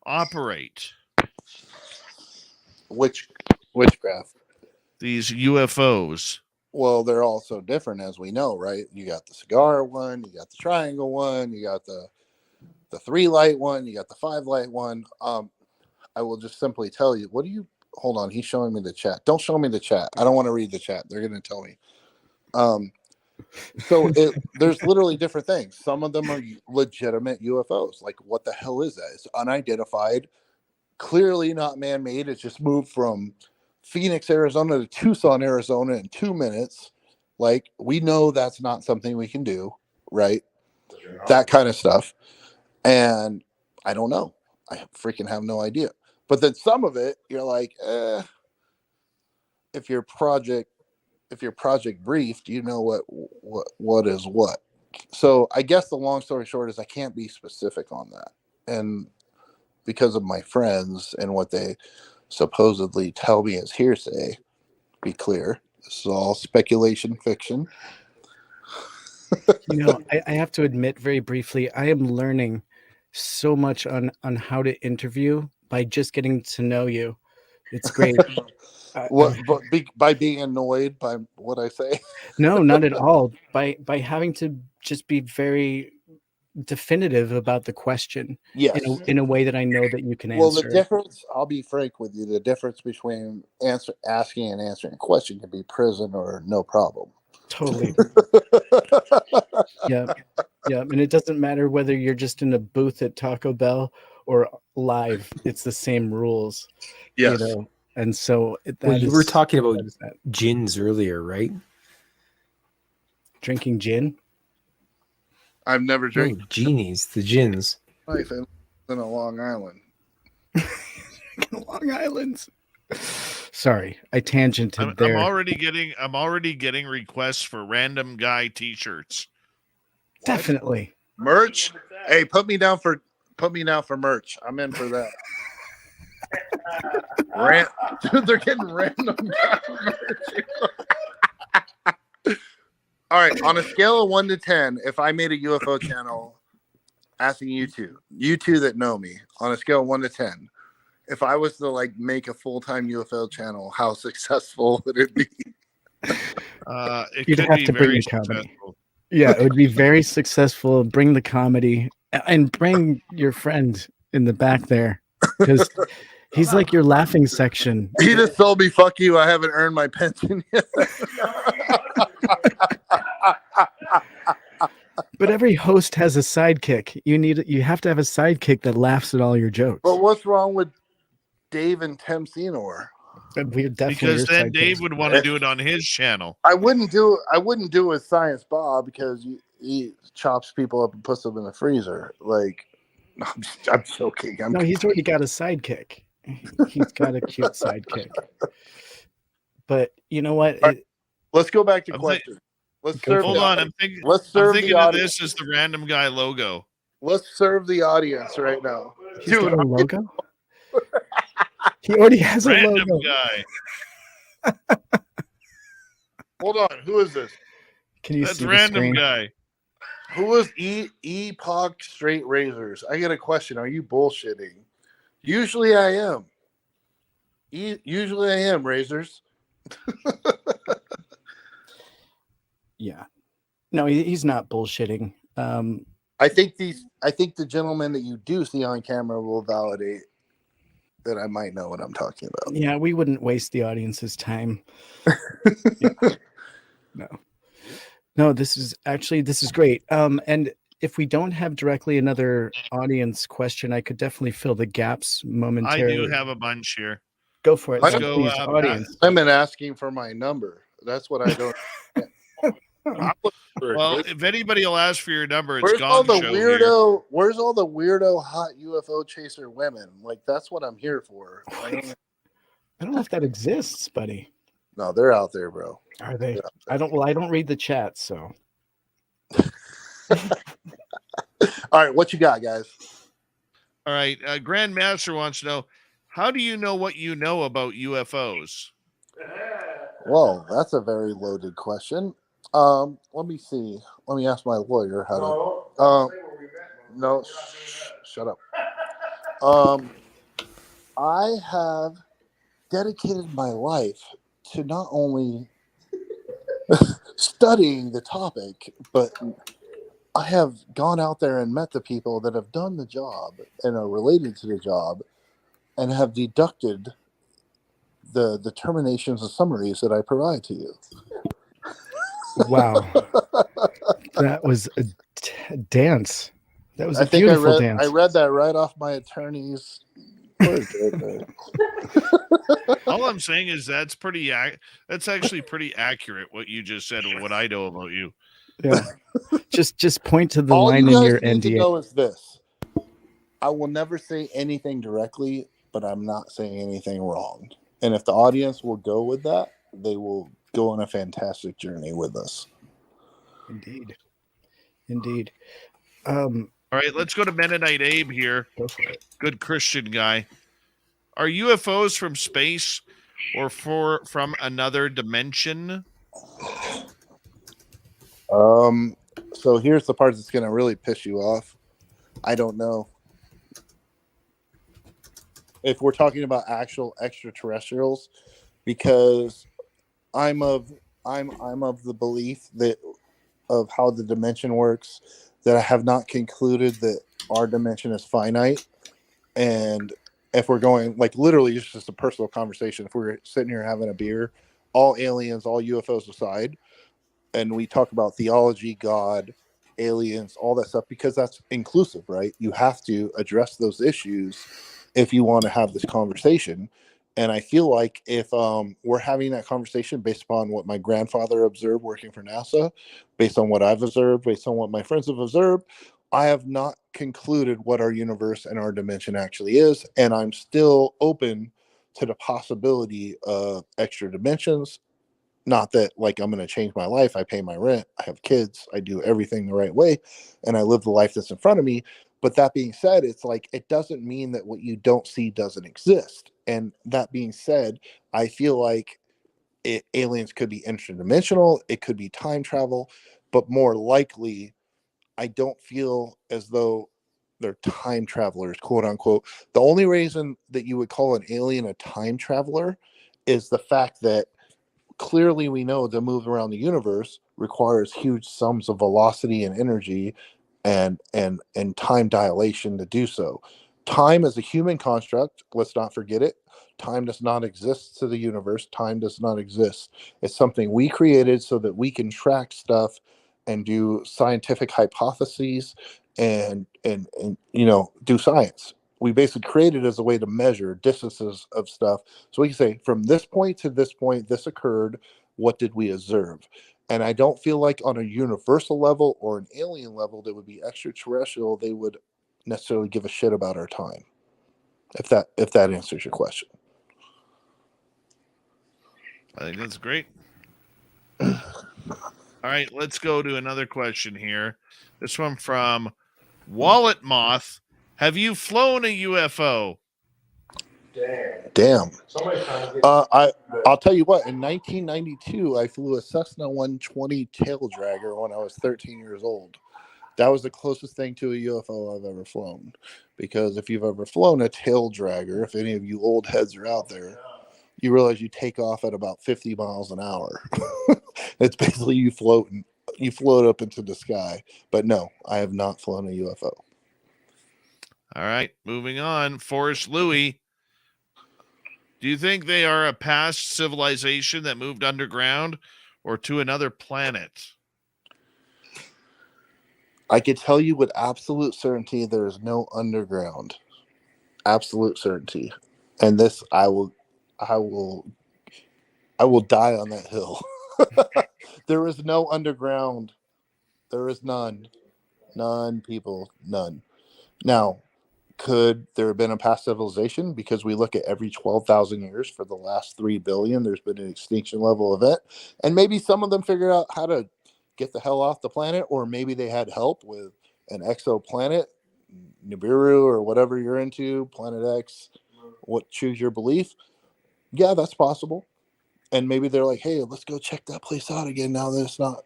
operate? Which craft? These UFOs. Well, they're all so different, as we know, right? You got the cigar one, you got the triangle one, you got the 3-light one, you got the 5-light one. I will just simply tell you, hold on, he's showing me the chat. Don't show me the chat. I don't want to read the chat. They're going to tell me. So there's literally different things. Some of them are legitimate UFOs. Like, what the hell is that? It's unidentified, clearly not man-made. It just moved from Phoenix, Arizona to Tucson, Arizona in 2 minutes. Like, we know that's not something we can do, right? That kind of stuff. And I don't know. I freaking have no idea. But then some of it, you're like, if you're project briefed, you know what is what. So I guess the long story short is I can't be specific on that. And because of my friends and what they supposedly tell me as hearsay, be clear, this is all speculation fiction. I have to admit very briefly, I am learning so much on how to interview by just getting to know you. It's great. By being annoyed by what I say? No, not at all. By having to just be very definitive about the question. Yes. In a way that I know that you can answer. Well, the difference, I'll be frank with you, the difference between asking and answering a question can be prison or no problem. Totally. Yeah. And it doesn't matter whether you're just in a booth at Taco Bell or live. It's the same rules. Yes. And so you were talking about gins earlier, right? Drinking gin? I've never drank. No, genies, the gins. Life in a Long Island. Long Island. Sorry, I tangented there. I'm already getting requests for random guy T-shirts. Definitely. Merch? Hey, put me down for merch. I'm in for that. Dude, they're getting random guy merch. All right, on a scale of 1 to 10, if I made a UFO channel, asking you two that know me, on a scale of 1 to 10, if I was to make a full-time UFO channel, how successful would it be? You'd have to bring the comedy. Yeah, it would be very successful. Bring the comedy and bring your friend in the back there, because he's like your laughing section. He just told me, "Fuck you, I haven't earned my pension yet." But every host has a sidekick. You have to have a sidekick that laughs at all your jokes. But what's wrong with Dave and Tim Senor? Because then Dave would want to do it on his channel. I wouldn't do it with Science Bob because he chops people up and puts them in the freezer. No, I'm joking. No, he's already got a sidekick. He's got a cute sidekick. But you know what? Right, let's go back to questions. Hold on. I'm thinking of this as the random guy logo. Let's serve the audience right now. He's got a logo? He already has a random logo. Guy. Hold on. Who is this? Can you That's see random the guy. Who is Epoch Straight Razors? I get a question. Are you bullshitting? Usually I am. Usually I am, Razors. Yeah. No, he's not bullshitting. I think the gentleman that you do see on camera will validate that I might know what I'm talking about. Yeah, we wouldn't waste the audience's time. No, this is great. And if we don't have directly another audience question, I could definitely fill the gaps momentarily. I do have a bunch here. Go for it. Let's go, please, audience. I'm asking for my number. That's what I don't. Well, if anybody will ask for your number, it's where's Gong all the Show weirdo? here. Where's all the weirdo hot UFO chaser women? That's what I'm here for. I don't know if that exists, buddy. No, they're out there, bro. Are they? I don't read the chat, so. All right, what you got, guys? All right. Grandmaster wants to know, how do you know what you know about UFOs? Whoa, that's a very loaded question. Let me see. Let me ask my lawyer how to. No, shut up. I have dedicated my life to not only studying the topic, but I have gone out there and met the people that have done the job and are related to the job and have deducted the determinations and summaries that I provide to you. Wow. That was a dance. That was a I think beautiful I dance. read that right off my attorney's. All I'm saying is that's actually pretty accurate what you just said and what I know about you. Yeah. Just point to the All line you in guys your need to NDA. know is this. I will never say anything directly, but I'm not saying anything wrong. And if the audience will go with that, they will go on a fantastic journey with us. Indeed. All right, let's go to Mennonite Abe here. Go for it. Good Christian guy. Are UFOs from space or from another dimension? So here's the part that's going to really piss you off. I don't know. If we're talking about actual extraterrestrials, because I'm of the belief that of how the dimension works, that I have not concluded that our dimension is finite. And if we're going, like, literally, it's just a personal conversation. If we're sitting here having a beer, all aliens, all UFOs aside, and we talk about theology, God, aliens, all that stuff, because that's inclusive, right? You have to address those issues if you want to have this conversation. And I feel like if we're having that conversation based upon what my grandfather observed working for NASA, based on what I've observed, based on what my friends have observed, I have not concluded what our universe and our dimension actually is. And I'm still open to the possibility of extra dimensions. Not that, like, I'm going to change my life. I pay my rent. I have kids. I do everything the right way. And I live the life that's in front of me. But that being said, it's like, it doesn't mean that what you don't see doesn't exist. And that being said, I feel like aliens could be interdimensional. It could be time travel. But more likely, I don't feel as though they're time travelers, quote unquote. The only reason that you would call an alien a time traveler is the fact that clearly we know to move around the universe requires huge sums of velocity and energy and time dilation to do so. Time is a human construct. Let's not forget it. Time does not exist to the universe. Time does not exist. It's something we created so that we can track stuff and do scientific hypotheses and do science. We basically created it as a way to measure distances of stuff. So we can say from this point to this point, this occurred. What did we observe? And I don't feel like on a universal level or an alien level that would be extraterrestrial, they would necessarily give a shit about our time. If that answers your question. I think that's great. All right, let's go to another question here. This one from Wallet Moth. Have you flown a UFO? Damn. I'll tell you what. In 1992, I flew a Cessna 120 tail dragger when I was 13 years old. That was the closest thing to a UFO I've ever flown. Because if you've ever flown a tail dragger, if any of you old heads are out there, you realize you take off at about 50 miles an hour. It's basically you float up into the sky. But no, I have not flown a UFO. All right, moving on. Forrest Louis. Do you think they are a past civilization that moved underground or to another planet? I could tell you with absolute certainty there is no underground. Absolute certainty. And this I will die on that hill. There is no underground. There is none. None, people. None. Now, Could there have been a past civilization? Because we look at every 12,000 years for the last 3 billion, there's been an extinction level event. And maybe some of them figured out how to get the hell off the planet, or maybe they had help with an exoplanet, Nibiru, or whatever you're into, Planet X, choose your belief. Yeah, that's possible. And maybe they're like, hey, let's go check that place out again now that it's not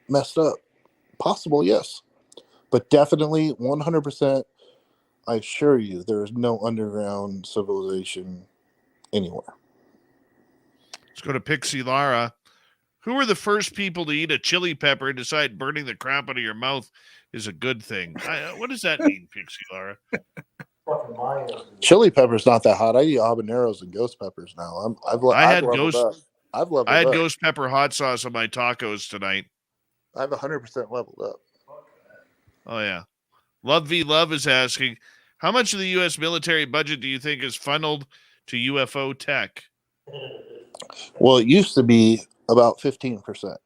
messed up. Possible, yes. But definitely 100%, I assure you, there is no underground civilization anywhere. Let's go to Pixie Lara. Who were the first people to eat a chili pepper and decide burning the crap out of your mouth is a good thing? What does that mean, Pixie Lara? Chili pepper's not that hot. I eat habaneros and ghost peppers now. I've leveled up. I had ghost pepper hot sauce on my tacos tonight. I've 100% leveled up. Oh, yeah. Love V Love is asking, how much of the U.S. military budget do you think is funneled to UFO tech? Well, it used to be about 15%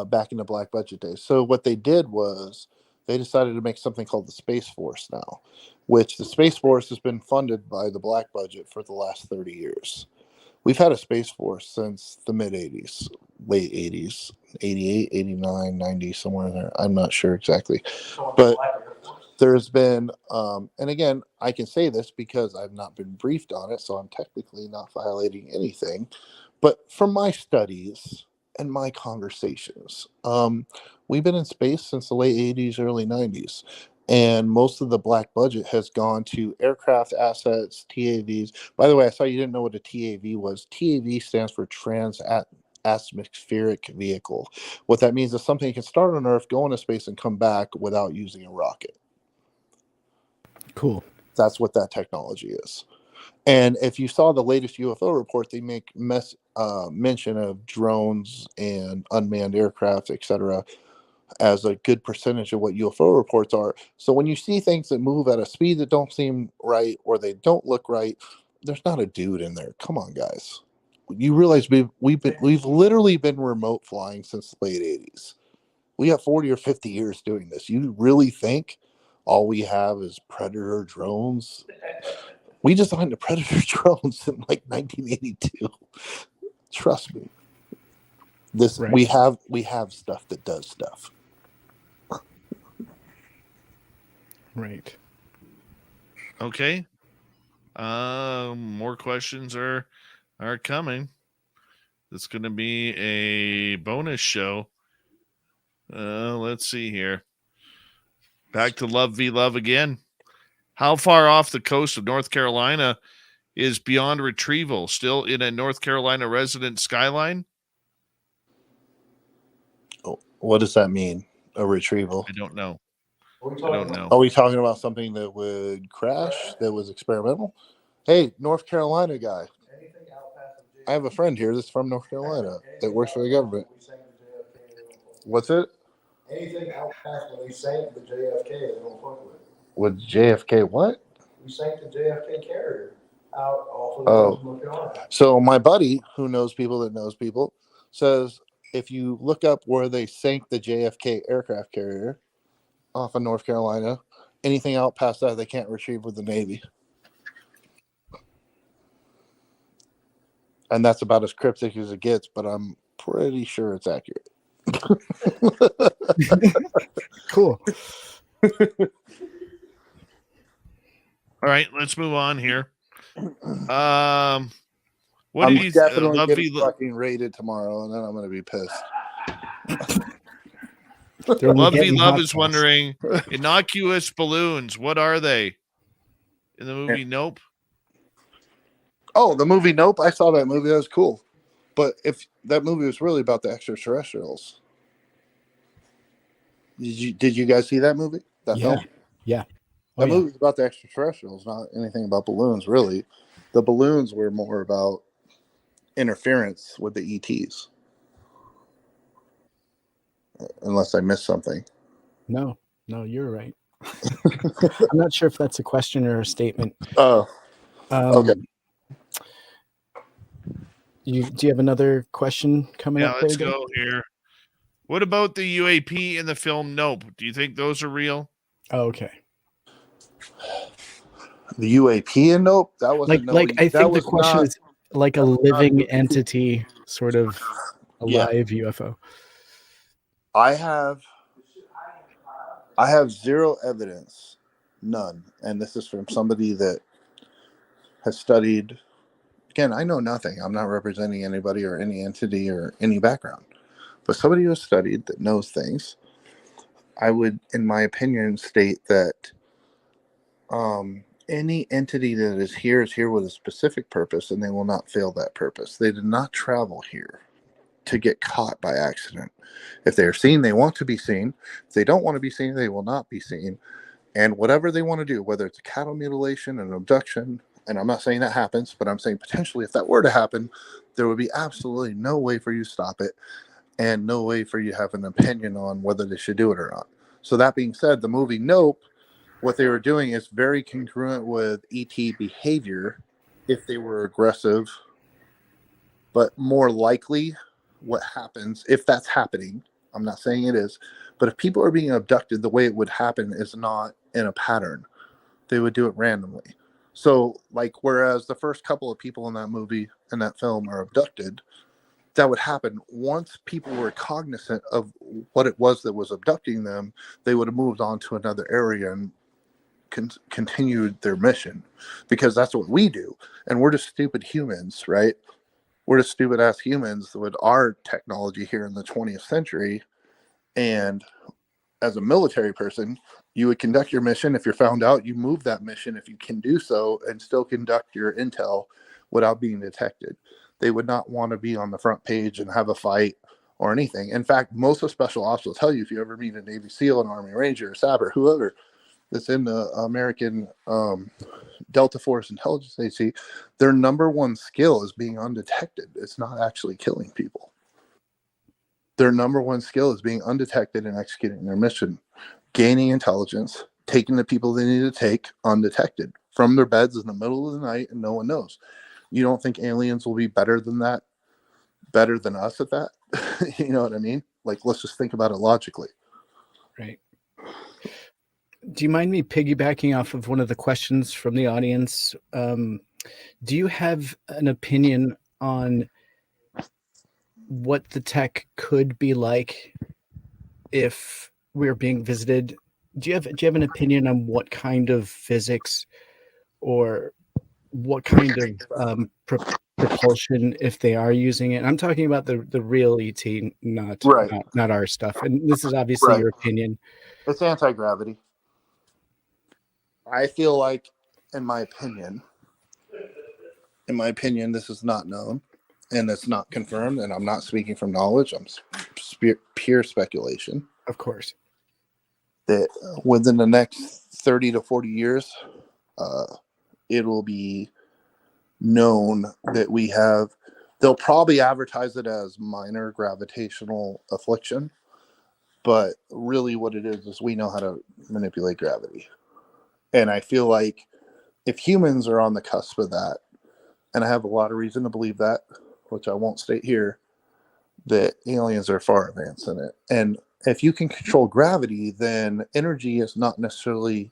back in the Black Budget days. So what they did was they decided to make something called the Space Force now, which the Space Force has been funded by the Black Budget for the last 30 years. We've had a Space Force since the mid-'80s, late 80s, 88, 89, 90, somewhere in there. I'm not sure exactly. But there's been, and again, I can say this because I've not been briefed on it, so I'm technically not violating anything. But from my studies and my conversations, we've been in space since the late 80s, early 90s. And most of the Black Budget has gone to aircraft assets, TAVs. By the way, I saw you didn't know what a TAV was. TAV stands for Trans-Atmospheric Vehicle. What that means is something can start on Earth, go into space, and come back without using a rocket. Cool. That's what that technology is. And if you saw the latest UFO report, they make mention of drones and unmanned aircraft, etc., as a good percentage of what UFO reports are. So when you see things that move at a speed that don't seem right or they don't look right, there's not a dude in there. Come on, guys. You realize we've literally been remote flying since the late 80s. We have 40 or 50 years doing this. You really think all we have is Predator drones? We designed the Predator drones in like 1982. Trust me. Right. We have stuff that does stuff. Right. Okay. More questions are coming. It's going to be a bonus show. Let's see here. Back to Love V Love again. How far off the coast of North Carolina is beyond retrieval? Still in a North Carolina resident skyline? Oh, what does that mean? A retrieval? I don't know. Are we talking about something that would crash, that was experimental? Hey, North Carolina guy. I have a friend here that's from North Carolina that works for the government. What's it? Anything out past when they sank the JFK, they don't fuck with. With JFK what? We sank the JFK carrier out off of North Carolina. So my buddy, who knows people that knows people, says if you look up where they sank the JFK aircraft carrier off of North Carolina, anything out past that they can't retrieve with the Navy. And that's about as cryptic as it gets, but I'm pretty sure it's accurate. Cool. All right, let's move on here. What I'm did you definitely getting fucking raided tomorrow, and then I'm going to be pissed. Love V Love is wondering, innocuous balloons, what are they? In the movie Nope? Oh, the movie Nope? I saw that movie. That was cool. But if that movie was really about the extraterrestrials. Did you guys see that movie? That film? Yeah. That movie was about the extraterrestrials, not anything about balloons, really. The balloons were more about interference with the ETs. Unless I missed something. No, you're right. I'm not sure if that's a question or a statement. Oh, okay. Do you have another question coming up? Yeah, let's go here. What about the UAP in the film Nope? Do you think those are real? Oh, okay. The UAP in Nope, that wasn't I that think the was question not is like a that was not living UAP. entity, sort of a Yeah. live UFO. I have zero evidence, none, and this is from somebody that has studied. Again, I know nothing. I'm not representing anybody or any entity or any background, but somebody who has studied that knows things. I would, in my opinion, state that any entity that is here with a specific purpose, and they will not fail that purpose. They did not travel here to get caught by accident. If they are seen, they want to be seen. If they don't want to be seen, they will not be seen. And whatever they want to do, whether it's a cattle mutilation, an abduction, and I'm not saying that happens, but I'm saying potentially if that were to happen, there would be absolutely no way for you to stop it and no way for you to have an opinion on whether they should do it or not. So that being said, the movie Nope, what they were doing is very congruent with ET behavior if they were aggressive, but more likely what happens if that's happening, I'm not saying it is, but if people are being abducted, the way it would happen is not in a pattern. They would do it randomly. So like, whereas the first couple of people in that movie, in that film, are abducted, that would happen once people were cognizant of what it was that was abducting them. They would have moved on to another area and continued their mission, because that's what we do. And we're just stupid humans, right? We're just stupid ass humans with our technology here in the 20th century. And as a military person, you would conduct your mission. If you're found out, you move that mission if you can do so and still conduct your intel without being detected. They would not want to be on the front page and have a fight or anything. In fact, most of special ops will tell you, if you ever meet a Navy SEAL, an Army Ranger, a Sabre, whoever that's in the American Delta Force Intelligence Agency, their number one skill is being undetected. It's not actually killing people. Their number one skill is being undetected and executing their mission, gaining intelligence, taking the people they need to take undetected from their beds in the middle of the night, and no one knows. You don't think aliens will be better than that? Better than us at that? You know what I mean? Like, let's just think about it logically. Right. Do you mind me piggybacking off of one of the questions from the audience? Do you have an opinion on what the tech could be like if we're being visited? Do you have an opinion on what kind of physics or what kind of propulsion, if they are using it? I'm talking about the real ET, not our stuff. And this is obviously your opinion. It's anti-gravity. I feel like, in my opinion, this is not known and it's not confirmed, and I'm not speaking from knowledge. I'm pure speculation. Of course. That within the next 30 to 40 years, it will be known that we have, they'll probably advertise it as minor gravitational affliction, but really what it is we know how to manipulate gravity. And I feel like if humans are on the cusp of that, and I have a lot of reason to believe that, which I won't state here, that aliens are far advanced in it. And if you can control gravity, then energy is not necessarily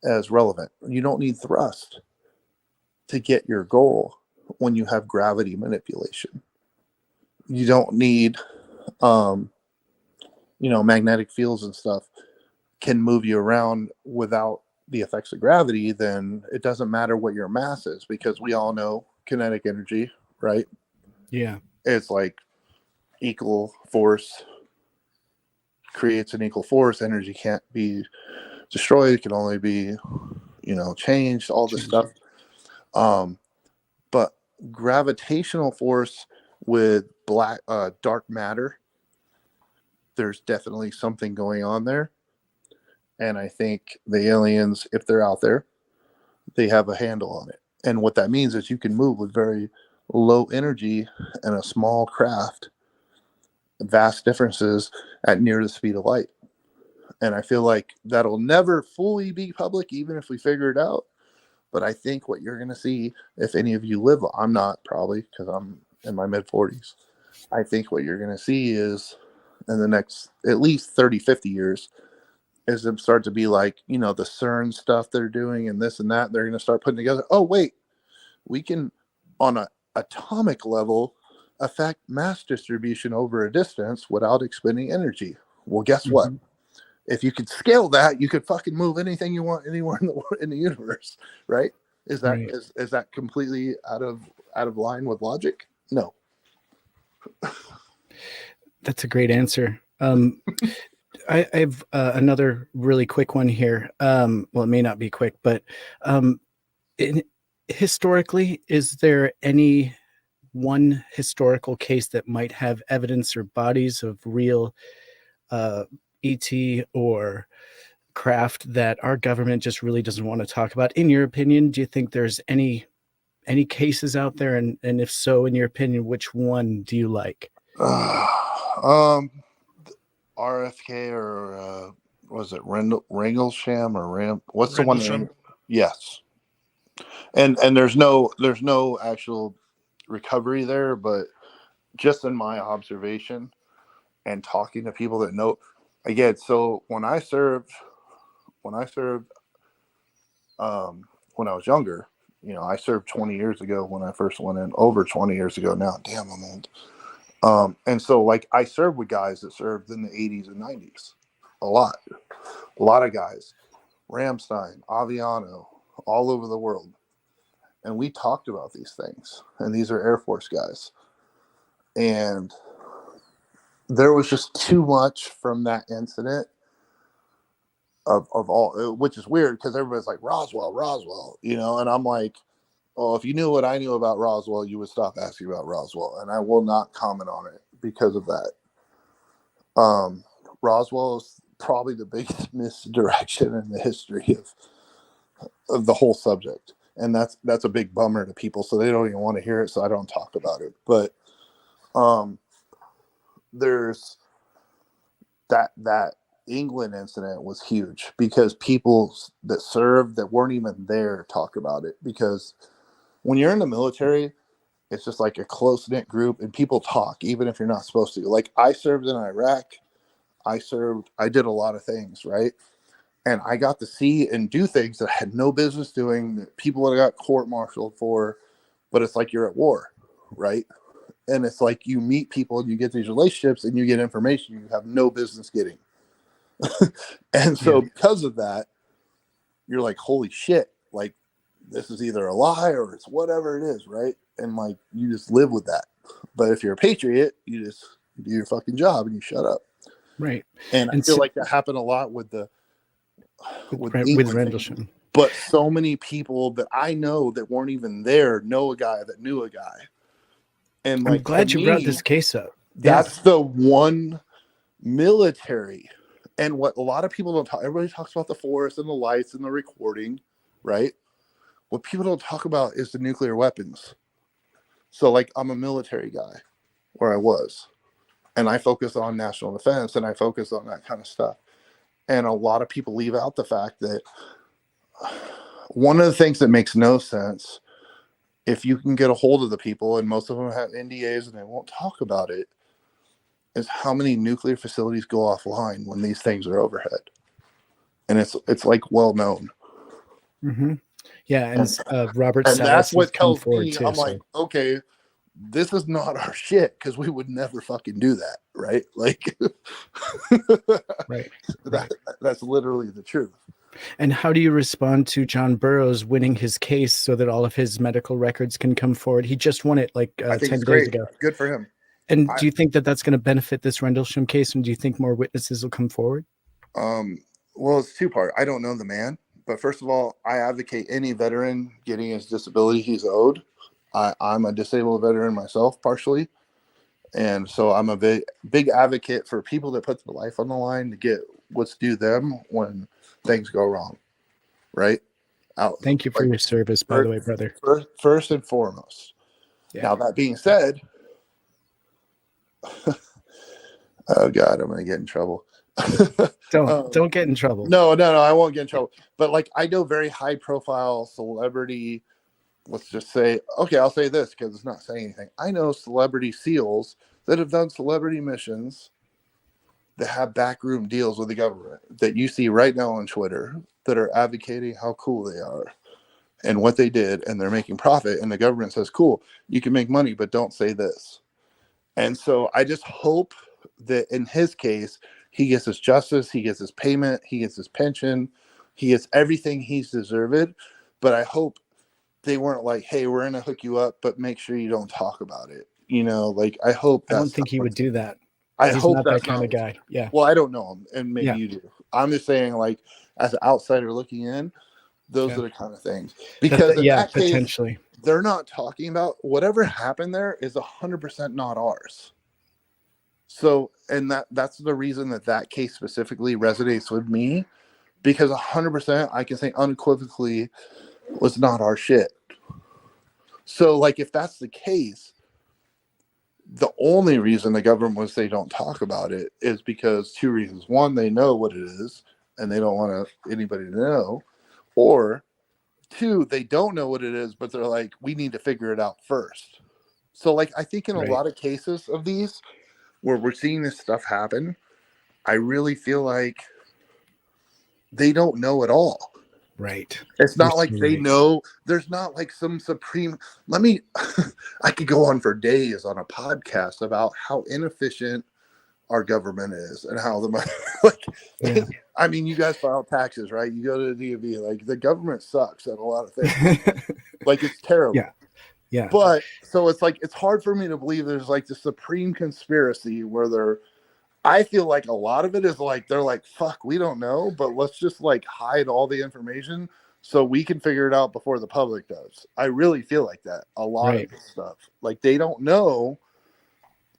as relevant. You don't need thrust to get your goal when you have gravity manipulation. You don't need, magnetic fields and stuff can move you around without the effects of gravity. Then it doesn't matter what your mass is, because we all know kinetic energy, right? Yeah. It's like equal force creates an equal force. Energy can't be destroyed. It can only be, changed, all this stuff. But gravitational force with dark matter, there's definitely something going on there. And I think the aliens, if they're out there, they have a handle on it. And what that means is you can move with very low energy and a small craft, vast differences at near the speed of light. And I feel like that'll never fully be public, even if we figure it out. But I think what you're going to see, if any of you live, I'm not probably, because I'm in my mid 40s. I think what you're going to see is in the next at least 30, 50 years, as it start to be like, the CERN stuff they're doing and this and that, they're going to start putting together, oh, wait, we can, on an atomic level, affect mass distribution over a distance without expending energy. Well, guess what? If you could scale that, you could fucking move anything you want anywhere in the universe, right? Is that is that completely out of line with logic? No. That's a great answer. I have another really quick one here. Well, it may not be quick, but historically, is there any one historical case that might have evidence or bodies of real ET or craft that our government just really doesn't want to talk about? In your opinion, do you think there's any cases out there? And if so, in your opinion, which one do you like? RFK or was it Ringlesham or Ram? What's Rendlesham? The one? Yes. And there's no actual recovery there, but just in my observation and talking to people that know, again, so when I served when I was younger, I served 20 years ago when I first went in, over 20 years ago now. Damn, I'm old. And so like I served with guys that served in the 80s and 90s. A lot of guys, Ramstein, Aviano, all over the world. And we talked about these things. And these are Air Force guys. And there was just too much from that incident of all, which is weird because everybody's like, Roswell, and I'm like, well, if you knew what I knew about Roswell, you would stop asking about Roswell. And I will not comment on it because of that. Roswell is probably the biggest misdirection in the history of the whole subject. And that's a big bummer to people. So they don't even want to hear it. So I don't talk about it. But there's that England incident was huge because people that served that weren't even there talk about it, because when you're in the military, it's just like a close-knit group and people talk even if you're not supposed to. Like I served in Iraq. I did a lot of things, right? And I got to see and do things that I had no business doing, that people would have got court-martialed for, but it's like you're at war, right? And it's like you meet people and you get these relationships and you get information you have no business getting. And so because of that, you're like, holy shit, like this is either a lie or it's whatever it is, right? And like you just live with that. But if you're a patriot, you just do your fucking job and you shut up. Right. And I feel like that happened a lot with Rendlesham. But so many people that I know that weren't even there know a guy that knew a guy. And like, I'm glad you brought this case up. That's the one military. And what a lot of people don't talk, everybody talks about the forest and the lights and the recording, right? What people don't talk about is the nuclear weapons. So like I'm a military guy, where I was, and I focus on national defense and I focus on that kind of stuff. And a lot of people leave out the fact that one of the things that makes no sense, if you can get a hold of the people, and most of them have NDAs and they won't talk about it, is how many nuclear facilities go offline when these things are overhead. And it's like well known. Mm-hmm. Yeah, and Robert and Salas that's what tells me, too, I'm like, okay, this is not our shit, because we would never fucking do that, right? Like, right. That's literally the truth. And how do you respond to John Burroughs winning his case so that all of his medical records can come forward? He just won it like 10 days ago. Good for him. And do you think that that's going to benefit this Rendlesham case? And do you think more witnesses will come forward? Well, it's two-part. I don't know the man, but first of all, I advocate any veteran getting his disability he's owed. I'm a disabled veteran myself, partially. And so I'm a big advocate for people that put their life on the line to get what's due them when things go wrong, right? Thank you for your service, by the way, brother. First and foremost. Yeah. Now, that being said, oh God, I'm gonna get in trouble. Don't get in trouble. No, I won't get in trouble. But like, I know very high profile celebrity, let's just say, okay, I'll say this because it's not saying anything. I know celebrity SEALs that have done celebrity missions that have backroom deals with the government that you see right now on Twitter that are advocating how cool they are and what they did, and they're making profit, and the government says, cool, you can make money, but don't say this. And so I just hope that in his case, he gets his justice, he gets his payment, he gets his pension, he gets everything he's deserved. But I hope they weren't like, hey, we're going to hook you up, but make sure you don't talk about it. You know, like, I hope I don't think he would do that. I He's hope not that's that kind of not, guy. Yeah. well, I don't know him, and maybe Yeah. you do. I'm just saying, like, as an outsider looking in, those Yeah. are the kind of things. Because in yeah, that case, potentially. they're not talking about whatever happened there is 100% not ours. So, and that's the reason that case specifically resonates with me, because 100% I can say unequivocally was not our shit. So, like, if that's the case, the only reason the government would say don't talk about it is because two reasons. One, they know what it is and they don't want anybody to know. Or two, they don't know what it is, but they're like, we need to figure it out first. So, like, I think in a lot of cases of these where we're seeing this stuff happen, I really feel like they don't know at all. Right. It's not like they know. There's not like some supreme. I could go on for days on a podcast about how inefficient our government is and how I mean, you guys file taxes, right? You go to the DMV, like, the government sucks at a lot of things. Like, it's terrible. Yeah. Yeah. But so it's like, it's hard for me to believe there's like the supreme conspiracy where I feel like a lot of it is like, they're like, fuck, we don't know, but let's just like hide all the information so we can figure it out before the public does. I really feel like that. A lot of this stuff, like, they don't know.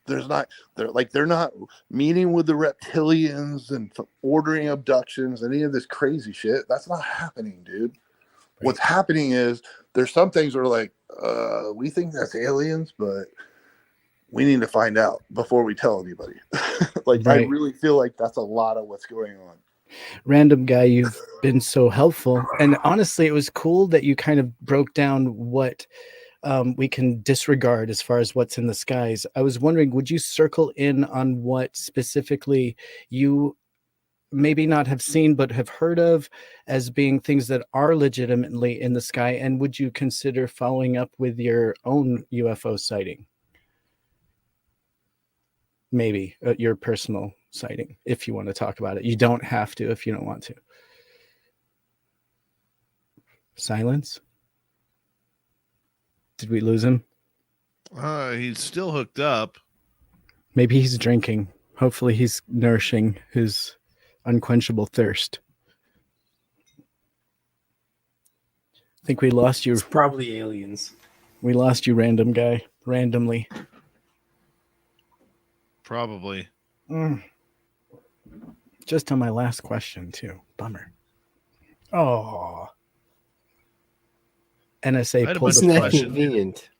They're not meeting with the reptilians and ordering abductions, any of this crazy shit. That's not happening, dude. What's happening is there's some things where like, we think that's aliens, but we need to find out before we tell anybody. I really feel like that's a lot of what's going on. Random guy, you've been so helpful. And honestly, it was cool that you kind of broke down what we can disregard as far as what's in the skies. I was wondering, would you circle in on what specifically you maybe not have seen but have heard of as being things that are legitimately in the sky? And would you consider following up with your own UFO sighting? Maybe your personal sighting, if you want to talk about it. You don't have to if you don't want to. Silence. Did we lose him? He's still hooked up. Maybe he's drinking. Hopefully he's nourishing his unquenchable thirst. I think we lost you. It's probably aliens. We lost you, random guy. Randomly. Probably. Just on my last question, too. Bummer. Oh. NSA pulled Isn't that convenient?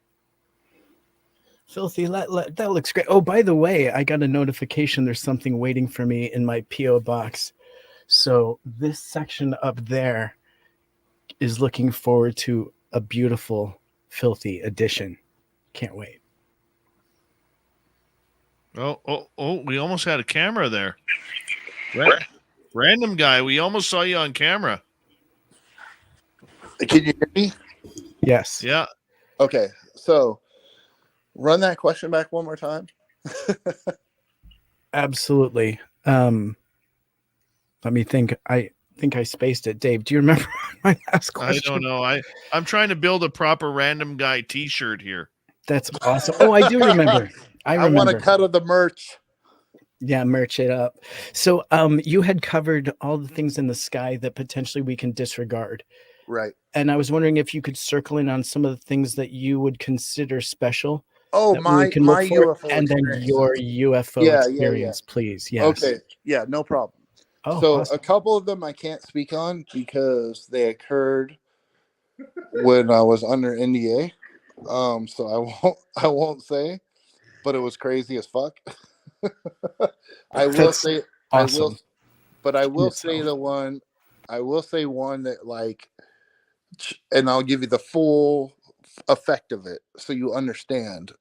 Filthy, that looks great. Oh, by the way, I got a notification there's something waiting for me in my P.O. box. So this section up there is looking forward to a beautiful, filthy addition. Can't wait. Oh, we almost had a camera there. Random guy, we almost saw you on camera. Can you hear me? Yes. Yeah. Okay, so run that question back one more time. Absolutely. Let me think. I think I spaced it. Dave, do you remember my last question? I don't know. I'm trying to build a proper random guy t-shirt here. That's awesome. Oh, I do remember. I want a cut of the merch. Yeah, merch it up. So you had covered all the things in the sky that potentially we can disregard. Right. And I was wondering if you could circle in on some of the things that you would consider special. Oh, my UFO and then your UFO experience, please. Yes. Okay. Yeah, no problem. Oh, so awesome. A couple of them I can't speak on because they occurred when I was under NDA. So I won't say, but it was crazy as fuck. I will say awesome. I will say one that, like, and I'll give you the full effect of it so you understand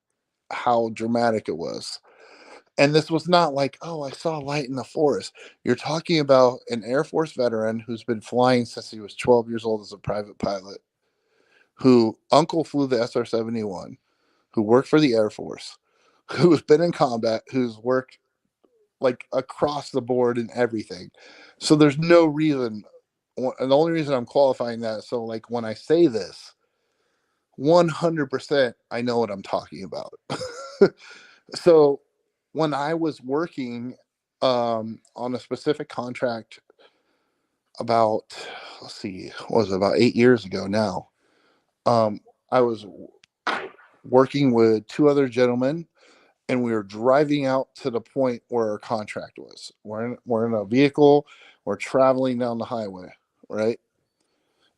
how dramatic it was. And this was not like, oh, I saw a light in the forest. You're talking about an Air Force veteran who's been flying since he was 12 years old as a private pilot, who uncle flew the SR-71, who worked for the Air Force, who has been in combat, who's worked like across the board and everything. So there's no reason, and the only reason I'm qualifying that, so like when I say this, 100% I know what I'm talking about. So when I was working on a specific contract about, let's see, what was it, about 8 years ago now, I was working with two other gentlemen, and we were driving out to the point where our contract was. We're in a vehicle, we're traveling down the highway, right?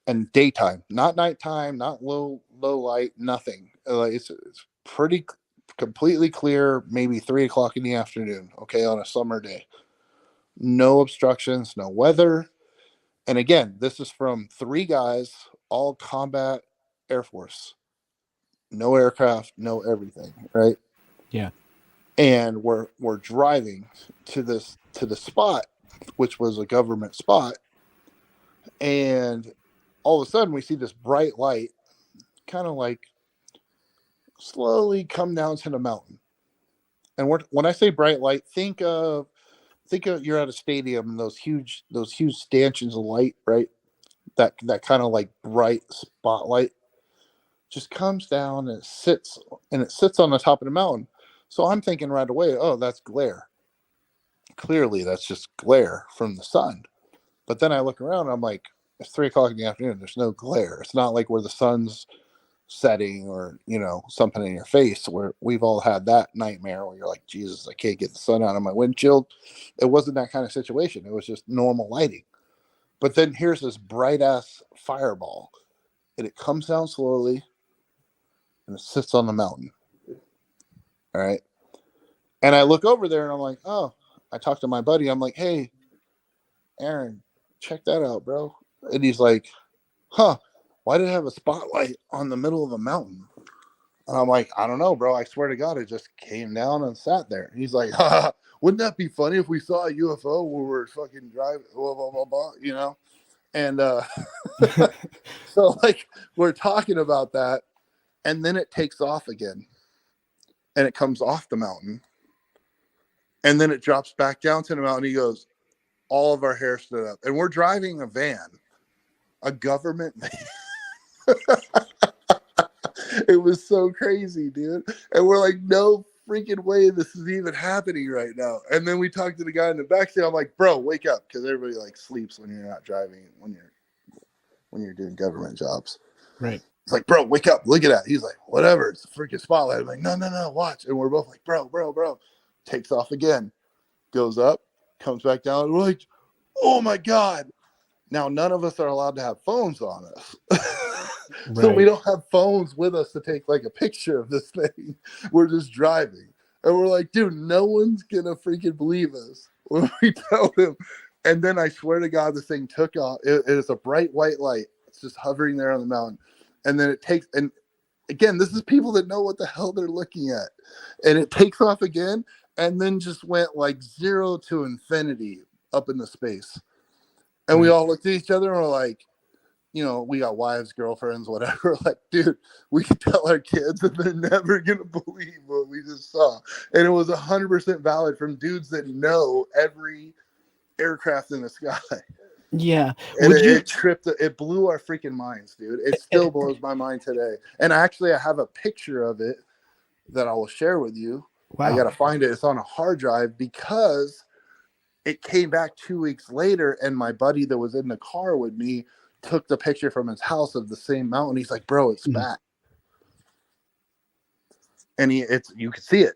And daytime, not nighttime, not low light, nothing. It's pretty completely clear, maybe 3 o'clock in the afternoon, okay, on a summer day. No obstructions, no weather. And again, this is from 3 guys, all combat Air Force. No aircraft, no everything, right? Yeah. And we're driving to the spot, which was a government spot, and all of a sudden we see this bright light kind of like slowly come down to the mountain. And when I say bright light, think of you're at a stadium and those huge stanchions of light, right? That kind of like bright spotlight just comes down and it sits on the top of the mountain. So I'm thinking right away, oh, that's glare. Clearly, that's just glare from the sun. But then I look around and I'm like, it's 3 o'clock in the afternoon. There's no glare. It's not like where the sun's setting or, something in your face, where we've all had that nightmare where you're like, Jesus, I can't get the sun out of my windshield. It wasn't that kind of situation. It was just normal lighting. But then here's this bright ass fireball, and it comes down slowly and it sits on the mountain. All right. And I look over there and I'm like, oh, I talked to my buddy. I'm like, hey, Aaron, check that out, bro. And he's like, huh, why did it have a spotlight on the middle of a mountain? And I'm like, I don't know, bro. I swear to God, it just came down and sat there. And he's like, wouldn't that be funny if we saw a UFO when we were fucking driving, blah, blah, blah, blah, And so, like, we're talking about that. And then it takes off again. And it comes off the mountain. And then it drops back down to the mountain. He goes, all of our hair stood up. And we're driving a van, a government van. It was so crazy, dude. And we're like, no freaking way this is even happening right now. And then we talked to the guy in the backseat. I'm like, bro, wake up. Because everybody like sleeps when you're not driving, when you're doing government jobs. Right. It's like, bro, wake up. Look at that. He's like, whatever. It's a freaking spotlight. I'm like, no, watch. And we're both like, bro. Takes off again. Goes up. Comes back down. We're like, oh my God. Now, none of us are allowed to have phones on us. Right. So we don't have phones with us to take like a picture of this thing. We're just driving. And we're like, dude, no one's going to freaking believe us when we tell them. And then I swear to God, this thing took off. It is a bright white light. It's just hovering there on the mountain. And then it takes, and again, this is people that know what the hell they're looking at. And it takes off again and then just went like 0 to infinity up into space. And we all looked at each other and were like, we got wives, girlfriends, whatever. Like, dude, we could tell our kids and they're never going to believe what we just saw. And it was 100% valid from dudes that know every aircraft in the sky. Yeah. And it blew our freaking minds, dude. It still blows my mind today. And I have a picture of it that I will share with you. Wow. I got to find it. It's on a hard drive because it came back 2 weeks later, and my buddy that was in the car with me took the picture from his house of the same mountain. He's like, bro, it's back. And you could see it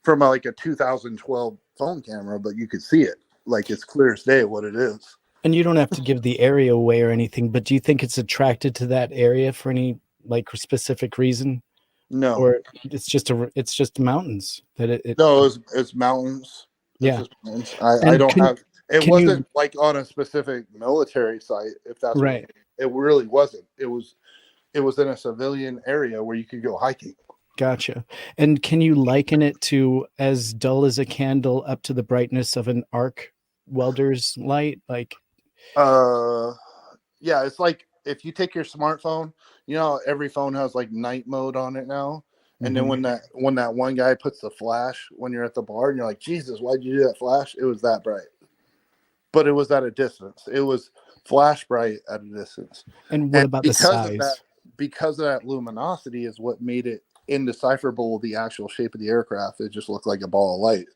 from like a 2012 phone camera, but you could see it like it's clear as day what it is. And you don't have to give the area away or anything, but do you think it's attracted to that area for any like specific reason? No, or it's just mountains that it no, it's mountains. Yeah. It's just mountains. I don't have. It wasn't like on a specific military site. If that's right. It really wasn't. It was in a civilian area where you could go hiking. Gotcha. And can you liken it to as dull as a candle up to the brightness of an arc welder's light? Like, Yeah, it's like if you take your smartphone, you know, every phone has like night mode on it now. And then Mhm. when that one guy puts the flash when you're at the bar and you're like, Jesus, why'd you do that flash? It was that bright. But it was at a distance. It was flash bright at a distance. And what about the size? Because of that luminosity is what made it indecipherable the actual shape of the aircraft. It just looked like a ball of light.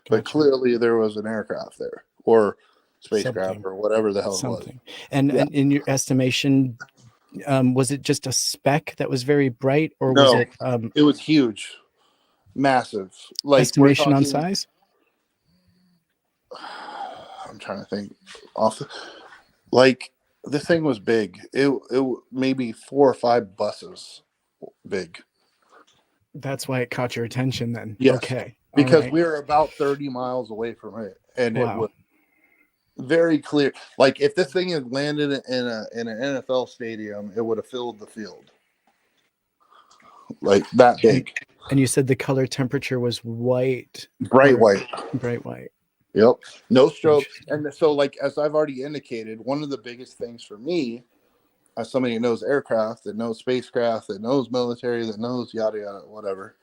But Gotcha. clearly there was an aircraft there or spacecraft Something. or whatever the hell Something. it was. And, Yeah. and in your estimation, was it just a speck that was very bright, or No, was it it was huge, massive. Like estimation on size? I'm trying to think. Like this thing was big. It maybe 4 or 5 buses big. That's why it caught your attention then. Yes. Okay. Because right. we were about 30 miles away from it, and Wow. it was very clear. Like if this thing had landed in an NFL stadium, it would have filled the field. Like that big. And you said the color temperature was white. Bright white. Bright white. Yep. No strobes. And so, like, as I've already indicated, one of the biggest things for me, as somebody who knows aircraft, that knows spacecraft, that knows military, that knows yada, yada, whatever,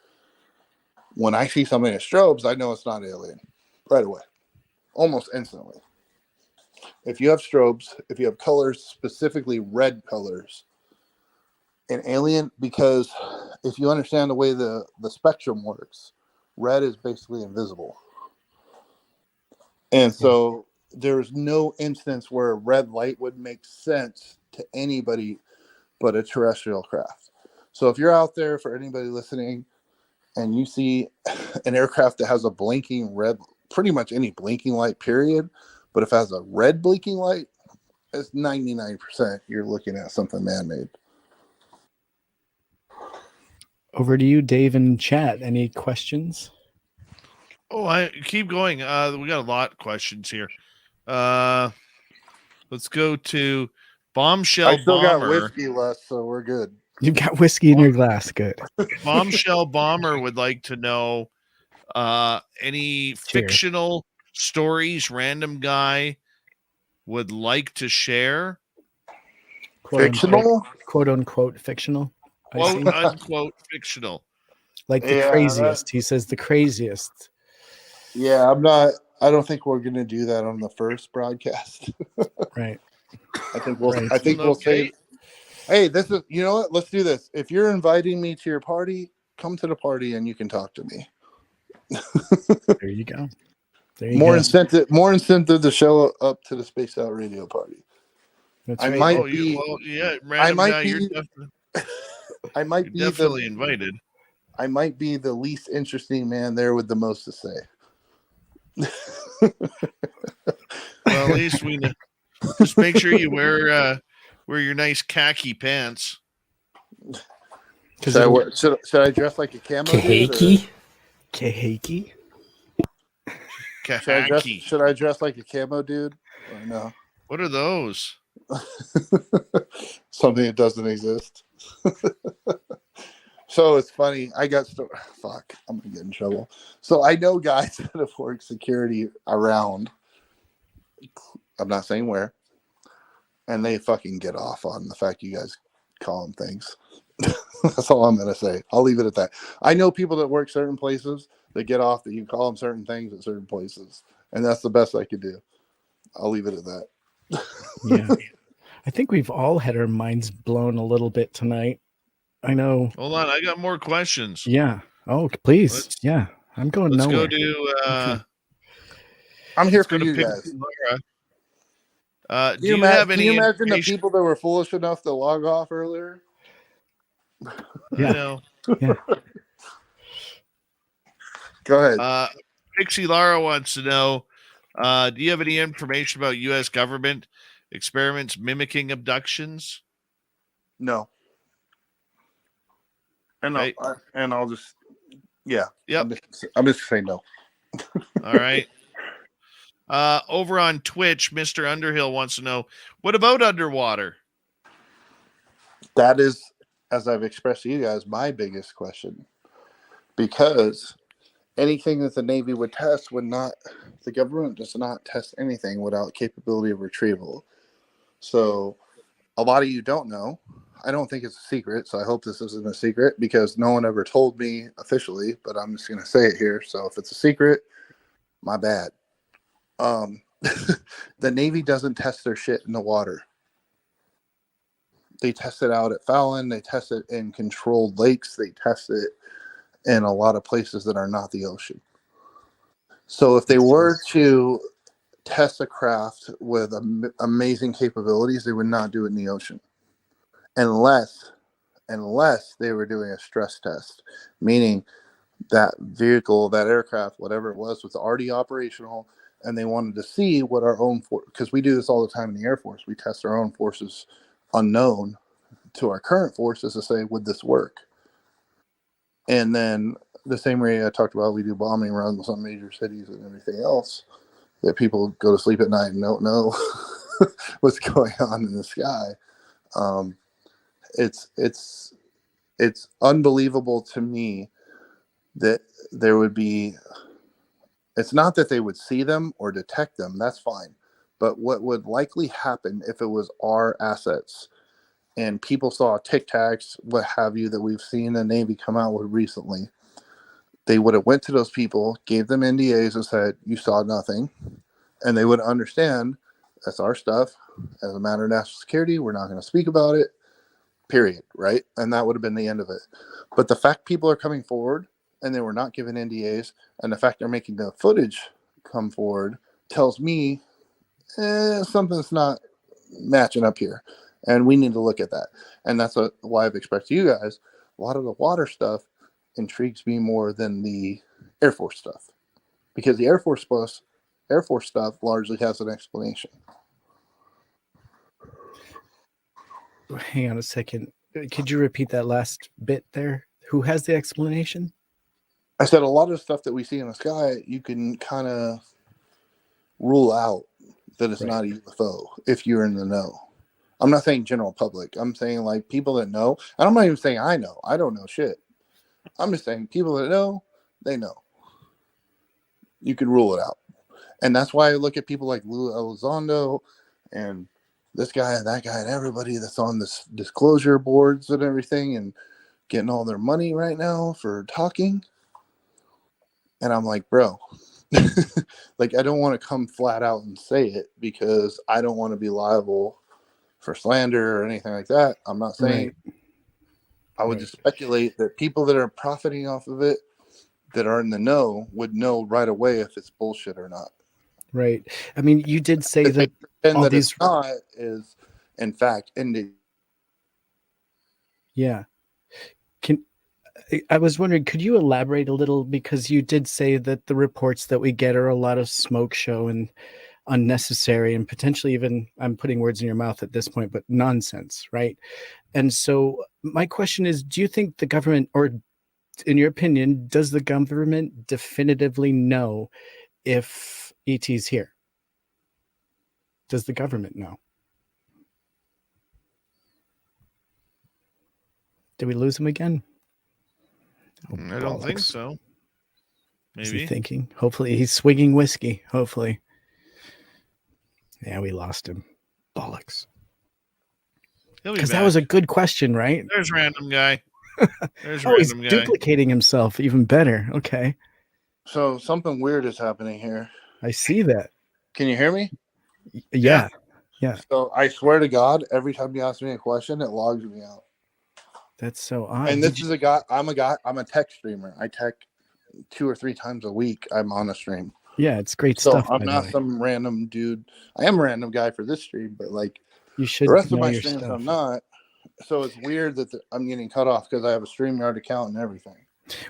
when I see something in strobes, I know it's not alien right away, almost instantly. If you have strobes, if you have colors, specifically red colors, an alien, because if you understand the way the spectrum works, red is basically invisible. And so there's no instance where a red light would make sense to anybody but a terrestrial craft. So if you're out there, for anybody listening, and you see an aircraft that has a blinking red, pretty much any blinking light, period, but if it has a red blinking light, it's 99% you're looking at something man-made. Over to you, Dave, in chat. Any questions? Oh, I keep going. We got a lot of questions here. Let's go to Bombshell I still got Bomber. whiskey left, so we're good. You've got whiskey in your glass. Good. Bombshell Bomber would like to know any fictional stories random guy would like to share. Fictional? Quote unquote fictional. Quote unquote fictional. Like the craziest. He says the craziest. Yeah, I don't think we're gonna do that on the first broadcast. Right. I think we'll say, hey, this is, you know what? Let's do this. If you're inviting me to your party, come to the party and you can talk to me. There you go. More incentive to show up to the Spaced Out Radio party. That's I right. might be definitely invited. I might be the least interesting man there with the most to say. Well, at least we know. Just make sure you wear your nice khaki pants. Should I dress like a camo? Kahaki? Kahaki? Should I dress like a camo dude? Or no? What are those? Something that doesn't exist. So it's funny. I'm gonna get in trouble. So I know guys that have worked security around. I'm not saying where. And they fucking get off on the fact you guys call them things. That's all I'm gonna say. I'll leave it at that. I know people that work certain places that get off that you call them certain things at certain places, and that's the best I could do. I'll leave it at that. Yeah. I think we've all had our minds blown a little bit tonight. I know. Hold on, I got more questions. Yeah. Oh, please. I'm going let's nowhere. Go to. I'm here for you guys. Do you have any? Can you imagine the people that were foolish enough to log off earlier? Yeah. I know. Yeah. Go ahead. Pixie Lara wants to know, do you have any information about U.S. government experiments mimicking abductions? No. And I'll just, yeah. Yep. I'm just saying no. All right. Over on Twitch, Mr. Underhill wants to know, what about underwater? That is, as I've expressed to you guys, my biggest question. because anything that the Navy would test would not, the government does not test anything without capability of retrieval. So a lot of you don't know. I don't think it's a secret, so I hope this isn't a secret because no one ever told me officially, but I'm just going to say it here. So if it's a secret, my bad. The Navy doesn't test their shit in the water. They test it out at Fallon. They test it in controlled lakes. They test it in a lot of places that are not the ocean. So if they were to test a craft with amazing capabilities, they would not do it in the ocean. Unless they were doing a stress test, meaning that vehicle, that aircraft, whatever it was already operational, and they wanted to see what our own force, because we do this all the time in the Air Force. We test our own forces unknown to our current forces to say, would this work? And then the same way I talked about, we do bombing runs on major cities and everything else, that people go to sleep at night and don't know what's going on in the sky. It's unbelievable to me that there would be, it's not that they would see them or detect them, that's fine. But what would likely happen if it was our assets and people saw Tic Tacs, what have you, that we've seen the Navy come out with recently, they would have went to those people, gave them NDAs and said, you saw nothing. And they would understand that's our stuff. As a matter of national security, we're not going to speak about it, period, right? And that would have been the end of it. But the fact people are coming forward and they were not given NDAs, and the fact they're making the footage come forward tells me something's not matching up here. And we need to look at that. And that's why I've expressed to you guys, a lot of the water stuff intrigues me more than the Air Force stuff. Because the Air Force stuff largely has an explanation. Hang on a second. Could you repeat that last bit there? Who has the explanation? I said a lot of stuff that we see in the sky, you can kind of rule out that it's not a UFO if you're in the know. I'm not saying general public. I'm saying like people that know. And I'm not even saying I know. I don't know shit. I'm just saying people that know, they know. You can rule it out. And that's why I look at people like Lou Elizondo and this guy and that guy and everybody that's on this disclosure boards and everything and getting all their money right now for talking. And I'm like, bro, like, I don't want to come flat out and say it because I don't want to be liable for slander or anything like that. I'm not saying. I would just speculate that people that are profiting off of it that are in the know would know right away if it's bullshit or not. Right. I mean, you did say that all that these it's not is in fact ending. Yeah. I was wondering, could you elaborate a little, because you did say that the reports that we get are a lot of smoke show and unnecessary and potentially even, I'm putting words in your mouth at this point, but nonsense, right? And so my question is, do you think the government, or in your opinion, does the government definitively know if ET's here? Does the government know? Did we lose him again? Oh, I don't think so. Maybe. Is he thinking? Hopefully he's swigging whiskey. Hopefully. Yeah, we lost him. Bollocks. Because that was a good question, right? There's random guy. There's he's random guy. duplicating himself. Even better. Okay. So something weird is happening here. I see that. Can you hear me? Yeah. So I swear to God, every time you ask me a question, it logs me out. That's so odd. And this is a guy. I'm a tech streamer. I tech 2 or 3 times a week. I'm on a stream. Yeah, it's great stuff. So I'm not some random dude. I am a random guy for this stream, but like you should. The rest of my streams, I'm not. So it's weird that I'm getting cut off because I have a StreamYard account and everything.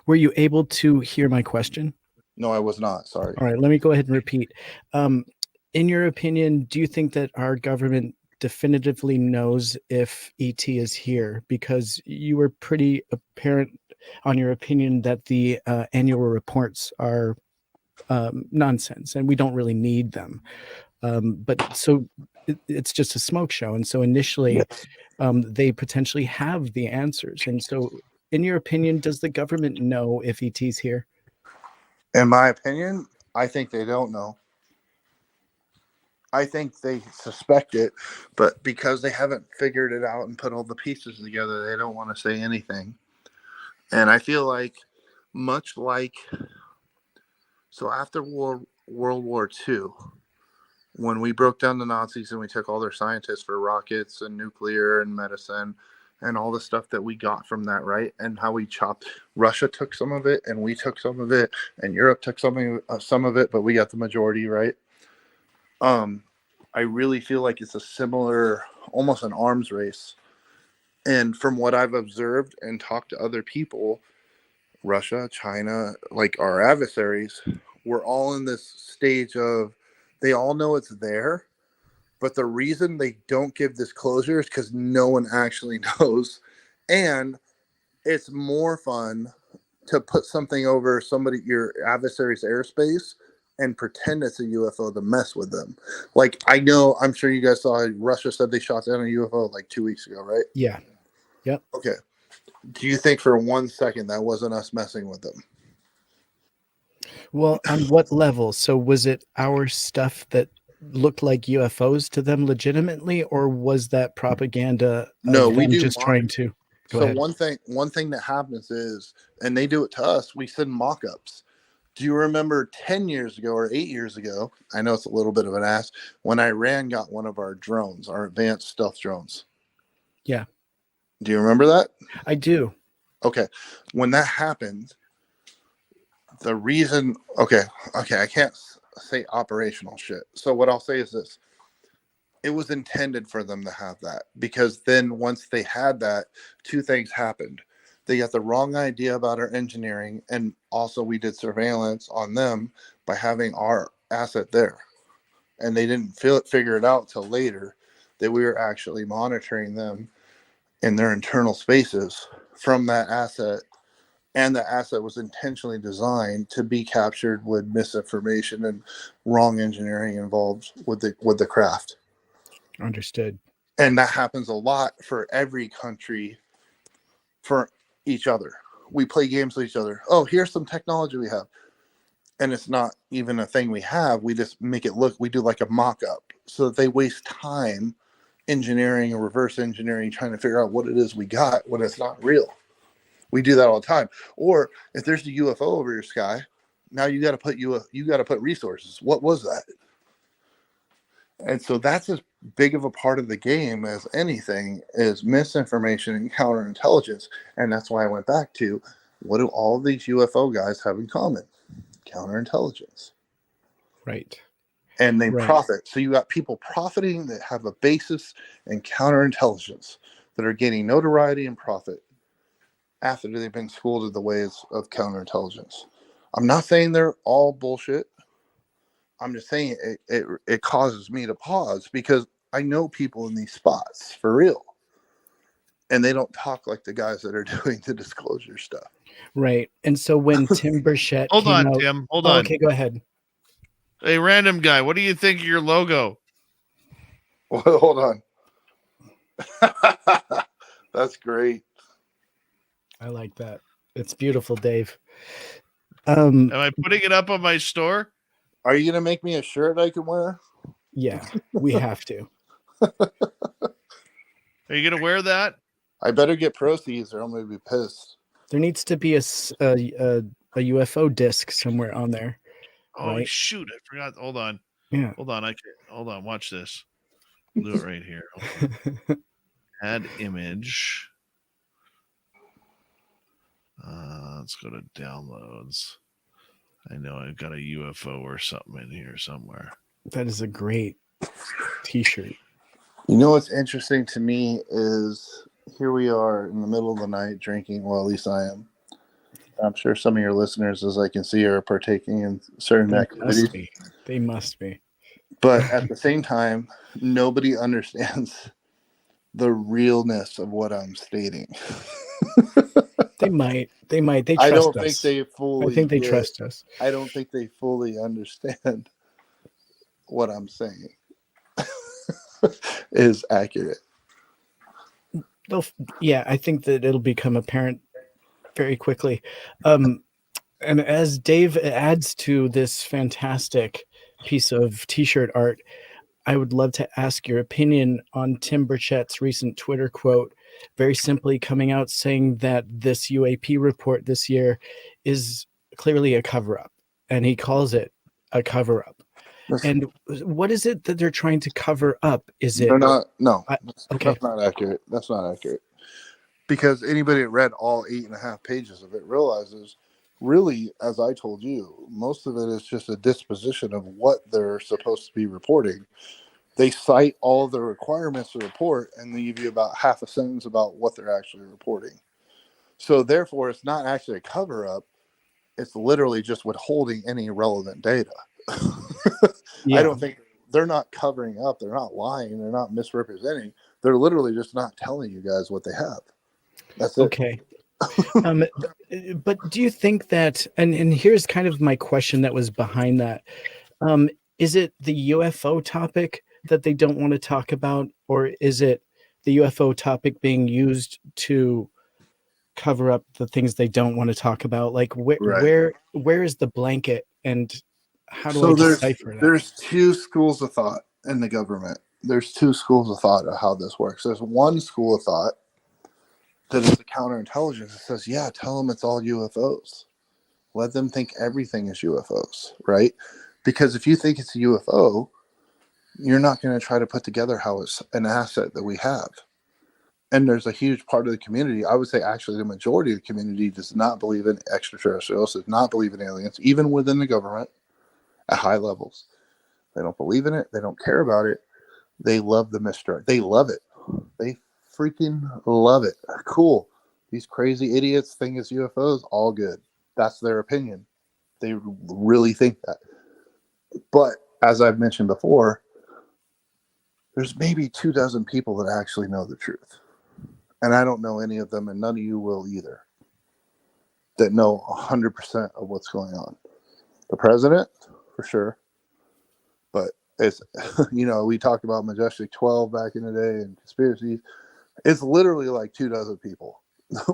Were you able to hear my question? No, I was not. Sorry. All right, let me go ahead and repeat. In your opinion, do you think that our government definitively knows if ET is here? Because you were pretty apparent on your opinion that the annual reports are nonsense and we don't really need them. But so it's just a smoke show. And so initially they potentially have the answers. And so in your opinion, does the government know if ET's here? In my opinion, I think they don't know. I think they suspect it, but because they haven't figured it out and put all the pieces together, they don't want to say anything. And I feel like, much like, so after World War II, when we broke down the Nazis and we took all their scientists for rockets and nuclear and medicine and all the stuff that we got from that, right? And how we chopped, Russia took some of it and we took some of it and Europe took some of it, but we got the majority, right? I really feel like it's a similar, almost an arms race. And from what I've observed and talked to other people, Russia, China, like our adversaries, we're all in this stage of, they all know it's there, but the reason they don't give disclosure is because no one actually knows. And it's more fun to put something over your adversary's airspace and pretend it's a UFO to mess with them. Like, I'm sure you guys saw Russia said they shot down a UFO like 2 weeks ago, right? Yeah. Yep. Okay. Do you think for 1 second that wasn't us messing with them? Well, on what level? So was it our stuff that looked like UFOs to them legitimately, or was that propaganda? No, we them do just trying to. Go ahead. One thing that happens is, and they do it to us, we send mock-ups. Do you remember 10 years ago or 8 years ago? I know it's a little bit of an ask, when Iran got one of our drones, our advanced stealth drones. Yeah. Do you remember that? I do. Okay. When that happened, the reason, okay, I can't say operational shit. So what I'll say is this. It was intended for them to have that, because then once they had that, two things happened. They got the wrong idea about our engineering, and also we did surveillance on them by having our asset there. And they didn't figure it out till later that we were actually monitoring them in their internal spaces from that asset. And the asset was intentionally designed to be captured with misinformation and wrong engineering involved with the craft. Understood. And that happens a lot for every country, for each other. We play games with each other. Oh, here's some technology we have. And it's not even a thing we have. We just make it look, we do like a mock-up so that they waste time engineering and reverse engineering, trying to figure out what it is we got when it's not real. We do that all the time. Or if there's a UFO over your sky, now you got to put resources. What was that? And so that's as big of a part of the game as anything, is misinformation and counterintelligence. And that's why I went back to, what do all these UFO guys have in common? Counterintelligence. Right. And they Right. profit. So you got people profiting that have a basis in counterintelligence, that are gaining notoriety and profit after they've been schooled in the ways of counterintelligence. I'm not saying they're all bullshit. I'm just saying it causes me to pause, because I know people in these spots for real, and they don't talk like the guys that are doing the disclosure stuff. Right. And so when Tim Burchett Hold came on, out, Tim. Hold on. Okay, go ahead. Hey, random guy, what do you think of your logo? Well, hold on. That's great. I like that. It's beautiful, Dave. Am I putting it up on my store? Are you gonna make me a shirt I can wear? Yeah, we have to. Are you gonna wear that? I better get proceeds, or I'm gonna be pissed. There needs to be a UFO disc somewhere on there. Oh right? shoot! I forgot. Hold on. Yeah. Hold on. Hold on. Watch this. I'll do it right here. Add image. Let's go to downloads. I know I've got a UFO or something in here somewhere. That is a great t-shirt. You know what's interesting to me is, here we are in the middle of the night drinking. Well, at least I am. I'm sure some of your listeners, as I can see, are partaking in certain activities. They must be. But at the same time, nobody understands the realness of what I'm stating. They might. They trust I don't us. think they fully. I think they trust us. I don't think they fully understand what I'm saying is accurate. Yeah, I think that it'll become apparent very quickly. And as Dave adds to this fantastic piece of t-shirt art, I would love to ask your opinion on Tim Burchett's recent Twitter quote, very simply coming out saying that this UAP report this year is clearly a cover-up, and he calls it a cover-up. And what is it that they're trying to cover up? Is it... They're not. No, okay. that's not accurate. That's not accurate. Because anybody that read all 8.5 pages of it realizes, really, as I told you, most of it is just a disposition of what they're supposed to be reporting. They cite all of the requirements to report and they give you about half a sentence about what they're actually reporting. So therefore, it's not actually a cover-up. It's literally just withholding any relevant data. I don't think they're not covering up. They're not lying. They're not misrepresenting. They're literally just not telling you guys what they have. That's it. Okay. But do you think that, and here's kind of my question that was behind that. Is it the UFO topic that they don't want to talk about, or is it the UFO topic being used to cover up the things they don't want to talk about? Like where is the blanket, and how do I decipher that? There's two schools of thought in the government. There's two schools of thought of how this works. There's one school of thought that is the counterintelligence that says, yeah, tell them it's all UFOs. Let them think everything is UFOs, right? Because if you think it's a UFO, you're not going to try to put together how it's an asset that we have. And there's a huge part of the community, I would say actually the majority of the community does not believe in extraterrestrials, does not believe in aliens, even within the government at high levels. They don't believe in it. They don't care about it. They love the mystery. They love it. They freaking love it. Cool. These crazy idiots think it's UFOs, all good. That's their opinion. They really think that. But as I've mentioned before, there's maybe 24 people that actually know the truth. And I don't know any of them, and none of you will either, that know 100% of what's going on. The president, for sure. But it's, we talked about Majestic 12 back in the day and conspiracies. It's literally like 24 people.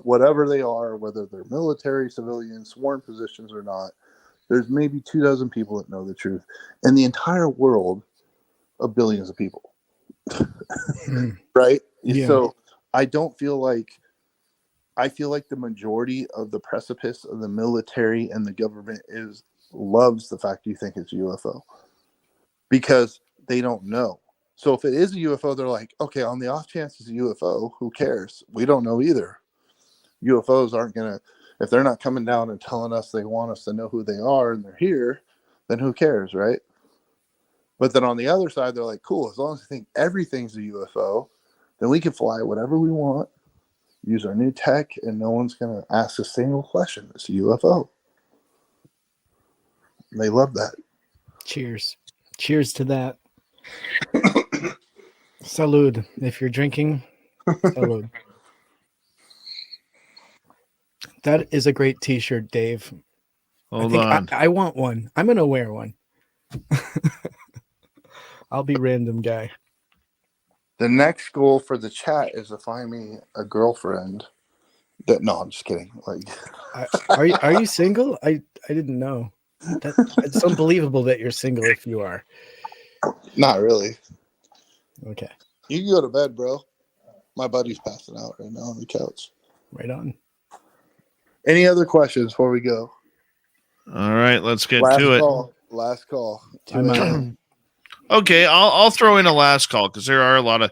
Whatever they are, whether they're military, civilian, sworn positions or not, there's maybe 24 people that know the truth. In the entire world of billions of people. Right? Yeah. So I feel like the majority of the precipice of the military and the government loves the fact you think it's a UFO because they don't know. So if it is a UFO, they're like, okay, on the off chance it's a UFO, who cares? We don't know either. UFOs aren't going to, if they're not coming down and telling us they want us to know who they are and they're here, then who cares, right? But then on the other side, they're like, cool, as long as we think everything's a UFO, then we can fly whatever we want, use our new tech, and no one's going to ask a single question. It's a UFO. They love that. Cheers. Cheers to that. Salud. If you're drinking, salud. That is a great t-shirt, Dave. Hold on. I want one. I'm going to wear one. I'll be random guy. The next goal for the chat is to find me a girlfriend. No, I'm just kidding. Like, are you single? I didn't know. It's unbelievable that you're single if you are. Not really. Okay. You can go to bed, bro. My buddy's passing out right now on the couch. Right on. Any other questions before we go? All right, let's get last to call. Last call. Okay, I'll throw in a last call because there are a lot of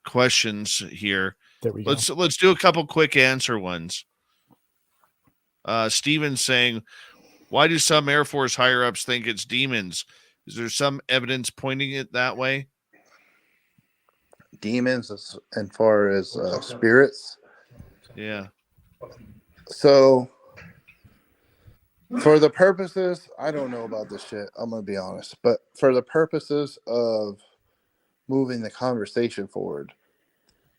questions here. There we go. Let's do a couple quick answer ones. Steven's saying, why do some Air Force higher ups think it's demons? Is there some evidence pointing it that way? Demons as far as spirits? Yeah. So, for the purposes, I don't know about this shit, I'm going to be honest, but for the purposes of moving the conversation forward,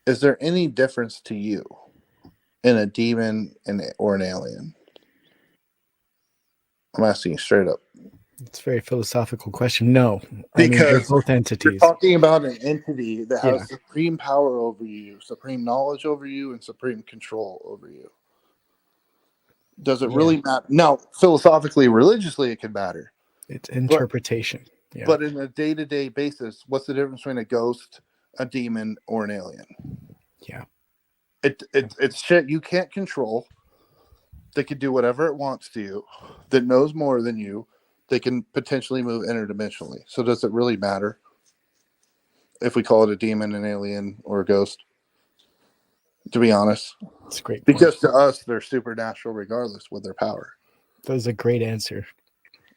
is there any difference to you in a demon or an alien? I'm asking you straight up. It's a very philosophical question. No, because they're both entities. You're talking about an entity that has supreme power over you, supreme knowledge over you, and supreme control over you. Does it really matter? Now, philosophically, religiously, it can matter. It's interpretation. But in a day-to-day basis, what's the difference between a ghost, a demon, or an alien? Yeah. It's shit you can't control. That can do whatever it wants to you, that knows more than you. They can potentially move interdimensionally. So does it really matter if we call it a demon, an alien, or a ghost? To be honest. That's a great point. Because to us, they're supernatural regardless with their power. That was a great answer.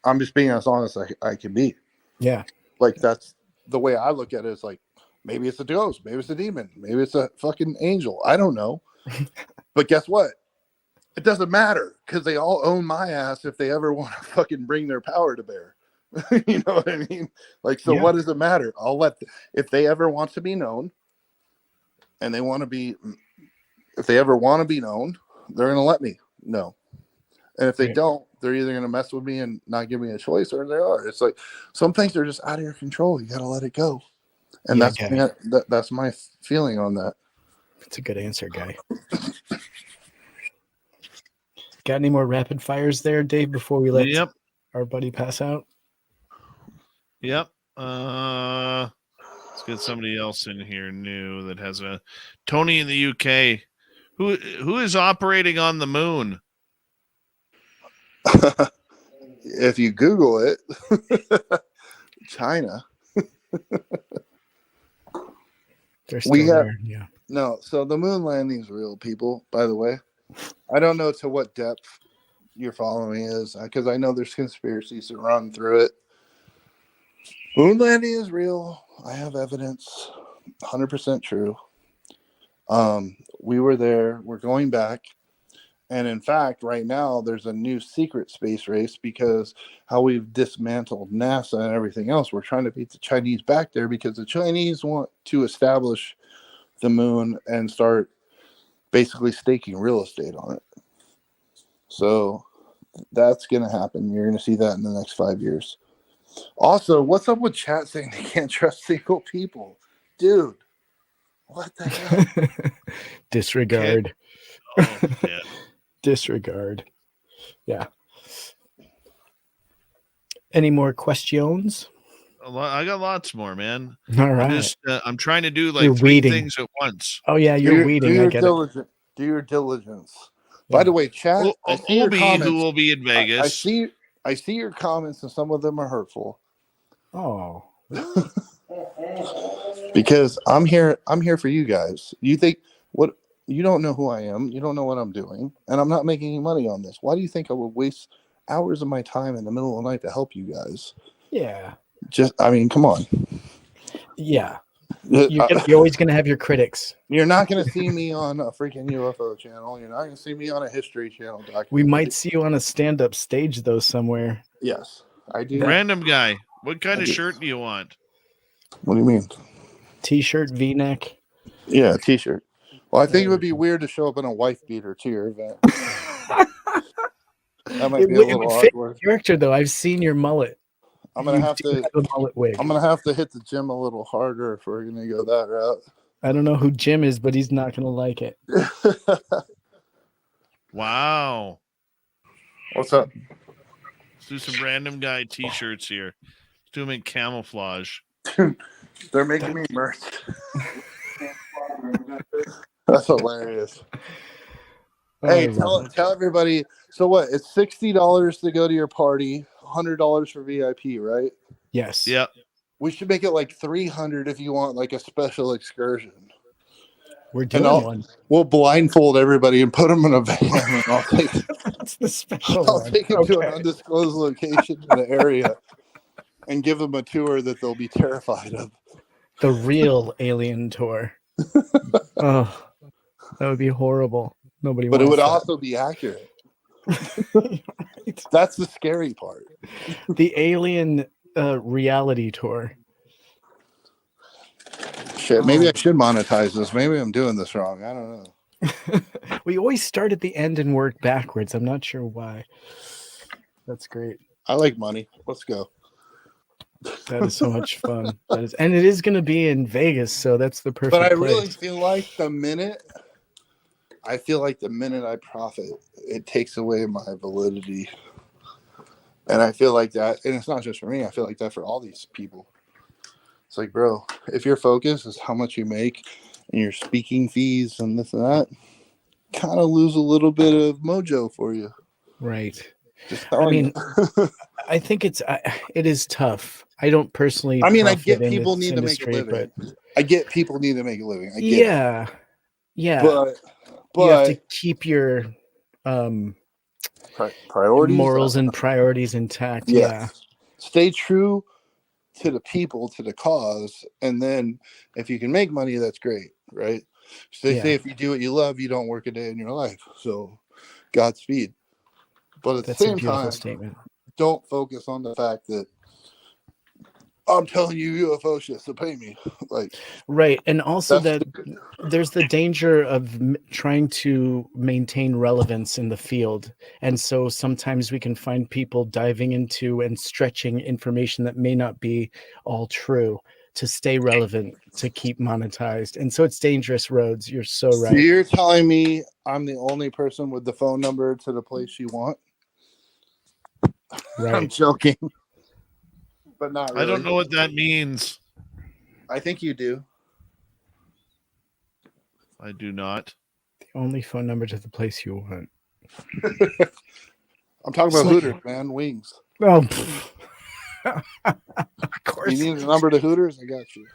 I'm just being as honest as I can be. Yeah. Like, that's the way I look at it. Is like, maybe it's a ghost, maybe it's a demon, maybe it's a fucking angel. I don't know. But guess what? It doesn't matter because they all own my ass if they ever want to fucking bring their power to bear. You know what I mean? Like, so what does it matter? If they ever want to be known and if they ever want to be known, they're going to let me know. And if they don't, they're either going to mess with me and not give me a choice, or they are. It's like some things are just out of your control. You got to let it go. And that's my feeling on that. That's a good answer, guy. Got any more rapid fires there, Dave, before we let our buddy pass out? Yep. Let's get somebody else in here new that has a Tony in the UK. Who is operating on the moon? If you Google it, China. They're still there. Yeah. No, so the moon landing is real, people, by the way. I don't know to what depth your following is, because I know there's conspiracies that run through it. Moon landing is real. I have evidence. 100% true. We were there. We're going back. And in fact, right now, there's a new secret space race because how we've dismantled NASA and everything else. We're trying to beat the Chinese back there because the Chinese want to establish the moon and start basically staking real estate on it. So that's going to happen. You're going to see that in the next 5 years. Also, what's up with chat saying they can't trust single people? Dude, what the hell? Disregard. Disregard. Yeah. Any more questions? I got lots more, man. All right. I'm trying to do like three things at once. Oh yeah, you're weeding. I get it. Do your diligence. Yeah. By the way, chat. Who will be in Vegas? I see your comments, and some of them are hurtful. Oh. Because I'm here for you guys. You think what? You don't know who I am. You don't know what I'm doing, and I'm not making any money on this. Why do you think I would waste hours of my time in the middle of the night to help you guys? Yeah. Come on. Yeah. You're always going to have your critics. You're not going to see me on a freaking UFO channel. You're not going to see me on a history channel. We might see you on a stand-up stage, though, somewhere. Yes, I do. Random guy. What kind of shirt do you want? What do you mean? T-shirt, V-neck. Yeah, T-shirt. Well, I think it would be weird to show up in a wife beater to your event. That might be a little awkward. Character, though. I've seen your mullet. I'm gonna have to hit the gym a little harder if we're gonna go that route. I don't know who Jim is, but he's not gonna like it. Wow. What's up? Let's do some random guy T-shirts here. Let's do them in camouflage. They're making me merch. That's hilarious. Hey, tell everybody. So what? It's $60 to go to your party, $100 for VIP, right? Yes. Yep. We should make it like $300 if you want like a special excursion. We're doing one. We'll blindfold everybody and put them in a van. And I'll take That's the special I'll take them to an undisclosed location in the area and give them a tour that they'll be terrified of. The real alien tour. Oh, that would be horrible. Nobody. But wants it would that. also be accurate. Right. That's the scary part. The alien reality tour. Shit, maybe I should monetize this. Maybe I'm doing this wrong. I don't know. We always start at the end and work backwards. I'm not sure why. That's great. I like money. Let's go. That is so much fun. And it is going to be in Vegas, so that's the perfect. But I place. really feel like the minute I feel like the minute I profit, it takes away my validity. And I feel like that, and it's not just for me, I feel like that for all these people. It's like, bro, if your focus is how much you make and your speaking fees and this and that, kind of lose a little bit of mojo for you. Right. Just I telling mean, you. I think it is tough. I don't personally. I mean, I profit get in people this need to make a industry, living. but I get people need to make a living. I get it. Yeah. You have to But keep your priorities, morals and priorities intact. yes. Yeah. Stay true to the people, to the cause, and then if you can make money, that's great, right? So they say if you do what you love, you don't work a day in your life. So Godspeed. But at That's the a same beautiful time, statement. don't focus on the fact that I'm telling you UFO shit, so pay me. Like, right. And also that's that there's the danger of trying to maintain relevance in the field. And so sometimes we can find people diving into and stretching information that may not be all true to stay relevant, to keep monetized. And so it's dangerous roads. You're so So right. you're telling me I'm the only person with the phone number to the place you want? Right. I'm joking. But not really. I don't know what that means. I think you do. I do not. The only phone number to the place you want. I'm talking about Hooters, man. Wings. Oh, of course. You need a number to Hooters? I got you.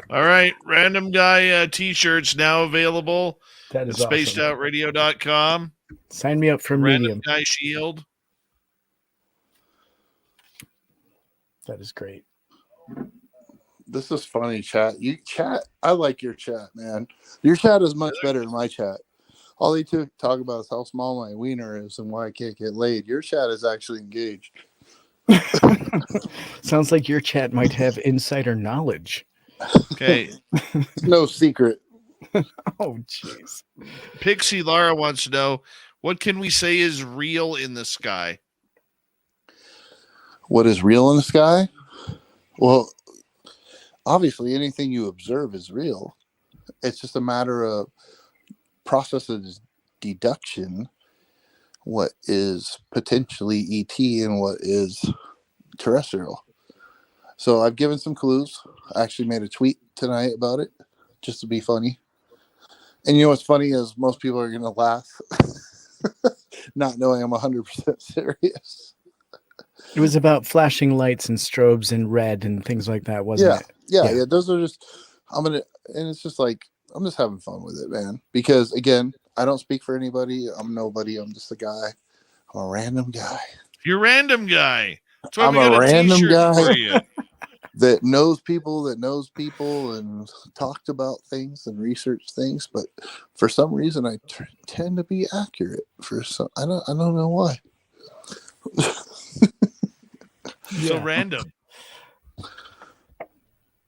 All right. Random Guy t-shirts now available That at is awesome. spacedoutradio.com. Sign me up for Random medium. Guy shield. That is great. This is funny, chat. You chat. I like your chat, man. Your chat is much better than my chat. All they talk about is how small my wiener is and why I can't get laid. Your chat is actually engaged. Sounds like your chat might have insider knowledge. Okay. It's no secret. Oh, jeez. Pixie Lara wants to know, what can we say is real in the sky? What is real in the sky? Well, obviously anything you observe is real. It's just a matter of process of deduction, what is potentially ET and what is terrestrial. So I've given some clues. I actually made a tweet tonight about it just to be funny. And you know what's funny is most people are going to laugh not knowing I'm 100% serious. It was about flashing lights and strobes and red and things like that, wasn't it? Yeah. Those are just, and it's just like, I'm just having fun with it, man. Because again, I don't speak for anybody. I'm nobody. I'm just a guy. I'm a random guy. You're a random guy. That's why I'm we got a random t-shirt guy for you. that knows people and talked about things and researched things. But for some reason, I tend to be accurate. I don't know why. So random.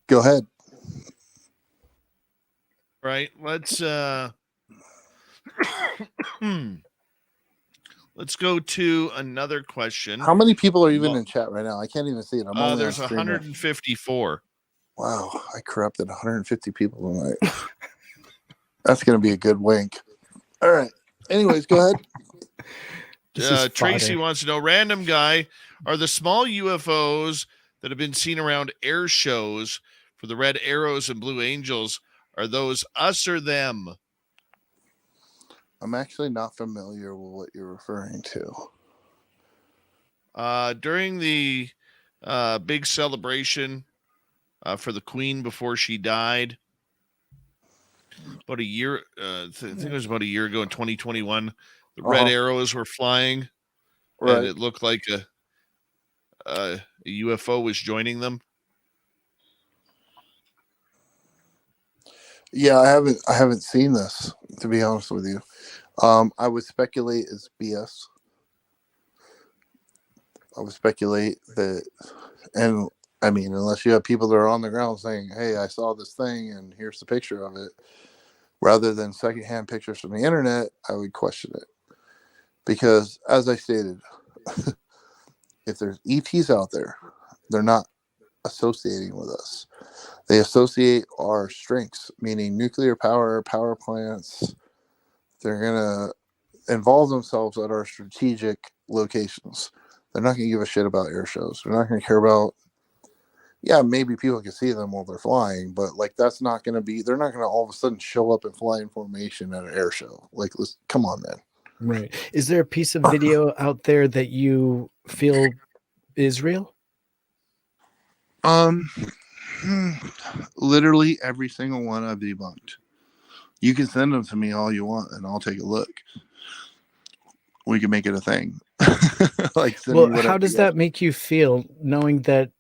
Go ahead. Right. Let's let's go to another question. How many people are even in chat right now? I can't even see it. I'm only there's on stream. 154. Wow, I corrupted 150 people tonight. That's going to be a good wink. All right. Anyways, go ahead. Tracy wants to know, random guy, are the small UFOs that have been seen around air shows for the red arrows and blue angels, are those us or them? I'm actually not familiar with what you're referring to. During the big celebration for the Queen before she died, about a year, I think it was about a year ago in 2021, the red arrows were flying, and it looked like a UFO was joining them. Yeah, I haven't seen this, to be honest with you. I would speculate it's BS. I would speculate that, and I mean, unless you have people that are on the ground saying, "Hey, I saw this thing, and here's the picture of it," rather than secondhand pictures from the internet, I would question it. Because, as I stated, if there's ETs out there, they're not associating with us. They associate our strengths, meaning nuclear power, power plants. They're going to involve themselves at our strategic locations. They're not going to give a shit about air shows. They're not going to care about, yeah, maybe people can see them while they're flying, but like that's not going to be, they're not going to all of a sudden show up and fly in formation at an air show. Like, come on, man. Right. Is there a piece of video out there that you feel is real? Literally every single one I've debunked. You can send them to me all you want and I'll take a look. We can make it a thing. Like, well, how does that make you feel knowing that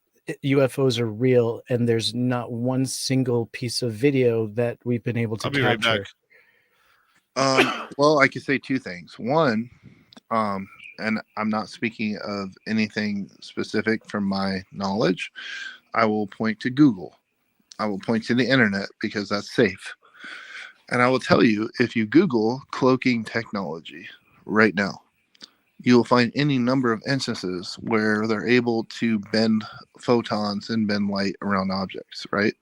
UFOs are real and there's not one single piece of video that we've been able to I'll be right capture? back. Well, I could say two things. One, and I'm not speaking of anything specific from my knowledge. I will point to Google. I will point to the internet because that's safe. And I will tell you, if you Google cloaking technology right now, you will find any number of instances where they're able to bend photons and bend light around objects, right?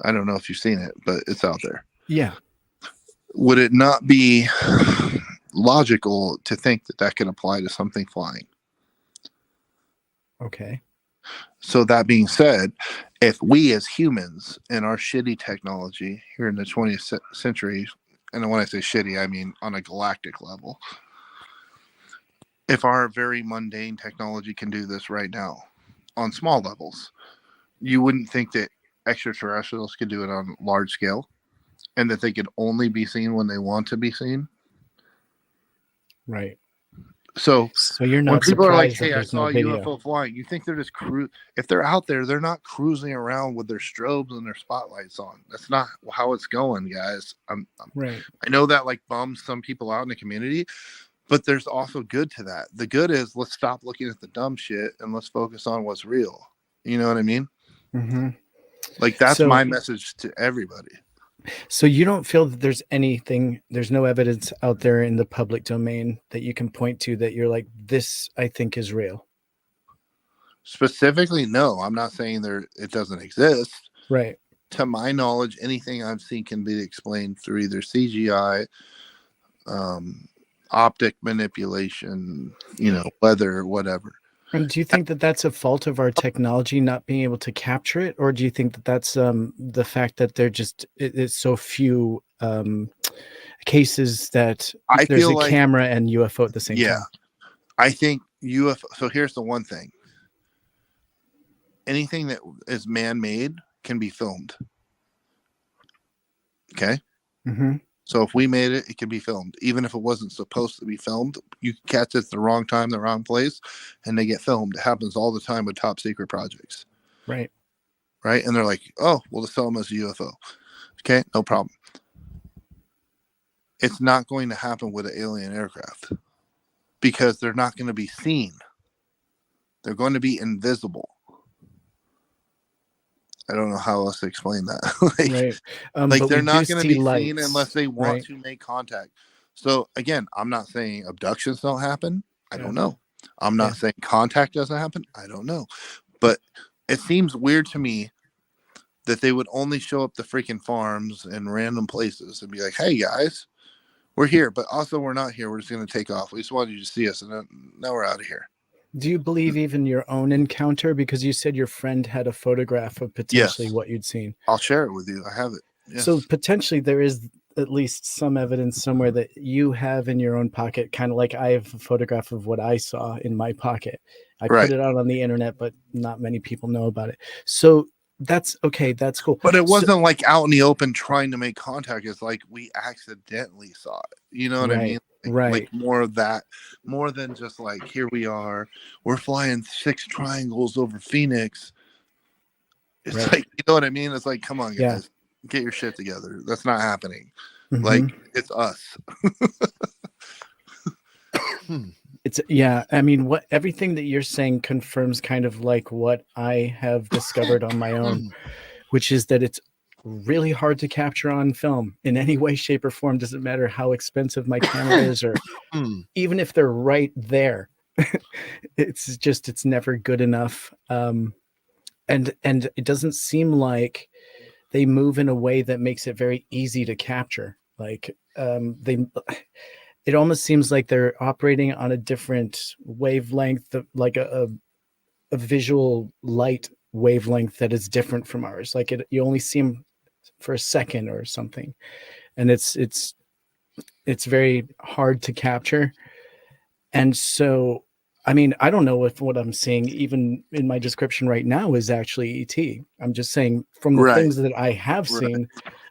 I don't know if you've seen it, but it's out there. Yeah. Would it not be logical to think that that can apply to something flying? Okay. So that being said, if we as humans in our shitty technology here in the 20th century, and when I say shitty, I mean on a galactic level, if our very mundane technology can do this right now on small levels, you wouldn't think that extraterrestrials could do it on large scale and that they could only be seen when they want to be seen. Right. So you're not when people are like, surprised hey, that I there's saw no a video. UFO flying, you think they're just if they're out there, they're not cruising around with their strobes and their spotlights on. That's not how it's going, guys. Right. I know that like bums some people out in the community, but there's also good to that. The good is let's stop looking at the dumb shit and let's focus on what's real. You know what I mean? Mm-hmm. Like that's my message to everybody. So you don't feel that there's no evidence out there in the public domain that you can point to that you're like, this I think is real? Specifically, no. I'm not saying it doesn't exist. Right. To my knowledge, anything I've seen can be explained through either CGI, optic manipulation, weather, whatever. And do you think that that's a fault of our technology not being able to capture it? Or do you think that that's the fact that it's so few cases that there's a camera and UFO at the same time? Yeah, I think UFO. So here's the one thing. Anything that is man-made can be filmed. Okay? Mm-hmm. So if we made it, it can be filmed. Even if it wasn't supposed to be filmed, you can catch it at the wrong time, the wrong place, and they get filmed. It happens all the time with top secret projects. Right. Right? And they're like, oh, we'll just sell them as a UFO. Okay, no problem. It's not going to happen with an alien aircraft because they're not going to be seen. They're going to be invisible. I don't know how else to explain that. Right. They're not going to be lights, seen unless they want right? to make contact. So again, I'm not saying abductions don't happen. I don't know. I'm not saying contact doesn't happen. I don't know. But it seems weird to me that they would only show up the freaking farms and random places and be like, hey guys, we're here, but also we're not here. We're just going to take off. We just wanted you to see us, and now we're out of here. Do you believe even your own encounter? Because you said your friend had a photograph of potentially what you'd seen. I'll share it with you. I have it. Yes. So potentially there is at least some evidence somewhere that you have in your own pocket, kind of like I have a photograph of what I saw in my pocket. I put it out on the internet, but not many people know about it. So that's okay. That's cool. But it wasn't like out in the open trying to make contact. It's like we accidentally saw it. You know what I mean? Like more of that, more than just like, here we are, we're flying 6 triangles over Phoenix. It's like, you know what I mean? It's like, come on, guys, get your shit together. That's not happening. Mm-hmm. Like, it's us. I mean, everything that you're saying confirms kind of like what I have discovered on my own, which is that it's really hard to capture on film in any way, shape, or form. Doesn't matter how expensive my camera is, or even if they're right there. It's never good enough. and it doesn't seem like they move in a way that makes it very easy to capture. Like it almost seems like they're operating on a different wavelength, like a visual light wavelength that is different from ours. Like you only see them for a second or something, and it's very hard to capture. And so, I mean, I don't know if what I'm seeing, even in my description right now, is actually ET. I'm just saying from the things that I have seen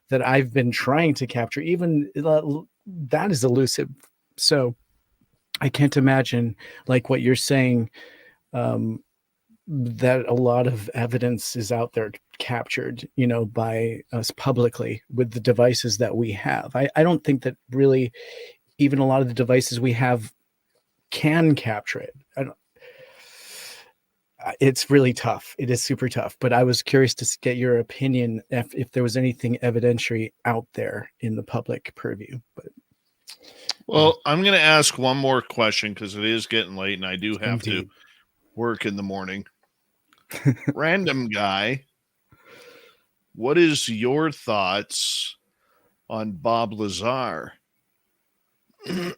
that I've been trying to capture, even that is elusive. So I can't imagine, like what you're saying, that a lot of evidence is out there captured, by us publicly with the devices that we have. I don't think that really even a lot of the devices we have can capture it. It's really tough. It is super tough. But I was curious to get your opinion if there was anything evidentiary out there in the public purview. But well, I'm going to ask one more question because it is getting late and I do have to work in the morning. Random guy, what is your thoughts on Bob Lazar? Is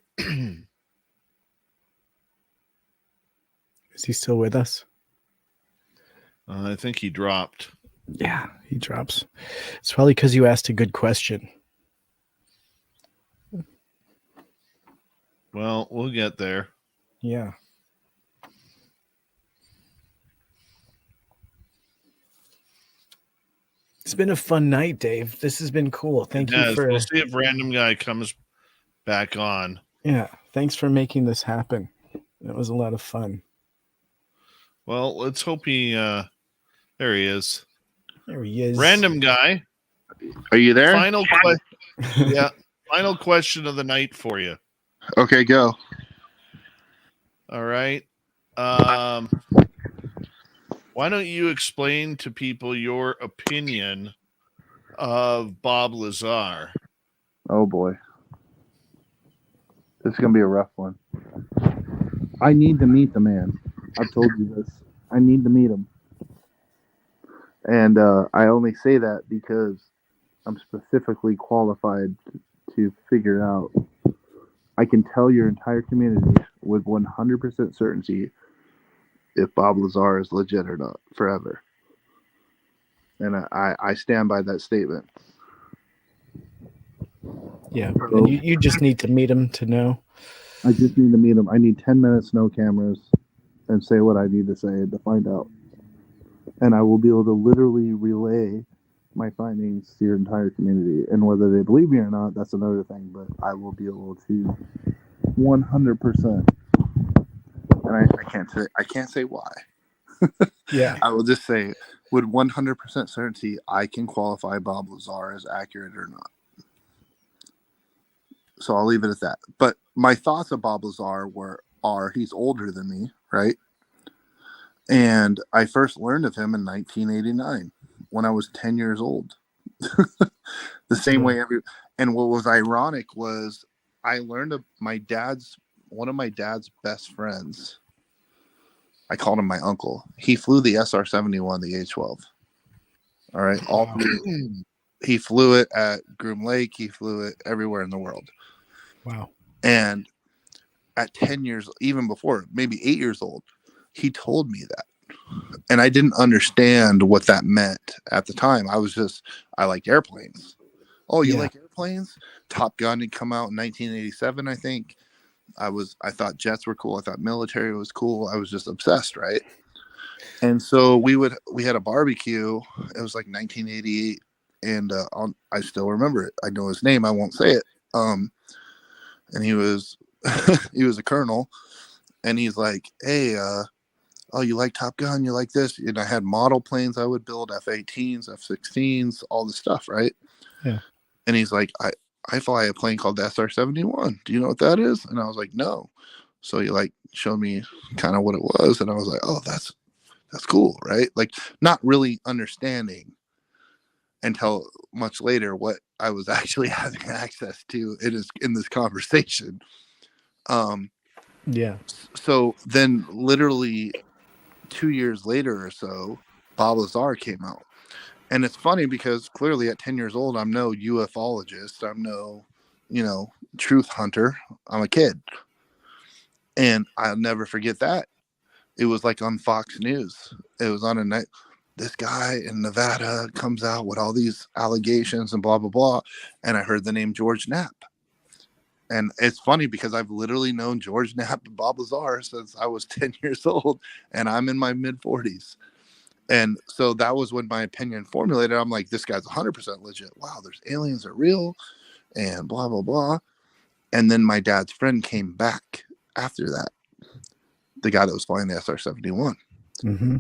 he still with us? I think he dropped. Yeah, he drops. It's probably because you asked a good question. Well, we'll get there. Yeah. It's been a fun night, Dave. This has been cool. Thank you for... We'll see if Random Guy comes back on. Yeah, thanks for making this happen. It was a lot of fun. Well, let's hope he... there he is. There he is. Random Guy. Are you there? Final question of the night for you. Okay, go. All right. Why don't you explain to people your opinion of Bob Lazar? Oh boy. This is going to be a rough one. I need to meet the man. I've told you this. I need to meet him. And I only say that because I'm specifically qualified to figure out. I can tell your entire community with 100% certainty if Bob Lazar is legit or not, forever. And I stand by that statement. Yeah, and you just need to meet him to know. I just need to meet him. I need 10 minutes, no cameras, and say what I need to say to find out. And I will be able to literally relay my findings to your entire community. And whether they believe me or not, that's another thing. But I will be able to 100%. And I can't say why. Yeah. I will just say with 100% certainty, I can qualify Bob Lazar as accurate or not. So I'll leave it at that. But my thoughts of Bob Lazar are he's older than me, right? And I first learned of him in 1989 when I was 10 years old. The same way and what was ironic was I learned of one of my dad's best friends. I called him my uncle. He flew the SR-71, the A-12. All right. He flew it at Groom Lake. He flew it everywhere in the world. Wow. And at 10 years, even before, maybe 8 years old, he told me that. And I didn't understand what that meant at the time. I liked airplanes. Oh, you like airplanes? Top Gun had come out in 1987, I think. I thought jets were cool. I thought military was cool. I was just obsessed, right? And so we had a barbecue. It was like 1988, and I still remember it. I know his name. I won't say it. And he was he was a colonel, and he's like, "Hey, oh, you like Top Gun? You like this?" And I had model planes I would build, F-18s, F-16s, all this stuff, right? Yeah. And he's like, I fly a plane called the SR-71. Do you know what that is? And I was like, no. So he showed me kind of what it was. And I was like, oh, that's cool. Right. Like not really understanding until much later what I was actually having access to in this conversation. Yeah. So then literally 2 years later or so, Bob Lazar came out. And it's funny because clearly at 10 years old, I'm no ufologist. I'm no, truth hunter. I'm a kid. And I'll never forget that. It was like on Fox News. It was on a night. This guy in Nevada comes out with all these allegations and blah, blah, blah. And I heard the name George Knapp. And it's funny because I've literally known George Knapp and Bob Lazar since I was 10 years old. And I'm in my mid-40s. And so that was when my opinion formulated. I'm like, this guy's 100% legit. Wow, there's aliens are real and blah, blah, blah. And then my dad's friend came back after that. The guy that was flying the SR-71. Mm-hmm.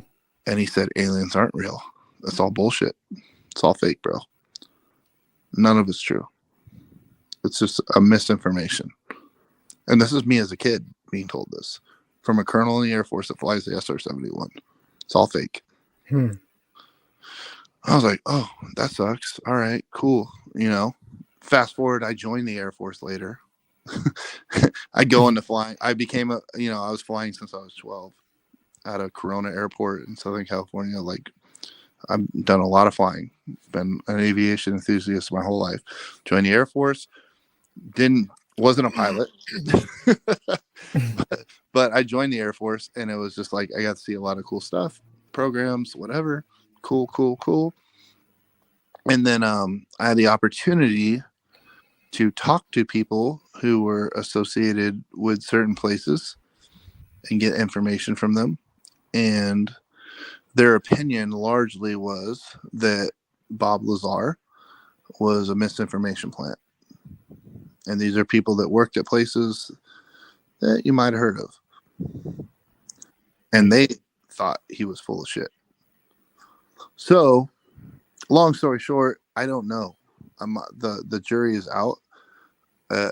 And he said, aliens aren't real. That's all bullshit. It's all fake, bro. None of it's true. It's just a misinformation. And this is me as a kid being told this from a colonel in the Air Force that flies the SR-71. It's all fake. I was like, oh, that sucks. All right, cool. Fast forward, I joined the Air Force later. I go into flying. I became I was flying since I was 12 out of Corona Airport in Southern California. Like, I've done a lot of flying. Been an aviation enthusiast my whole life. Joined the Air Force. Wasn't a pilot. but I joined the Air Force, and it was just like I got to see a lot of cool stuff. Programs, whatever, cool. And then I had the opportunity to talk to people who were associated with certain places and get information from them. And their opinion largely was that Bob Lazar was a misinformation plant. And these are people that worked at places that you might have heard of. And they thought he was full of shit. So, long story short, I don't know. The jury is out.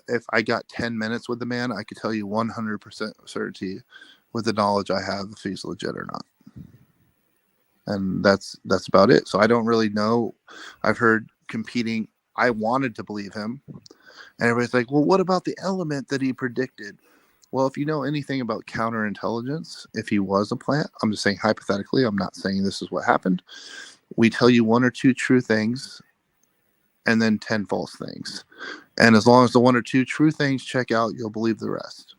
If I got 10 minutes with the man, I could tell you 100% certainty with the knowledge I have if he's legit or not. And that's about it. So I don't really know. I've heard competing. I wanted to believe him. And everybody's like, well, what about the element that he predicted? Well, if you know anything about counterintelligence, if he was a plant, I'm just saying hypothetically, I'm not saying this is what happened. We tell you one or two true things and then 10 false things. And as long as the one or two true things check out, you'll believe the rest.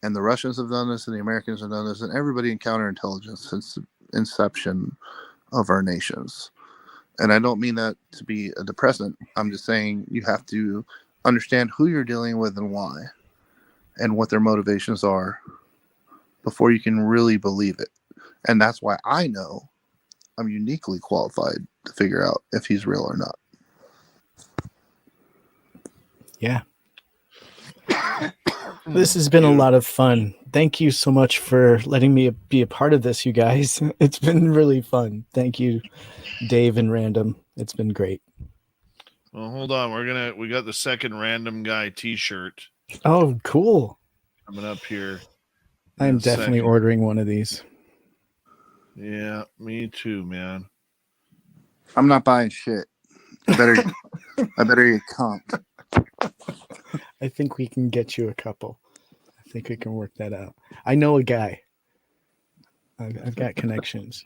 And the Russians have done this and the Americans have done this and everybody in counterintelligence since the inception of our nations. And I don't mean that to be a depressant. I'm just saying you have to understand who you're dealing with and why, and what their motivations are before you can really believe it. And that's why I know I'm uniquely qualified to figure out if he's real or not. Yeah. This has been a lot of fun. Thank you so much for letting me be a part of this, you guys. It's been really fun. Thank you, Dave and Random. It's been great. Well, hold on. We got the second Random Guy t-shirt. Oh, cool. Coming up here. I'm definitely ordering one of these. Yeah, me too, man. I'm not buying shit. I better get comped. I think we can get you a couple. I think we can work that out. I know a guy. I've got connections.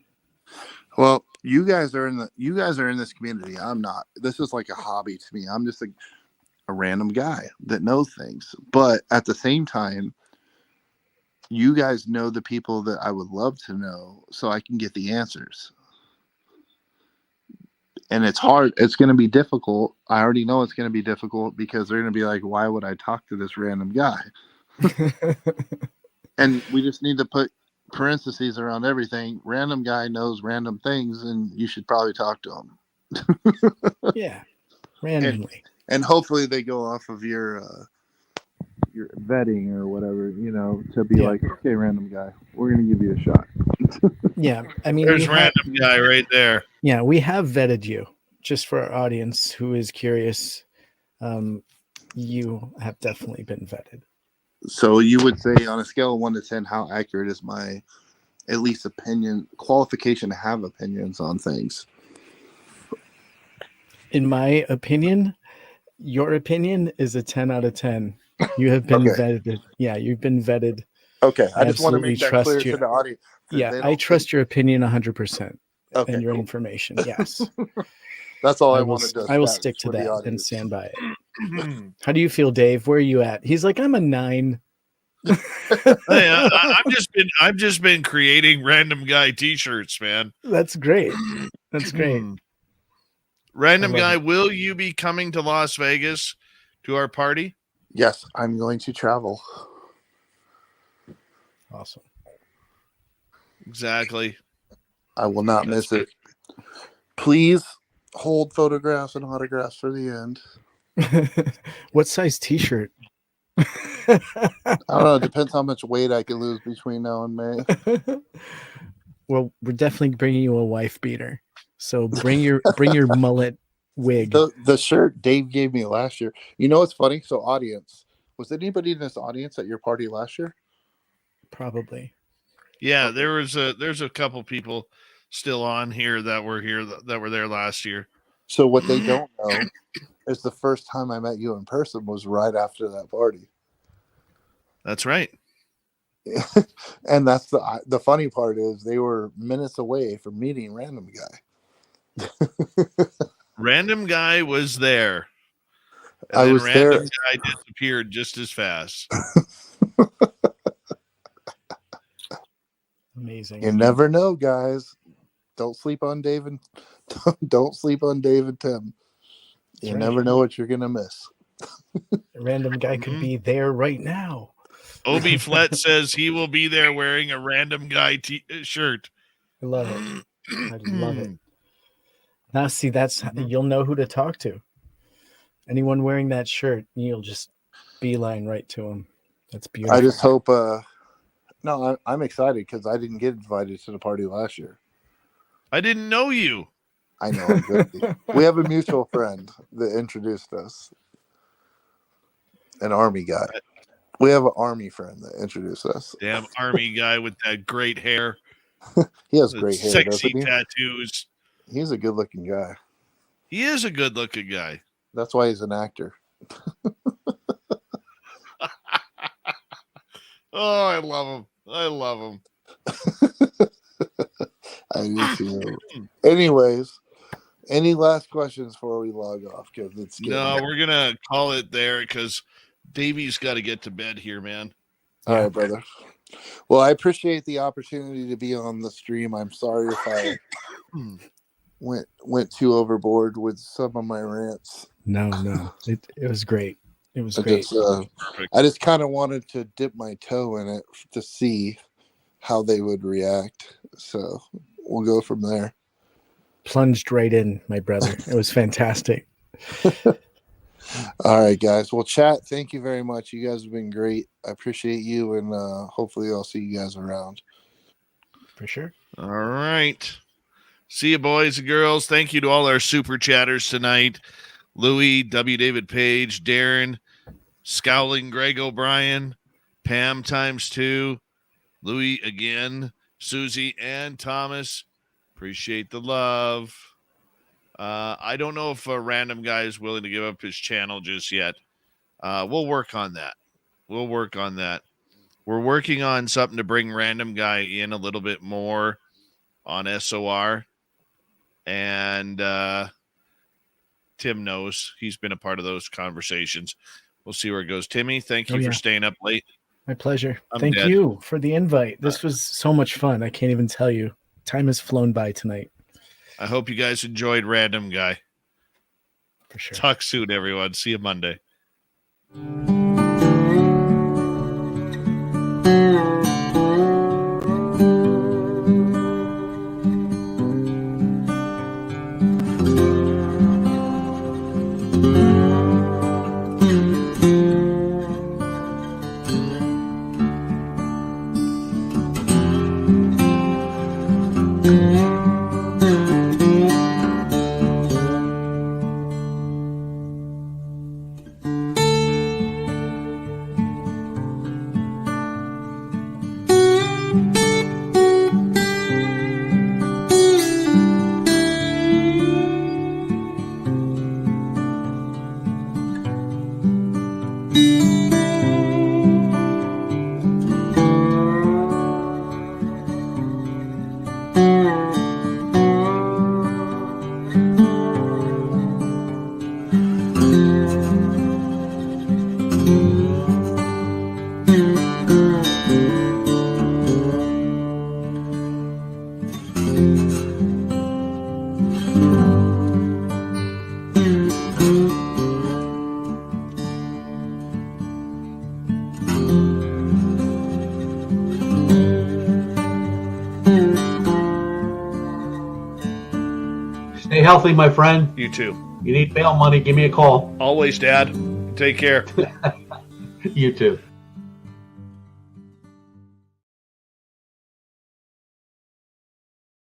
Well, you guys are in this community. I'm not. This is like a hobby to me. I'm just a random guy that knows things. But at the same time, you guys know the people that I would love to know so I can get the answers. And it's hard. It's going to be difficult. I already know it's going to be difficult because they're going to be like, why would I talk to this random guy? And we just need to put parentheses around everything. Random guy knows random things, and you should probably talk to him. Yeah, randomly. And hopefully they go off of your vetting or whatever, to be like, okay, random guy, we're going to give you a shot. Yeah, I mean, there's random guy right there. Yeah, we have vetted you. Just for our audience who is curious, you have definitely been vetted. So you would say on a scale of 1 to 10, how accurate is my, at least qualification to have opinions on things? In my opinion, your opinion is a 10 out of 10. You have been vetted. Yeah, you've been vetted. Okay, I just want to make that clear to the audience. Yeah, I trust your opinion 100%. Okay, and your cool. information. Yes. That's all I will, wanted to I will establish stick to for the that and audience. stand by it. How do you feel, Dave? Where are you at? He's like, I'm a 9. Hey, I've just been creating random guy T-shirts, man. That's great. That's great. Random I love guy, it. will you be coming to Las Vegas to our party? Yes, I'm going to travel. Awesome. Exactly. I will not miss it. Please hold photographs and autographs for the end. What size T-shirt? I don't know. It depends how much weight I can lose between now and May. Well, we're definitely bringing you a wife beater. So bring your mullet wig. The shirt Dave gave me last year. You know what's funny? So, audience, was anybody in this audience at your party last year? Probably. Yeah, there's a couple people still on here that were there last year. So what they don't know is the first time I met you in person was right after that party. That's right. And that's the funny part is they were minutes away from meeting Random Guy. Random guy was there. And I then was random there. guy disappeared just as fast. Amazing. You never know, guys. Don't sleep on Dave and don't sleep on Dave and Tim. You right. never know what you're gonna miss. A random guy could be there right now. Obi Flett says he will be there wearing a random guy shirt. I love it. I love it. Now, see, that's you'll know who to talk to. Anyone wearing that shirt, you'll just beeline right to him. That's beautiful. I just hope. No, I'm excited because I didn't get invited to the party last year. I didn't know you. I know. I'm good. We have a mutual friend that introduced us. An army guy. We have an army friend that introduced us. Damn army guy with that great hair. He has great hair, sexy doesn't he? tattoos. He's a good-looking guy. He is a good-looking guy. That's why he's an actor. Oh, I love him. I love him. I do too. Anyways, any last questions before we log off? Because it's No, we're gonna call it there because Davey's got to get to bed here, man. All right, brother. Well, I appreciate the opportunity to be on the stream. I'm sorry if I went too overboard with some of my rants. No. It was great. It was great. I just kind of wanted to dip my toe in it to see how they would react. So we'll go from there. Plunged right in, my brother. It was fantastic. All right, guys. Well, chat, thank you very much. You guys have been great. I appreciate you, and hopefully I'll see you guys around. For sure. All right. See you, boys and girls. Thank you to all our super chatters tonight. Louis, W. David Page, Darren, Scowling Greg O'Brien, Pam ×2, Louis again, Susie, and Thomas. Appreciate the love. I don't know if a random guy is willing to give up his channel just yet. We'll work on that. We're working on something to bring random guy in a little bit more on SOR. And Tim knows he's been a part of those conversations. We'll see where it goes. Timmy, thank you for staying up late. My pleasure. I'm Thank dead. you for the invite. This was so much fun. I can't even tell you. Time has flown by tonight. I hope you guys enjoyed Random Guy. For sure. Talk soon, everyone. See you Monday. healthy, my friend. You too. You need bail money, give me a call. Always, Dad. Take care. You too.